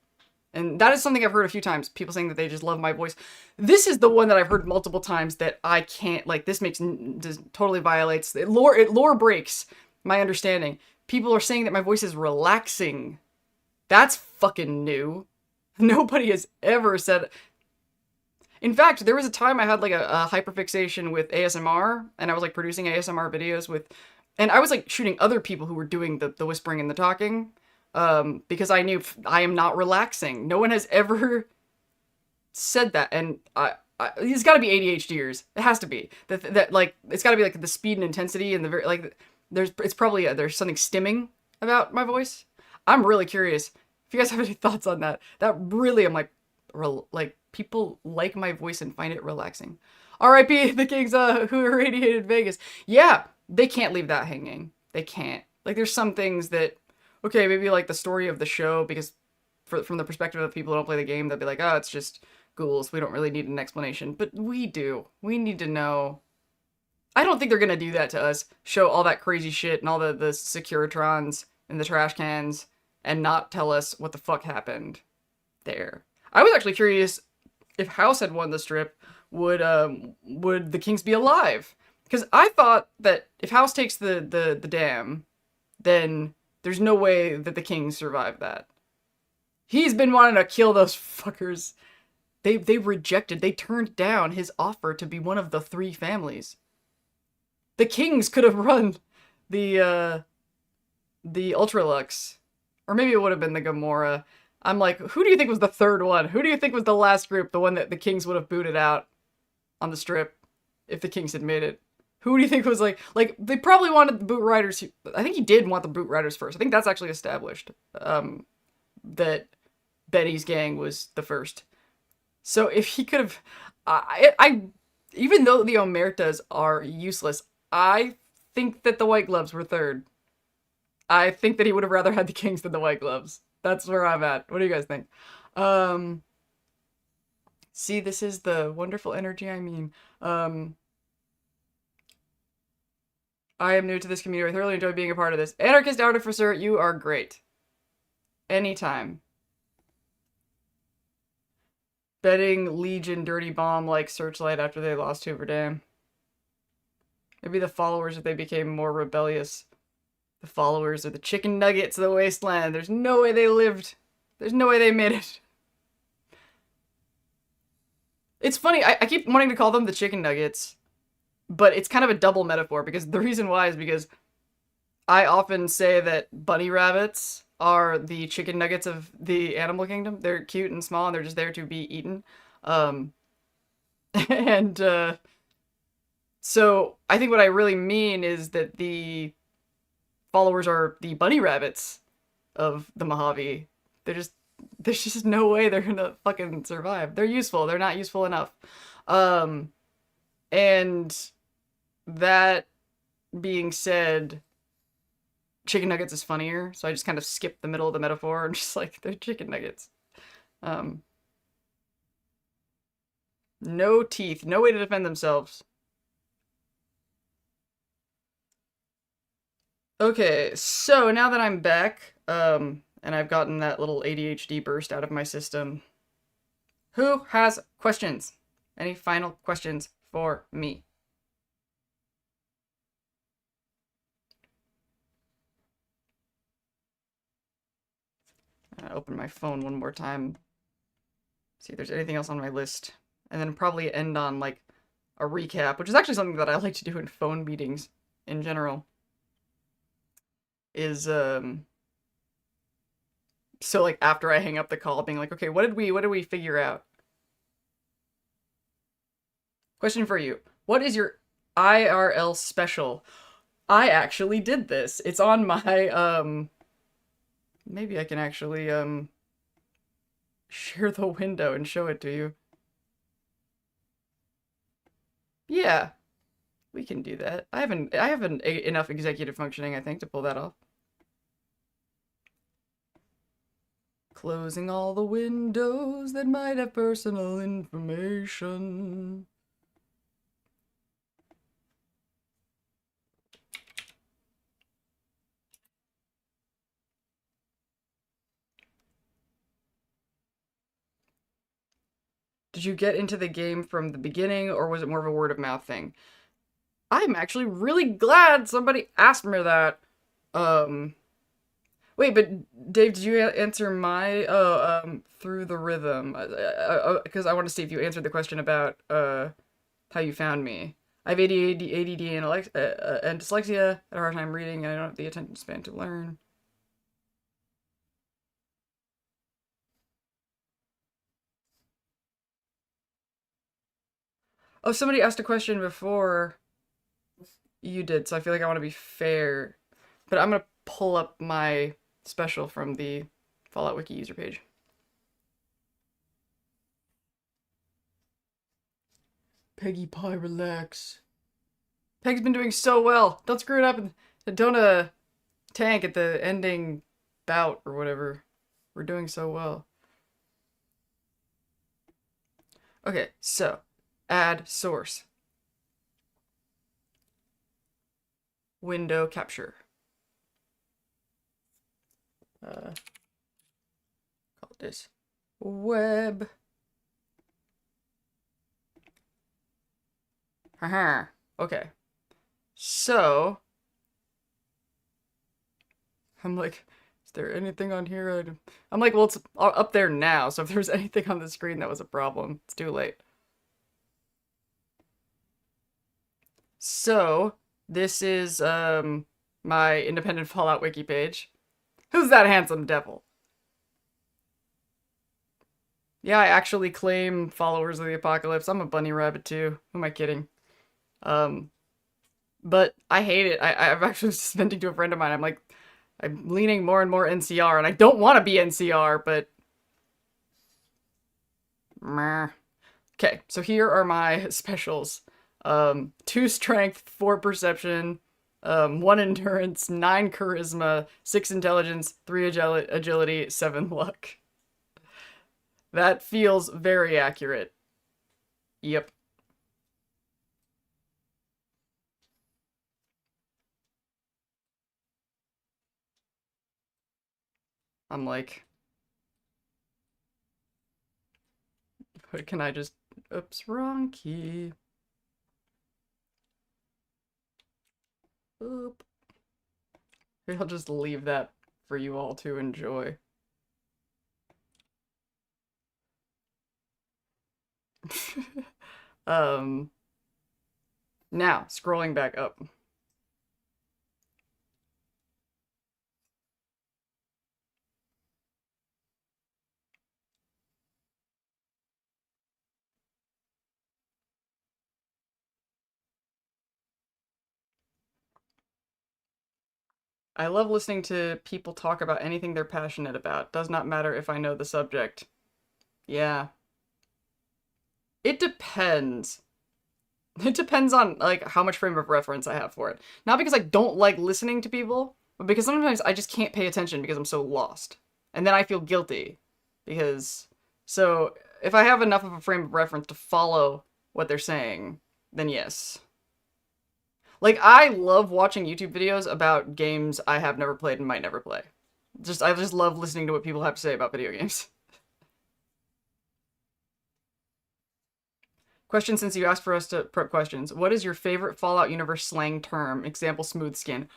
Speaker 1: And that is something I've heard a few times, people saying that they just love my voice. This is the one that I've heard multiple times that I can't, like, this totally violates, it lore breaks my understanding. People are saying that my voice is relaxing. That's fucking new. Nobody has ever said... In fact, there was a time I had like a hyperfixation with ASMR, and I was like producing ASMR videos with... And I was like shooting other people who were doing the whispering and the talking, because I knew I am not relaxing. No one has ever said that, and it's got to be ADHDers. It has to be. That like, it's got to be like the speed and intensity and the very, like... It's probably, there's something stimming about my voice. I'm really curious if you guys have any thoughts on that. That really, I'm like, people like my voice and find it relaxing. R.I.P. the Kings, who irradiated Vegas. Yeah, they can't leave that hanging. They can't. Like, there's some things that, okay, maybe like the story of the show, because from the perspective of people who don't play the game, they'll be like, oh, it's just ghouls. We don't really need an explanation. But we do. We need to know. I don't think they're gonna do that to us, show all that crazy shit and all the Securitrons and the trash cans, and not tell us what the fuck happened there. I was actually curious if House had won the strip, would the Kings be alive? Because I thought that if House takes the dam, then there's no way that the Kings survive that. He's been wanting to kill those fuckers They rejected, they turned down his offer to be one of the three families. The kings could have run the Ultralux. Or maybe it would have been the Gamora. I'm like, who do you think was the third one? Who do you think was the last group, the one that the kings would have booted out on the strip if the kings had made it? Who do you think was like they probably wanted the boot riders. I think he did want the boot riders first. I think that's actually established. That Betty's gang was the first. So if he could have, I even though the Omertas are useless, I think that the White Gloves were third. I think that he would have rather had the Kings than the White Gloves. That's where I'm at. What do you guys think? See, this is the wonderful energy I mean. I am new to this community. I thoroughly enjoy being a part of this. Anarchist Artificer, you are great. Anytime. Betting Legion Dirty Bomb like Searchlight after they lost Hoover Dam. Maybe the followers if they became more rebellious. The followers are the chicken nuggets of the wasteland. There's no way they lived. There's no way they made it. It's funny, I keep wanting to call them the chicken nuggets, but it's kind of a double metaphor because the reason why is because I often say that bunny rabbits are the chicken nuggets of the animal kingdom. They're cute and small and they're just there to be eaten. And so I think what I really mean is that the followers are the bunny rabbits of the Mojave. There's just no way they're gonna fucking survive. They're useful. They're not useful enough. And that being said, chicken nuggets is funnier, so I just kind of skip the middle of the metaphor and just like, they're chicken nuggets. No teeth, no way to defend themselves. Okay, so now that I'm back, and I've gotten that little ADHD burst out of my system, who has questions? Any final questions for me? I'll open my phone one more time, see if there's anything else on my list, and then probably end on like a recap, which is actually something that I like to do in phone meetings in general. Is so like after I hang up the call, being like, okay, what did we figure out? Question for you. What is your IRL special? I actually did this. It's on my maybe I can actually share the window and show it to you. Yeah. We can do that. I haven't enough executive functioning, I think, to pull that off. Closing all the windows that might have personal information. Did you get into the game from the beginning, or was it more of a word of mouth thing? I'm actually really glad somebody asked me that. Wait, but Dave, did you answer my through the rhythm? Because I want to see if you answered the question about how you found me. I have ADD and dyslexia, I had a hard time reading, and I don't have the attention span to learn. Oh, somebody asked a question before you did, so I feel like I want to be fair. But I'm gonna pull up my special from the Fallout Wiki user page. Peggy Pie, relax. Peg's been doing so well. Don't screw it up and don't tank at the ending bout or whatever. We're doing so well. Okay, so add source. Window capture. Call this web. Haha. Okay. So I'm like Is there anything on here? I'm like, well, it's up there now, so if there's anything on the screen that was a problem, it's too late. So, this is, my independent Fallout wiki page. Who's that handsome devil? Yeah, I actually claim followers of the apocalypse. I'm a bunny rabbit too. Who am I kidding? Um, but I hate it. I've actually just venting to a friend of mine. I'm like, I'm leaning more and more NCR, and I don't want to be NCR, but meh. Okay, so here are my specials. 2 strength, 4 perception, 1 endurance, 9 charisma, 6 intelligence, 3 agility, 7 luck. That feels very accurate. Yep. I'm like, can I just... Oops, wrong key. Oop. Maybe I'll just leave that for you all to enjoy. um, Now, scrolling back up. I love listening to people talk about anything they're passionate about. Does not matter if I know the subject. Yeah. It depends. It depends on, like, how much frame of reference I have for it. Not because I don't like listening to people, but because sometimes I just can't pay attention because I'm so lost. And then I feel guilty. Because... So, if I have enough of a frame of reference to follow what they're saying, then yes. Like, I love watching YouTube videos about games I have never played and might never play. I just love listening to what people have to say about video games. Question, since you asked for us to prep questions. What is your favorite Fallout universe slang term? Example, smooth skin.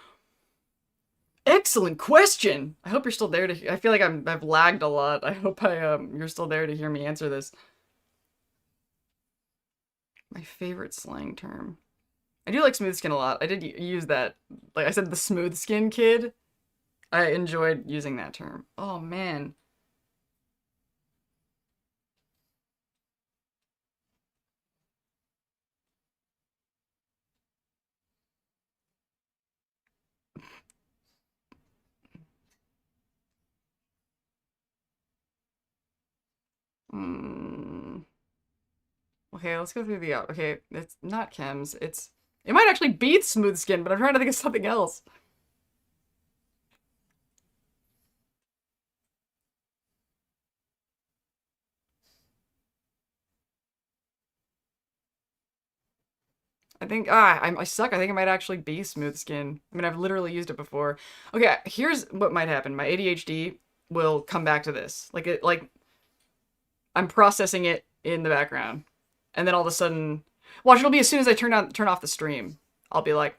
Speaker 1: Excellent question! I hope you're still there to... I feel like I've lagged a lot. I hope you're still there to hear me answer this. My favorite slang term. I do like smooth skin a lot. I did use that. Like I said, the smooth skin kid. I enjoyed using that term. Oh, man. Hmm. Okay, let's go through the out. Okay, it's not chems. It might actually be smooth skin, but I'm trying to think of something else. I think, I suck. I think it might actually be smooth skin. I mean, I've literally used it before. Okay, here's what might happen. My ADHD will come back to this. Like, I'm processing it in the background. And then all of a sudden, watch, it'll be as soon as I turn off the stream. I'll be like,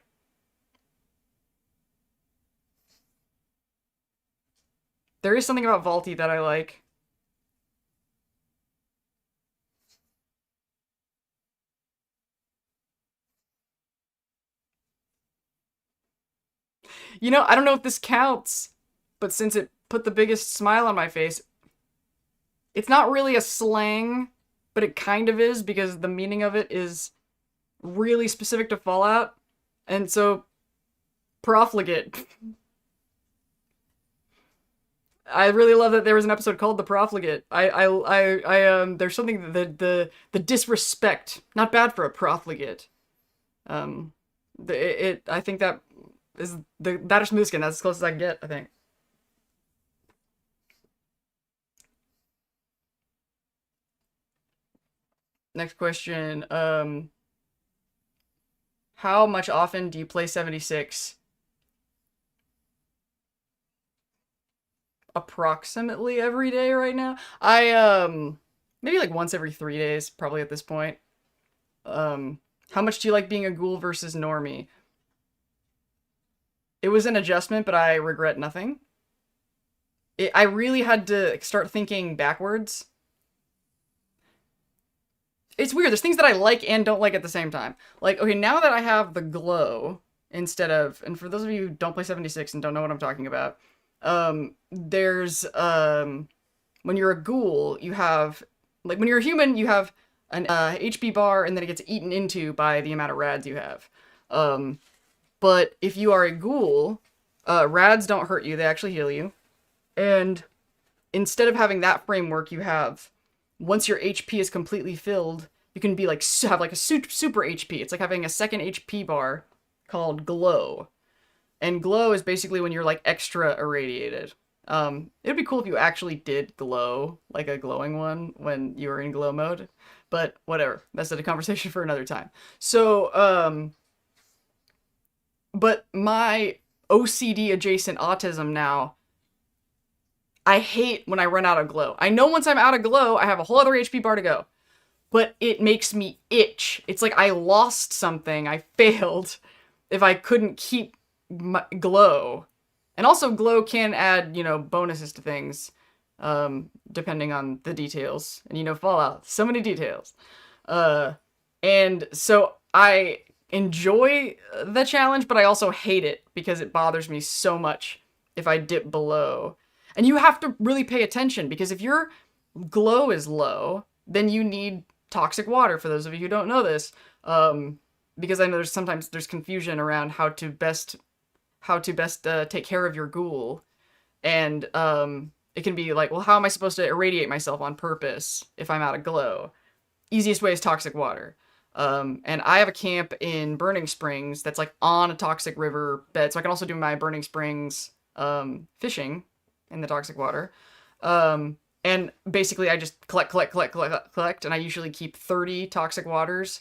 Speaker 1: there is something about Vaulty that I like. You know, I don't know if this counts, but since it put the biggest smile on my face, it's not really a slang, but it kind of is because the meaning of it is really specific to Fallout. And so, profligate. I really love that there was an episode called "The Profligate." There's something that the disrespect, not bad for a profligate. Um, I think that is that is smooth skin. That's as close as I can get, I think. Next question. How much often do you play 76? Approximately every day right now. Maybe like once every 3 days, probably at this point. How much do you like being a ghoul versus normie? It was an adjustment, but I regret nothing. I really had to start thinking backwards. It's weird. There's things that I like and don't like at the same time. Like, okay, now that I have the glow instead of, and for those of you who don't play 76 and don't know what I'm talking about, there's when you're a ghoul, you have like when you're a human, you have an HP bar, and then it gets eaten into by the amount of rads you have. Um, but if you are a ghoul, rads don't hurt you; they actually heal you. And instead of having that framework, you have once your HP is completely filled, you can be like have like a super HP. It's like having a second HP bar called glow. And glow is basically when you're like extra irradiated. It'd be cool if you actually did glow, like a glowing one when you were in glow mode. But whatever. That's a conversation for another time. So, but my OCD adjacent autism now, I hate when I run out of glow. I know once I'm out of glow, I have a whole other HP bar to go. But it makes me itch. It's like I lost something. I failed if I couldn't keep my glow. And also glow can add, bonuses to things, depending on the details. And Fallout, so many details. And so I enjoy the challenge, but I also hate it because it bothers me so much if I dip below. And you have to really pay attention because if your glow is low, then you need toxic water, for those of you who don't know this. Because I know sometimes there's confusion around how to best take care of your ghoul. And it can be like, well, how am I supposed to irradiate myself on purpose if I'm out of glow? Easiest way is toxic water. And I have a camp in Burning Springs that's like on a toxic river bed, so I can also do my Burning Springs fishing in the toxic water. And basically I just collect, and I usually keep 30 toxic waters.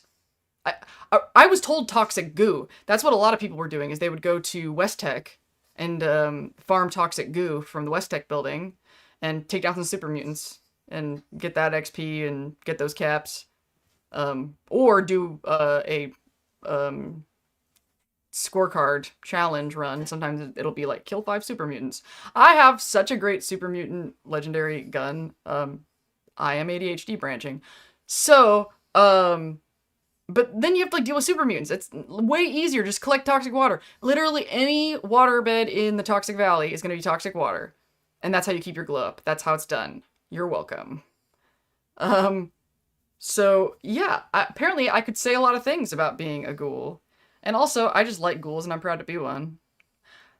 Speaker 1: I was told toxic goo. That's what a lot of people were doing, is they would go to West Tech and farm toxic goo from the West Tech building and take down some super mutants and get that XP and get those caps. Or do a scorecard challenge run. Sometimes it'll be like kill 5 super mutants. I have such a great super mutant legendary gun. I am ADHD branching. So, but then you have to like deal with super mutants. It's way easier. Just collect toxic water. Literally any water bed in the toxic valley is going to be toxic water. And that's how you keep your glow up. That's how it's done. You're welcome. So yeah, apparently I could say a lot of things about being a ghoul. And also, I just like ghouls and I'm proud to be one.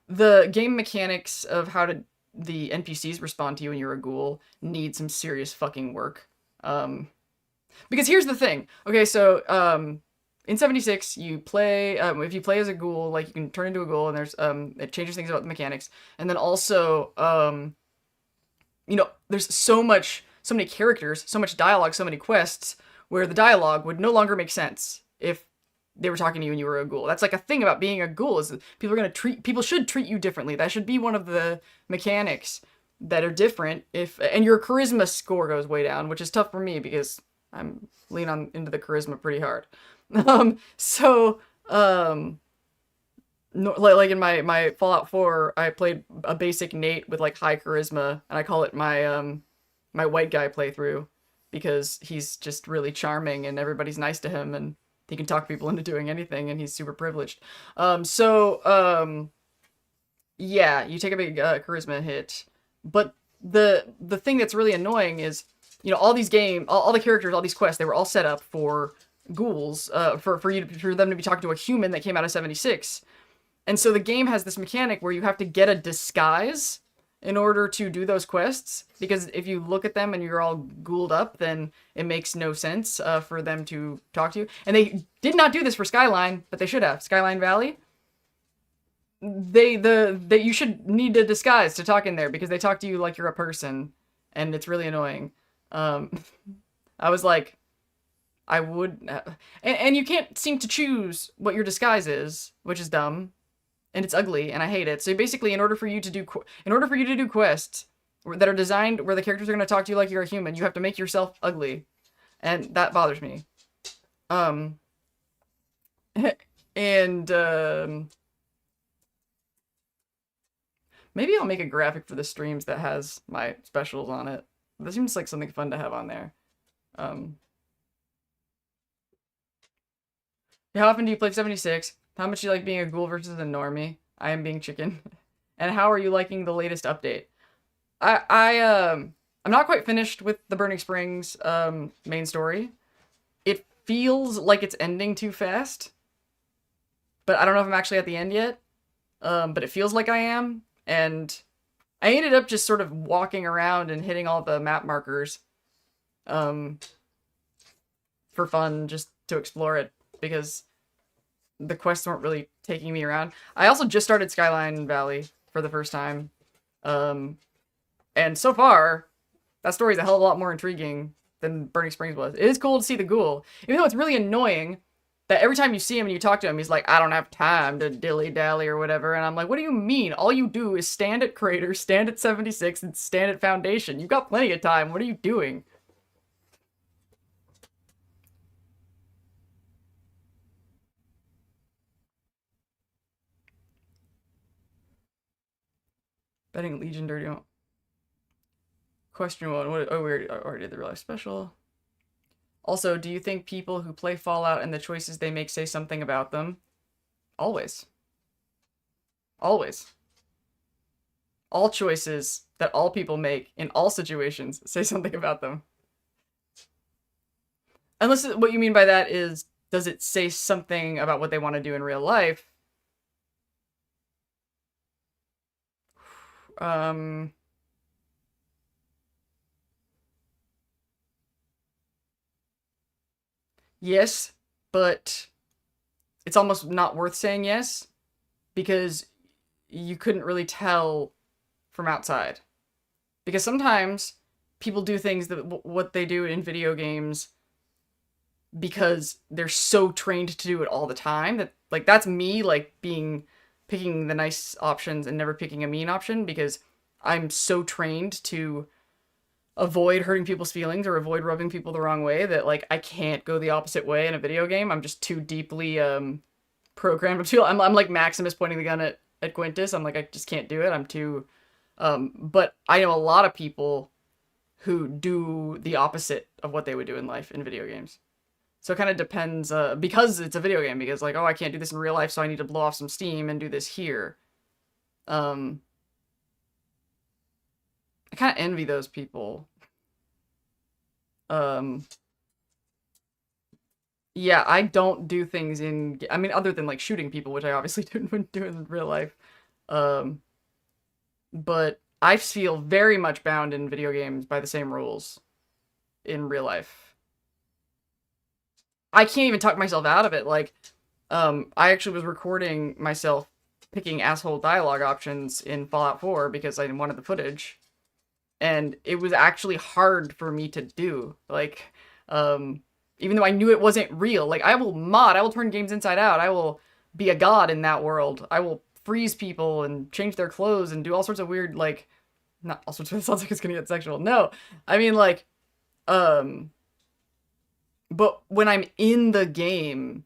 Speaker 1: The game mechanics of how the NPCs respond to you when you're a ghoul need some serious fucking work. Because here's the thing. Okay, so in 76, you play, if you play as a ghoul, like you can turn into a ghoul and there's, it changes things about the mechanics. And then also, there's so many characters, so much dialogue, so many quests where the dialogue would no longer make sense if they were talking to you and you were a ghoul. That's like a thing about being a ghoul, is that people should treat you differently. That should be one of the mechanics that are different and your charisma score goes way down, which is tough for me because I'm leaning on into the charisma pretty hard. Like in my Fallout 4, I played a basic Nate with like high charisma, and I call it my my white guy playthrough because he's just really charming and everybody's nice to him and he can talk people into doing anything and he's super privileged. Yeah, you take a big charisma hit, but the thing that's really annoying is, all these all the characters, all these quests, they were all set up for ghouls, for them to be talking to a human that came out of 76. And so the game has this mechanic where you have to get a disguise in order to do those quests, because if you look at them and you're all ghouled up, then it makes no sense for them to talk to you. And they did not do this for Skyline, but they should have. Skyline Valley, you should need a disguise to talk in there because they talk to you like you're a person, and it's really annoying. I was like, I would, and you can't seem to choose what your disguise is, which is dumb. And it's ugly, and I hate it. So basically, in order for you to do quests that are designed where the characters are going to talk to you like you're a human, you have to make yourself ugly, and that bothers me. And Maybe I'll make a graphic for the streams that has my specials on it. That seems like something fun to have on there. Um, how often do you play 76? How much do you like being a ghoul versus a normie? I am being chicken. And how are you liking the latest update? I'm not quite finished with the Burning Springs main story. It feels like it's ending too fast, but I don't know if I'm actually at the end yet. But it feels like I am, and I ended up just sort of walking around and hitting all the map markers for fun, just to explore it, because the quests weren't really taking me around. I also just started Skyline Valley for the first time, and so far, that story's a hell of a lot more intriguing than Burning Springs was. It is cool to see the ghoul, even though it's really annoying that every time you see him and you talk to him, he's like, I don't have time to dilly-dally or whatever. And I'm like, what do you mean? All you do is stand at Crater, stand at 76, and stand at Foundation. You've got plenty of time. What are you doing? Betting Legion dirty. Question one. What, oh, we already did the real life special. Also, do you think people who play Fallout and the choices they make say something about them? Always. Always. All choices that all people make in all situations say something about them. Unless what you mean by that is, does it say something about what they want to do in real life? Yes, but it's almost not worth saying yes, because you couldn't really tell from outside. Because sometimes people do things that what they do in video games because they're so trained to do it all the time that, like, that's me, like, picking the nice options and never picking a mean option, because I'm so trained to avoid hurting people's feelings or avoid rubbing people the wrong way that, like, I can't go the opposite way in a video game. I'm just too deeply programmed to. I'm like Maximus pointing the gun at Quintus. I'm like, I just can't do it. I'm too but I know a lot of people who do the opposite of what they would do in life in video games. So it kind of depends, because it's a video game, because, like, oh, I can't do this in real life, so I need to blow off some steam and do this here. I kind of envy those people. Yeah, I don't do things I mean, other than, like, shooting people, which I obviously wouldn't do in real life. But I feel very much bound in video games by the same rules in real life. I can't even talk myself out of it. Like, I actually was recording myself picking asshole dialogue options in Fallout 4 because I wanted the footage. And it was actually hard for me to do. Like, even though I knew it wasn't real. Like, I will turn games inside out. I will be a god in that world. I will freeze people and change their clothes and do all sorts of weird, like, not all sorts of, it sounds like it's gonna get sexual. No, I mean, like, but when I'm in the game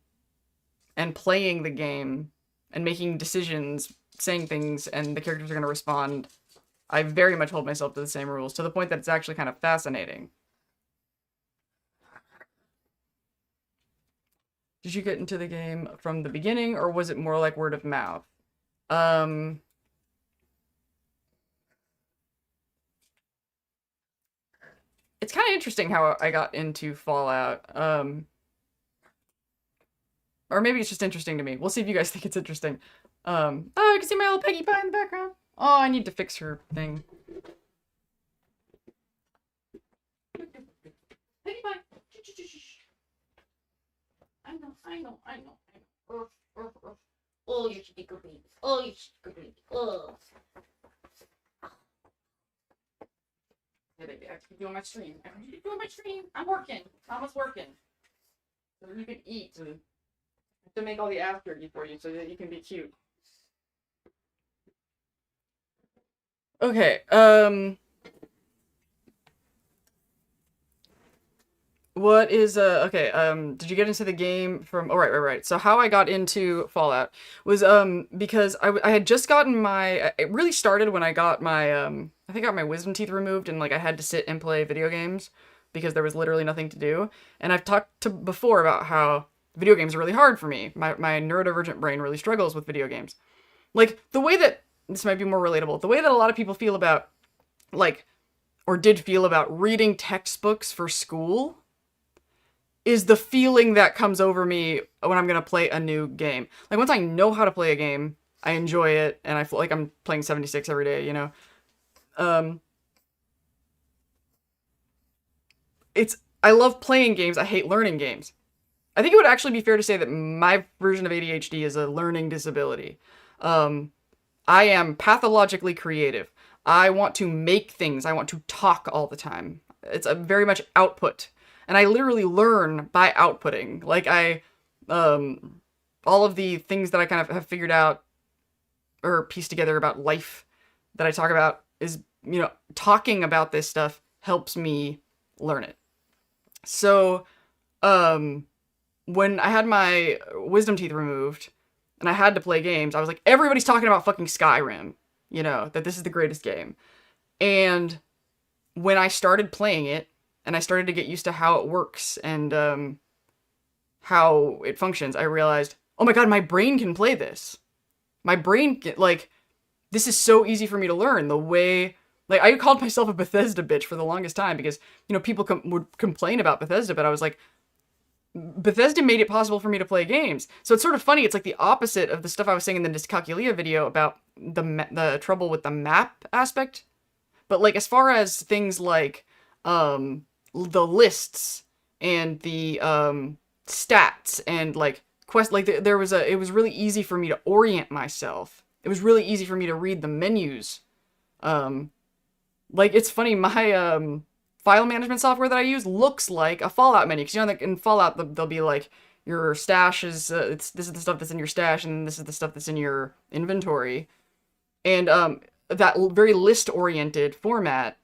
Speaker 1: and playing the game and making decisions, saying things, and the characters are gonna respond, I very much hold myself to the same rules, to the point that it's actually kind of fascinating. Did you get into the game from the beginning, or was it more like word of mouth? It's kind of interesting how I got into Fallout. Or maybe it's just interesting to me. We'll see if you guys think it's interesting. Oh, I can see my little Peggy Pie in the background. Oh, I need to fix her thing. Peggy Pie. I know. Oh, you should be good baby. Oh, you should be good baby. Oh. Yeah, baby, I have to be doing my stream. I'm working. Mama's working. So you can eat and to make all the after you for you so that you can be cute. Okay, What is okay, did you get into the game from oh right. So how I got into Fallout was because I had just gotten my it really started when I got my I think I got my wisdom teeth removed and like I had to sit and play video games because there was literally nothing to do. And I've talked to before about how video games are really hard for me. My neurodivergent brain really struggles with video games. Like the way that this might be more relatable. The way that a lot of people feel about like or did feel about reading textbooks for school is the feeling that comes over me when I'm gonna play a new game. Like once I know how to play a game, I enjoy it, and I feel like I'm playing 76 every day. You know, um, it's I love playing games. I hate learning games. I think it would actually be fair to say that my version of ADHD is a learning disability. Um, I am pathologically creative. I want to make things. I want to talk all the time. It's a very much output. And I literally learn by outputting. Like um, all of the things that I kind of have figured out or pieced together about life that I talk about is, you know, talking about this stuff helps me learn it. So, um, when I had my wisdom teeth removed and I had to play games, I was like, everybody's talking about fucking Skyrim, you know, that this is the greatest game. And when I started playing it and I started to get used to how it works and how it functions, I realized, oh my god, my brain can play this. My brain can, like, this is so easy for me to learn. The way, like, I called myself a Bethesda bitch for the longest time because, you know, people would complain about Bethesda, but I was like, Bethesda made it possible for me to play games. So it's sort of funny. It's like the opposite of the stuff I was saying in the Dyscalculia video about the trouble with the map aspect. But like as far as things like the lists and the stats and like quest, like there was it was really easy for me to orient myself. It was really easy for me to read the menus. Um, like it's funny, my file management software that I use looks like a Fallout menu because you know like in Fallout they'll be like your stash is this is the stuff that's in your stash and this is the stuff that's in your inventory, and that very list oriented format,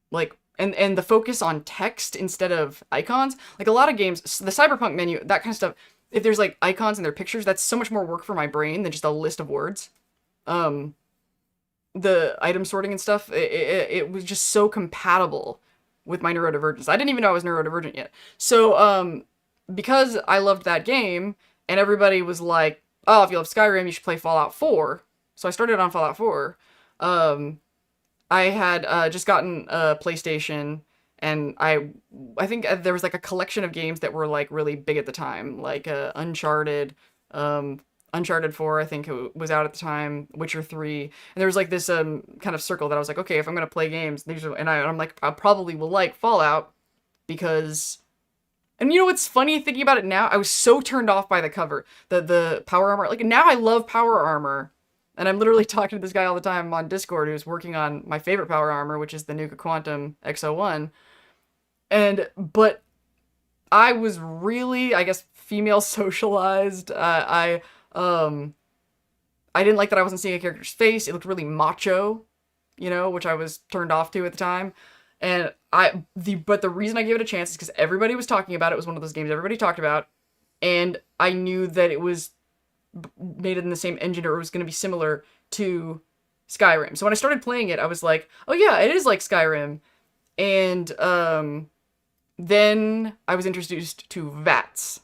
Speaker 1: like and the focus on text instead of icons, like a lot of games, the Cyberpunk menu, that kind of stuff. If there's like icons and their pictures, that's so much more work for my brain than just a list of words. Um, the item sorting and stuff, it was just so compatible with my neurodivergence. I didn't even know I was neurodivergent yet. So, because I loved that game, and everybody was like, oh, if you love Skyrim, you should play Fallout 4. So I started on Fallout 4. Um, I had just gotten a PlayStation, and I think there was like a collection of games that were like really big at the time, like Uncharted, um, Uncharted 4, I think it was out at the time, Witcher 3, and there was like this kind of circle that I was like, okay, if I'm gonna play games, I'm like, I probably will like Fallout because, and you know what's funny thinking about it now, I was so turned off by the cover, the power armor, like now I love power armor, and I'm literally talking to this guy all the time on Discord who's working on my favorite power armor, which is the Nuka Quantum X01, but I was really, I guess, female socialized. Um, I didn't like that I wasn't seeing a character's face. It looked really macho, you know, which I was turned off to at the time. And but the reason I gave it a chance is because everybody was talking about it. It was one of those games everybody talked about, and I knew that it was made in the same engine or it was going to be similar to Skyrim. So when I started playing it, I was like, oh yeah, it is like Skyrim. And then I was introduced to VATS.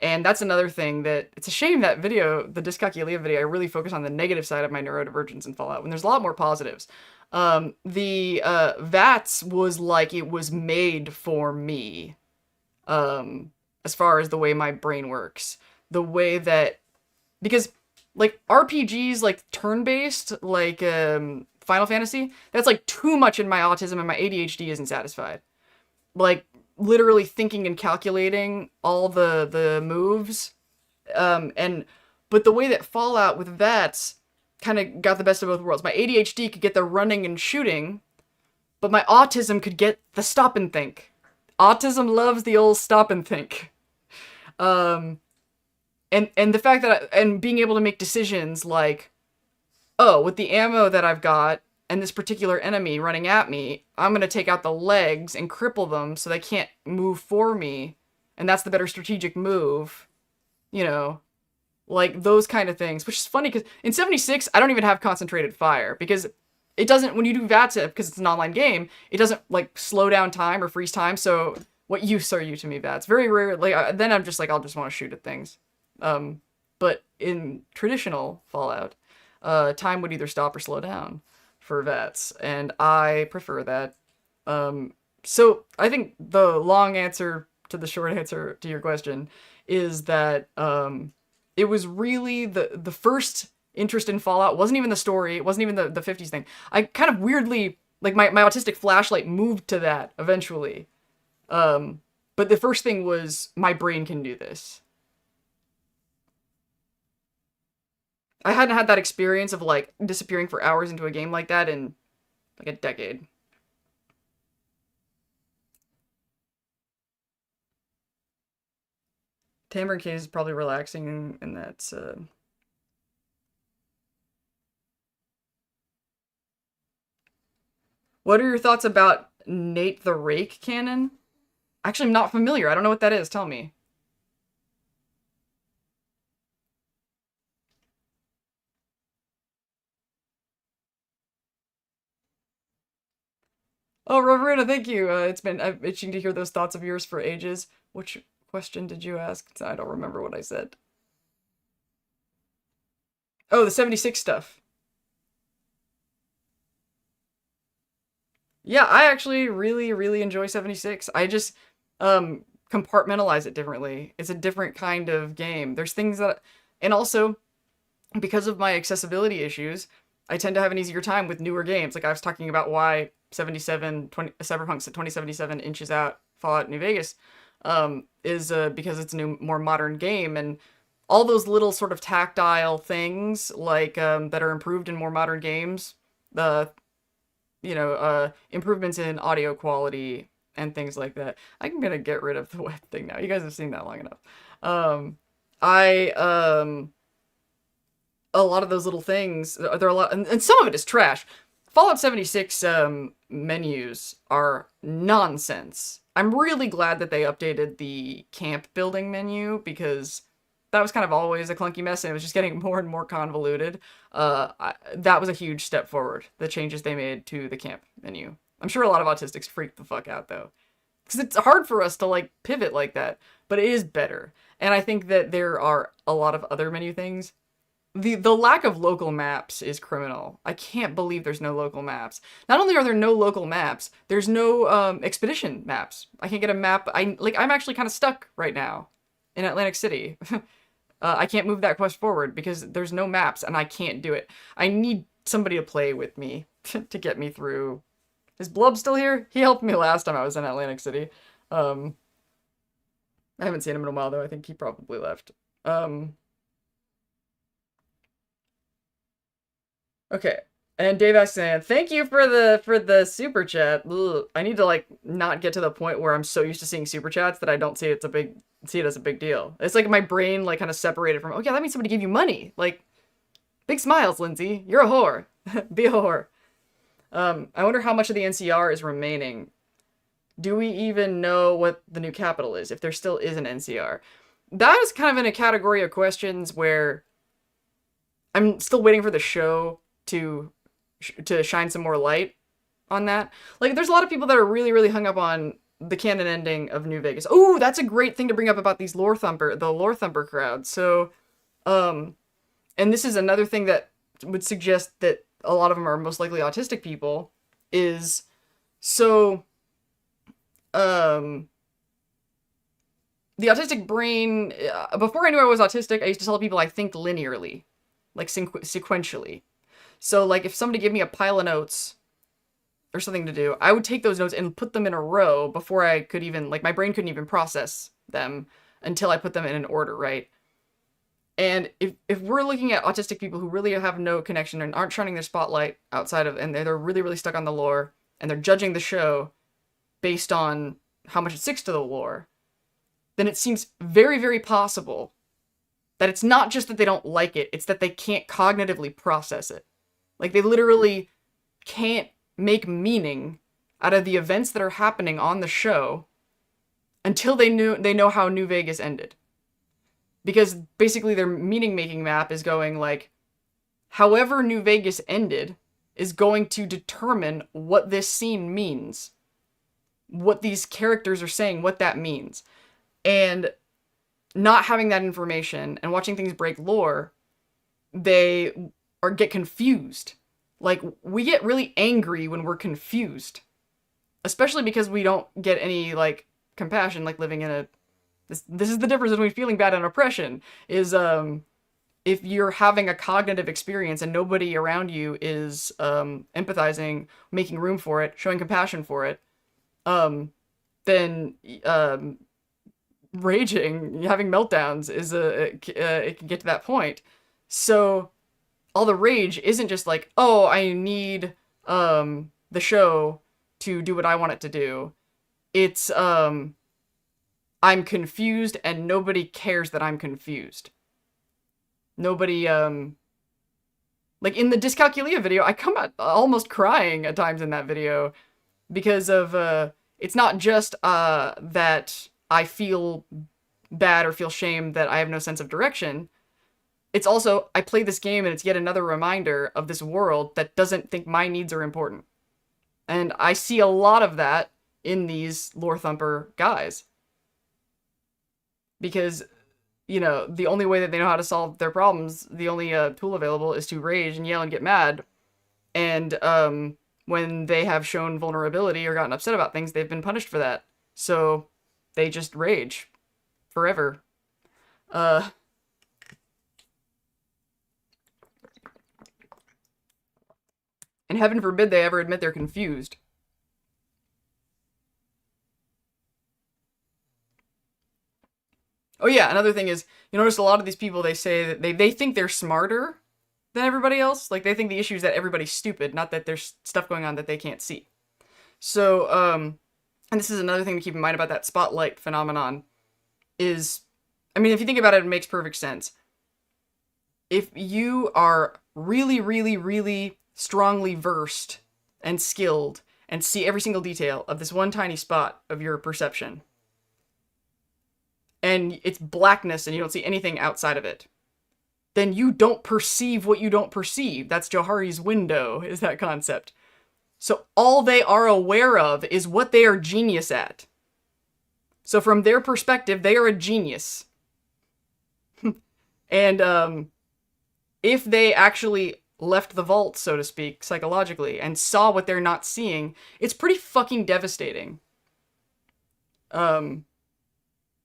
Speaker 1: And that's another thing that, it's a shame that video, the Dyscalculia video, I really focus on the negative side of my neurodivergence in Fallout, when there's a lot more positives. The VATS was like, it was made for me, as far as the way my brain works. The way that, because, like, RPGs, like, turn-based, like, Final Fantasy, that's, like, too much in my autism and my ADHD isn't satisfied. Like, literally thinking and calculating all the moves, but the way that Fallout with VATS kind of got the best of both worlds. My ADHD could get the running and shooting, but my autism could get the stop and think. Autism loves the old stop and think. And the fact that and being able to make decisions like, oh, with the ammo that I've got, and this particular enemy running at me, I'm going to take out the legs and cripple them so they can't move for me. And that's the better strategic move, you know, like those kind of things, which is funny because in 76, I don't even have concentrated fire because it doesn't, when you do VATSIP, because it's an online game, it doesn't like slow down time or freeze time. So what use are you to me, VATS? Very rare. Like, then I'm just like, I'll just want to shoot at things. But in traditional Fallout, time would either stop or slow down for VATS, and I prefer that. So I think the long answer to the short answer to your question is that it was really the first interest in Fallout wasn't even the story, it wasn't even the 50s thing. I kind of weirdly, like my autistic flashlight moved to that eventually. But the first thing was my brain can do this. I hadn't had that experience of like disappearing for hours into a game like that in like a decade. Tamarind Cave is probably relaxing, and that's What are your thoughts about Nate the Rake canon? Actually, I'm not familiar. I don't know what that is. Tell me. Oh, Roverina, thank you. It's been I'm itching to hear those thoughts of yours for ages. Which question did you ask? I don't remember what I said. Oh, the 76 stuff. Yeah, I actually really, really enjoy 76. I just compartmentalize it differently. It's a different kind of game. There's things that, and also because of my accessibility issues, I tend to have an easier time with newer games. Like I was talking about why Cyberpunk's 2077 inches out Fallout New Vegas is because it's a new, more modern game, and all those little sort of tactile things like that are improved in more modern games. The improvements in audio quality and things like that. I'm gonna get rid of the web thing now. You guys have seen that long enough. I a lot of those little things, there are a lot, and some of it is trash. Fallout 76 menus are nonsense. I'm really glad that they updated the camp building menu because that was kind of always a clunky mess and it was just getting more and more convoluted. That was a huge step forward, the changes they made to the camp menu. I'm sure a lot of autistics freaked the fuck out though, because it's hard for us to like pivot like that, but it is better. And I think that there are a lot of other menu things. The lack of local maps is criminal. I can't believe there's no local maps. Not only are there no local maps, there's no expedition maps. I can't get a map. I'm actually kind of stuck right now in Atlantic City. I can't move that quest forward because there's no maps and I can't do it. I need somebody to play with me to get me through. Is Blub still here? He helped me last time I was in Atlantic City. I haven't seen him in a while though. I think he probably left. Okay. And Dave asks, thank you for the super chat. Ugh. I need to like not get to the point where I'm so used to seeing super chats that I don't see it as a big deal. It's like my brain like kind of separated from, oh yeah, that means somebody gave you money. Like, big smiles, Lindsay. You're a whore. Be a whore. I wonder how much of the NCR is remaining. Do we even know what the new capital is, if there still is an NCR? That was kind of in a category of questions where I'm still waiting for the show to shine some more light on that. Like, there's a lot of people that are really, really hung up on the canon ending of New Vegas. Oh, that's a great thing to bring up about the Lore Thumper crowd. So, and this is another thing that would suggest that a lot of them are most likely autistic people, is, so, the autistic brain, before I knew I was autistic, I used to tell people I think linearly, like sequentially. So, like, if somebody gave me a pile of notes or something to do, I would take those notes and put them in a row before I could even, like, my brain couldn't even process them until I put them in an order, right? And if we're looking at autistic people who really have no connection and aren't shining their spotlight outside of, and they're really, really stuck on the lore, and they're judging the show based on how much it sticks to the lore, then it seems very, very possible that it's not just that they don't like it, it's that they can't cognitively process it. Like, they literally can't make meaning out of the events that are happening on the show until they know how New Vegas ended. Because basically their meaning making map is going like, however New Vegas ended is going to determine what this scene means, what these characters are saying, what that means. And not having that information and watching things break lore, they get confused. Like, we get really angry when we're confused, especially because we don't get any like compassion, like living in a this is the difference between feeling bad and oppression is if you're having a cognitive experience and nobody around you is empathizing, making room for it, showing compassion for it, then raging, having meltdowns is it can get to that point. So all the rage isn't just like, oh, I need the show to do what I want it to do. It's I'm confused and nobody cares that I'm confused. Nobody like in the Dyscalculia video, I come out almost crying at times in that video because of it's not just that I feel bad or feel shame that I have no sense of direction. It's also I play this game and it's yet another reminder of this world that doesn't think my needs are important. And I see a lot of that in these lore thumper guys. Because, you know, the only way that they know how to solve their problems, the only tool available is to rage and yell and get mad. And when they have shown vulnerability or gotten upset about things, they've been punished for that. So they just rage forever. And heaven forbid they ever admit they're confused. Oh yeah, another thing is, you notice a lot of these people, they say that they think they're smarter than everybody else. Like, they think the issue is that everybody's stupid, not that there's stuff going on that they can't see. So, and this is another thing to keep in mind about that spotlight phenomenon, is, I mean, if you think about it, it makes perfect sense. If you are really, really, really strongly versed and skilled and see every single detail of this one tiny spot of your perception, and it's blackness and you don't see anything outside of it, then you don't perceive what you don't perceive. That's Johari's window, is that concept. So all they are aware of is what they are genius at. So from their perspective, they are a genius. And if they actually left the vault, so to speak, psychologically, and saw what they're not seeing, it's pretty fucking devastating.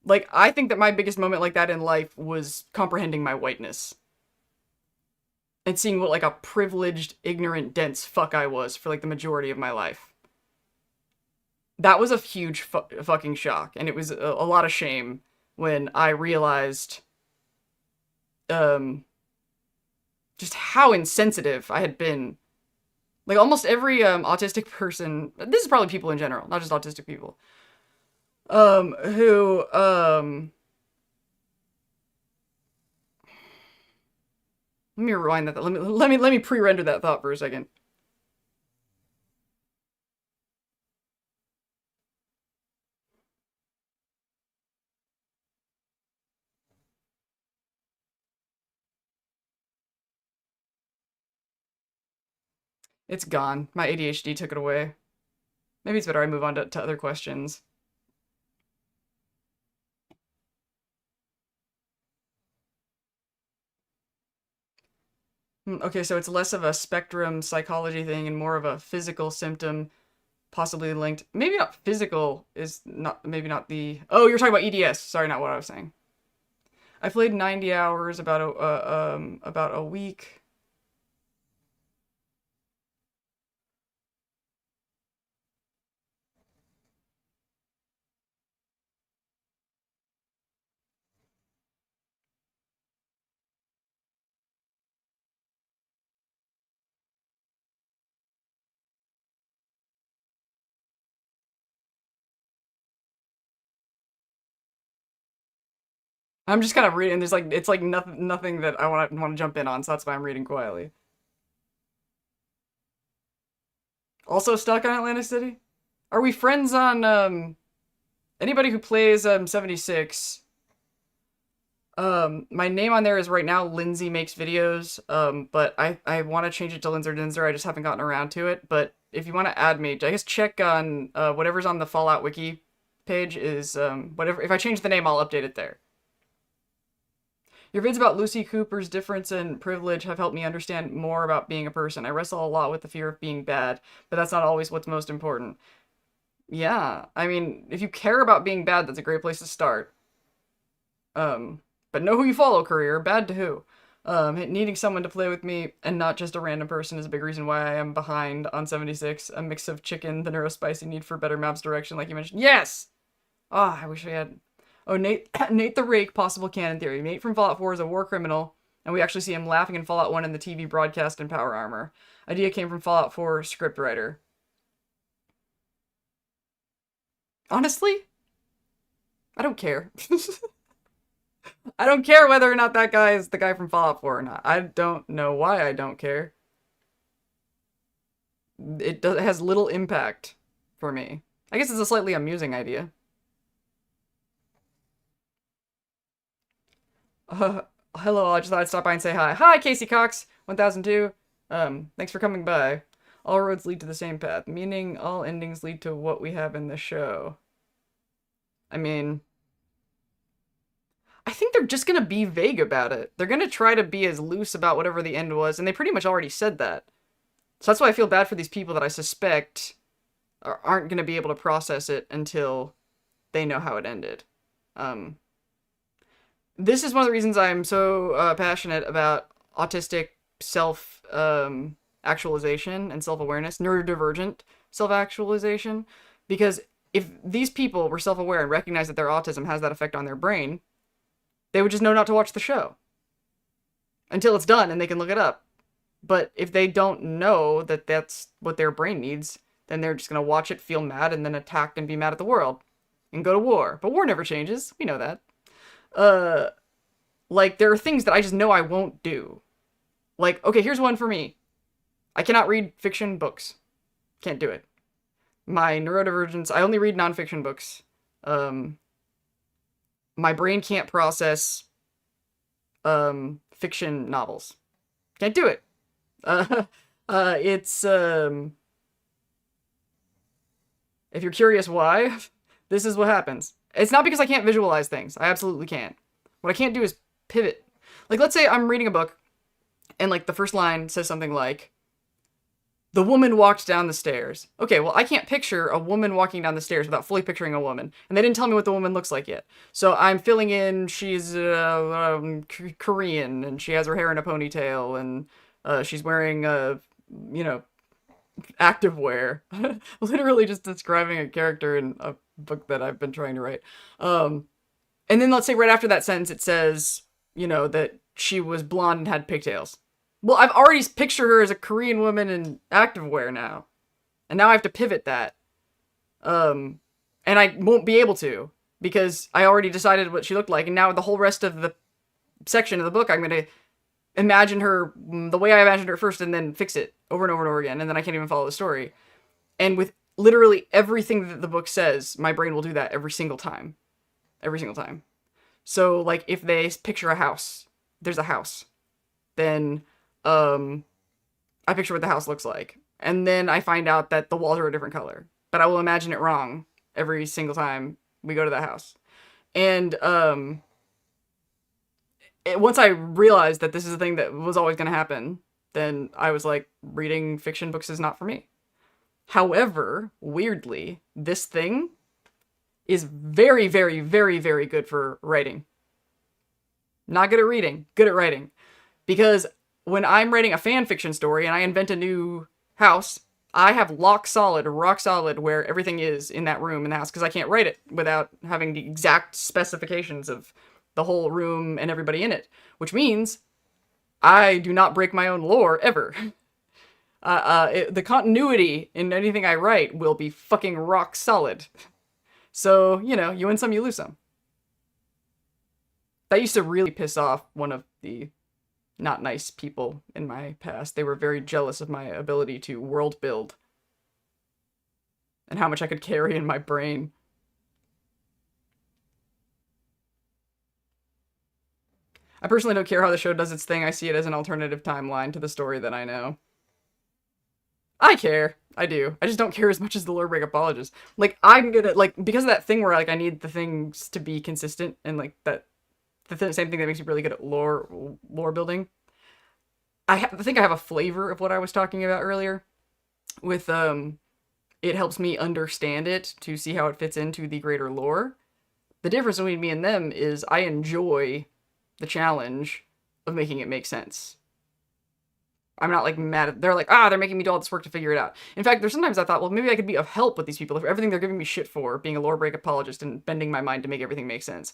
Speaker 1: Like, I think that my biggest moment like that in life was comprehending my whiteness. And seeing what, like, a privileged, ignorant, dense fuck I was for, like, the majority of my life. That was a huge fucking shock. And it was a lot of shame when I realized, just how insensitive I had been. Like, almost every, autistic person, this is probably people in general, not just autistic people, who, let me rewind that. Let me pre-render that thought for a second. It's gone. My ADHD took it away. Maybe it's better I move on to other questions. Okay, so it's less of a spectrum psychology thing and more of a physical symptom, possibly linked. Maybe not physical is not, maybe not the, oh, you're talking about EDS. Sorry, not what I was saying. I played 90 hours about a week. I'm just kind of reading. There's like, it's like nothing that I want to jump in on, so that's why I'm reading quietly. Also stuck on Atlantic City? Are we friends on, anybody who plays, 76? My name on there is right now Lindsay Makes Videos, but I want to change it to Lindsay Dinzer. I just haven't gotten around to it. But if you want to add me, I guess check on whatever's on the Fallout Wiki page is whatever. If I change the name, I'll update it there. Your vids about Lucy Cooper's difference and privilege have helped me understand more about being a person. I wrestle a lot with the fear of being bad, but that's not always what's most important. Yeah, I mean, if you care about being bad, that's a great place to start. Um, but know who you follow, career. Bad to who? Needing someone to play with me and not just a random person is a big reason why I am behind on 76. A mix of chicken, the neurospicy need for better maps direction, like you mentioned. Yes! Ah, I wish I had. Oh, Nate, Nate the Rake, possible canon theory. Nate from Fallout 4 is a war criminal, and we actually see him laughing in Fallout 1 in the TV broadcast in Power Armor. Idea came from Fallout 4 scriptwriter. Honestly, I don't care. I don't care whether or not that guy is the guy from Fallout 4 or not. I don't know why I don't care. It has little impact for me. I guess it's a slightly amusing idea. Uh, Hello, I just thought I'd stop by and say hi. Hi, Casey Cox, 1002. Thanks for coming by. All roads lead to the same path, meaning all endings lead to what we have in the show. I mean, I think they're just gonna be vague about it. They're gonna try to be as loose about whatever the end was, and they pretty much already said that. So that's why I feel bad for these people that I suspect aren't gonna be able to process it until they know how it ended. Um, this is one of the reasons I'm so passionate about autistic self actualization and self-awareness, neurodivergent self-actualization, because if these people were self-aware and recognized that their autism has that effect on their brain, they would just know not to watch the show until it's done and they can look it up. But if they don't know that that's what their brain needs, then they're just going to watch it, feel mad, and then attack and be mad at the world and go to war. But war never changes. We know that. Like, there are things that I just know I won't do. Like, okay, here's one for me. I cannot read fiction books. Can't do it. My neurodivergence, I only read nonfiction books. My brain can't process fiction novels. Can't do it. It's if you're curious why, this is what happens. It's not because I can't visualize things. I absolutely can. What I can't do is pivot. Like, let's say I'm reading a book and like the first line says something like, the woman walked down the stairs. Okay, well, I can't picture a woman walking down the stairs without fully picturing a woman. And they didn't tell me what the woman looks like yet. So I'm filling in, she's Korean, and she has her hair in a ponytail, and she's wearing, activewear. Literally just describing a character in a book that I've been trying to write. And then let's say right after that sentence it says, that she was blonde and had pigtails. Well, I've already pictured her as a Korean woman in activewear now. And now I have to pivot that. And I won't be able to, because I already decided what she looked like, and now the whole rest of the section of the book, I'm going to imagine her the way I imagined her first and then fix it over and over and over again, and then I can't even follow the story. And with literally everything that the book says, my brain will do that every single time. Every single time. So, like, if they picture a house, there's a house, then I picture what the house looks like. And then I find out that the walls are a different color. But I will imagine it wrong every single time we go to that house. And once I realized that this is a thing that was always going to happen, then I was like, reading fiction books is not for me. However, weirdly, this thing is very, very, very, very good for writing. Not good at reading, good at writing. Because when I'm writing a fan fiction story and I invent a new house, I have rock solid where everything is in that room in the house, because I can't write it without having the exact specifications of the whole room and everybody in it. Which means I do not break my own lore ever. The continuity in anything I write will be fucking rock solid. So, you win some, you lose some. That used to really piss off one of the not nice people in my past. They were very jealous of my ability to world build. and how much I could carry in my brain. I personally don't care how the show does its thing. I see it as an alternative timeline to the story that I know. I care. I do. I just don't care as much as the lore break apologist. Like, I'm gonna, like, because of that thing where, like, I need the things to be consistent and, like, that, same thing that makes me really good at lore building. I think I have a flavor of what I was talking about earlier with, it helps me understand it to see how it fits into the greater lore. The difference between me and them is I enjoy the challenge of making it make sense. I'm not like mad at, they're like, they're making me do all this work to figure it out. In fact, there's sometimes I thought, well, maybe I could be of help with these people if everything they're giving me shit for, being a lore break apologist and bending my mind to make everything make sense.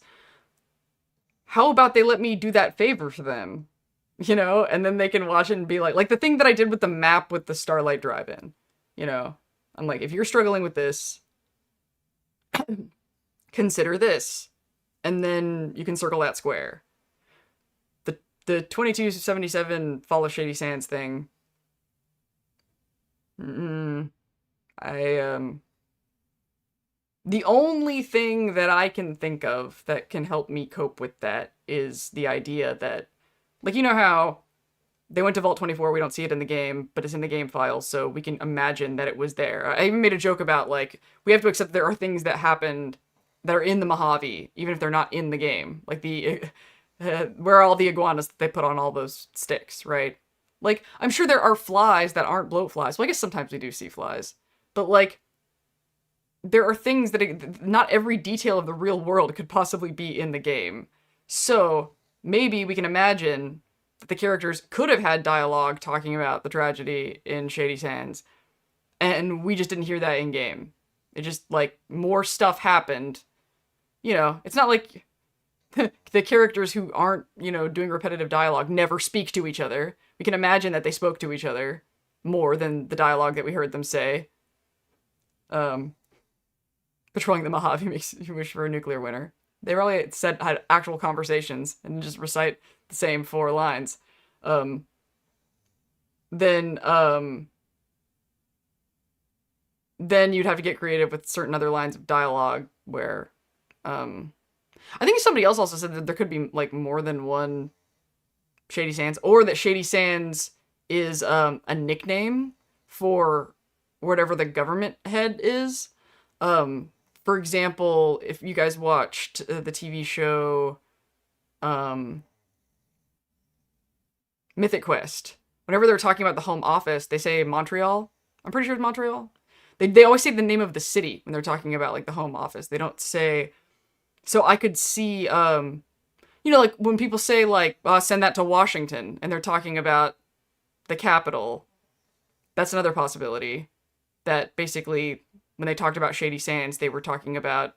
Speaker 1: How about they let me do that favor for them? You know, and then they can watch it and be like the thing that I did with the map with the Starlight Drive-In. You know, I'm like, if you're struggling with this, consider this. And then you can circle that square. The 2277 Fall of Shady Sands thing. The only thing that I can think of that can help me cope with that is the idea that, like, you know how they went to Vault 24, we don't see it in the game, but it's in the game files, so we can imagine that it was there. I even made a joke about, like, we have to accept there are things that happened that are in the Mojave, even if they're not in the game. Like, where are all the iguanas that they put on all those sticks, right? Like, I'm sure there are flies that aren't bloat flies. Well, I guess sometimes we do see flies. But, like, there are things that not every detail of the real world could possibly be in the game. So, maybe we can imagine that the characters could have had dialogue talking about the tragedy in Shady Sands, and we just didn't hear that in-game. It just, like, more stuff happened. You know, it's not like the characters who aren't, you know, doing repetitive dialogue never speak to each other. We can imagine that they spoke to each other more than the dialogue that we heard them say. Patrolling the Mojave makes you wish for a nuclear winter. They really had actual conversations and just recite the same 4 lines. Then you'd have to get creative with certain other lines of dialogue where, I think somebody else also said that there could be, like, more than one Shady Sands, or that Shady Sands is, a nickname for whatever the government head is. For example, if you guys watched the TV show, Mythic Quest, whenever they're talking about the home office, they say Montreal. I'm pretty sure it's Montreal. They always say the name of the city when they're talking about, like, the home office. They don't say... So I could see, you know, like, when people say, like, send that to Washington, and they're talking about the capital, that's another possibility. That basically, when they talked about Shady Sands, they were talking about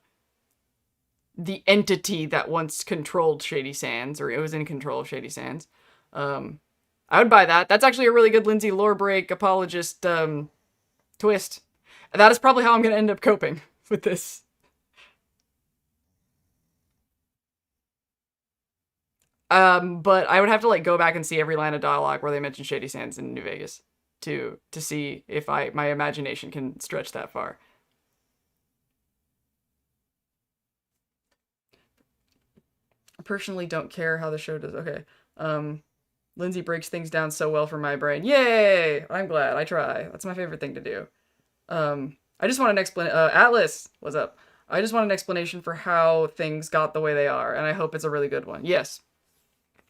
Speaker 1: the entity that once controlled Shady Sands, or it was in control of Shady Sands. I would buy that. That's actually a really good Lindsay lore break apologist twist. That is probably how I'm going to end up coping with this. But I would have to, like, go back and see every line of dialogue where they mention Shady Sands in New Vegas to see if my imagination can stretch that far. I personally don't care how the show does. Okay. Lindsay breaks things down so well for my brain. Yay! I'm glad. I try. That's my favorite thing to do. I just want an explanation. Atlas, what's up? I just want an explanation for how things got the way they are, and I hope it's a really good one. Yes.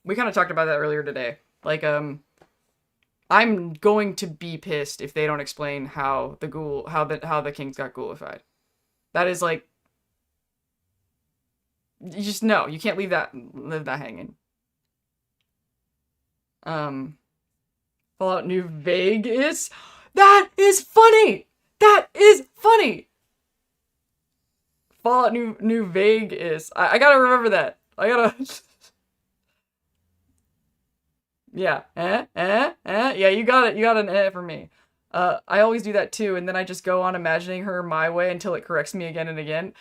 Speaker 1: We kind of talked about that earlier today. Like, I'm going to be pissed if they don't explain how the kings got ghoulified. That is, like, you just know you can't leave that hanging. Fallout New Vegas. That is funny. That is funny. Fallout New Vegas. I gotta remember that. I gotta. Yeah. Yeah, you got it. You got an for me. I always do that too, and then I just go on imagining her my way until it corrects me again and again.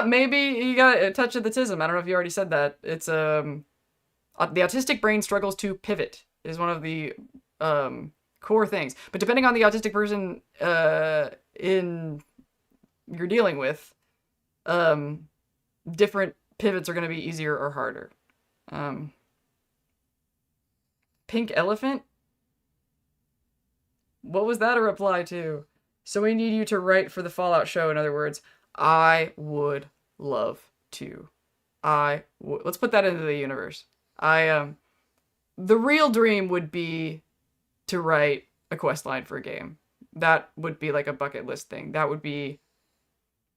Speaker 1: Maybe you got a touch of the tism. I don't know if you already said that. It's the autistic brain struggles to pivot is one of the core things. But depending on the autistic person in you're dealing with, different pivots are going to be easier or harder. Pink elephant? What was that a reply to? So we need you to write for the Fallout show, in other words. I would love to. Let's put that into the universe. The real dream would be to write a quest line for a game. That would be like a bucket list thing. That would be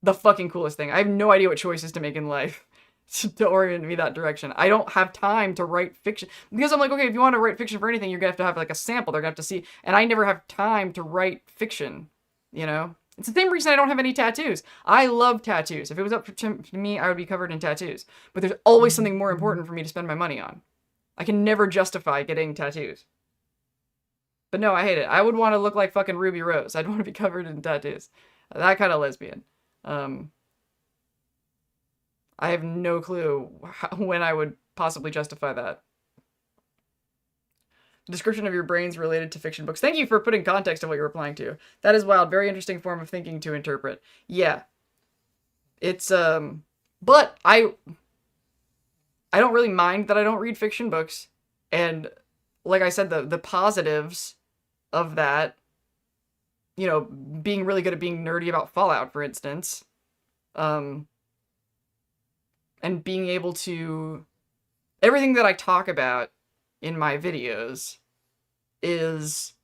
Speaker 1: the fucking coolest thing. I have no idea what choices to make in life to orient me that direction. I don't have time to write fiction. Because I'm like, okay, if you want to write fiction for anything, you're going to have like a sample. They're going to have to see. And I never have time to write fiction, you know? It's the same reason I don't have any tattoos. I love tattoos. If it was up to me, I would be covered in tattoos. But there's always something more important for me to spend my money on. I can never justify getting tattoos. But no, I hate it. I would want to look like fucking Ruby Rose. I'd want to be covered in tattoos. That kind of lesbian. I have no clue when I would possibly justify that. Description of your brains related to fiction books. Thank you for putting context of what you're replying to. That is wild. Very interesting form of thinking to interpret. Yeah. It's, but I don't really mind that I don't read fiction books. And like I said, the positives of that, you know, being really good at being nerdy about Fallout, for instance, and being able to, everything that I talk about in my videos is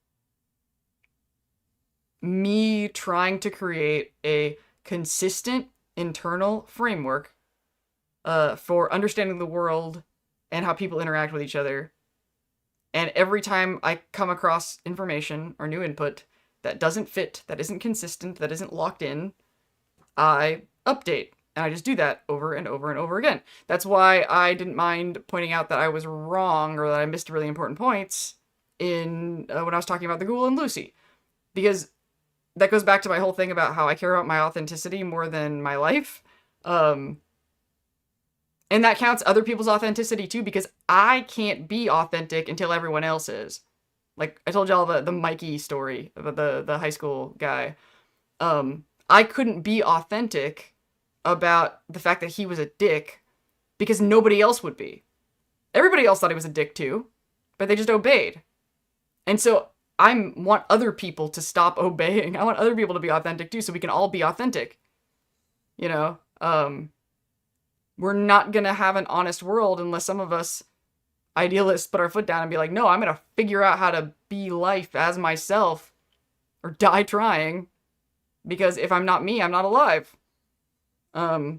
Speaker 1: me trying to create a consistent internal framework for understanding the world and how people interact with each other. And every time I come across information or new input that doesn't fit, that isn't consistent, that isn't locked in, I update. And I just do that over and over and over again. That's why I didn't mind pointing out that I was wrong or that I missed really important points in when I was talking about the Ghoul and Lucy. Because that goes back to my whole thing about how I care about my authenticity more than my life. And that counts other people's authenticity too, because I can't be authentic until everyone else is. Like I told y'all the Mikey story about the high school guy. I couldn't be authentic about the fact that he was a dick because nobody else would be. Everybody else thought he was a dick too, but they just obeyed. And so I want other people to stop obeying. I want other people to be authentic too, so we can all be authentic. You know, we're not gonna have an honest world unless some of us idealists put our foot down and be like, no, I'm gonna figure out how to be life as myself or die trying, because if I'm not me, I'm not alive. I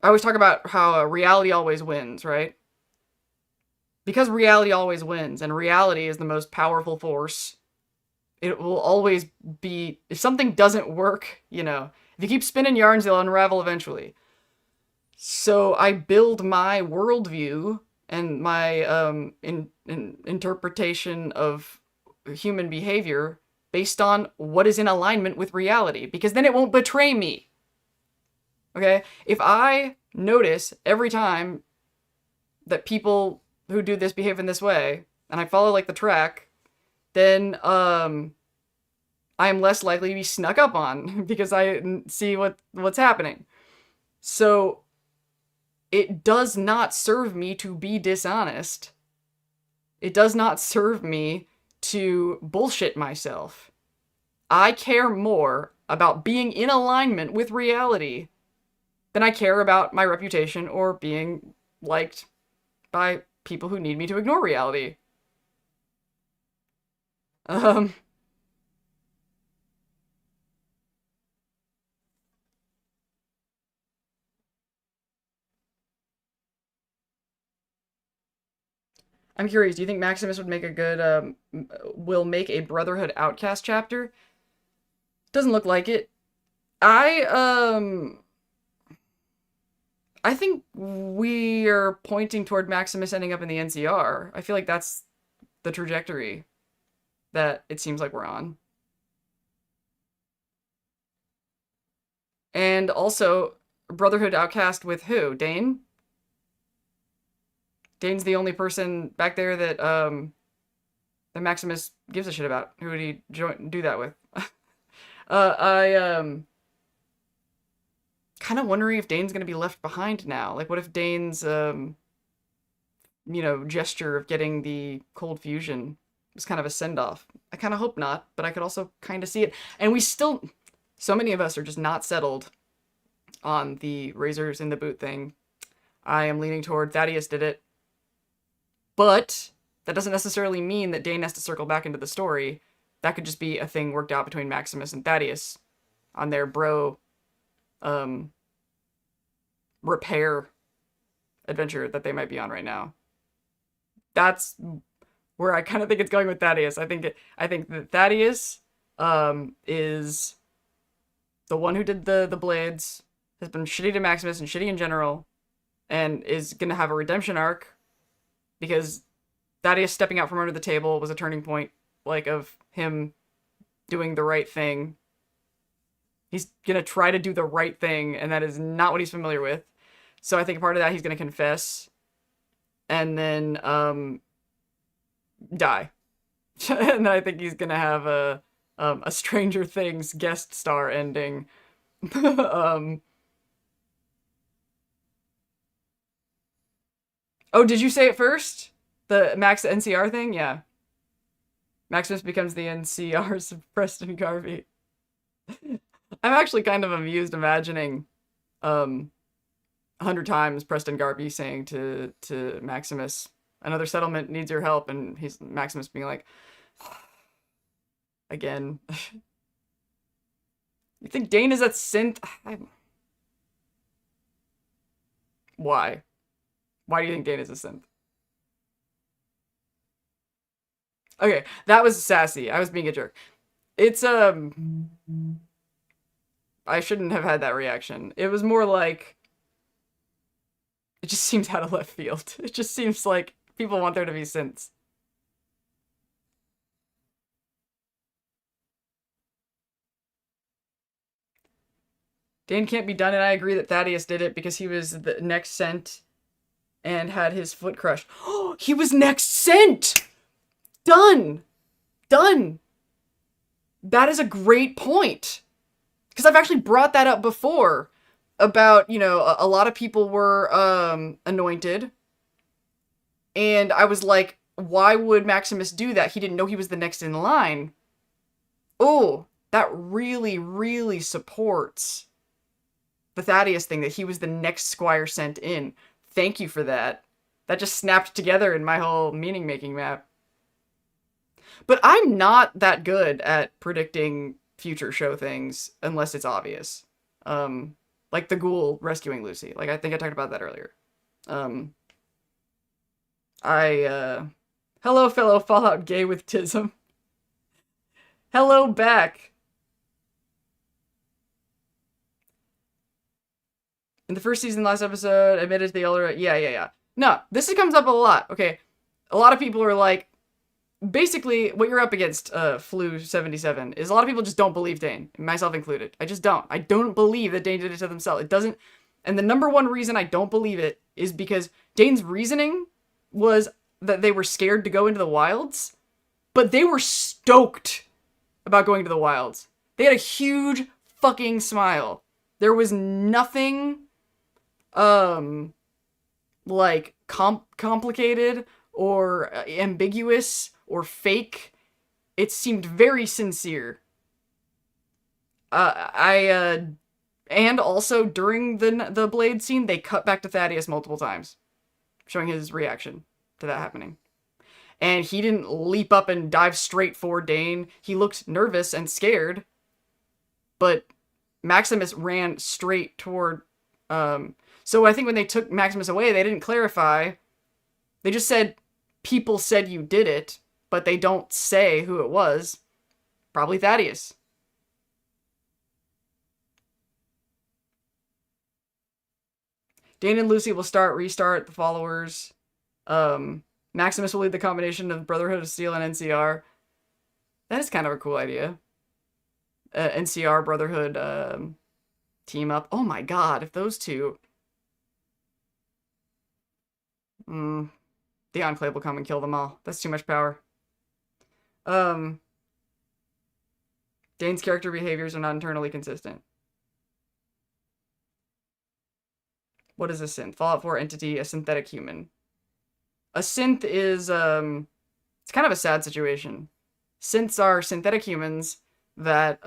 Speaker 1: always talk about how reality always wins, right? Because reality always wins, and reality is the most powerful force, it will always be, if something doesn't work, you know, if you keep spinning yarns, they'll unravel eventually. So I build my worldview and my interpretation of human behavior based on what is in alignment with reality, because then it won't betray me. Okay? If I notice every time that people who do this behave in this way, and I follow like the track, then I am less likely to be snuck up on because I see what's happening. So it does not serve me to be dishonest. It does not serve me to bullshit myself. I care more about being in alignment with reality than I care about my reputation or being liked by people who need me to ignore reality. I'm curious, do you think Maximus would make a good, will make a Brotherhood Outcast chapter? Doesn't look like it. I think we are pointing toward Maximus ending up in the NCR. I feel like that's the trajectory that it seems like we're on. And also, Brotherhood Outcast with who? Dane? Dane's the only person back there that, that Maximus gives a shit about. Who would he do that with? I kind of wondering if Dane's gonna be left behind now. Like, what if Dane's gesture of getting the cold fusion was kind of a send off? I kind of hope not, but I could also kind of see it. And we still, so many of us are just not settled on the razors in the boot thing. I am leaning toward Thaddeus did it, but that doesn't necessarily mean that Dane has to circle back into the story. That could just be a thing worked out between Maximus and Thaddeus on their bro repair adventure that they might be on right now. That's where I kind of think it's going with Thaddeus. I think that Thaddeus is the one who did the blades, has been shitty to Maximus and shitty in general, and is gonna have a redemption arc because Thaddeus stepping out from under the table was a turning point, like, of him doing the right thing. He's gonna try to do the right thing, and that is not what he's familiar with. So I think part of that he's gonna confess, and then die. And then I think he's gonna have a Stranger Things guest star ending. Oh, did you say it first? The Max NCR thing? Yeah. Maximus becomes the NCR's of Preston Garvey. I'm actually kind of amused imagining 100 times Preston Garvey saying to Maximus, another settlement needs your help, and Maximus being like, again. You think Dane is that synth? Why? Why do you think Dane is a synth? Okay, that was sassy. I was being a jerk. It's, I shouldn't have had that reaction. It was more like, it just seems out of left field. It just seems like people want there to be synths. Dane can't be done, and I agree that Thaddeus did it because he was the next sent and had his foot crushed. Oh, he was next sent! Done! Done! That is a great point. Because I've actually brought that up before about, a lot of people were anointed. And I was like, why would Maximus do that? He didn't know he was the next in line. Oh, that really, really supports the Thaddeus thing, that he was the next squire sent in. Thank you for that. That just snapped together in my whole meaning-making map. But I'm not that good at predicting future show things unless it's obvious. Like the ghoul rescuing Lucy. Like, I think I talked about that earlier. Hello, fellow Fallout gay with Tism. Hello back. In the first season, last episode, admitted to the elder. Yeah. No, this comes up a lot. Okay, a lot of people are like, basically, what you're up against, Flu77, is a lot of people just don't believe Dane, myself included. I just don't. I don't believe that Dane did it to themselves. It doesn't. And the number one reason I don't believe it is because Dane's reasoning was that they were scared to go into the wilds, but they were stoked about going to the wilds. They had a huge fucking smile. There was nothing like complicated or ambiguous or fake. It seemed very sincere. And also during the blade scene, they cut back to Thaddeus multiple times, showing his reaction to that happening. And he didn't leap up and dive straight for Dane. He looked nervous and scared, but Maximus ran straight toward, so I think when they took Maximus away, they didn't clarify. They just said, people said you did it, but they don't say who it was. Probably Thaddeus. Dane and Lucy will restart the followers. Maximus will lead the combination of Brotherhood of Steel and NCR. That is kind of a cool idea. NCR Brotherhood team up. Oh my god, if those two... the Enclave will come and kill them all. That's too much power. Um, Dane's character behaviors are not internally consistent. What is a synth? Fallout 4 entity, a synthetic human. A synth is it's kind of a sad situation. Synths are synthetic humans that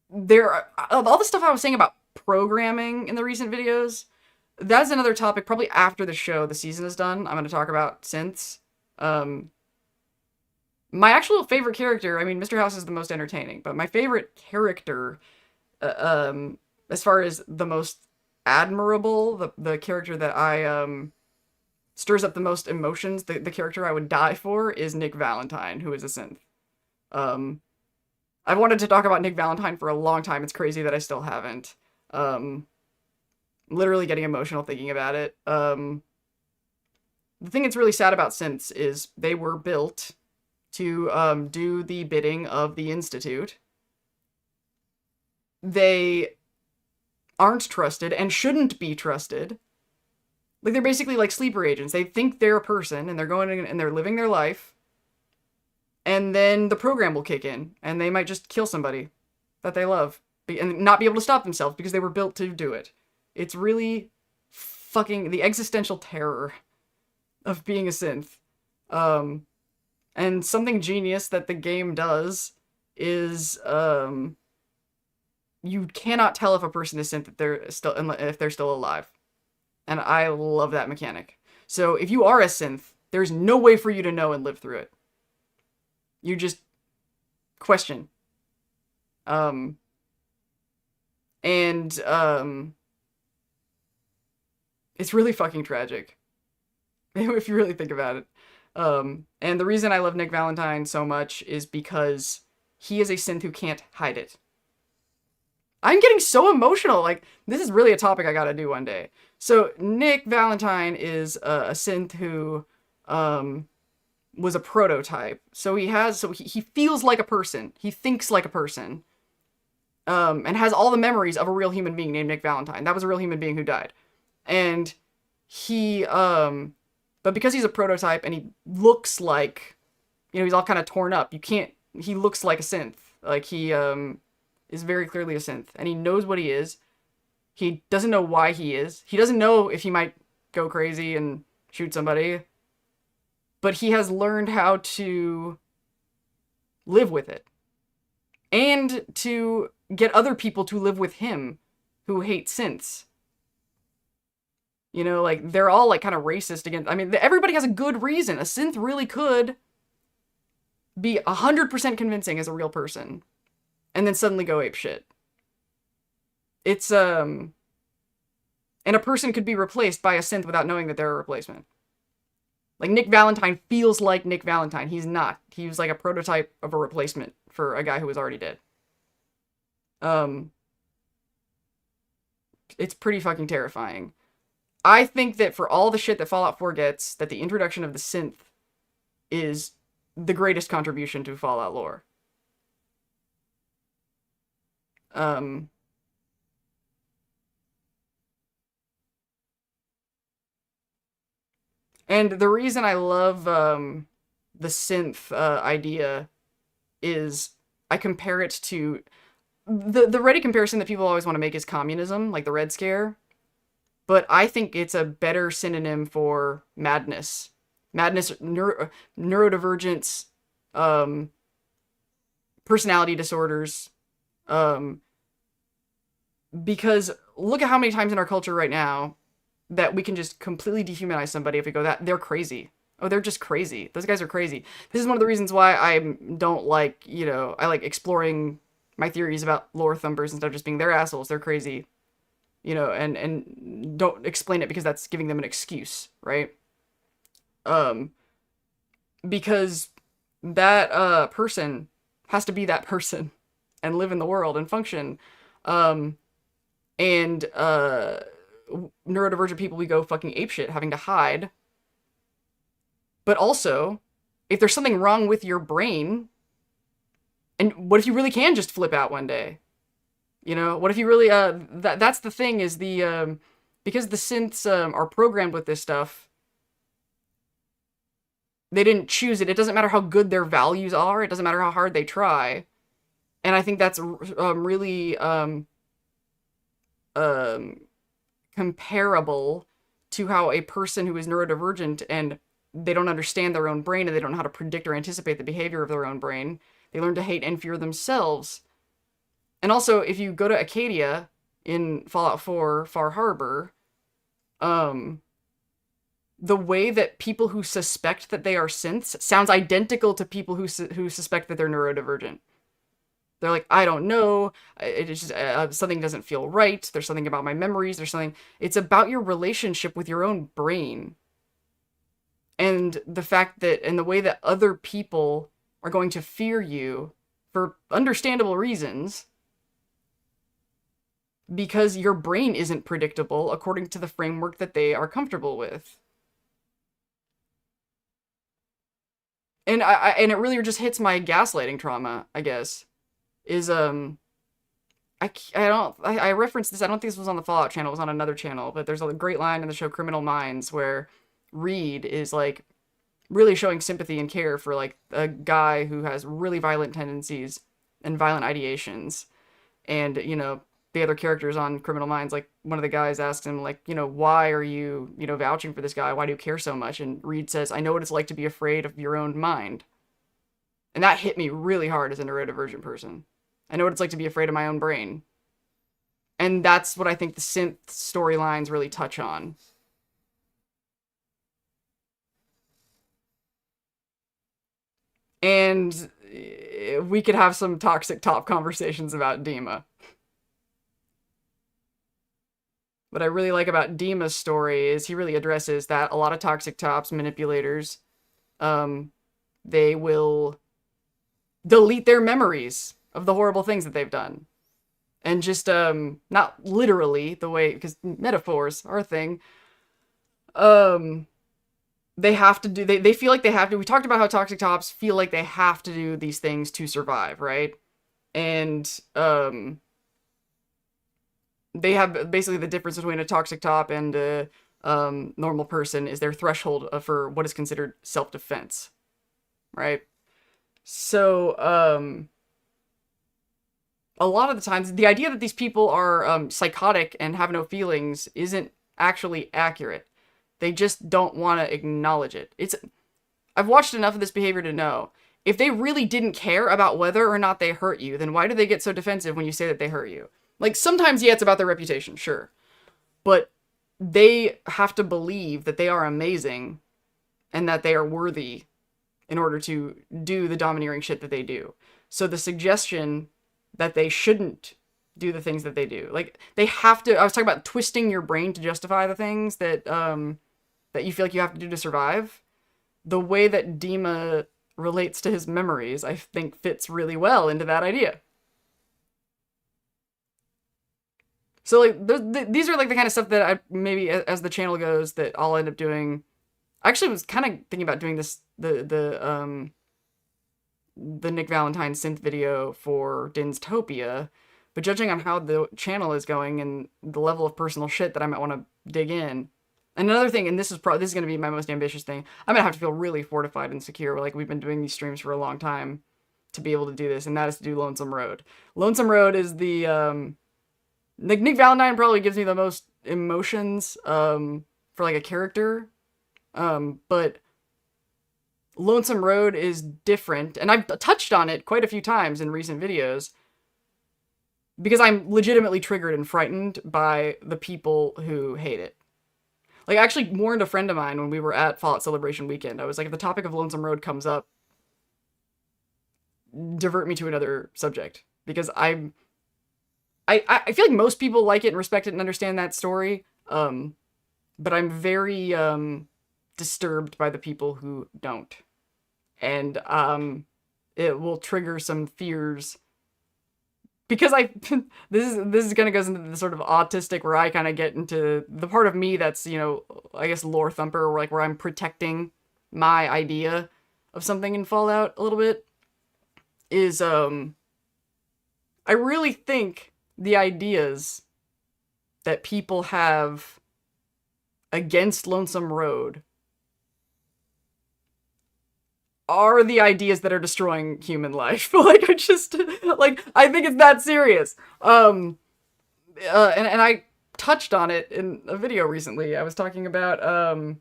Speaker 1: they're all the stuff I was saying about programming in the recent videos. That's another topic. Probably after the show, the season is done, I'm going to talk about synths. Um, my actual favorite character, I mean, Mr. House is the most entertaining, but my favorite character, as far as the most admirable, the character that I stirs up the most emotions, the character I would die for is Nick Valentine, who is a synth. Um, I've wanted to talk about Nick Valentine for a long time. It's crazy that I still haven't. Literally getting emotional thinking about it. The thing that's really sad about synths is they were built to do the bidding of the Institute. They aren't trusted and shouldn't be trusted. Like, they're basically like sleeper agents. They think they're a person and they're going in and they're living their life. And then the program will kick in and they might just kill somebody that they love and not be able to stop themselves because they were built to do it. It's really fucking the existential terror of being a synth. And something genius that the game does is you cannot tell if a person is synth if they're still alive. And I love that mechanic. So if you are a synth, there's no way for you to know and live through it. You just question. And it's really fucking tragic. If you really think about it. And the reason I love Nick Valentine so much is because he is a synth who can't hide it. I'm getting so emotional. Like, this is really a topic I gotta do one day. So, Nick Valentine is a synth who was a prototype. So he feels like a person. He thinks like a person. And has all the memories of a real human being named Nick Valentine. That was a real human being who died. And he, but because he's a prototype and he looks like, he's all kind of torn up, he looks like a synth. Like, he, is very clearly a synth. And he knows what he is. He doesn't know why he is. He doesn't know if he might go crazy and shoot somebody. But he has learned how to live with it. And to get other people to live with him who hate synths. Like, they're all, like, kind of racist against... I mean, everybody has a good reason. A synth really could be 100% convincing as a real person. And then suddenly go ape shit. It's, and a person could be replaced by a synth without knowing that they're a replacement. Like, Nick Valentine feels like Nick Valentine. He's not. He was like a prototype of a replacement for a guy who was already dead. It's pretty fucking terrifying. I think that for all the shit that Fallout 4 gets, that the introduction of the synth is the greatest contribution to Fallout lore. And the reason I love the synth idea is I compare it to the ready comparison that people always want to make is communism, like the Red Scare. But I think it's a better synonym for madness. Madness, neurodivergence, personality disorders. Because look at how many times in our culture right now that we can just completely dehumanize somebody if we go that they're crazy. Oh, they're just crazy. Those guys are crazy. This is one of the reasons why I don't like, I like exploring my theories about lore thumpers instead of just being they're assholes, they're crazy. And don't explain it because that's giving them an excuse, right? Because that person has to be that person and live in the world and function. And neurodivergent people, we go fucking apeshit having to hide. But also, if there's something wrong with your brain, and what if you really can just flip out one day? What if you really, that's the thing is because the synths are programmed with this stuff, They didn't choose it. It doesn't matter how good their values are. It doesn't matter how hard they try. And I think that's really um, comparable to how a person who is neurodivergent and they don't understand their own brain and they don't know how to predict or anticipate the behavior of their own brain, they learn to hate and fear themselves. And also, if you go to Acadia in Fallout 4 Far Harbor, um, the way that people who suspect that they are synths sounds identical to people who suspect that they're neurodivergent. They're like, I don't know. It's just something doesn't feel right. There's something about my memories. There's something. It's about your relationship with your own brain, and the fact that and the way that other people are going to fear you for understandable reasons because your brain isn't predictable according to the framework that they are comfortable with. And and it really just hits my gaslighting trauma, I guess. Is I referenced this. I don't think this was on the Fallout channel. It was on another channel. But there's a great line in the show Criminal Minds where Reed is like really showing sympathy and care for like a guy who has really violent tendencies and violent ideations. And you know the other characters on Criminal Minds, like one of the guys asks him like, you know, why are you vouching for this guy? Why do you care so much? And Reed says, I know what it's like to be afraid of your own mind. And that hit me really hard as a neurodivergent person. I know what it's like to be afraid of my own brain. And that's what I think the synth storylines really touch on. And we could have some toxic top conversations about Dima. What I really like about Dima's story is he really addresses that a lot of toxic tops, manipulators, they will delete their memories of the horrible things that they've done. And just, not literally the way, because metaphors are a thing. They have to do, they feel like they have to, we talked about how toxic tops feel like they have to do these things to survive, right? And, they have basically the difference between a toxic top and a normal person is their threshold for what is considered self-defense, right? So, a lot of the times, the idea that these people are psychotic and have no feelings isn't actually accurate. They just don't want to acknowledge it. I've watched enough of this behavior to know, if they really didn't care about whether or not they hurt you, then why do they get so defensive when you say that they hurt you? Like, sometimes, yeah, it's about their reputation, sure. But they have to believe that they are amazing and that they are worthy in order to do the domineering shit that they do. So the suggestion that they shouldn't do the things that they do, like, they have to, I was talking about twisting your brain to justify the things that, that you feel like you have to do to survive. The way that Dima relates to his memories, I think, fits really well into that idea. So, like, these are, like, the kind of stuff that I, maybe, as the channel goes, that I'll end up doing. I actually was kind of thinking about doing this, the Nick Valentine synth video for Dinztopia, but judging on how the channel is going and the level of personal shit that I might want to dig in. And another thing, and this is going to be my most ambitious thing, I'm going to have to feel really fortified and secure, like, we've been doing these streams for a long time to be able to do this, and that is to do Lonesome Road. Lonesome Road is the, Nick Valentine probably gives me the most emotions, for, like, a character, but Lonesome Road is different, and I've touched on it quite a few times in recent videos, because I'm legitimately triggered and frightened by the people who hate it. Like, I actually warned a friend of mine when we were at Fallout Celebration Weekend. I was like, if the topic of Lonesome Road comes up, divert me to another subject, because I feel like most people like it and respect it and understand that story, but I'm very, disturbed by the people who don't. And, it will trigger some fears. Because this is gonna go into the sort of autistic where I kind of get into the part of me that's, you know, I guess lore thumper, or like where I'm protecting my idea of something in Fallout a little bit, is, I really think the ideas that people have against Lonesome Road are the ideas that are destroying human life. Like, I think it's that serious. And I touched on it in a video recently. I was talking about,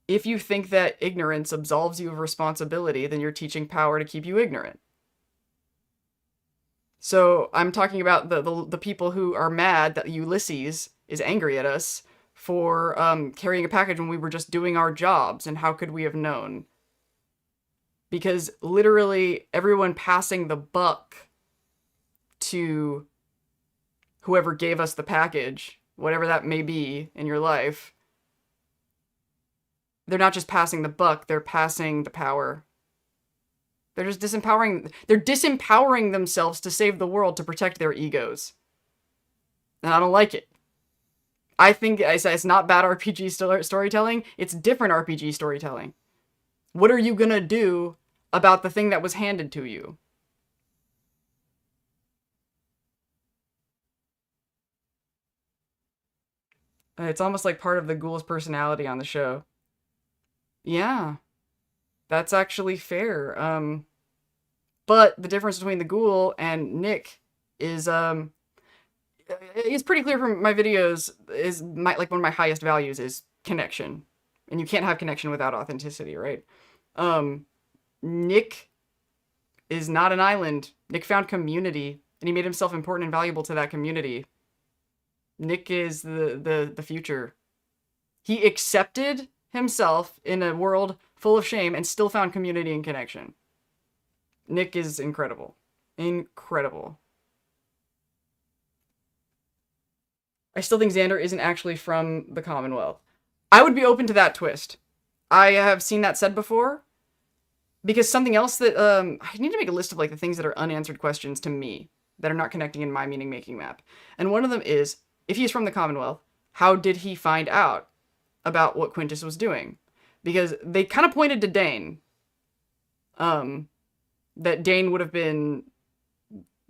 Speaker 1: if you think that ignorance absolves you of responsibility, then you're teaching power to keep you ignorant. So I'm talking about the people who are mad that Ulysses is angry at us for carrying a package when we were just doing our jobs, and how could we have known? Because literally everyone passing the buck to whoever gave us the package, whatever that may be in your life, they're not just passing the buck, they're passing the power. They're just disempowering themselves to save the world, to protect their egos. And I don't like it. I think it's not bad RPG storytelling, it's different RPG storytelling. What are you gonna do about the thing that was handed to you? It's almost like part of the ghoul's personality on the show. Yeah, that's actually fair. But the difference between the ghoul and Nick is, it's pretty clear from my videos, is like one of my highest values is connection. And you can't have connection without authenticity, right? Nick is not an island. Nick found community, and he made himself important and valuable to that community. Nick is the future. He accepted himself in a world full of shame and still found community and connection. Nick is incredible. Incredible. I still think Xander isn't actually from the Commonwealth. I would be open to that twist. I have seen that said before. Because something else that, I need to make a list of like the things that are unanswered questions to me that are not connecting in my meaning making map. And one of them is, if he's from the Commonwealth, how did he find out about what Quintus was doing? Because they kind of pointed to Dane. That Dane would have been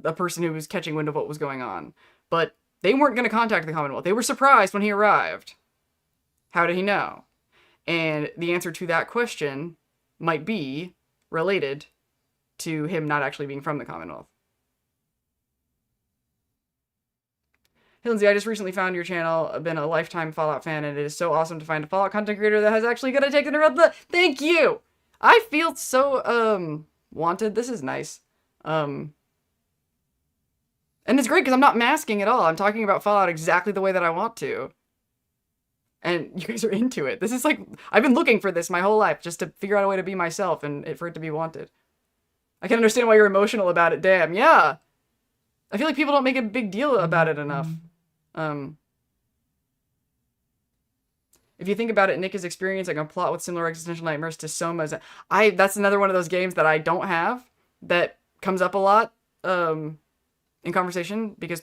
Speaker 1: a person who was catching wind of what was going on. But they weren't going to contact the Commonwealth. They were surprised when he arrived. How did he know? And the answer to that question might be related to him not actually being from the Commonwealth. Hey Lindsay, I just recently found your channel. I've been a lifetime Fallout fan, and it is so awesome to find a Fallout content creator that has actually gonna take the road. Thank you! I feel so, wanted. This is nice. And it's great because I'm not masking at all. I'm talking about Fallout exactly the way that I want to. And you guys are into it. This is like, I've been looking for this my whole life, just to figure out a way to be myself and for it to be wanted. I can understand why you're emotional about it, damn. Yeah! I feel like people don't make a big deal about it enough. If you think about it, Nick is experiencing a plot with similar existential nightmares to Soma's. That's another one of those games that I don't have, that comes up a lot, in conversation, because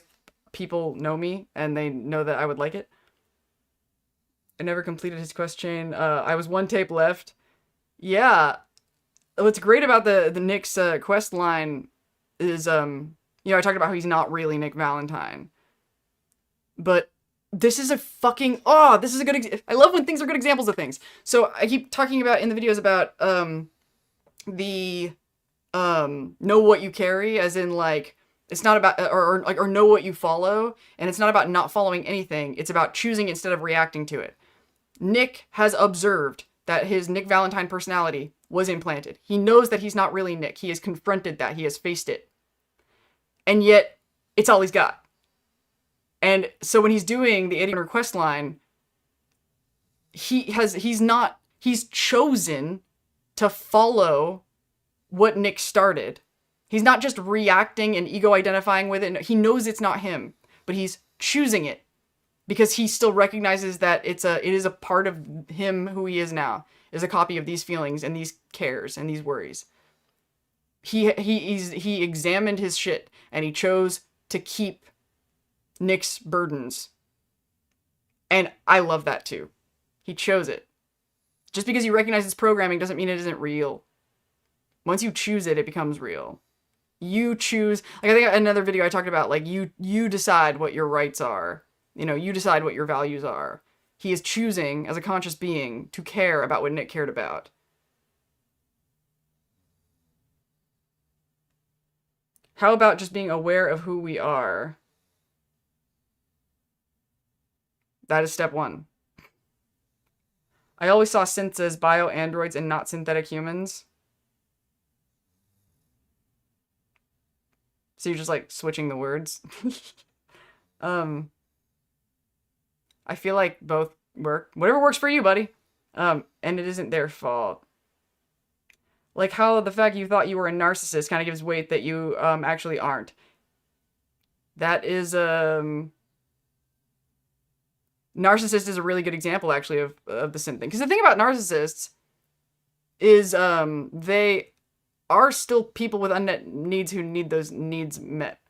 Speaker 1: people know me, and they know that I would like it. I never completed his quest chain. I was one tape left. Yeah. What's great about the Nick's quest line is, I talked about how he's not really Nick Valentine. But this is a fucking... Oh, this is a good... I love when things are good examples of things. So I keep talking about in the videos about the know what you carry, as in like... It's not about... Or know what you follow. And it's not about not following anything. It's about choosing instead of reacting to it. Nick has observed that his Nick Valentine personality was implanted. He knows that he's not really Nick. He has confronted that. He has faced it. And yet, it's all he's got. And so when he's doing the 80 quest line, he's chosen to follow what Nick started. He's not just reacting and ego identifying with it. He knows it's not him, but he's choosing it because he still recognizes that it is a part of him, who he is now, is a copy of these feelings and these cares and these worries. He examined his shit and he chose to keep Nick's burdens. And I love that too. He chose it. Just because you recognize it's programming doesn't mean it isn't real. Once you choose it, it becomes real. You choose, like I think another video I talked about, like you decide what your rights are. You decide what your values are. He is choosing as a conscious being to care about what Nick cared about. How about just being aware of who we are? That is step one. I always saw synths as bio-androids and not synthetic humans. So you're just like switching the words. um, I feel like both work. Whatever works for you, buddy. And it isn't their fault. Like how the fact you thought you were a narcissist kind of gives weight that you actually aren't. That is narcissist is a really good example actually of the synth thing. Because the thing about narcissists is they are still people with unmet needs who need those needs met.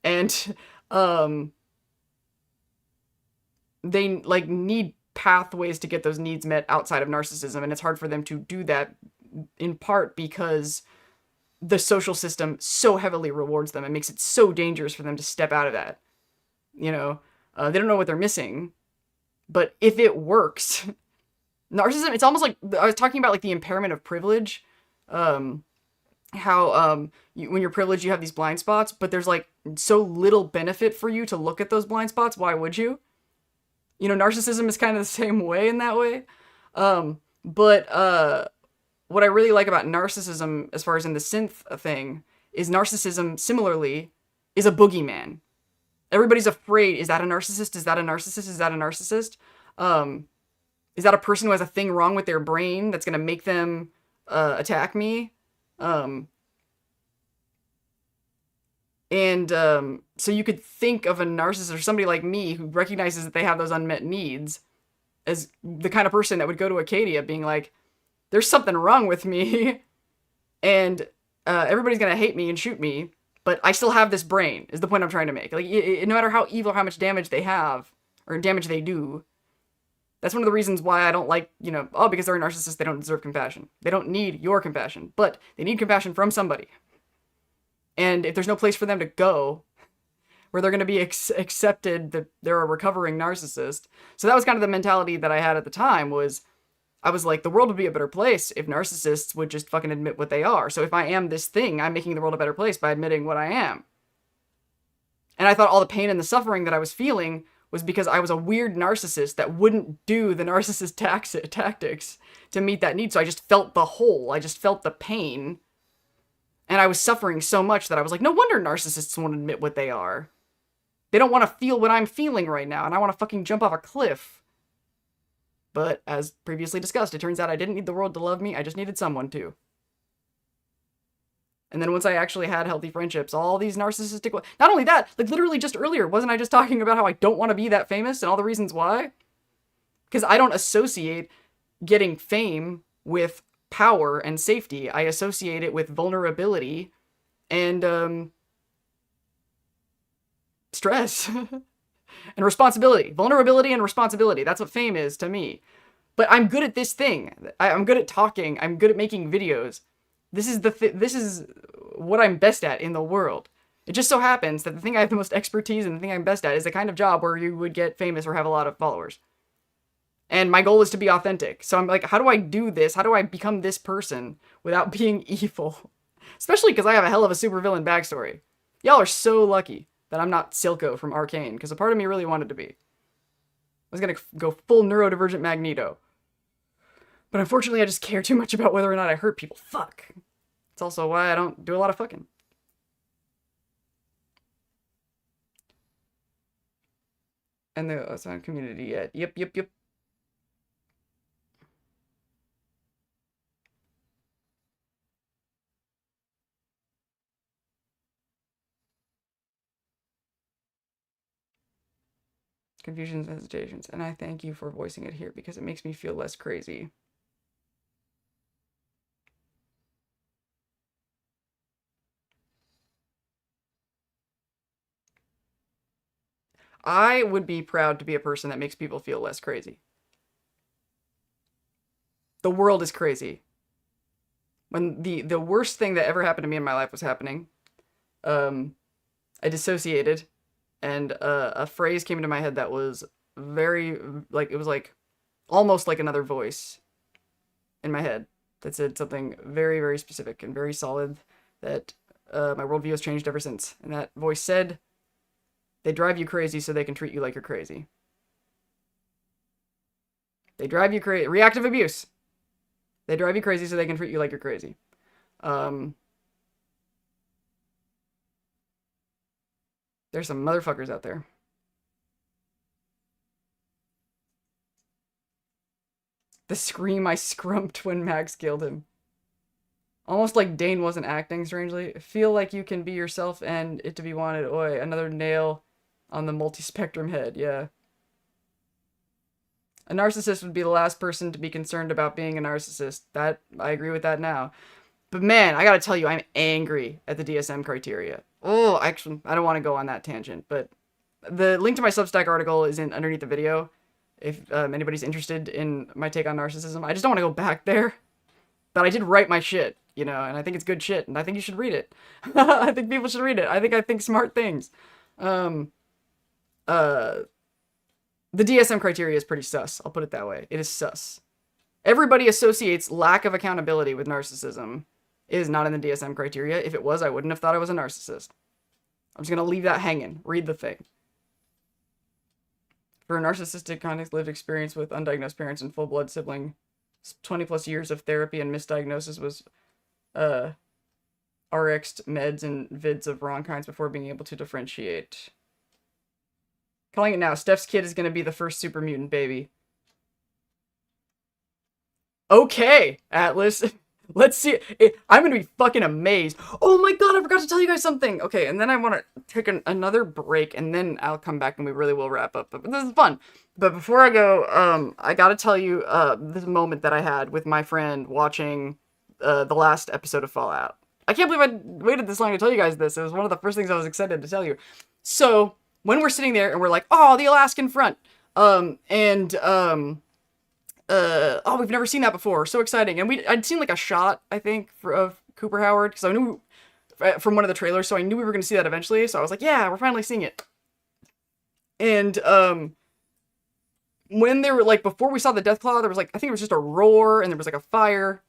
Speaker 1: And they like need pathways to get those needs met outside of narcissism, and it's hard for them to do that in part because the social system so heavily rewards them and makes it so dangerous for them to step out of that. You know, they don't know what they're missing, but if it works, narcissism, it's almost like I was talking about like the impairment of privilege. How when you're privileged, you have these blind spots, but there's like so little benefit for you to look at those blind spots. Why would you? You know, narcissism is kind of the same way in that way. But what I really like about narcissism, as far as in the synth thing, is narcissism, similarly, is a boogeyman. Everybody's afraid, is that a narcissist? Is that a narcissist? Is that a narcissist? Is that a person who has a thing wrong with their brain that's going to make them attack me? So you could think of a narcissist or somebody like me who recognizes that they have those unmet needs as the kind of person that would go to Acadia being like, there's something wrong with me, and everybody's gonna hate me and shoot me, but I still have this brain, is the point I'm trying to make. Like, no matter how evil, how much damage they have, or damage they do, that's one of the reasons why I don't like, you know, oh, because they're a narcissist, they don't deserve compassion. They don't need your compassion, but they need compassion from somebody. And if there's no place for them to go, where they're going to be accepted that they're a recovering narcissist. So that was kind of the mentality that I had at the time, was I was like, the world would be a better place if narcissists would just fucking admit what they are. So if I am this thing, I'm making the world a better place by admitting what I am. And I thought all the pain and the suffering that I was feeling was because I was a weird narcissist that wouldn't do the narcissist tactics to meet that need. So I just felt the hole. I just felt the pain. And I was suffering so much that I was like, no wonder narcissists won't admit what they are. They don't want to feel what I'm feeling right now, and I want to fucking jump off a cliff. But, as previously discussed, it turns out I didn't need the world to love me, I just needed someone to. And then once I actually had healthy friendships, all these narcissistic... Not only that, like literally just earlier, wasn't I just talking about how I don't want to be that famous and all the reasons why? Because I don't associate getting fame with power and safety. I associate it with vulnerability and stress and responsibility. Vulnerability and responsibility. That's what fame is to me. But I'm good at this thing. I'm good at talking. I'm good at making videos. This is what I'm best at in the world. It just so happens that the thing I have the most expertise and the thing I'm best at is the kind of job where you would get famous or have a lot of followers. And my goal is to be authentic. So I'm like, how do I do this? How do I become this person without being evil? Especially because I have a hell of a supervillain backstory. Y'all are so lucky that I'm not Silco from Arcane, because a part of me really wanted to be. I was going to go full neurodivergent Magneto. But unfortunately, I just care too much about whether or not I hurt people. Fuck. It's also why I don't do a lot of fucking. And it's not community yet. Yep. Confusions and hesitations. And I thank you for voicing it here because it makes me feel less crazy. I would be proud to be a person that makes people feel less crazy. The world is crazy. When the worst thing that ever happened to me in my life was happening, I dissociated, and a phrase came into my head that was very, like, it was like, almost like another voice in my head that said something very, very specific and very solid that My worldview has changed ever since. And that voice said, they drive you crazy so they can treat you like you're crazy. They drive you crazy. Reactive abuse. They drive you crazy so they can treat you like you're crazy. There's some motherfuckers out there. The scream I scrumped when Max killed him. Almost like Dane wasn't acting, strangely. Feel like you can be yourself and it to be wanted. Oi, another nail on the multi-spectrum head, yeah. A narcissist would be the last person to be concerned about being a narcissist. That, I agree with that now. But man, I gotta tell you, I'm angry at the DSM criteria. Oh, actually, I don't want to go on that tangent, but the link to my Substack article is underneath the video. If anybody's interested in my take on narcissism, I just don't want to go back there. But I did write my shit, you know, and I think it's good shit, and I think you should read it. I think people should read it. I think smart things. The DSM criteria is pretty sus. I'll put it that way. It is sus. Everybody associates lack of accountability with narcissism. It is not in the DSM criteria. If it was, I wouldn't have thought I was a narcissist. I'm just going to leave that hanging. Read the thing. For a narcissistic context, lived experience with undiagnosed parents and full-blood sibling, 20 plus years of therapy and misdiagnosis was RX'd meds and vids of wrong kinds before being able to differentiate. Calling it now. Steph's kid is going to be the first super mutant baby. Okay, Atlas. Let's see. I'm going to be fucking amazed. Oh my god, I forgot to tell you guys something. Okay, and then I want to take another break, and then I'll come back and we really will wrap up. But this is fun. But before I go, I got to tell you this moment that I had with my friend watching the last episode of Fallout. I can't believe I waited this long to tell you guys this. It was one of the first things I was excited to tell you. So, when we're sitting there and we're like, oh, the Alaskan front. Oh, we've never seen that before. So exciting. And I'd seen like a shot, I think, of Cooper Howard, because I knew from one of the trailers, so I knew we were going to see that eventually. So I was like, yeah, we're finally seeing it. And when they were like, before we saw the Deathclaw, there was like, I think it was just a roar and there was like a fire.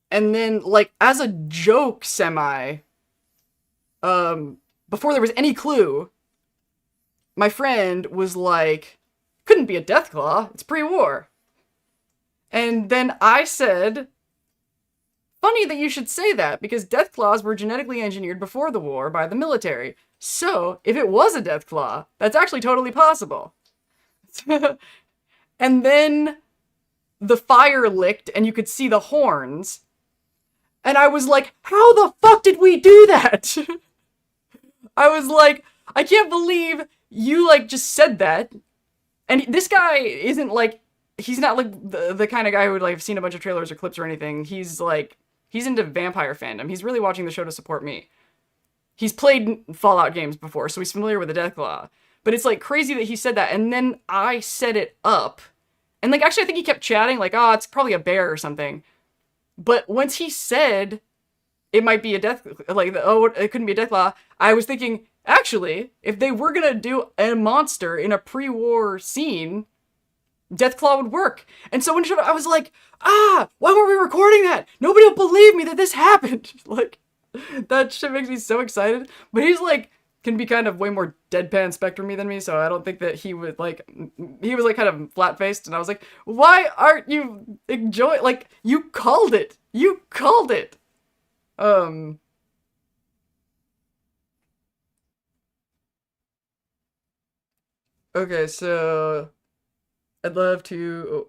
Speaker 1: And then like as a joke before there was any clue, my friend was like, couldn't be a Deathclaw, it's pre-war. And then I said, funny that you should say that, because Deathclaws were genetically engineered before the war by the military. So, if it was a Deathclaw, that's actually totally possible. And then the fire licked and you could see the horns. And I was like, how the fuck did we do that? I was like, I can't believe you like just said that. And this guy isn't like, he's not like the kind of guy who would like have seen a bunch of trailers or clips or anything. He's like, he's into vampire fandom. He's really watching the show to support me. He's played Fallout games before, so he's familiar with the Deathclaw. But it's like crazy that he said that, and then I set it up. And like, actually I think he kept chatting, like, oh, it's probably a bear or something. But once he said it might be a it couldn't be a Deathclaw, I was thinking, actually, if they were gonna do a monster in a pre-war scene, Deathclaw would work. And so when I was like, why weren't we recording that? Nobody will believe me that this happened. Like, that shit makes me so excited. But he's like, can be kind of way more deadpan spectrum-y than me, so I don't think that he would like, he was like kind of flat-faced, and I was like, why aren't you enjoying, like, you called it. You called it. Okay, so I'd love to,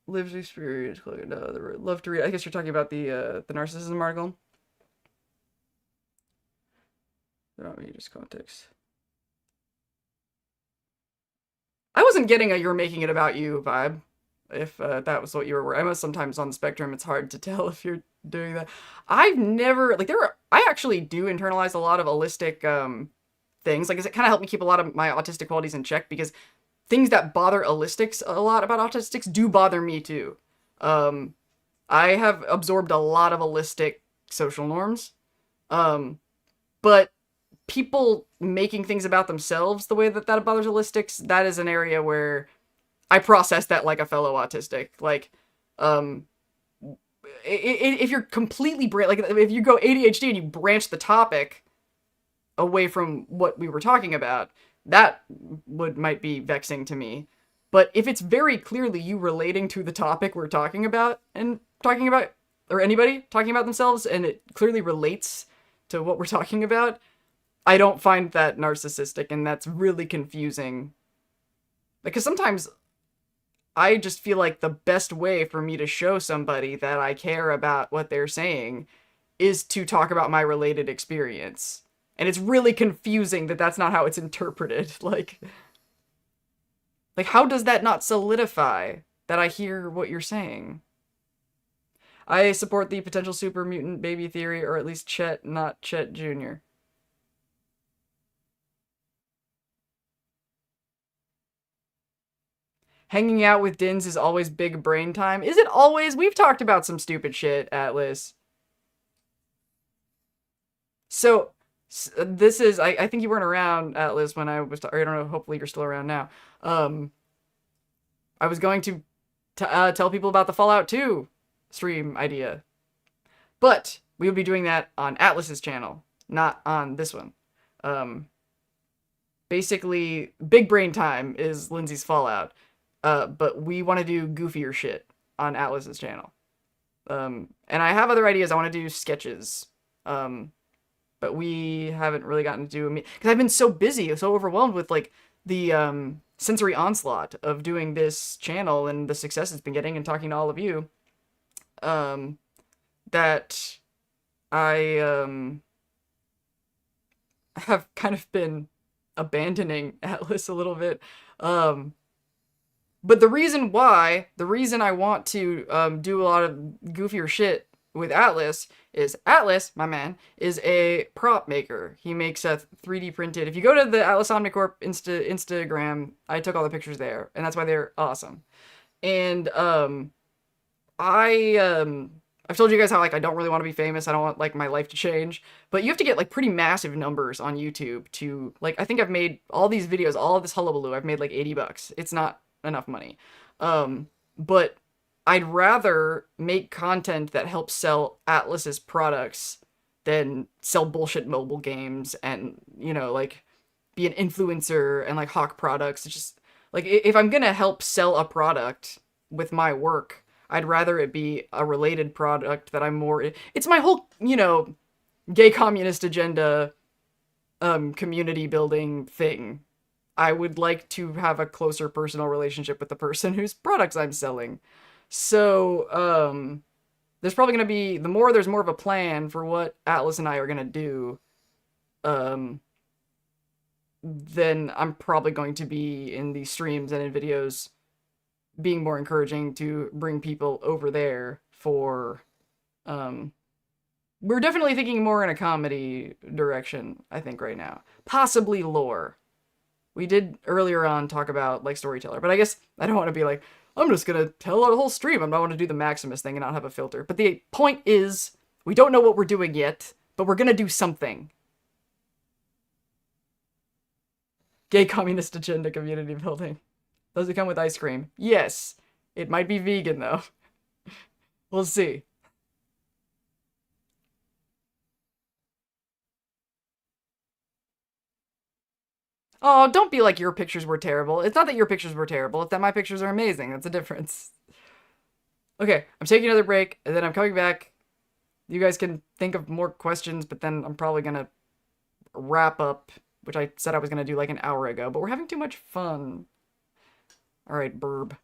Speaker 1: lived experience, love to read. I guess you're talking about the narcissism article. Oh, you just context. I wasn't getting a "you're making it about you" vibe. If that was what you were. I know sometimes on the spectrum it's hard to tell if you're doing that. I've never like I actually do internalize a lot of holistic things. Like, it kind of helped me keep a lot of my autistic qualities in check, because things that bother allistics a lot about autistics do bother me too. I have absorbed a lot of allistic social norms, but people making things about themselves the way that bothers allistics, that is an area where I process that like a fellow autistic. Like, if you're completely like if you go ADHD and you branch the topic away from what we were talking about, that might be vexing to me. But if it's very clearly you relating to the topic we're talking about and talking about, or anybody talking about themselves, and it clearly relates to what we're talking about, I don't find that narcissistic, and that's really confusing. Because sometimes I just feel like the best way for me to show somebody that I care about what they're saying is to talk about my related experience. And it's really confusing that that's not how it's interpreted. Like how does that not solidify that I hear what you're saying? I support the potential super mutant baby theory, or at least Chet, not Chet Jr. Hanging out with Dins is always big brain time. Is it always? We've talked about some stupid shit, Atlas. So this is I think you weren't around, Atlas, when I was or I don't know, hopefully you're still around now. Um I was going to tell people about the Fallout 2 stream idea. But we will be doing that on Atlas's channel, not on this one. Um Basically big brain time is Lindsay's Fallout. But we want to do goofier shit on Atlas's channel. And I have other ideas. I want to do sketches. But we haven't really gotten to do because I've been so busy, so overwhelmed with like the sensory onslaught of doing this channel and the success it's been getting and talking to all of you. That I have kind of been abandoning Atlas a little bit. But the reason I want to do a lot of goofier shit with Atlas is Atlas, my man, is a prop maker. He makes a 3D printed. If you go to the Atlas Omnicorp Instagram, I took all the pictures there, and that's why they're awesome. And I've told you guys how like I don't really want to be famous. I don't want like my life to change. But you have to get like pretty massive numbers on YouTube to like I think I've made all these videos, all of this hullabaloo. I've made like $80. It's not enough money. But I'd rather make content that helps sell Atlas's products than sell bullshit mobile games and, you know, like be an influencer and like hawk products. It's just like if I'm gonna help sell a product with my work, I'd rather it be a related product that I'm more. It's my whole, you know, gay communist agenda, community building thing. I would like to have a closer personal relationship with the person whose products I'm selling. So, there's probably going to be, there's more of a plan for what Atlas and I are going to do, then I'm probably going to be in these streams and in videos being more encouraging to bring people over there for, we're definitely thinking more in a comedy direction, I think, right now. Possibly lore. We did earlier on talk about like storyteller, but I guess I don't want to be like, I'm just gonna tell a whole stream. I'm not want to do the Maximus thing and not have a filter. But the point is, we don't know what we're doing yet, but we're gonna do something. Gay communist agenda community building. Does it come with ice cream? Yes. It might be vegan though. We'll see. Oh, don't be like your pictures were terrible. It's not that your pictures were terrible, it's that my pictures are amazing. That's the difference. Okay, I'm taking another break, and then I'm coming back. You guys can think of more questions, but then I'm probably gonna wrap up, which I said I was gonna do like an hour ago, but we're having too much fun. Alright, burb.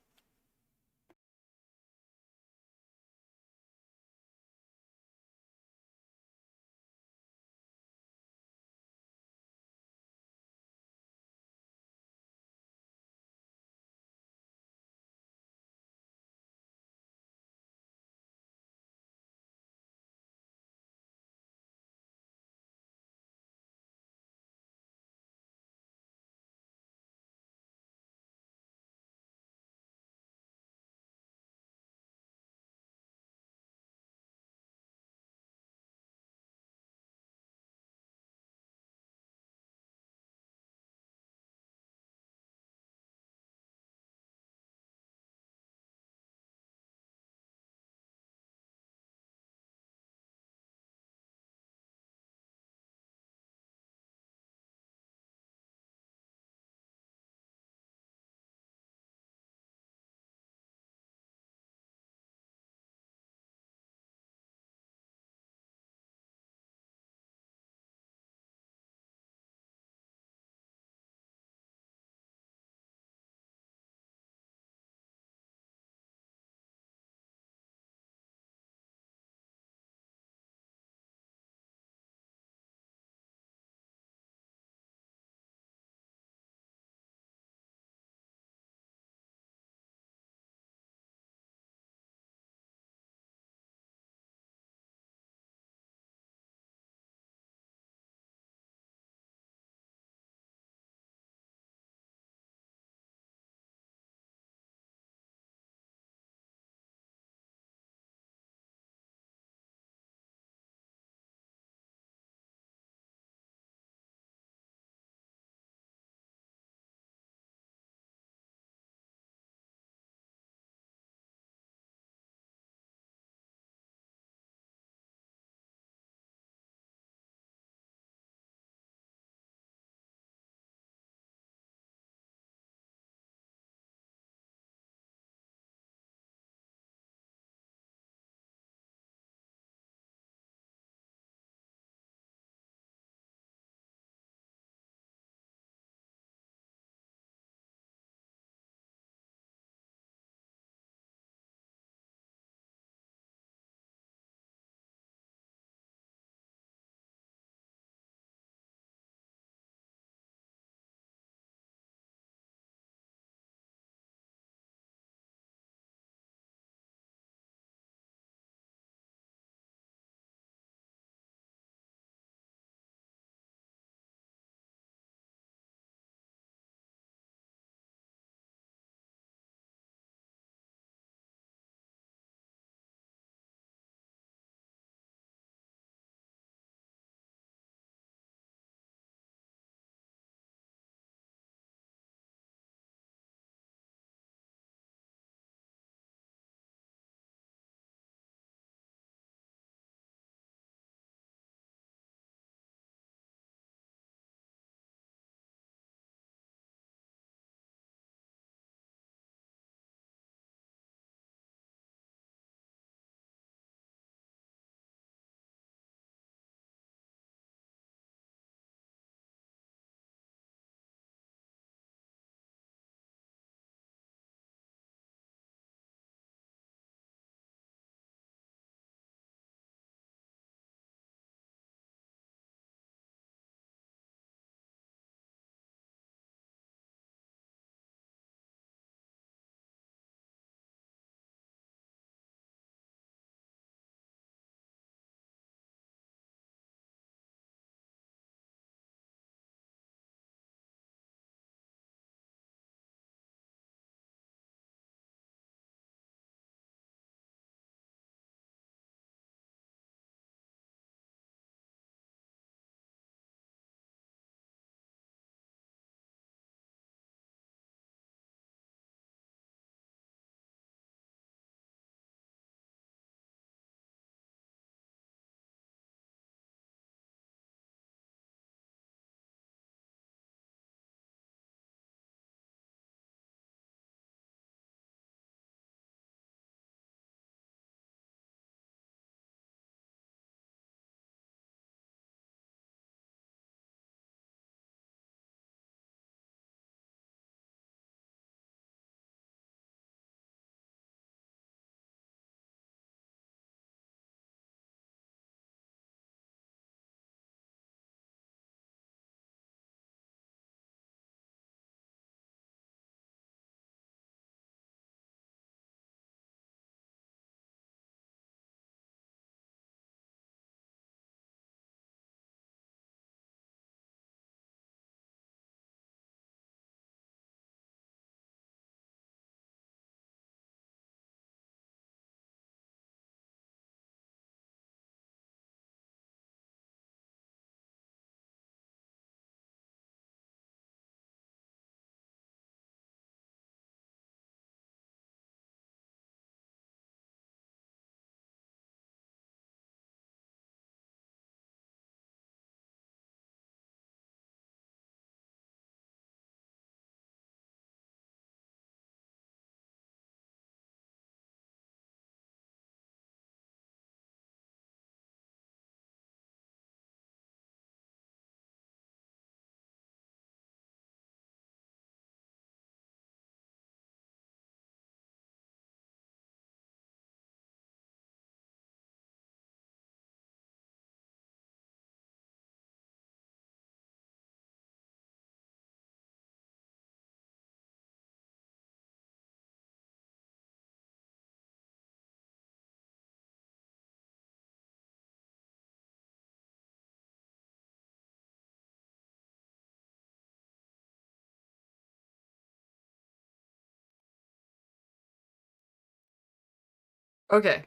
Speaker 1: Okay.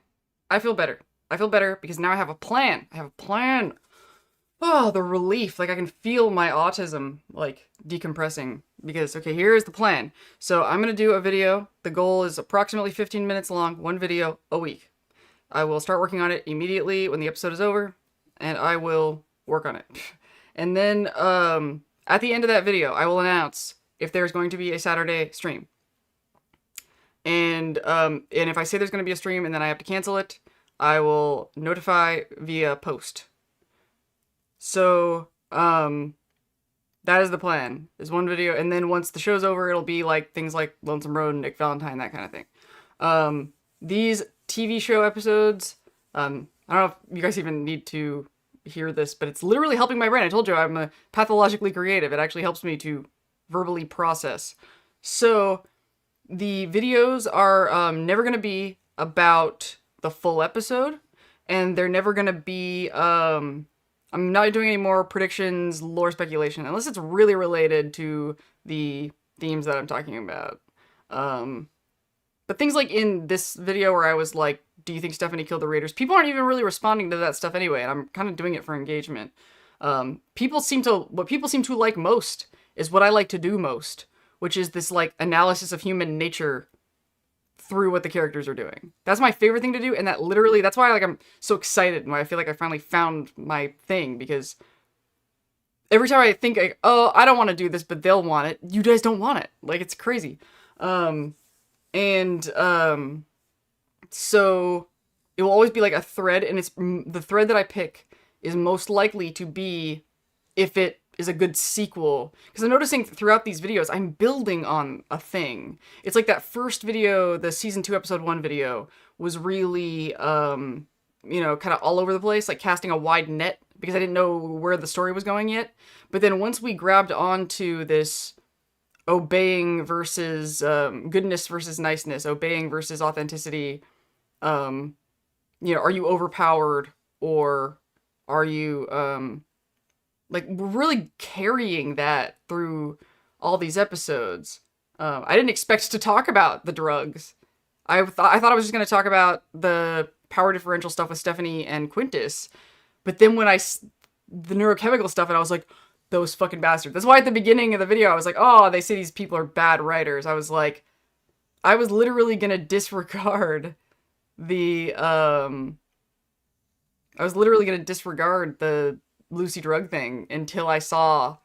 Speaker 1: I feel better. I feel better because now I have a plan. I have a plan. Oh, the relief. Like I can feel my autism like decompressing because okay, here's the plan. So I'm going to do a video. The goal is approximately 15 minutes long, one video a week. I will start working on it immediately when the episode is over and I will work on it. And then at the end of that video, I will announce if there's going to be a Saturday stream. And if I say there's going to be a stream and then I have to cancel it, I will notify via post. So, that is the plan. Is one video, and then once the show's over, it'll be like things like Lonesome Road and Nick Valentine, that kind of thing. These TV show episodes, I don't know if you guys even need to hear this, but it's literally helping my brain. I told you I'm a pathologically creative. It actually helps me to verbally process. So, the videos are never going to be about the full episode, and they're never going to be, I'm not doing any more predictions, lore speculation, unless it's really related to the themes that I'm talking about. But things like in this video where I was like, do you think Stephanie killed the Raiders? People aren't even really responding to that stuff anyway, and I'm kind of doing it for engagement. What people seem to like most is what I like to do most, which is this like analysis of human nature through what the characters are doing. That's my favorite thing to do, and that's why like I'm so excited and why I feel like I finally found my thing, because every time I think like, oh, I don't want to do this, but they'll want it, you guys don't want it. Like, it's crazy. So it will always be like a thread, and it's the thread that I pick is most likely to be if it is a good sequel, because I'm noticing throughout these videos I'm building on a thing. It's like that first video, the season 2 episode 1 video, was really kind of all over the place, like casting a wide net, because I didn't know where the story was going yet. But then once we grabbed onto this obeying versus goodness versus niceness, obeying versus authenticity, are you overpowered, or are you like, we're really carrying that through all these episodes. I didn't expect to talk about the drugs. I thought I was just going to talk about the power differential stuff with Stephanie and Quintus. But then when the neurochemical stuff, and I was like, those fucking bastards. That's why at the beginning of the video, I was like, oh, they say these people are bad writers. I was literally going to disregard the Lucy drug thing until I saw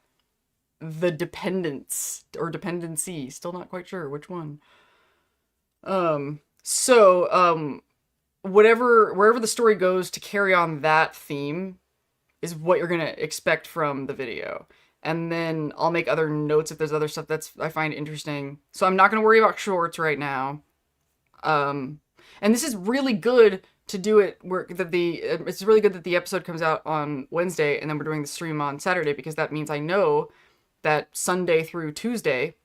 Speaker 1: the dependence or dependency. Still not quite sure which one. Wherever the story goes to carry on that theme is what you're gonna expect from the video. And then I'll make other notes if there's other stuff I find interesting. So I'm not gonna worry about shorts right now. And this is really good to do it it's really good that the episode comes out on Wednesday and then we're doing the stream on Saturday, because that means I know that Sunday through Tuesday,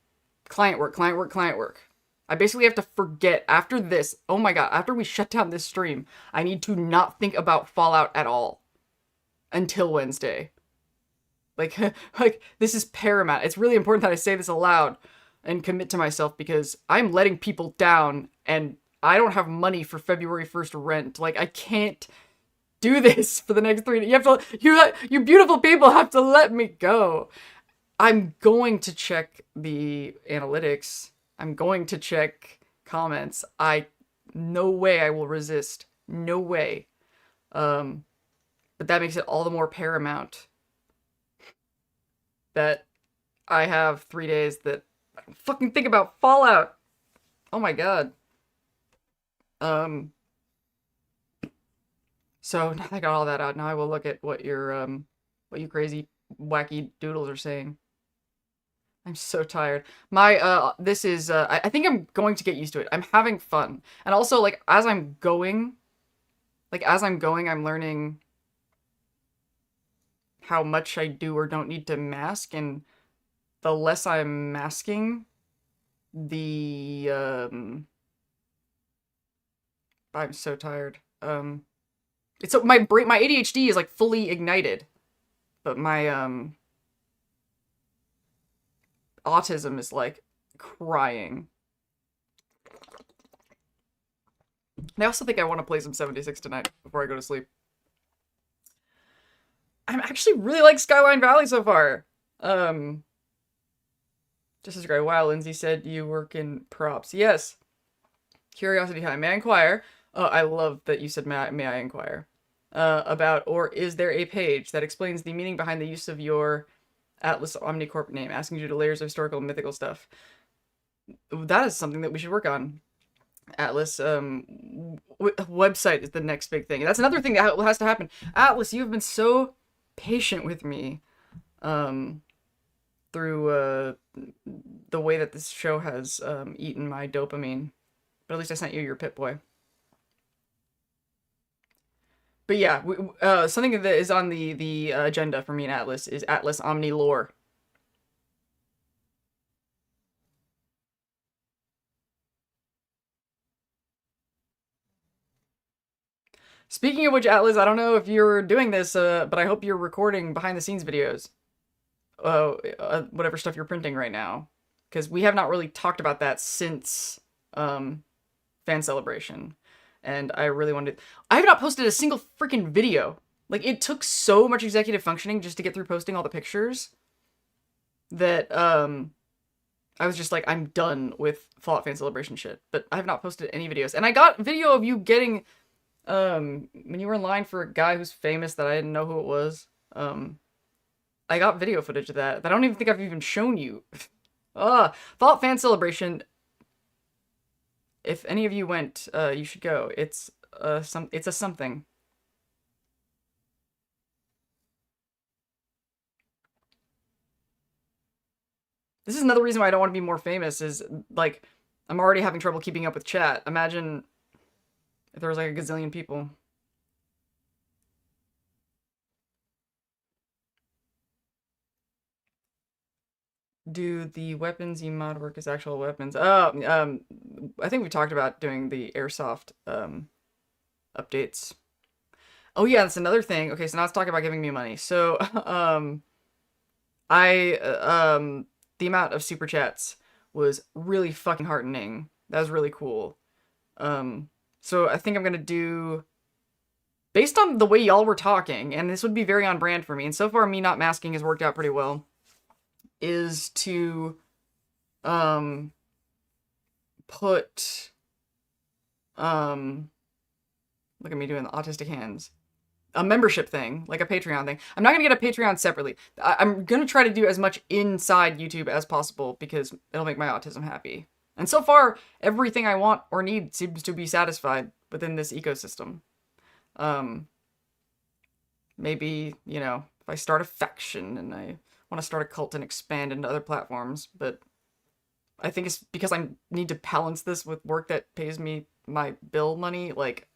Speaker 1: client work. I basically have to forget after this. Oh my god, after we shut down this stream, I need to not think about Fallout at all until Wednesday. Like, this is paramount. It's really important that I say this aloud and commit to myself, because I'm letting people down and I don't have money for February 1st rent. Like, I can't do this for the next 3 days. You beautiful people have to let me go. I'm going to check the analytics. I'm going to check comments. No way I will resist. No way. But that makes it all the more paramount that I have 3 days that I don't fucking think about Fallout. Oh my god. So now that I got all that out, now I will look at what you crazy wacky doodles are saying. I'm so tired. I think I'm going to get used to it. I'm having fun. And also, like, as I'm going, I'm learning how much I do or don't need to mask, and the less I'm masking, I'm so tired. It's my brain, my ADHD is like fully ignited, but my autism is like crying. I also think I want to play some 76 tonight before I go to sleep. I'm actually really like Skyline Valley so far. Just as great. Wow, Lindsay said you work in props. Yes. Curiosity time. May I inquire? I love that you said may I inquire. About, or is there a page that explains the meaning behind the use of your Atlas Omnicorp name, asking you to layers of historical and mythical stuff? That is something that we should work on. Atlas, website is the next big thing. That's another thing that has to happen. Atlas, you have been so patient with me, through, the way that this show has, eaten my dopamine. But at least I sent you your Pip-Boy. But yeah, something that is on the agenda for me and Atlas is Atlas Omni Lore. Speaking of which, Atlas, I don't know if you're doing this, but I hope you're recording behind the scenes videos. Whatever stuff you're printing right now. Because we have not really talked about that since Fan Celebration. And I really wanted... I have not posted a single freaking video. Like, it took so much executive functioning just to get through posting all the pictures that, I was just like, I'm done with Fallout Fan Celebration shit. But I have not posted any videos. And I got video of you getting, when you were in line for a guy who's famous that I didn't know who it was. I got video footage of that. I don't even think I've even shown you. Fallout Fan Celebration... If any of you went, you should go. It's a something. This is another reason why I don't want to be more famous, is, like, I'm already having trouble keeping up with chat. Imagine if there was, like, a gazillion people. Do the weapons you mod work as actual weapons? Oh, I think we talked about doing the airsoft, updates. Oh yeah, that's another thing. Okay, so now let's talk about giving me money. So, the amount of super chats was really fucking heartening. That was really cool. So I think I'm gonna do, based on the way y'all were talking, and this would be very on brand for me, and so far me not masking has worked out pretty well, is to, put, look at me doing the autistic hands, a membership thing, like a Patreon thing. I'm not gonna get a Patreon separately. I'm gonna try to do as much inside YouTube as possible because it'll make my autism happy. And so far, everything I want or need seems to be satisfied within this ecosystem. Maybe, you know, if I start a faction and I want to start a cult and expand into other platforms, but I think it's because I need to balance this with work that pays me my bill money. Like,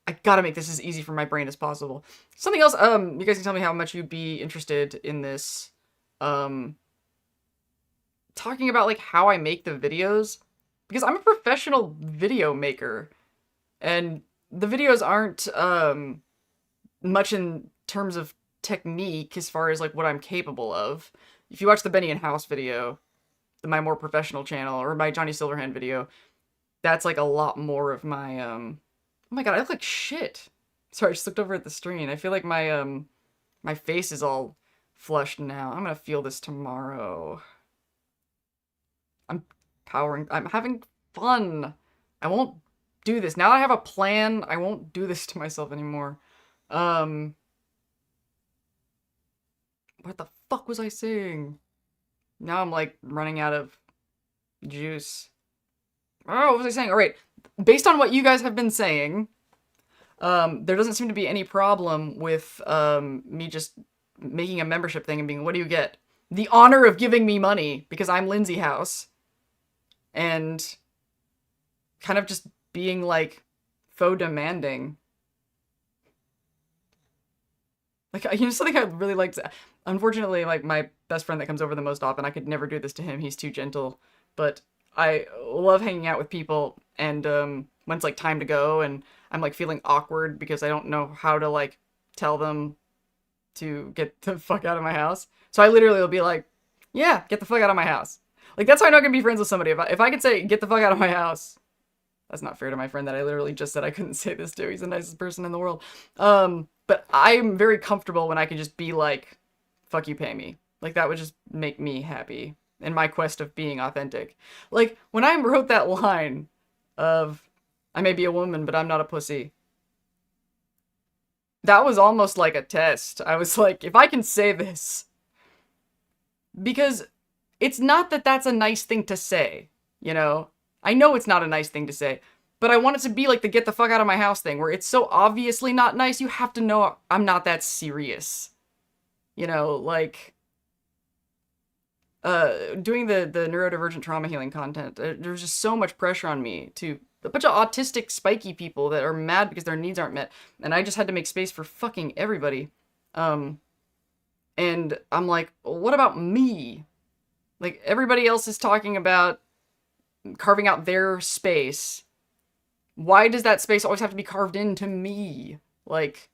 Speaker 1: I gotta make this as easy for my brain as possible. Something else, you guys can tell me how much you'd be interested in this, talking about, like, how I make the videos, because I'm a professional video maker, and the videos aren't, much in terms of technique as far as, like, what I'm capable of. If you watch the Benny and House video, my more professional channel, or my Johnny Silverhand video, that's, like, a lot more of my, oh my god, I look like shit. Sorry, I just looked over at the screen. I feel like my, my face is all flushed now. I'm gonna feel this tomorrow. I'm having fun. I won't do this. Now that I have a plan, I won't do this to myself anymore. What the fuck was I saying? Now I'm, like, running out of juice. Oh, what was I saying? Alright, based on what you guys have been saying, there doesn't seem to be any problem with, me just making a membership thing and being, what do you get? The honor of giving me money, because I'm Lindsay House. And kind of just being, like, faux demanding. Like, you know, something I really like to... Unfortunately, like, my best friend that comes over the most often, I could never do this to him. He's too gentle. But I love hanging out with people, and when it's, like, time to go, and I'm, like, feeling awkward because I don't know how to, like, tell them to get the fuck out of my house. So I literally will be like, yeah, get the fuck out of my house. Like, that's how I'm not gonna be friends with somebody. If I could say, get the fuck out of my house, That's not fair to my friend that I literally just said I couldn't say this to. He's the nicest person in the world. But I'm very comfortable when I can just be like, fuck you, pay me. Like, that would just make me happy in my quest of being authentic. Like, when I wrote that line of, I may be a woman, but I'm not a pussy, that was almost like a test. I was like, if I can say this, because it's not that that's a nice thing to say, you know? I know it's not a nice thing to say, but I want it to be like the get the fuck out of my house thing, where it's so obviously not nice, you have to know I'm not that serious. You know, like, doing the neurodivergent trauma healing content, there's just so much pressure on me to a bunch of autistic, spiky people that are mad because their needs aren't met, and I just had to make space for fucking everybody. And I'm like, well, what about me? Like, everybody else is talking about carving out their space. Why does that space always have to be carved into me? Like,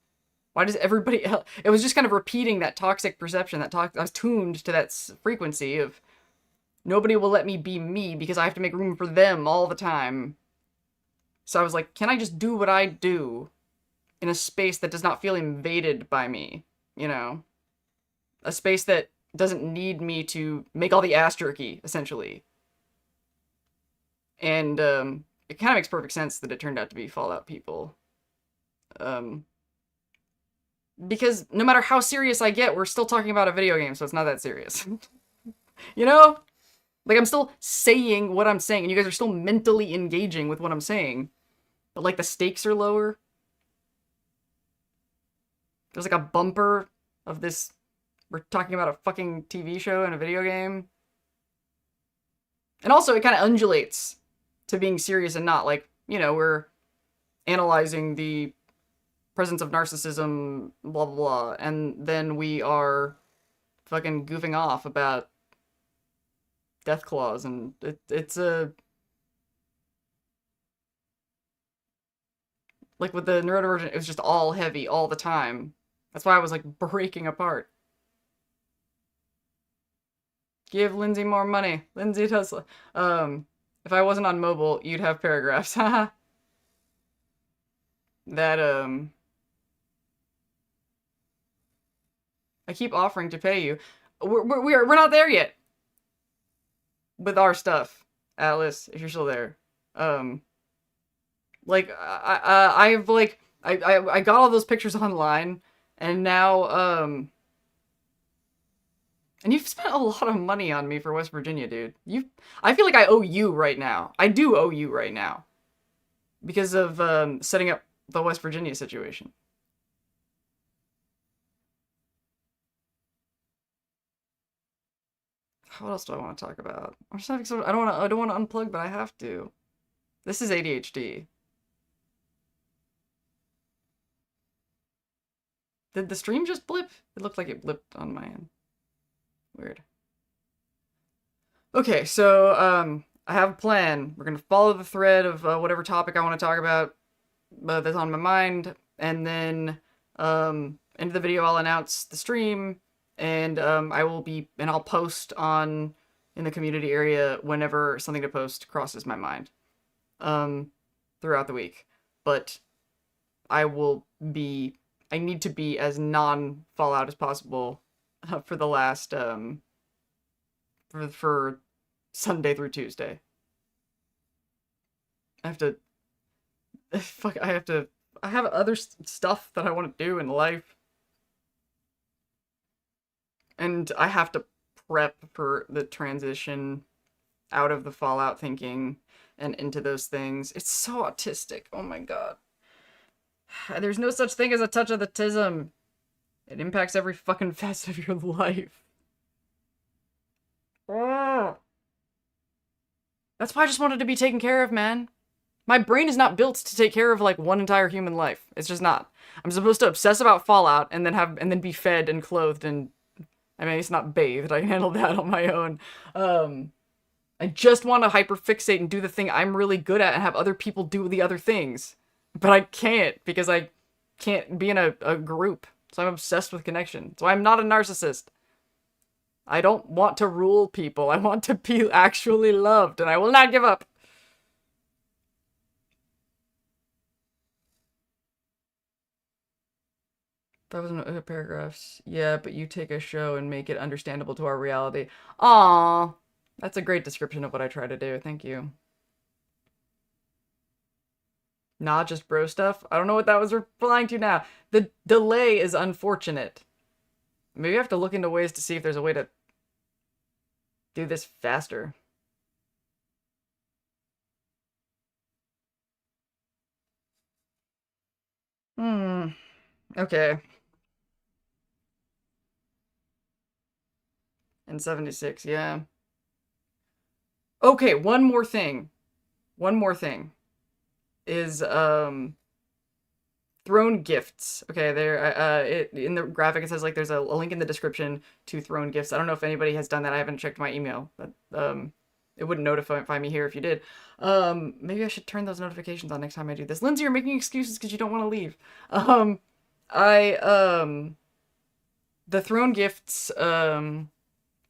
Speaker 1: why does everybody else... It was just kind of repeating that toxic perception, I was tuned to that frequency of nobody will let me be me because I have to make room for them all the time. So I was like, can I just do what I do in a space that does not feel invaded by me, you know? A space that doesn't need me to make all the ass jerky, essentially. And, it kind of makes perfect sense that it turned out to be Fallout people. Because no matter how serious I get, we're still talking about a video game, so it's not that serious. You know? Like, I'm still saying what I'm saying, and you guys are still mentally engaging with what I'm saying. But, like, the stakes are lower. There's, like, a bumper of this... We're talking about a fucking TV show and a video game. And also, it kind of undulates to being serious and not. Like, you know, we're analyzing the presence of narcissism, blah, blah, blah. And then we are fucking goofing off about death claws. And it's a... Like, with the neurodivergent, it was just all heavy all the time. That's why I was, like, breaking apart. Give Lindsay more money. Lindsay Tesla. If I wasn't on mobile, you'd have paragraphs. Haha. That, I keep offering to pay you. We're not there yet. With our stuff. Atlas, if you're still there. Like, I've, like, I got all those pictures online, and now, and you've spent a lot of money on me for West Virginia, dude. I feel like I owe you right now. I do owe you right now. Because of, setting up the West Virginia situation. What else do I want to talk about? I'm just having I don't want to unplug, but I have to. This is ADHD. Did the stream just blip? It looked like it blipped on my end. Weird. Okay, so, I have a plan. We're gonna follow the thread of whatever topic I want to talk about that's on my mind, and then, end of the video I'll announce the stream, and, I'll post in the community area whenever something to post crosses my mind, throughout the week. But I need to be as non-Fallout as possible for the last, for Sunday through Tuesday. I have to, I have other stuff that I want to do in life. And I have to prep for the transition out of the Fallout thinking and into those things. It's so autistic. Oh my god. There's no such thing as a touch of the tism. It impacts every fucking facet of your life. Oh. That's why I just wanted to be taken care of, man. My brain is not built to take care of, like, one entire human life. It's just not. I'm supposed to obsess about Fallout and then be fed and clothed and... I mean, it's not bathed. I can handle that on my own. I just want to hyperfixate and do the thing I'm really good at and have other people do the other things. But I can't, because I can't be in a group. So I'm obsessed with connection. So I'm not a narcissist. I don't want to rule people. I want to be actually loved, and I will not give up. paragraphs. Yeah, but you take a show and make it understandable to our reality. Aw, that's a great description of what I try to do. Thank you. Not just bro stuff. I don't know what that was replying to now. The delay is unfortunate. Maybe I have to look into ways to see if there's a way to do this faster. Hmm. Okay. And 76, yeah. Okay, one more thing. One more thing is Throne gifts. Okay, there. In the graphic it says like there's a link in the description to Throne gifts. I don't know if anybody has done that. I haven't checked my email, but it wouldn't notify me here if you did. Maybe I should turn those notifications on next time I do this. Lindsay, you're making excuses because you don't want to leave. I the Throne gifts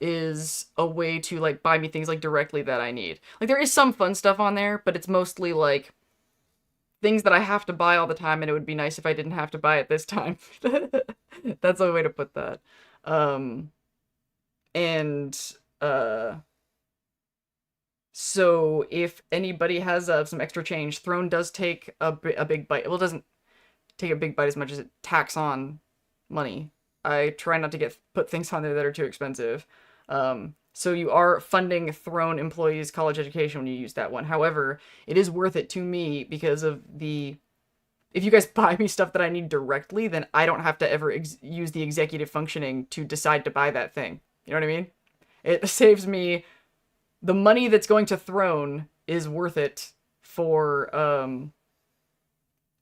Speaker 1: is a way to like buy me things like directly that I need. Like there is some fun stuff on there, but it's mostly like things that I have to buy all the time, and it would be nice if I didn't have to buy it this time. That's a way to put that. Um, and uh, so if anybody has some extra change, Throne does take a big bite. Well, it doesn't take a big bite as much as it tacks on money. I try not to put things on there that are too expensive. So you are funding Throne employees' college education when you use that one. However, it is worth it to me because of the... If you guys buy me stuff that I need directly, then I don't have to ever use the executive functioning to decide to buy that thing. You know what I mean? It saves me... The money that's going to Throne is worth it for...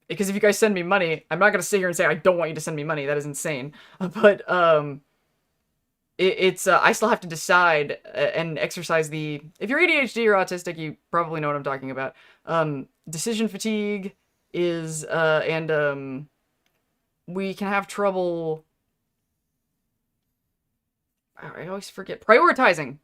Speaker 1: Because if you guys send me money, I'm not going to sit here and say I don't want you to send me money. That is insane. But, it's I still have to decide and exercise the... If you're ADHD or autistic, you probably know what I'm talking about. Decision fatigue is, we can have trouble... I always forget. Prioritizing.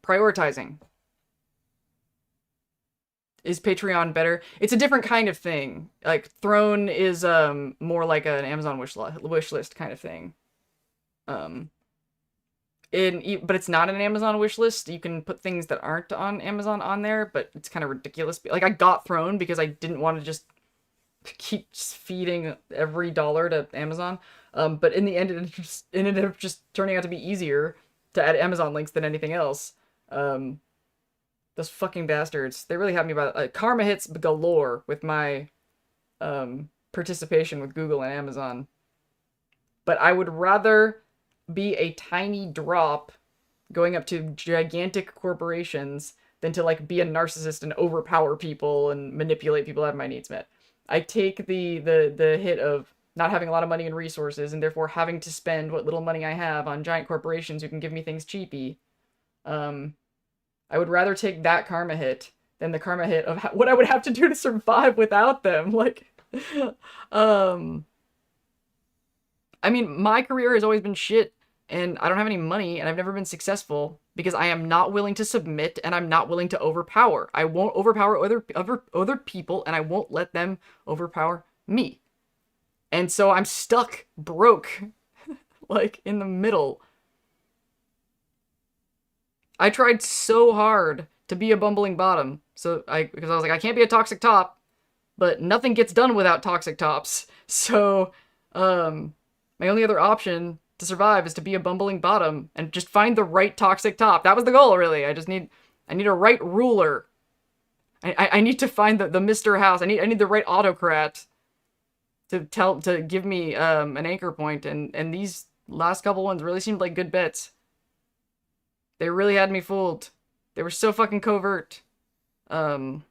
Speaker 1: Is Patreon better? It's a different kind of thing. Like, Throne is more like an Amazon wish list kind of thing. But it's not an Amazon wish list. You can put things that aren't on Amazon on there, but it's kind of ridiculous. Like, I got Throne because I didn't want to just keep feeding every dollar to Amazon. But in the end, it ended up just turning out to be easier to add Amazon links than anything else. Those fucking bastards. They really had me by karma hits galore with my participation with Google and Amazon. But I would rather be a tiny drop going up to gigantic corporations than to like be a narcissist and overpower people and manipulate people to have my needs met. I take the hit of not having a lot of money and resources and therefore having to spend what little money I have on giant corporations who can give me things cheapy. I would rather take that karma hit than the karma hit of what I would have to do to survive without them. Like, I mean, my career has always been shit, and I don't have any money, and I've never been successful because I am not willing to submit, and I'm not willing to overpower. I won't overpower other people, and I won't let them overpower me. And so I'm stuck, broke, like, in the middle. I tried so hard to be a bumbling bottom, because I was like, I can't be a toxic top, but nothing gets done without toxic tops. So, my only other option to survive is to be a bumbling bottom and just find the right toxic top. That was the goal, really. I need a right ruler. I need to find the Mr. House. I need the right autocrat to give me an anchor point, and these last couple ones really seemed like good bets. They really had me fooled. They were so fucking covert. Fuckers.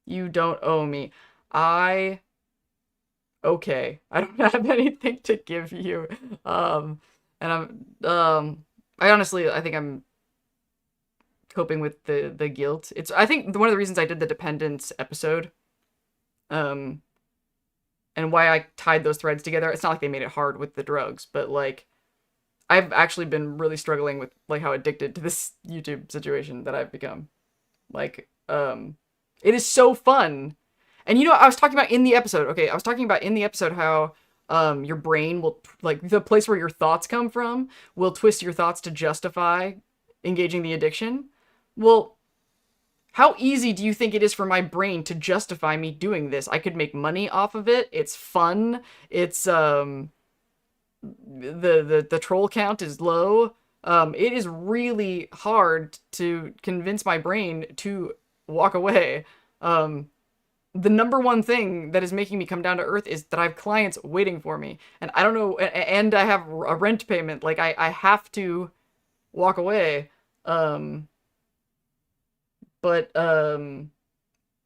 Speaker 1: You don't owe me. Okay. I don't have anything to give you. I think I'm coping with the guilt. I think one of the reasons I did the dependence episode, and why I tied those threads together, it's not like they made it hard with the drugs, but like, I've actually been really struggling with like how addicted to this YouTube situation that I've become. Like, It is so fun. And you know, I was talking about in the episode, okay, I was talking about in the episode how your brain will, like, the place where your thoughts come from will twist your thoughts to justify engaging the addiction. Well, how easy do you think it is for my brain to justify me doing this? I could make money off of it. It's fun. It's the troll count is low. It is really hard to convince my brain to walk away. The number one thing that is making me come down to earth is that I have clients waiting for me, and I don't know, and I have a rent payment. Like I have to walk away. But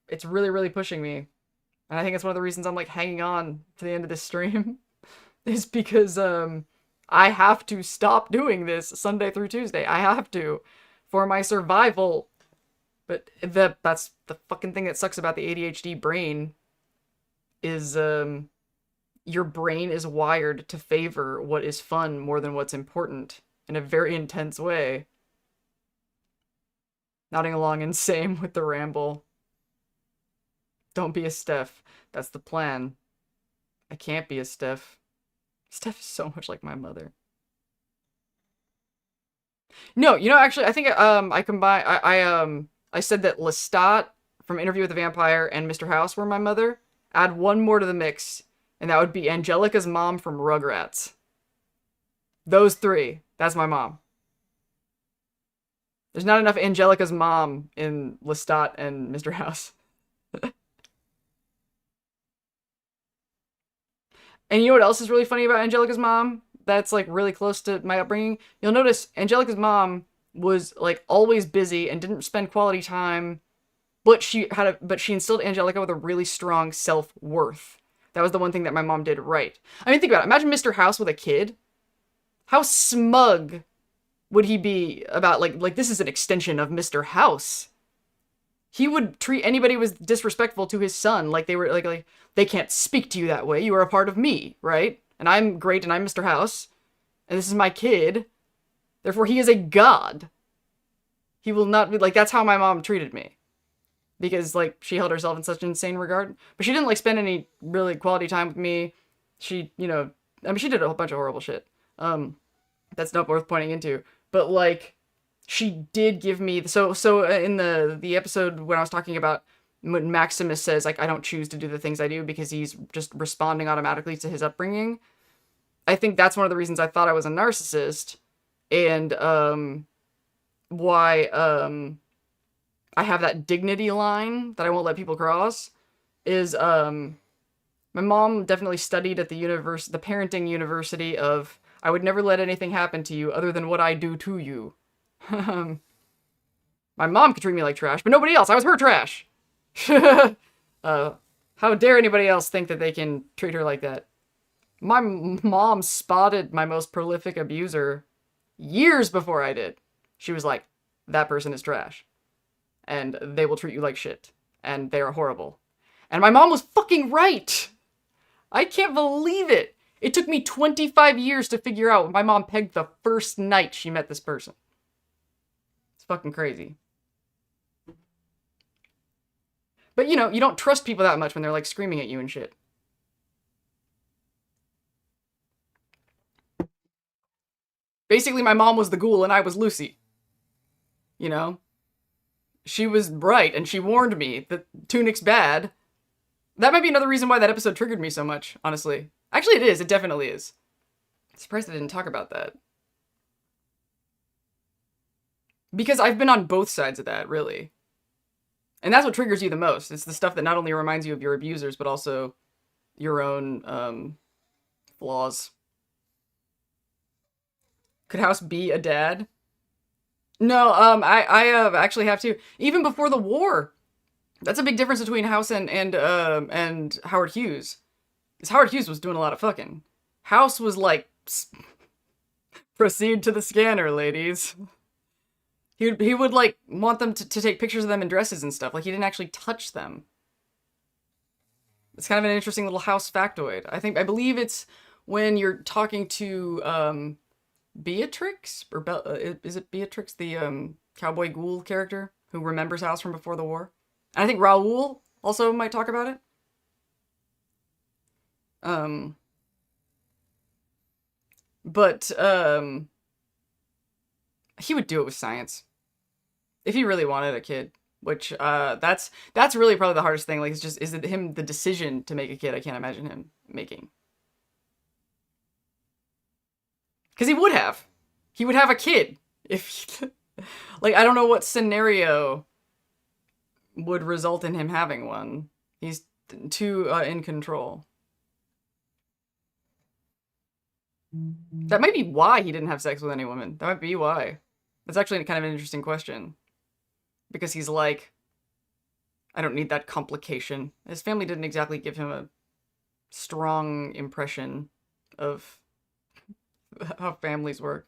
Speaker 1: it's really, really pushing me. And I think it's one of the reasons I'm like hanging on to the end of this stream is because I have to stop doing this Sunday through Tuesday. I have to for my survival. But that's the fucking thing that sucks about the ADHD brain is your brain is wired to favor what is fun more than what's important in a very intense way. Nodding along and same with the ramble. Don't be a Steph. That's the plan. I can't be a Steph. Steph is so much like my mother. No, you know, actually, I think I combine. I said that Lestat from Interview with the Vampire and Mr. House were my mother. Add one more to the mix, and that would be Angelica's mom from Rugrats. Those three. That's my mom. There's not enough Angelica's mom in Lestat and Mr. House. And you know what else is really funny about Angelica's mom? That's like really close to my upbringing. You'll notice Angelica's mom was like always busy and didn't spend quality time, but she instilled Angelica with a really strong self-worth. That was the one thing that my mom did right. I mean, think about it. Imagine Mr. House with a kid. How smug would he be about like this is an extension of Mr. House. He would treat anybody who was disrespectful to his son like they were like they can't speak to you that way. You are a part of me, right? And I'm great and I'm Mr. House. And this is my kid. Therefore, he is a god. He will not be like, that's how my mom treated me. Because like she held herself in such an insane regard. But she didn't like spend any really quality time with me. She, you know, I mean, she did a whole bunch of horrible shit. That's not worth pointing into. But like, she did give me so in the episode when I was talking about when Maximus says like I don't choose to do the things I do because he's just responding automatically to his upbringing. I think that's one of the reasons I thought I was a narcissist, and why I have that dignity line that I won't let people cross is my mom definitely studied at the parenting university of I would never let anything happen to you other than what I do to you. My mom could treat me like trash, but nobody else. I was her trash. How dare anybody else think that they can treat her like that? My mom spotted my most prolific abuser years before I did. She was like, that person is trash. And they will treat you like shit. And they are horrible. And my mom was fucking right. I can't believe it. It took me 25 years to figure out what my mom pegged the first night she met this person. It's fucking crazy. But, you know, you don't trust people that much when they're, like, screaming at you and shit. Basically, my mom was the ghoul and I was Lucy. You know? She was right, and she warned me that Tunic's bad. That might be another reason why that episode triggered me so much, honestly. Actually, it is. It definitely is. I'm surprised I didn't talk about that. Because I've been on both sides of that, really. And that's what triggers you the most. It's the stuff that not only reminds you of your abusers, but also your own flaws. Could House be a dad? No, I actually have to. Even before the war, that's a big difference between House and Howard Hughes. Because Howard Hughes was doing a lot of fucking. House was like, proceed to the scanner, ladies. He would like want them to take pictures of them in dresses and stuff. Like he didn't actually touch them. It's kind of an interesting little House factoid. I believe it's when you're talking to Beatrix or is it Beatrix, the cowboy ghoul character who remembers House from before the war? And I think Raul also might talk about it. Um, but he would do it with science if he really wanted a kid. Which that's really probably the hardest thing. Like, it's just, is it him, the decision to make a kid? I can't imagine him making, because he would have a kid if he, like, I don't know what scenario would result in him having one. He's too in control. That might be why he didn't have sex with any women. That might be why. That's actually kind of an interesting question. Because he's like, I don't need that complication. His family didn't exactly give him a strong impression of how families work.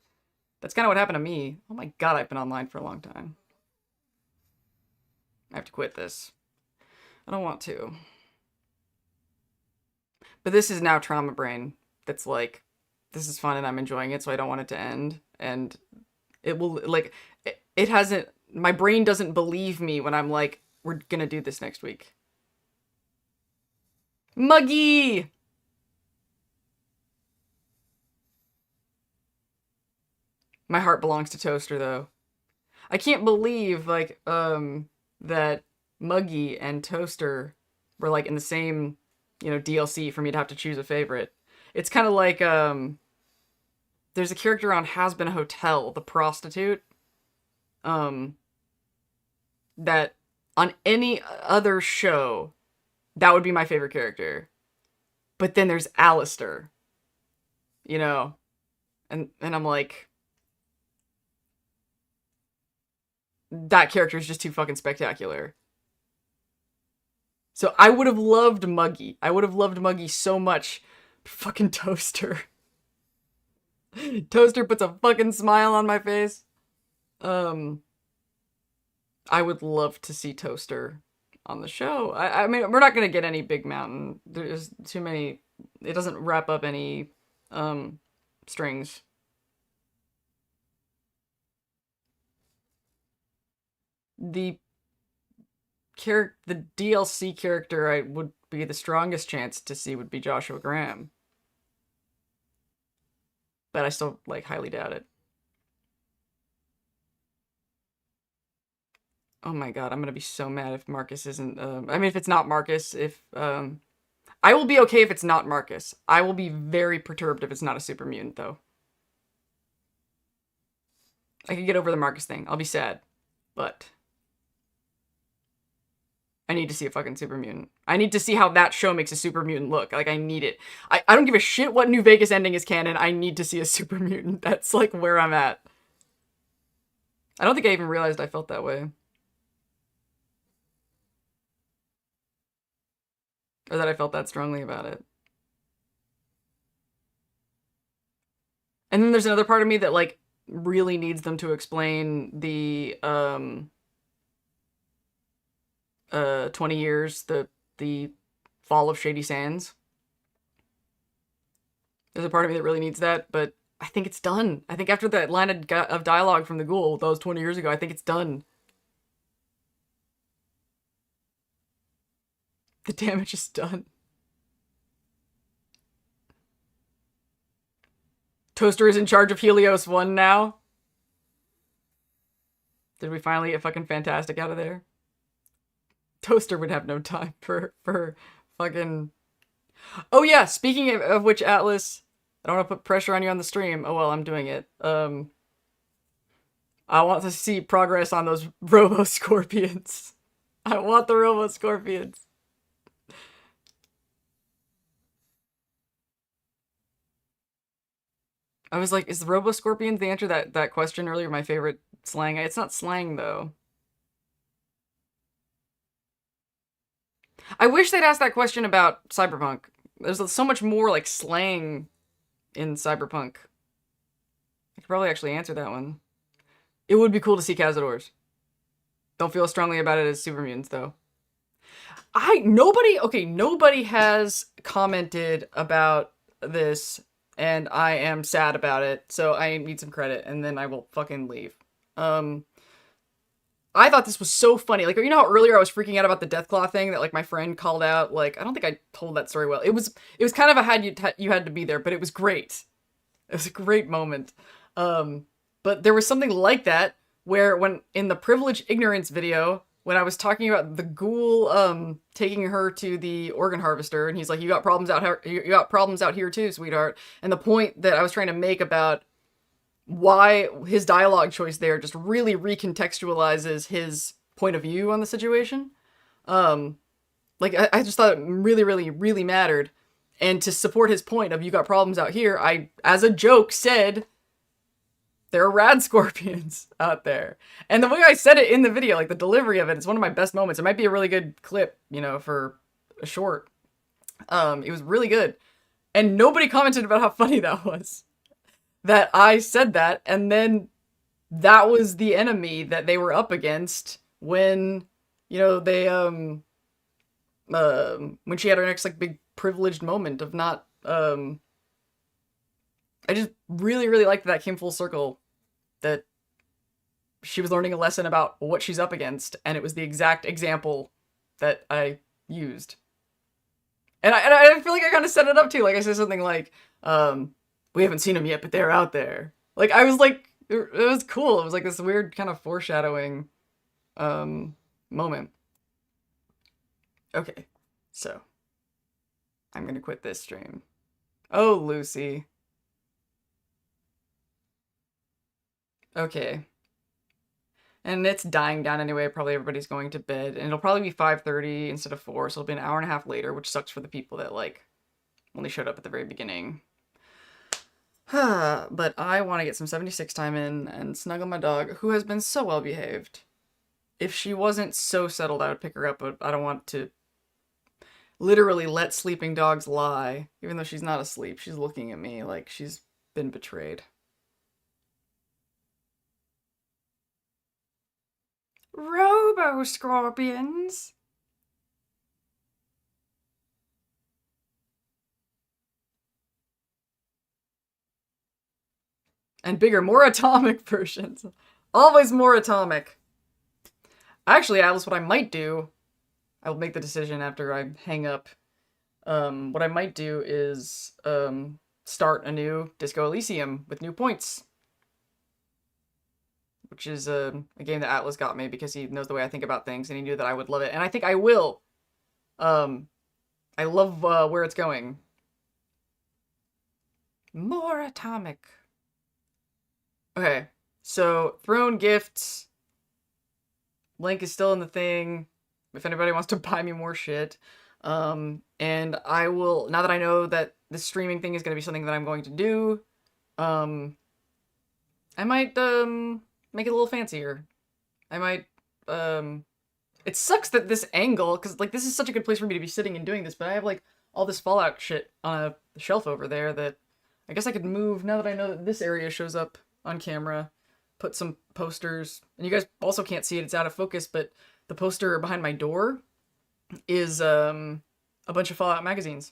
Speaker 1: That's kind of what happened to me. Oh my god, I've been online for a long time. I have to quit this. I don't want to. But this is now trauma brain. That's like, this is fun and I'm enjoying it, so I don't want it to end. And it will, like, it hasn't, my brain doesn't believe me when I'm like, we're gonna do this next week. Muggy! My heart belongs to Toaster, though. I can't believe, like, that Muggy and Toaster were, like, in the same, DLC for me to have to choose a favorite. It's kind of like, there's a character on Has Been a Hotel, the prostitute, that on any other show, that would be my favorite character. But then there's Alistair, and I'm like, that character is just too fucking spectacular. So I would have loved Muggy. I would have loved Muggy so much. Fucking Toaster. Toaster puts a fucking smile on my face. I would love to see Toaster on the show. I mean, we're not gonna get any Big Mountain. There's too many. It doesn't wrap up any strings. The DLC character I would be the strongest chance to see would be Joshua Graham. But I still, like, highly doubt it. Oh my god, I'm gonna be so mad if Marcus isn't, I mean, if it's not Marcus, I will be okay if it's not Marcus. I will be very perturbed if it's not a super mutant, though. I can get over the Marcus thing. I'll be sad. But I need to see a fucking super mutant. I need to see how that show makes a super mutant look. Like, I need it. I don't give a shit what New Vegas ending is canon. I need to see a super mutant. That's, like, where I'm at. I don't think I even realized I felt that way. Or that I felt that strongly about it. And then there's another part of me that, like, really needs them to explain the 20 years, the fall of Shady Sands. There's a part of me that really needs that, but I think it's done. I think after that line of dialogue from the ghoul, that was 20 years ago, I think it's done. The damage is done. Toaster is in charge of Helios 1 now. Did we finally get fucking Fantastic out of there? Toaster would have no time for fucking... Oh yeah, speaking of which, Atlas, I don't want to put pressure on you on the stream. Oh well, I'm doing it. I want to see progress on those Robo-Scorpions. I want the Robo-Scorpions. I was like, is the Robo-Scorpions the answer to that question earlier? My favorite slang. It's not slang, though. I wish they'd ask that question about Cyberpunk. There's so much more, like, slang in Cyberpunk. I could probably actually answer that one. It would be cool to see Cazadors. Don't feel as strongly about it as super mutants, though. Nobody has commented about this, and I am sad about it, so I need some credit, and then I will fucking leave. I thought this was so funny. Like, you know how earlier I was freaking out about the Deathclaw thing that like my friend called out? Like, I don't think I told that story well. It was kind of a you had to be there, but it was great. It was a great moment. But there was something like that where when in the privilege ignorance video, when I was talking about the ghoul taking her to the organ harvester, and he's like, you got problems out here, you got problems out here too, sweetheart. And the point that I was trying to make about why his dialogue choice there just really recontextualizes his point of view on the situation. Like I just thought it really, really, really mattered. And to support his point of you got problems out here, I, as a joke, said there are rad scorpions out there. And the way I said it in the video, like the delivery of it, it's one of my best moments. It might be a really good clip, you know, for a short. It was really good. And nobody commented about how funny that was. That I said that, and then that was the enemy that they were up against when, you know, they, when she had her next, like, big privileged moment of not, I just really, really liked that came full circle, that she was learning a lesson about what she's up against, and it was the exact example that I used. And I feel like I kind of set it up too, like I said something like, we haven't seen them yet, but they're out there. Like, I was like, it was cool. It was like this weird kind of foreshadowing moment. Okay, so I'm gonna quit this stream. Oh, Lucy. Okay. And it's dying down anyway. Probably everybody's going to bed. And it'll probably be 5:30 instead of 4, so it'll be an hour and a half later, which sucks for the people that, like, only showed up at the very beginning. But I want to get some 76 time in and snuggle my dog, who has been so well behaved. If she wasn't so settled, I would pick her up, but I don't want to literally let sleeping dogs lie. Even though she's not asleep, she's looking at me like she's been betrayed. Robo-scorpions! And bigger, more atomic versions. Always more atomic. Actually, Alice, what I might do, I will make the decision after I hang up. What I might do is start a new Disco Elysium with new points. Which is a game that Atlas got me because he knows the way I think about things and he knew that I would love it. And I think I will. I love where it's going. More atomic. Okay, so Throne Gifts. Link is still in the thing. If anybody wants to buy me more shit. And I will, now that I know that this streaming thing is going to be something that I'm going to do, I might, make it a little fancier. I might, it sucks that this angle, because, like, this is such a good place for me to be sitting and doing this, but I have, like, all this Fallout shit on a shelf over there that I guess I could move now that I know that this area shows up on camera. Put some posters, and you guys also can't see it, it's out of focus, but the poster behind my door is, a bunch of Fallout magazines.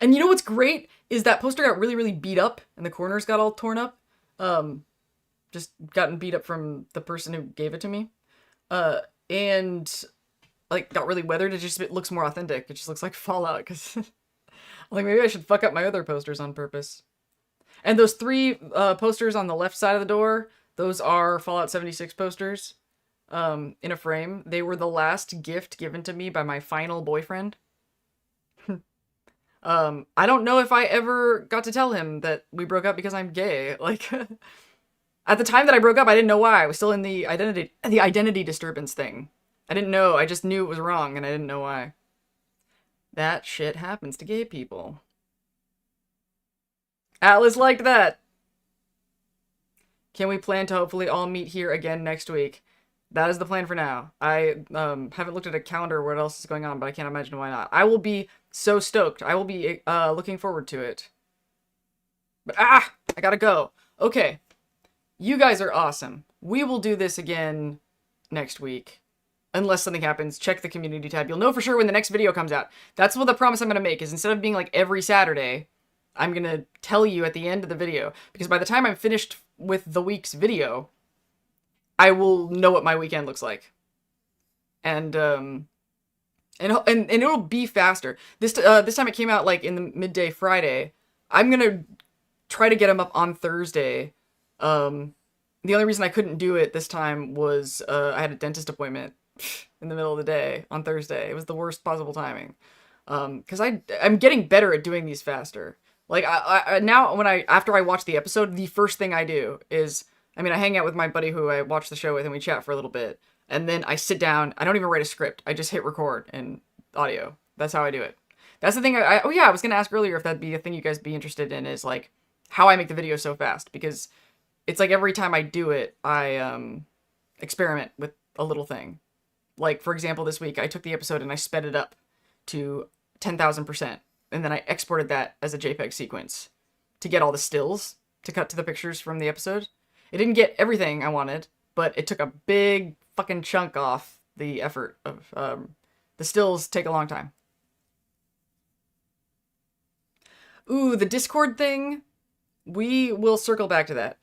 Speaker 1: And you know what's great is that poster got really, really beat up, and the corners got all torn up. Just gotten beat up from the person who gave it to me. And, like, got really weathered. It looks more authentic. It just looks like Fallout, because, like, maybe I should fuck up my other posters on purpose. And those 3 posters on the left side of the door, those are Fallout 76 posters, in a frame. They were the last gift given to me by my final boyfriend. I don't know if I ever got to tell him that we broke up because I'm gay. Like, at the time that I broke up, I didn't know why. I was still in the identity disturbance thing. I didn't know. I just knew it was wrong, and I didn't know why. That shit happens to gay people. Atlas liked that. Can we plan to hopefully all meet here again next week? That is the plan for now. I haven't looked at a calendar what else is going on, but I can't imagine why not. I will be so stoked. I will be looking forward to it. But I gotta go. Okay. You guys are awesome. We will do this again next week. Unless something happens, check the community tab. You'll know for sure when the next video comes out. That's what the promise I'm gonna make, is instead of being like every Saturday, I'm gonna tell you at the end of the video. Because by the time I'm finished with the week's video, I will know what my weekend looks like. And and it'll be faster. This time it came out like in the midday Friday. I'm gonna try to get them up on Thursday. Um, the only reason I couldn't do it this time was I had a dentist appointment in the middle of the day on Thursday. It was the worst possible timing. Because I'm getting better at doing these faster. Like I now when I after I watch the episode, the first thing I do is I mean I hang out with my buddy who I watch the show with and we chat for a little bit, and then I sit down. I don't even write a script. I just hit record and audio. That's how I do it. That's the thing. Oh yeah, I was gonna ask earlier if that'd be a thing you guys be interested in is like how I make the video so fast because it's like every time I do it, I experiment with a little thing. Like for example, this week I took the episode and I sped it up to 10,000%, and then I exported that as a JPEG sequence to get all the stills to cut to the pictures from the episode. It didn't get everything I wanted, but it took a big fucking chunk off the effort of the stills take a long time. Ooh, the Discord thing. We will circle back to that.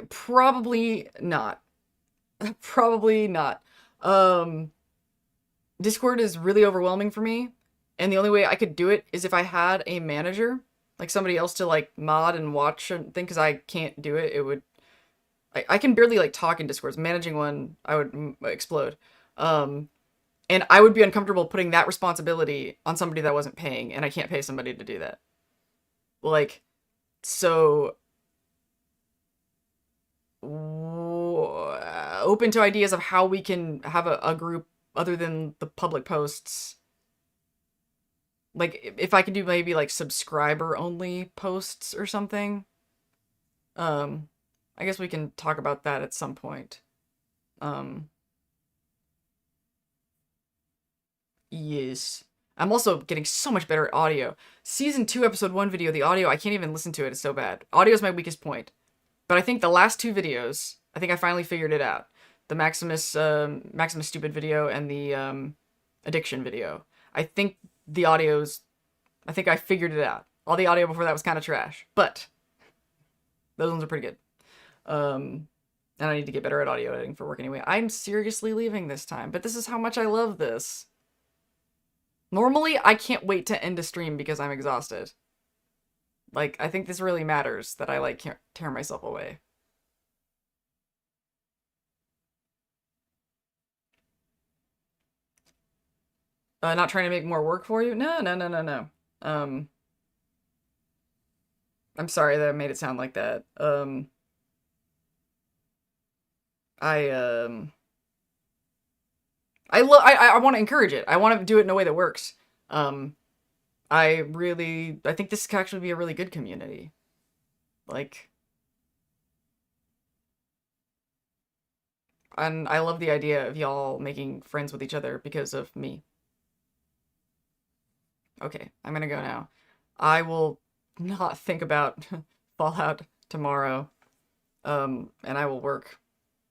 Speaker 1: Probably not. Probably not. Discord is really overwhelming for me, and the only way I could do it is if I had a manager, like somebody else to like mod and watch and think, because I can't do it. It would I can barely like talk in Discord. Managing one, I would explode. And I would be uncomfortable putting that responsibility on somebody that wasn't paying, and I can't pay somebody to do that. Like, so open to ideas of how we can have a group other than the public posts. Like, if I could do maybe like subscriber only posts or something. I guess we can talk about that at some point. Yes. I'm also getting so much better at audio. Season 2, episode 1 video, the audio, I can't even listen to it. It's so bad. Audio is my weakest point. But I think the last 2 videos, I think I finally figured it out. The Maximus Stupid video and the Addiction video. I think I think I figured it out. All the audio before that was kind of trash. But those ones are pretty good. And I need to get better at audio editing for work anyway. I'm seriously leaving this time, but this is how much I love this. Normally, I can't wait to end a stream because I'm exhausted. Like, I think this really matters that I, like, can't tear myself away. Not trying to make more work for you? No, no, no, no, no. I'm sorry that I made it sound like that. I I want to encourage it. I want to do it in a way that works. I think this could actually be a really good community. Like, and I love the idea of y'all making friends with each other because of me. Okay, I'm gonna go now. I will not think about Fallout tomorrow. And I will work.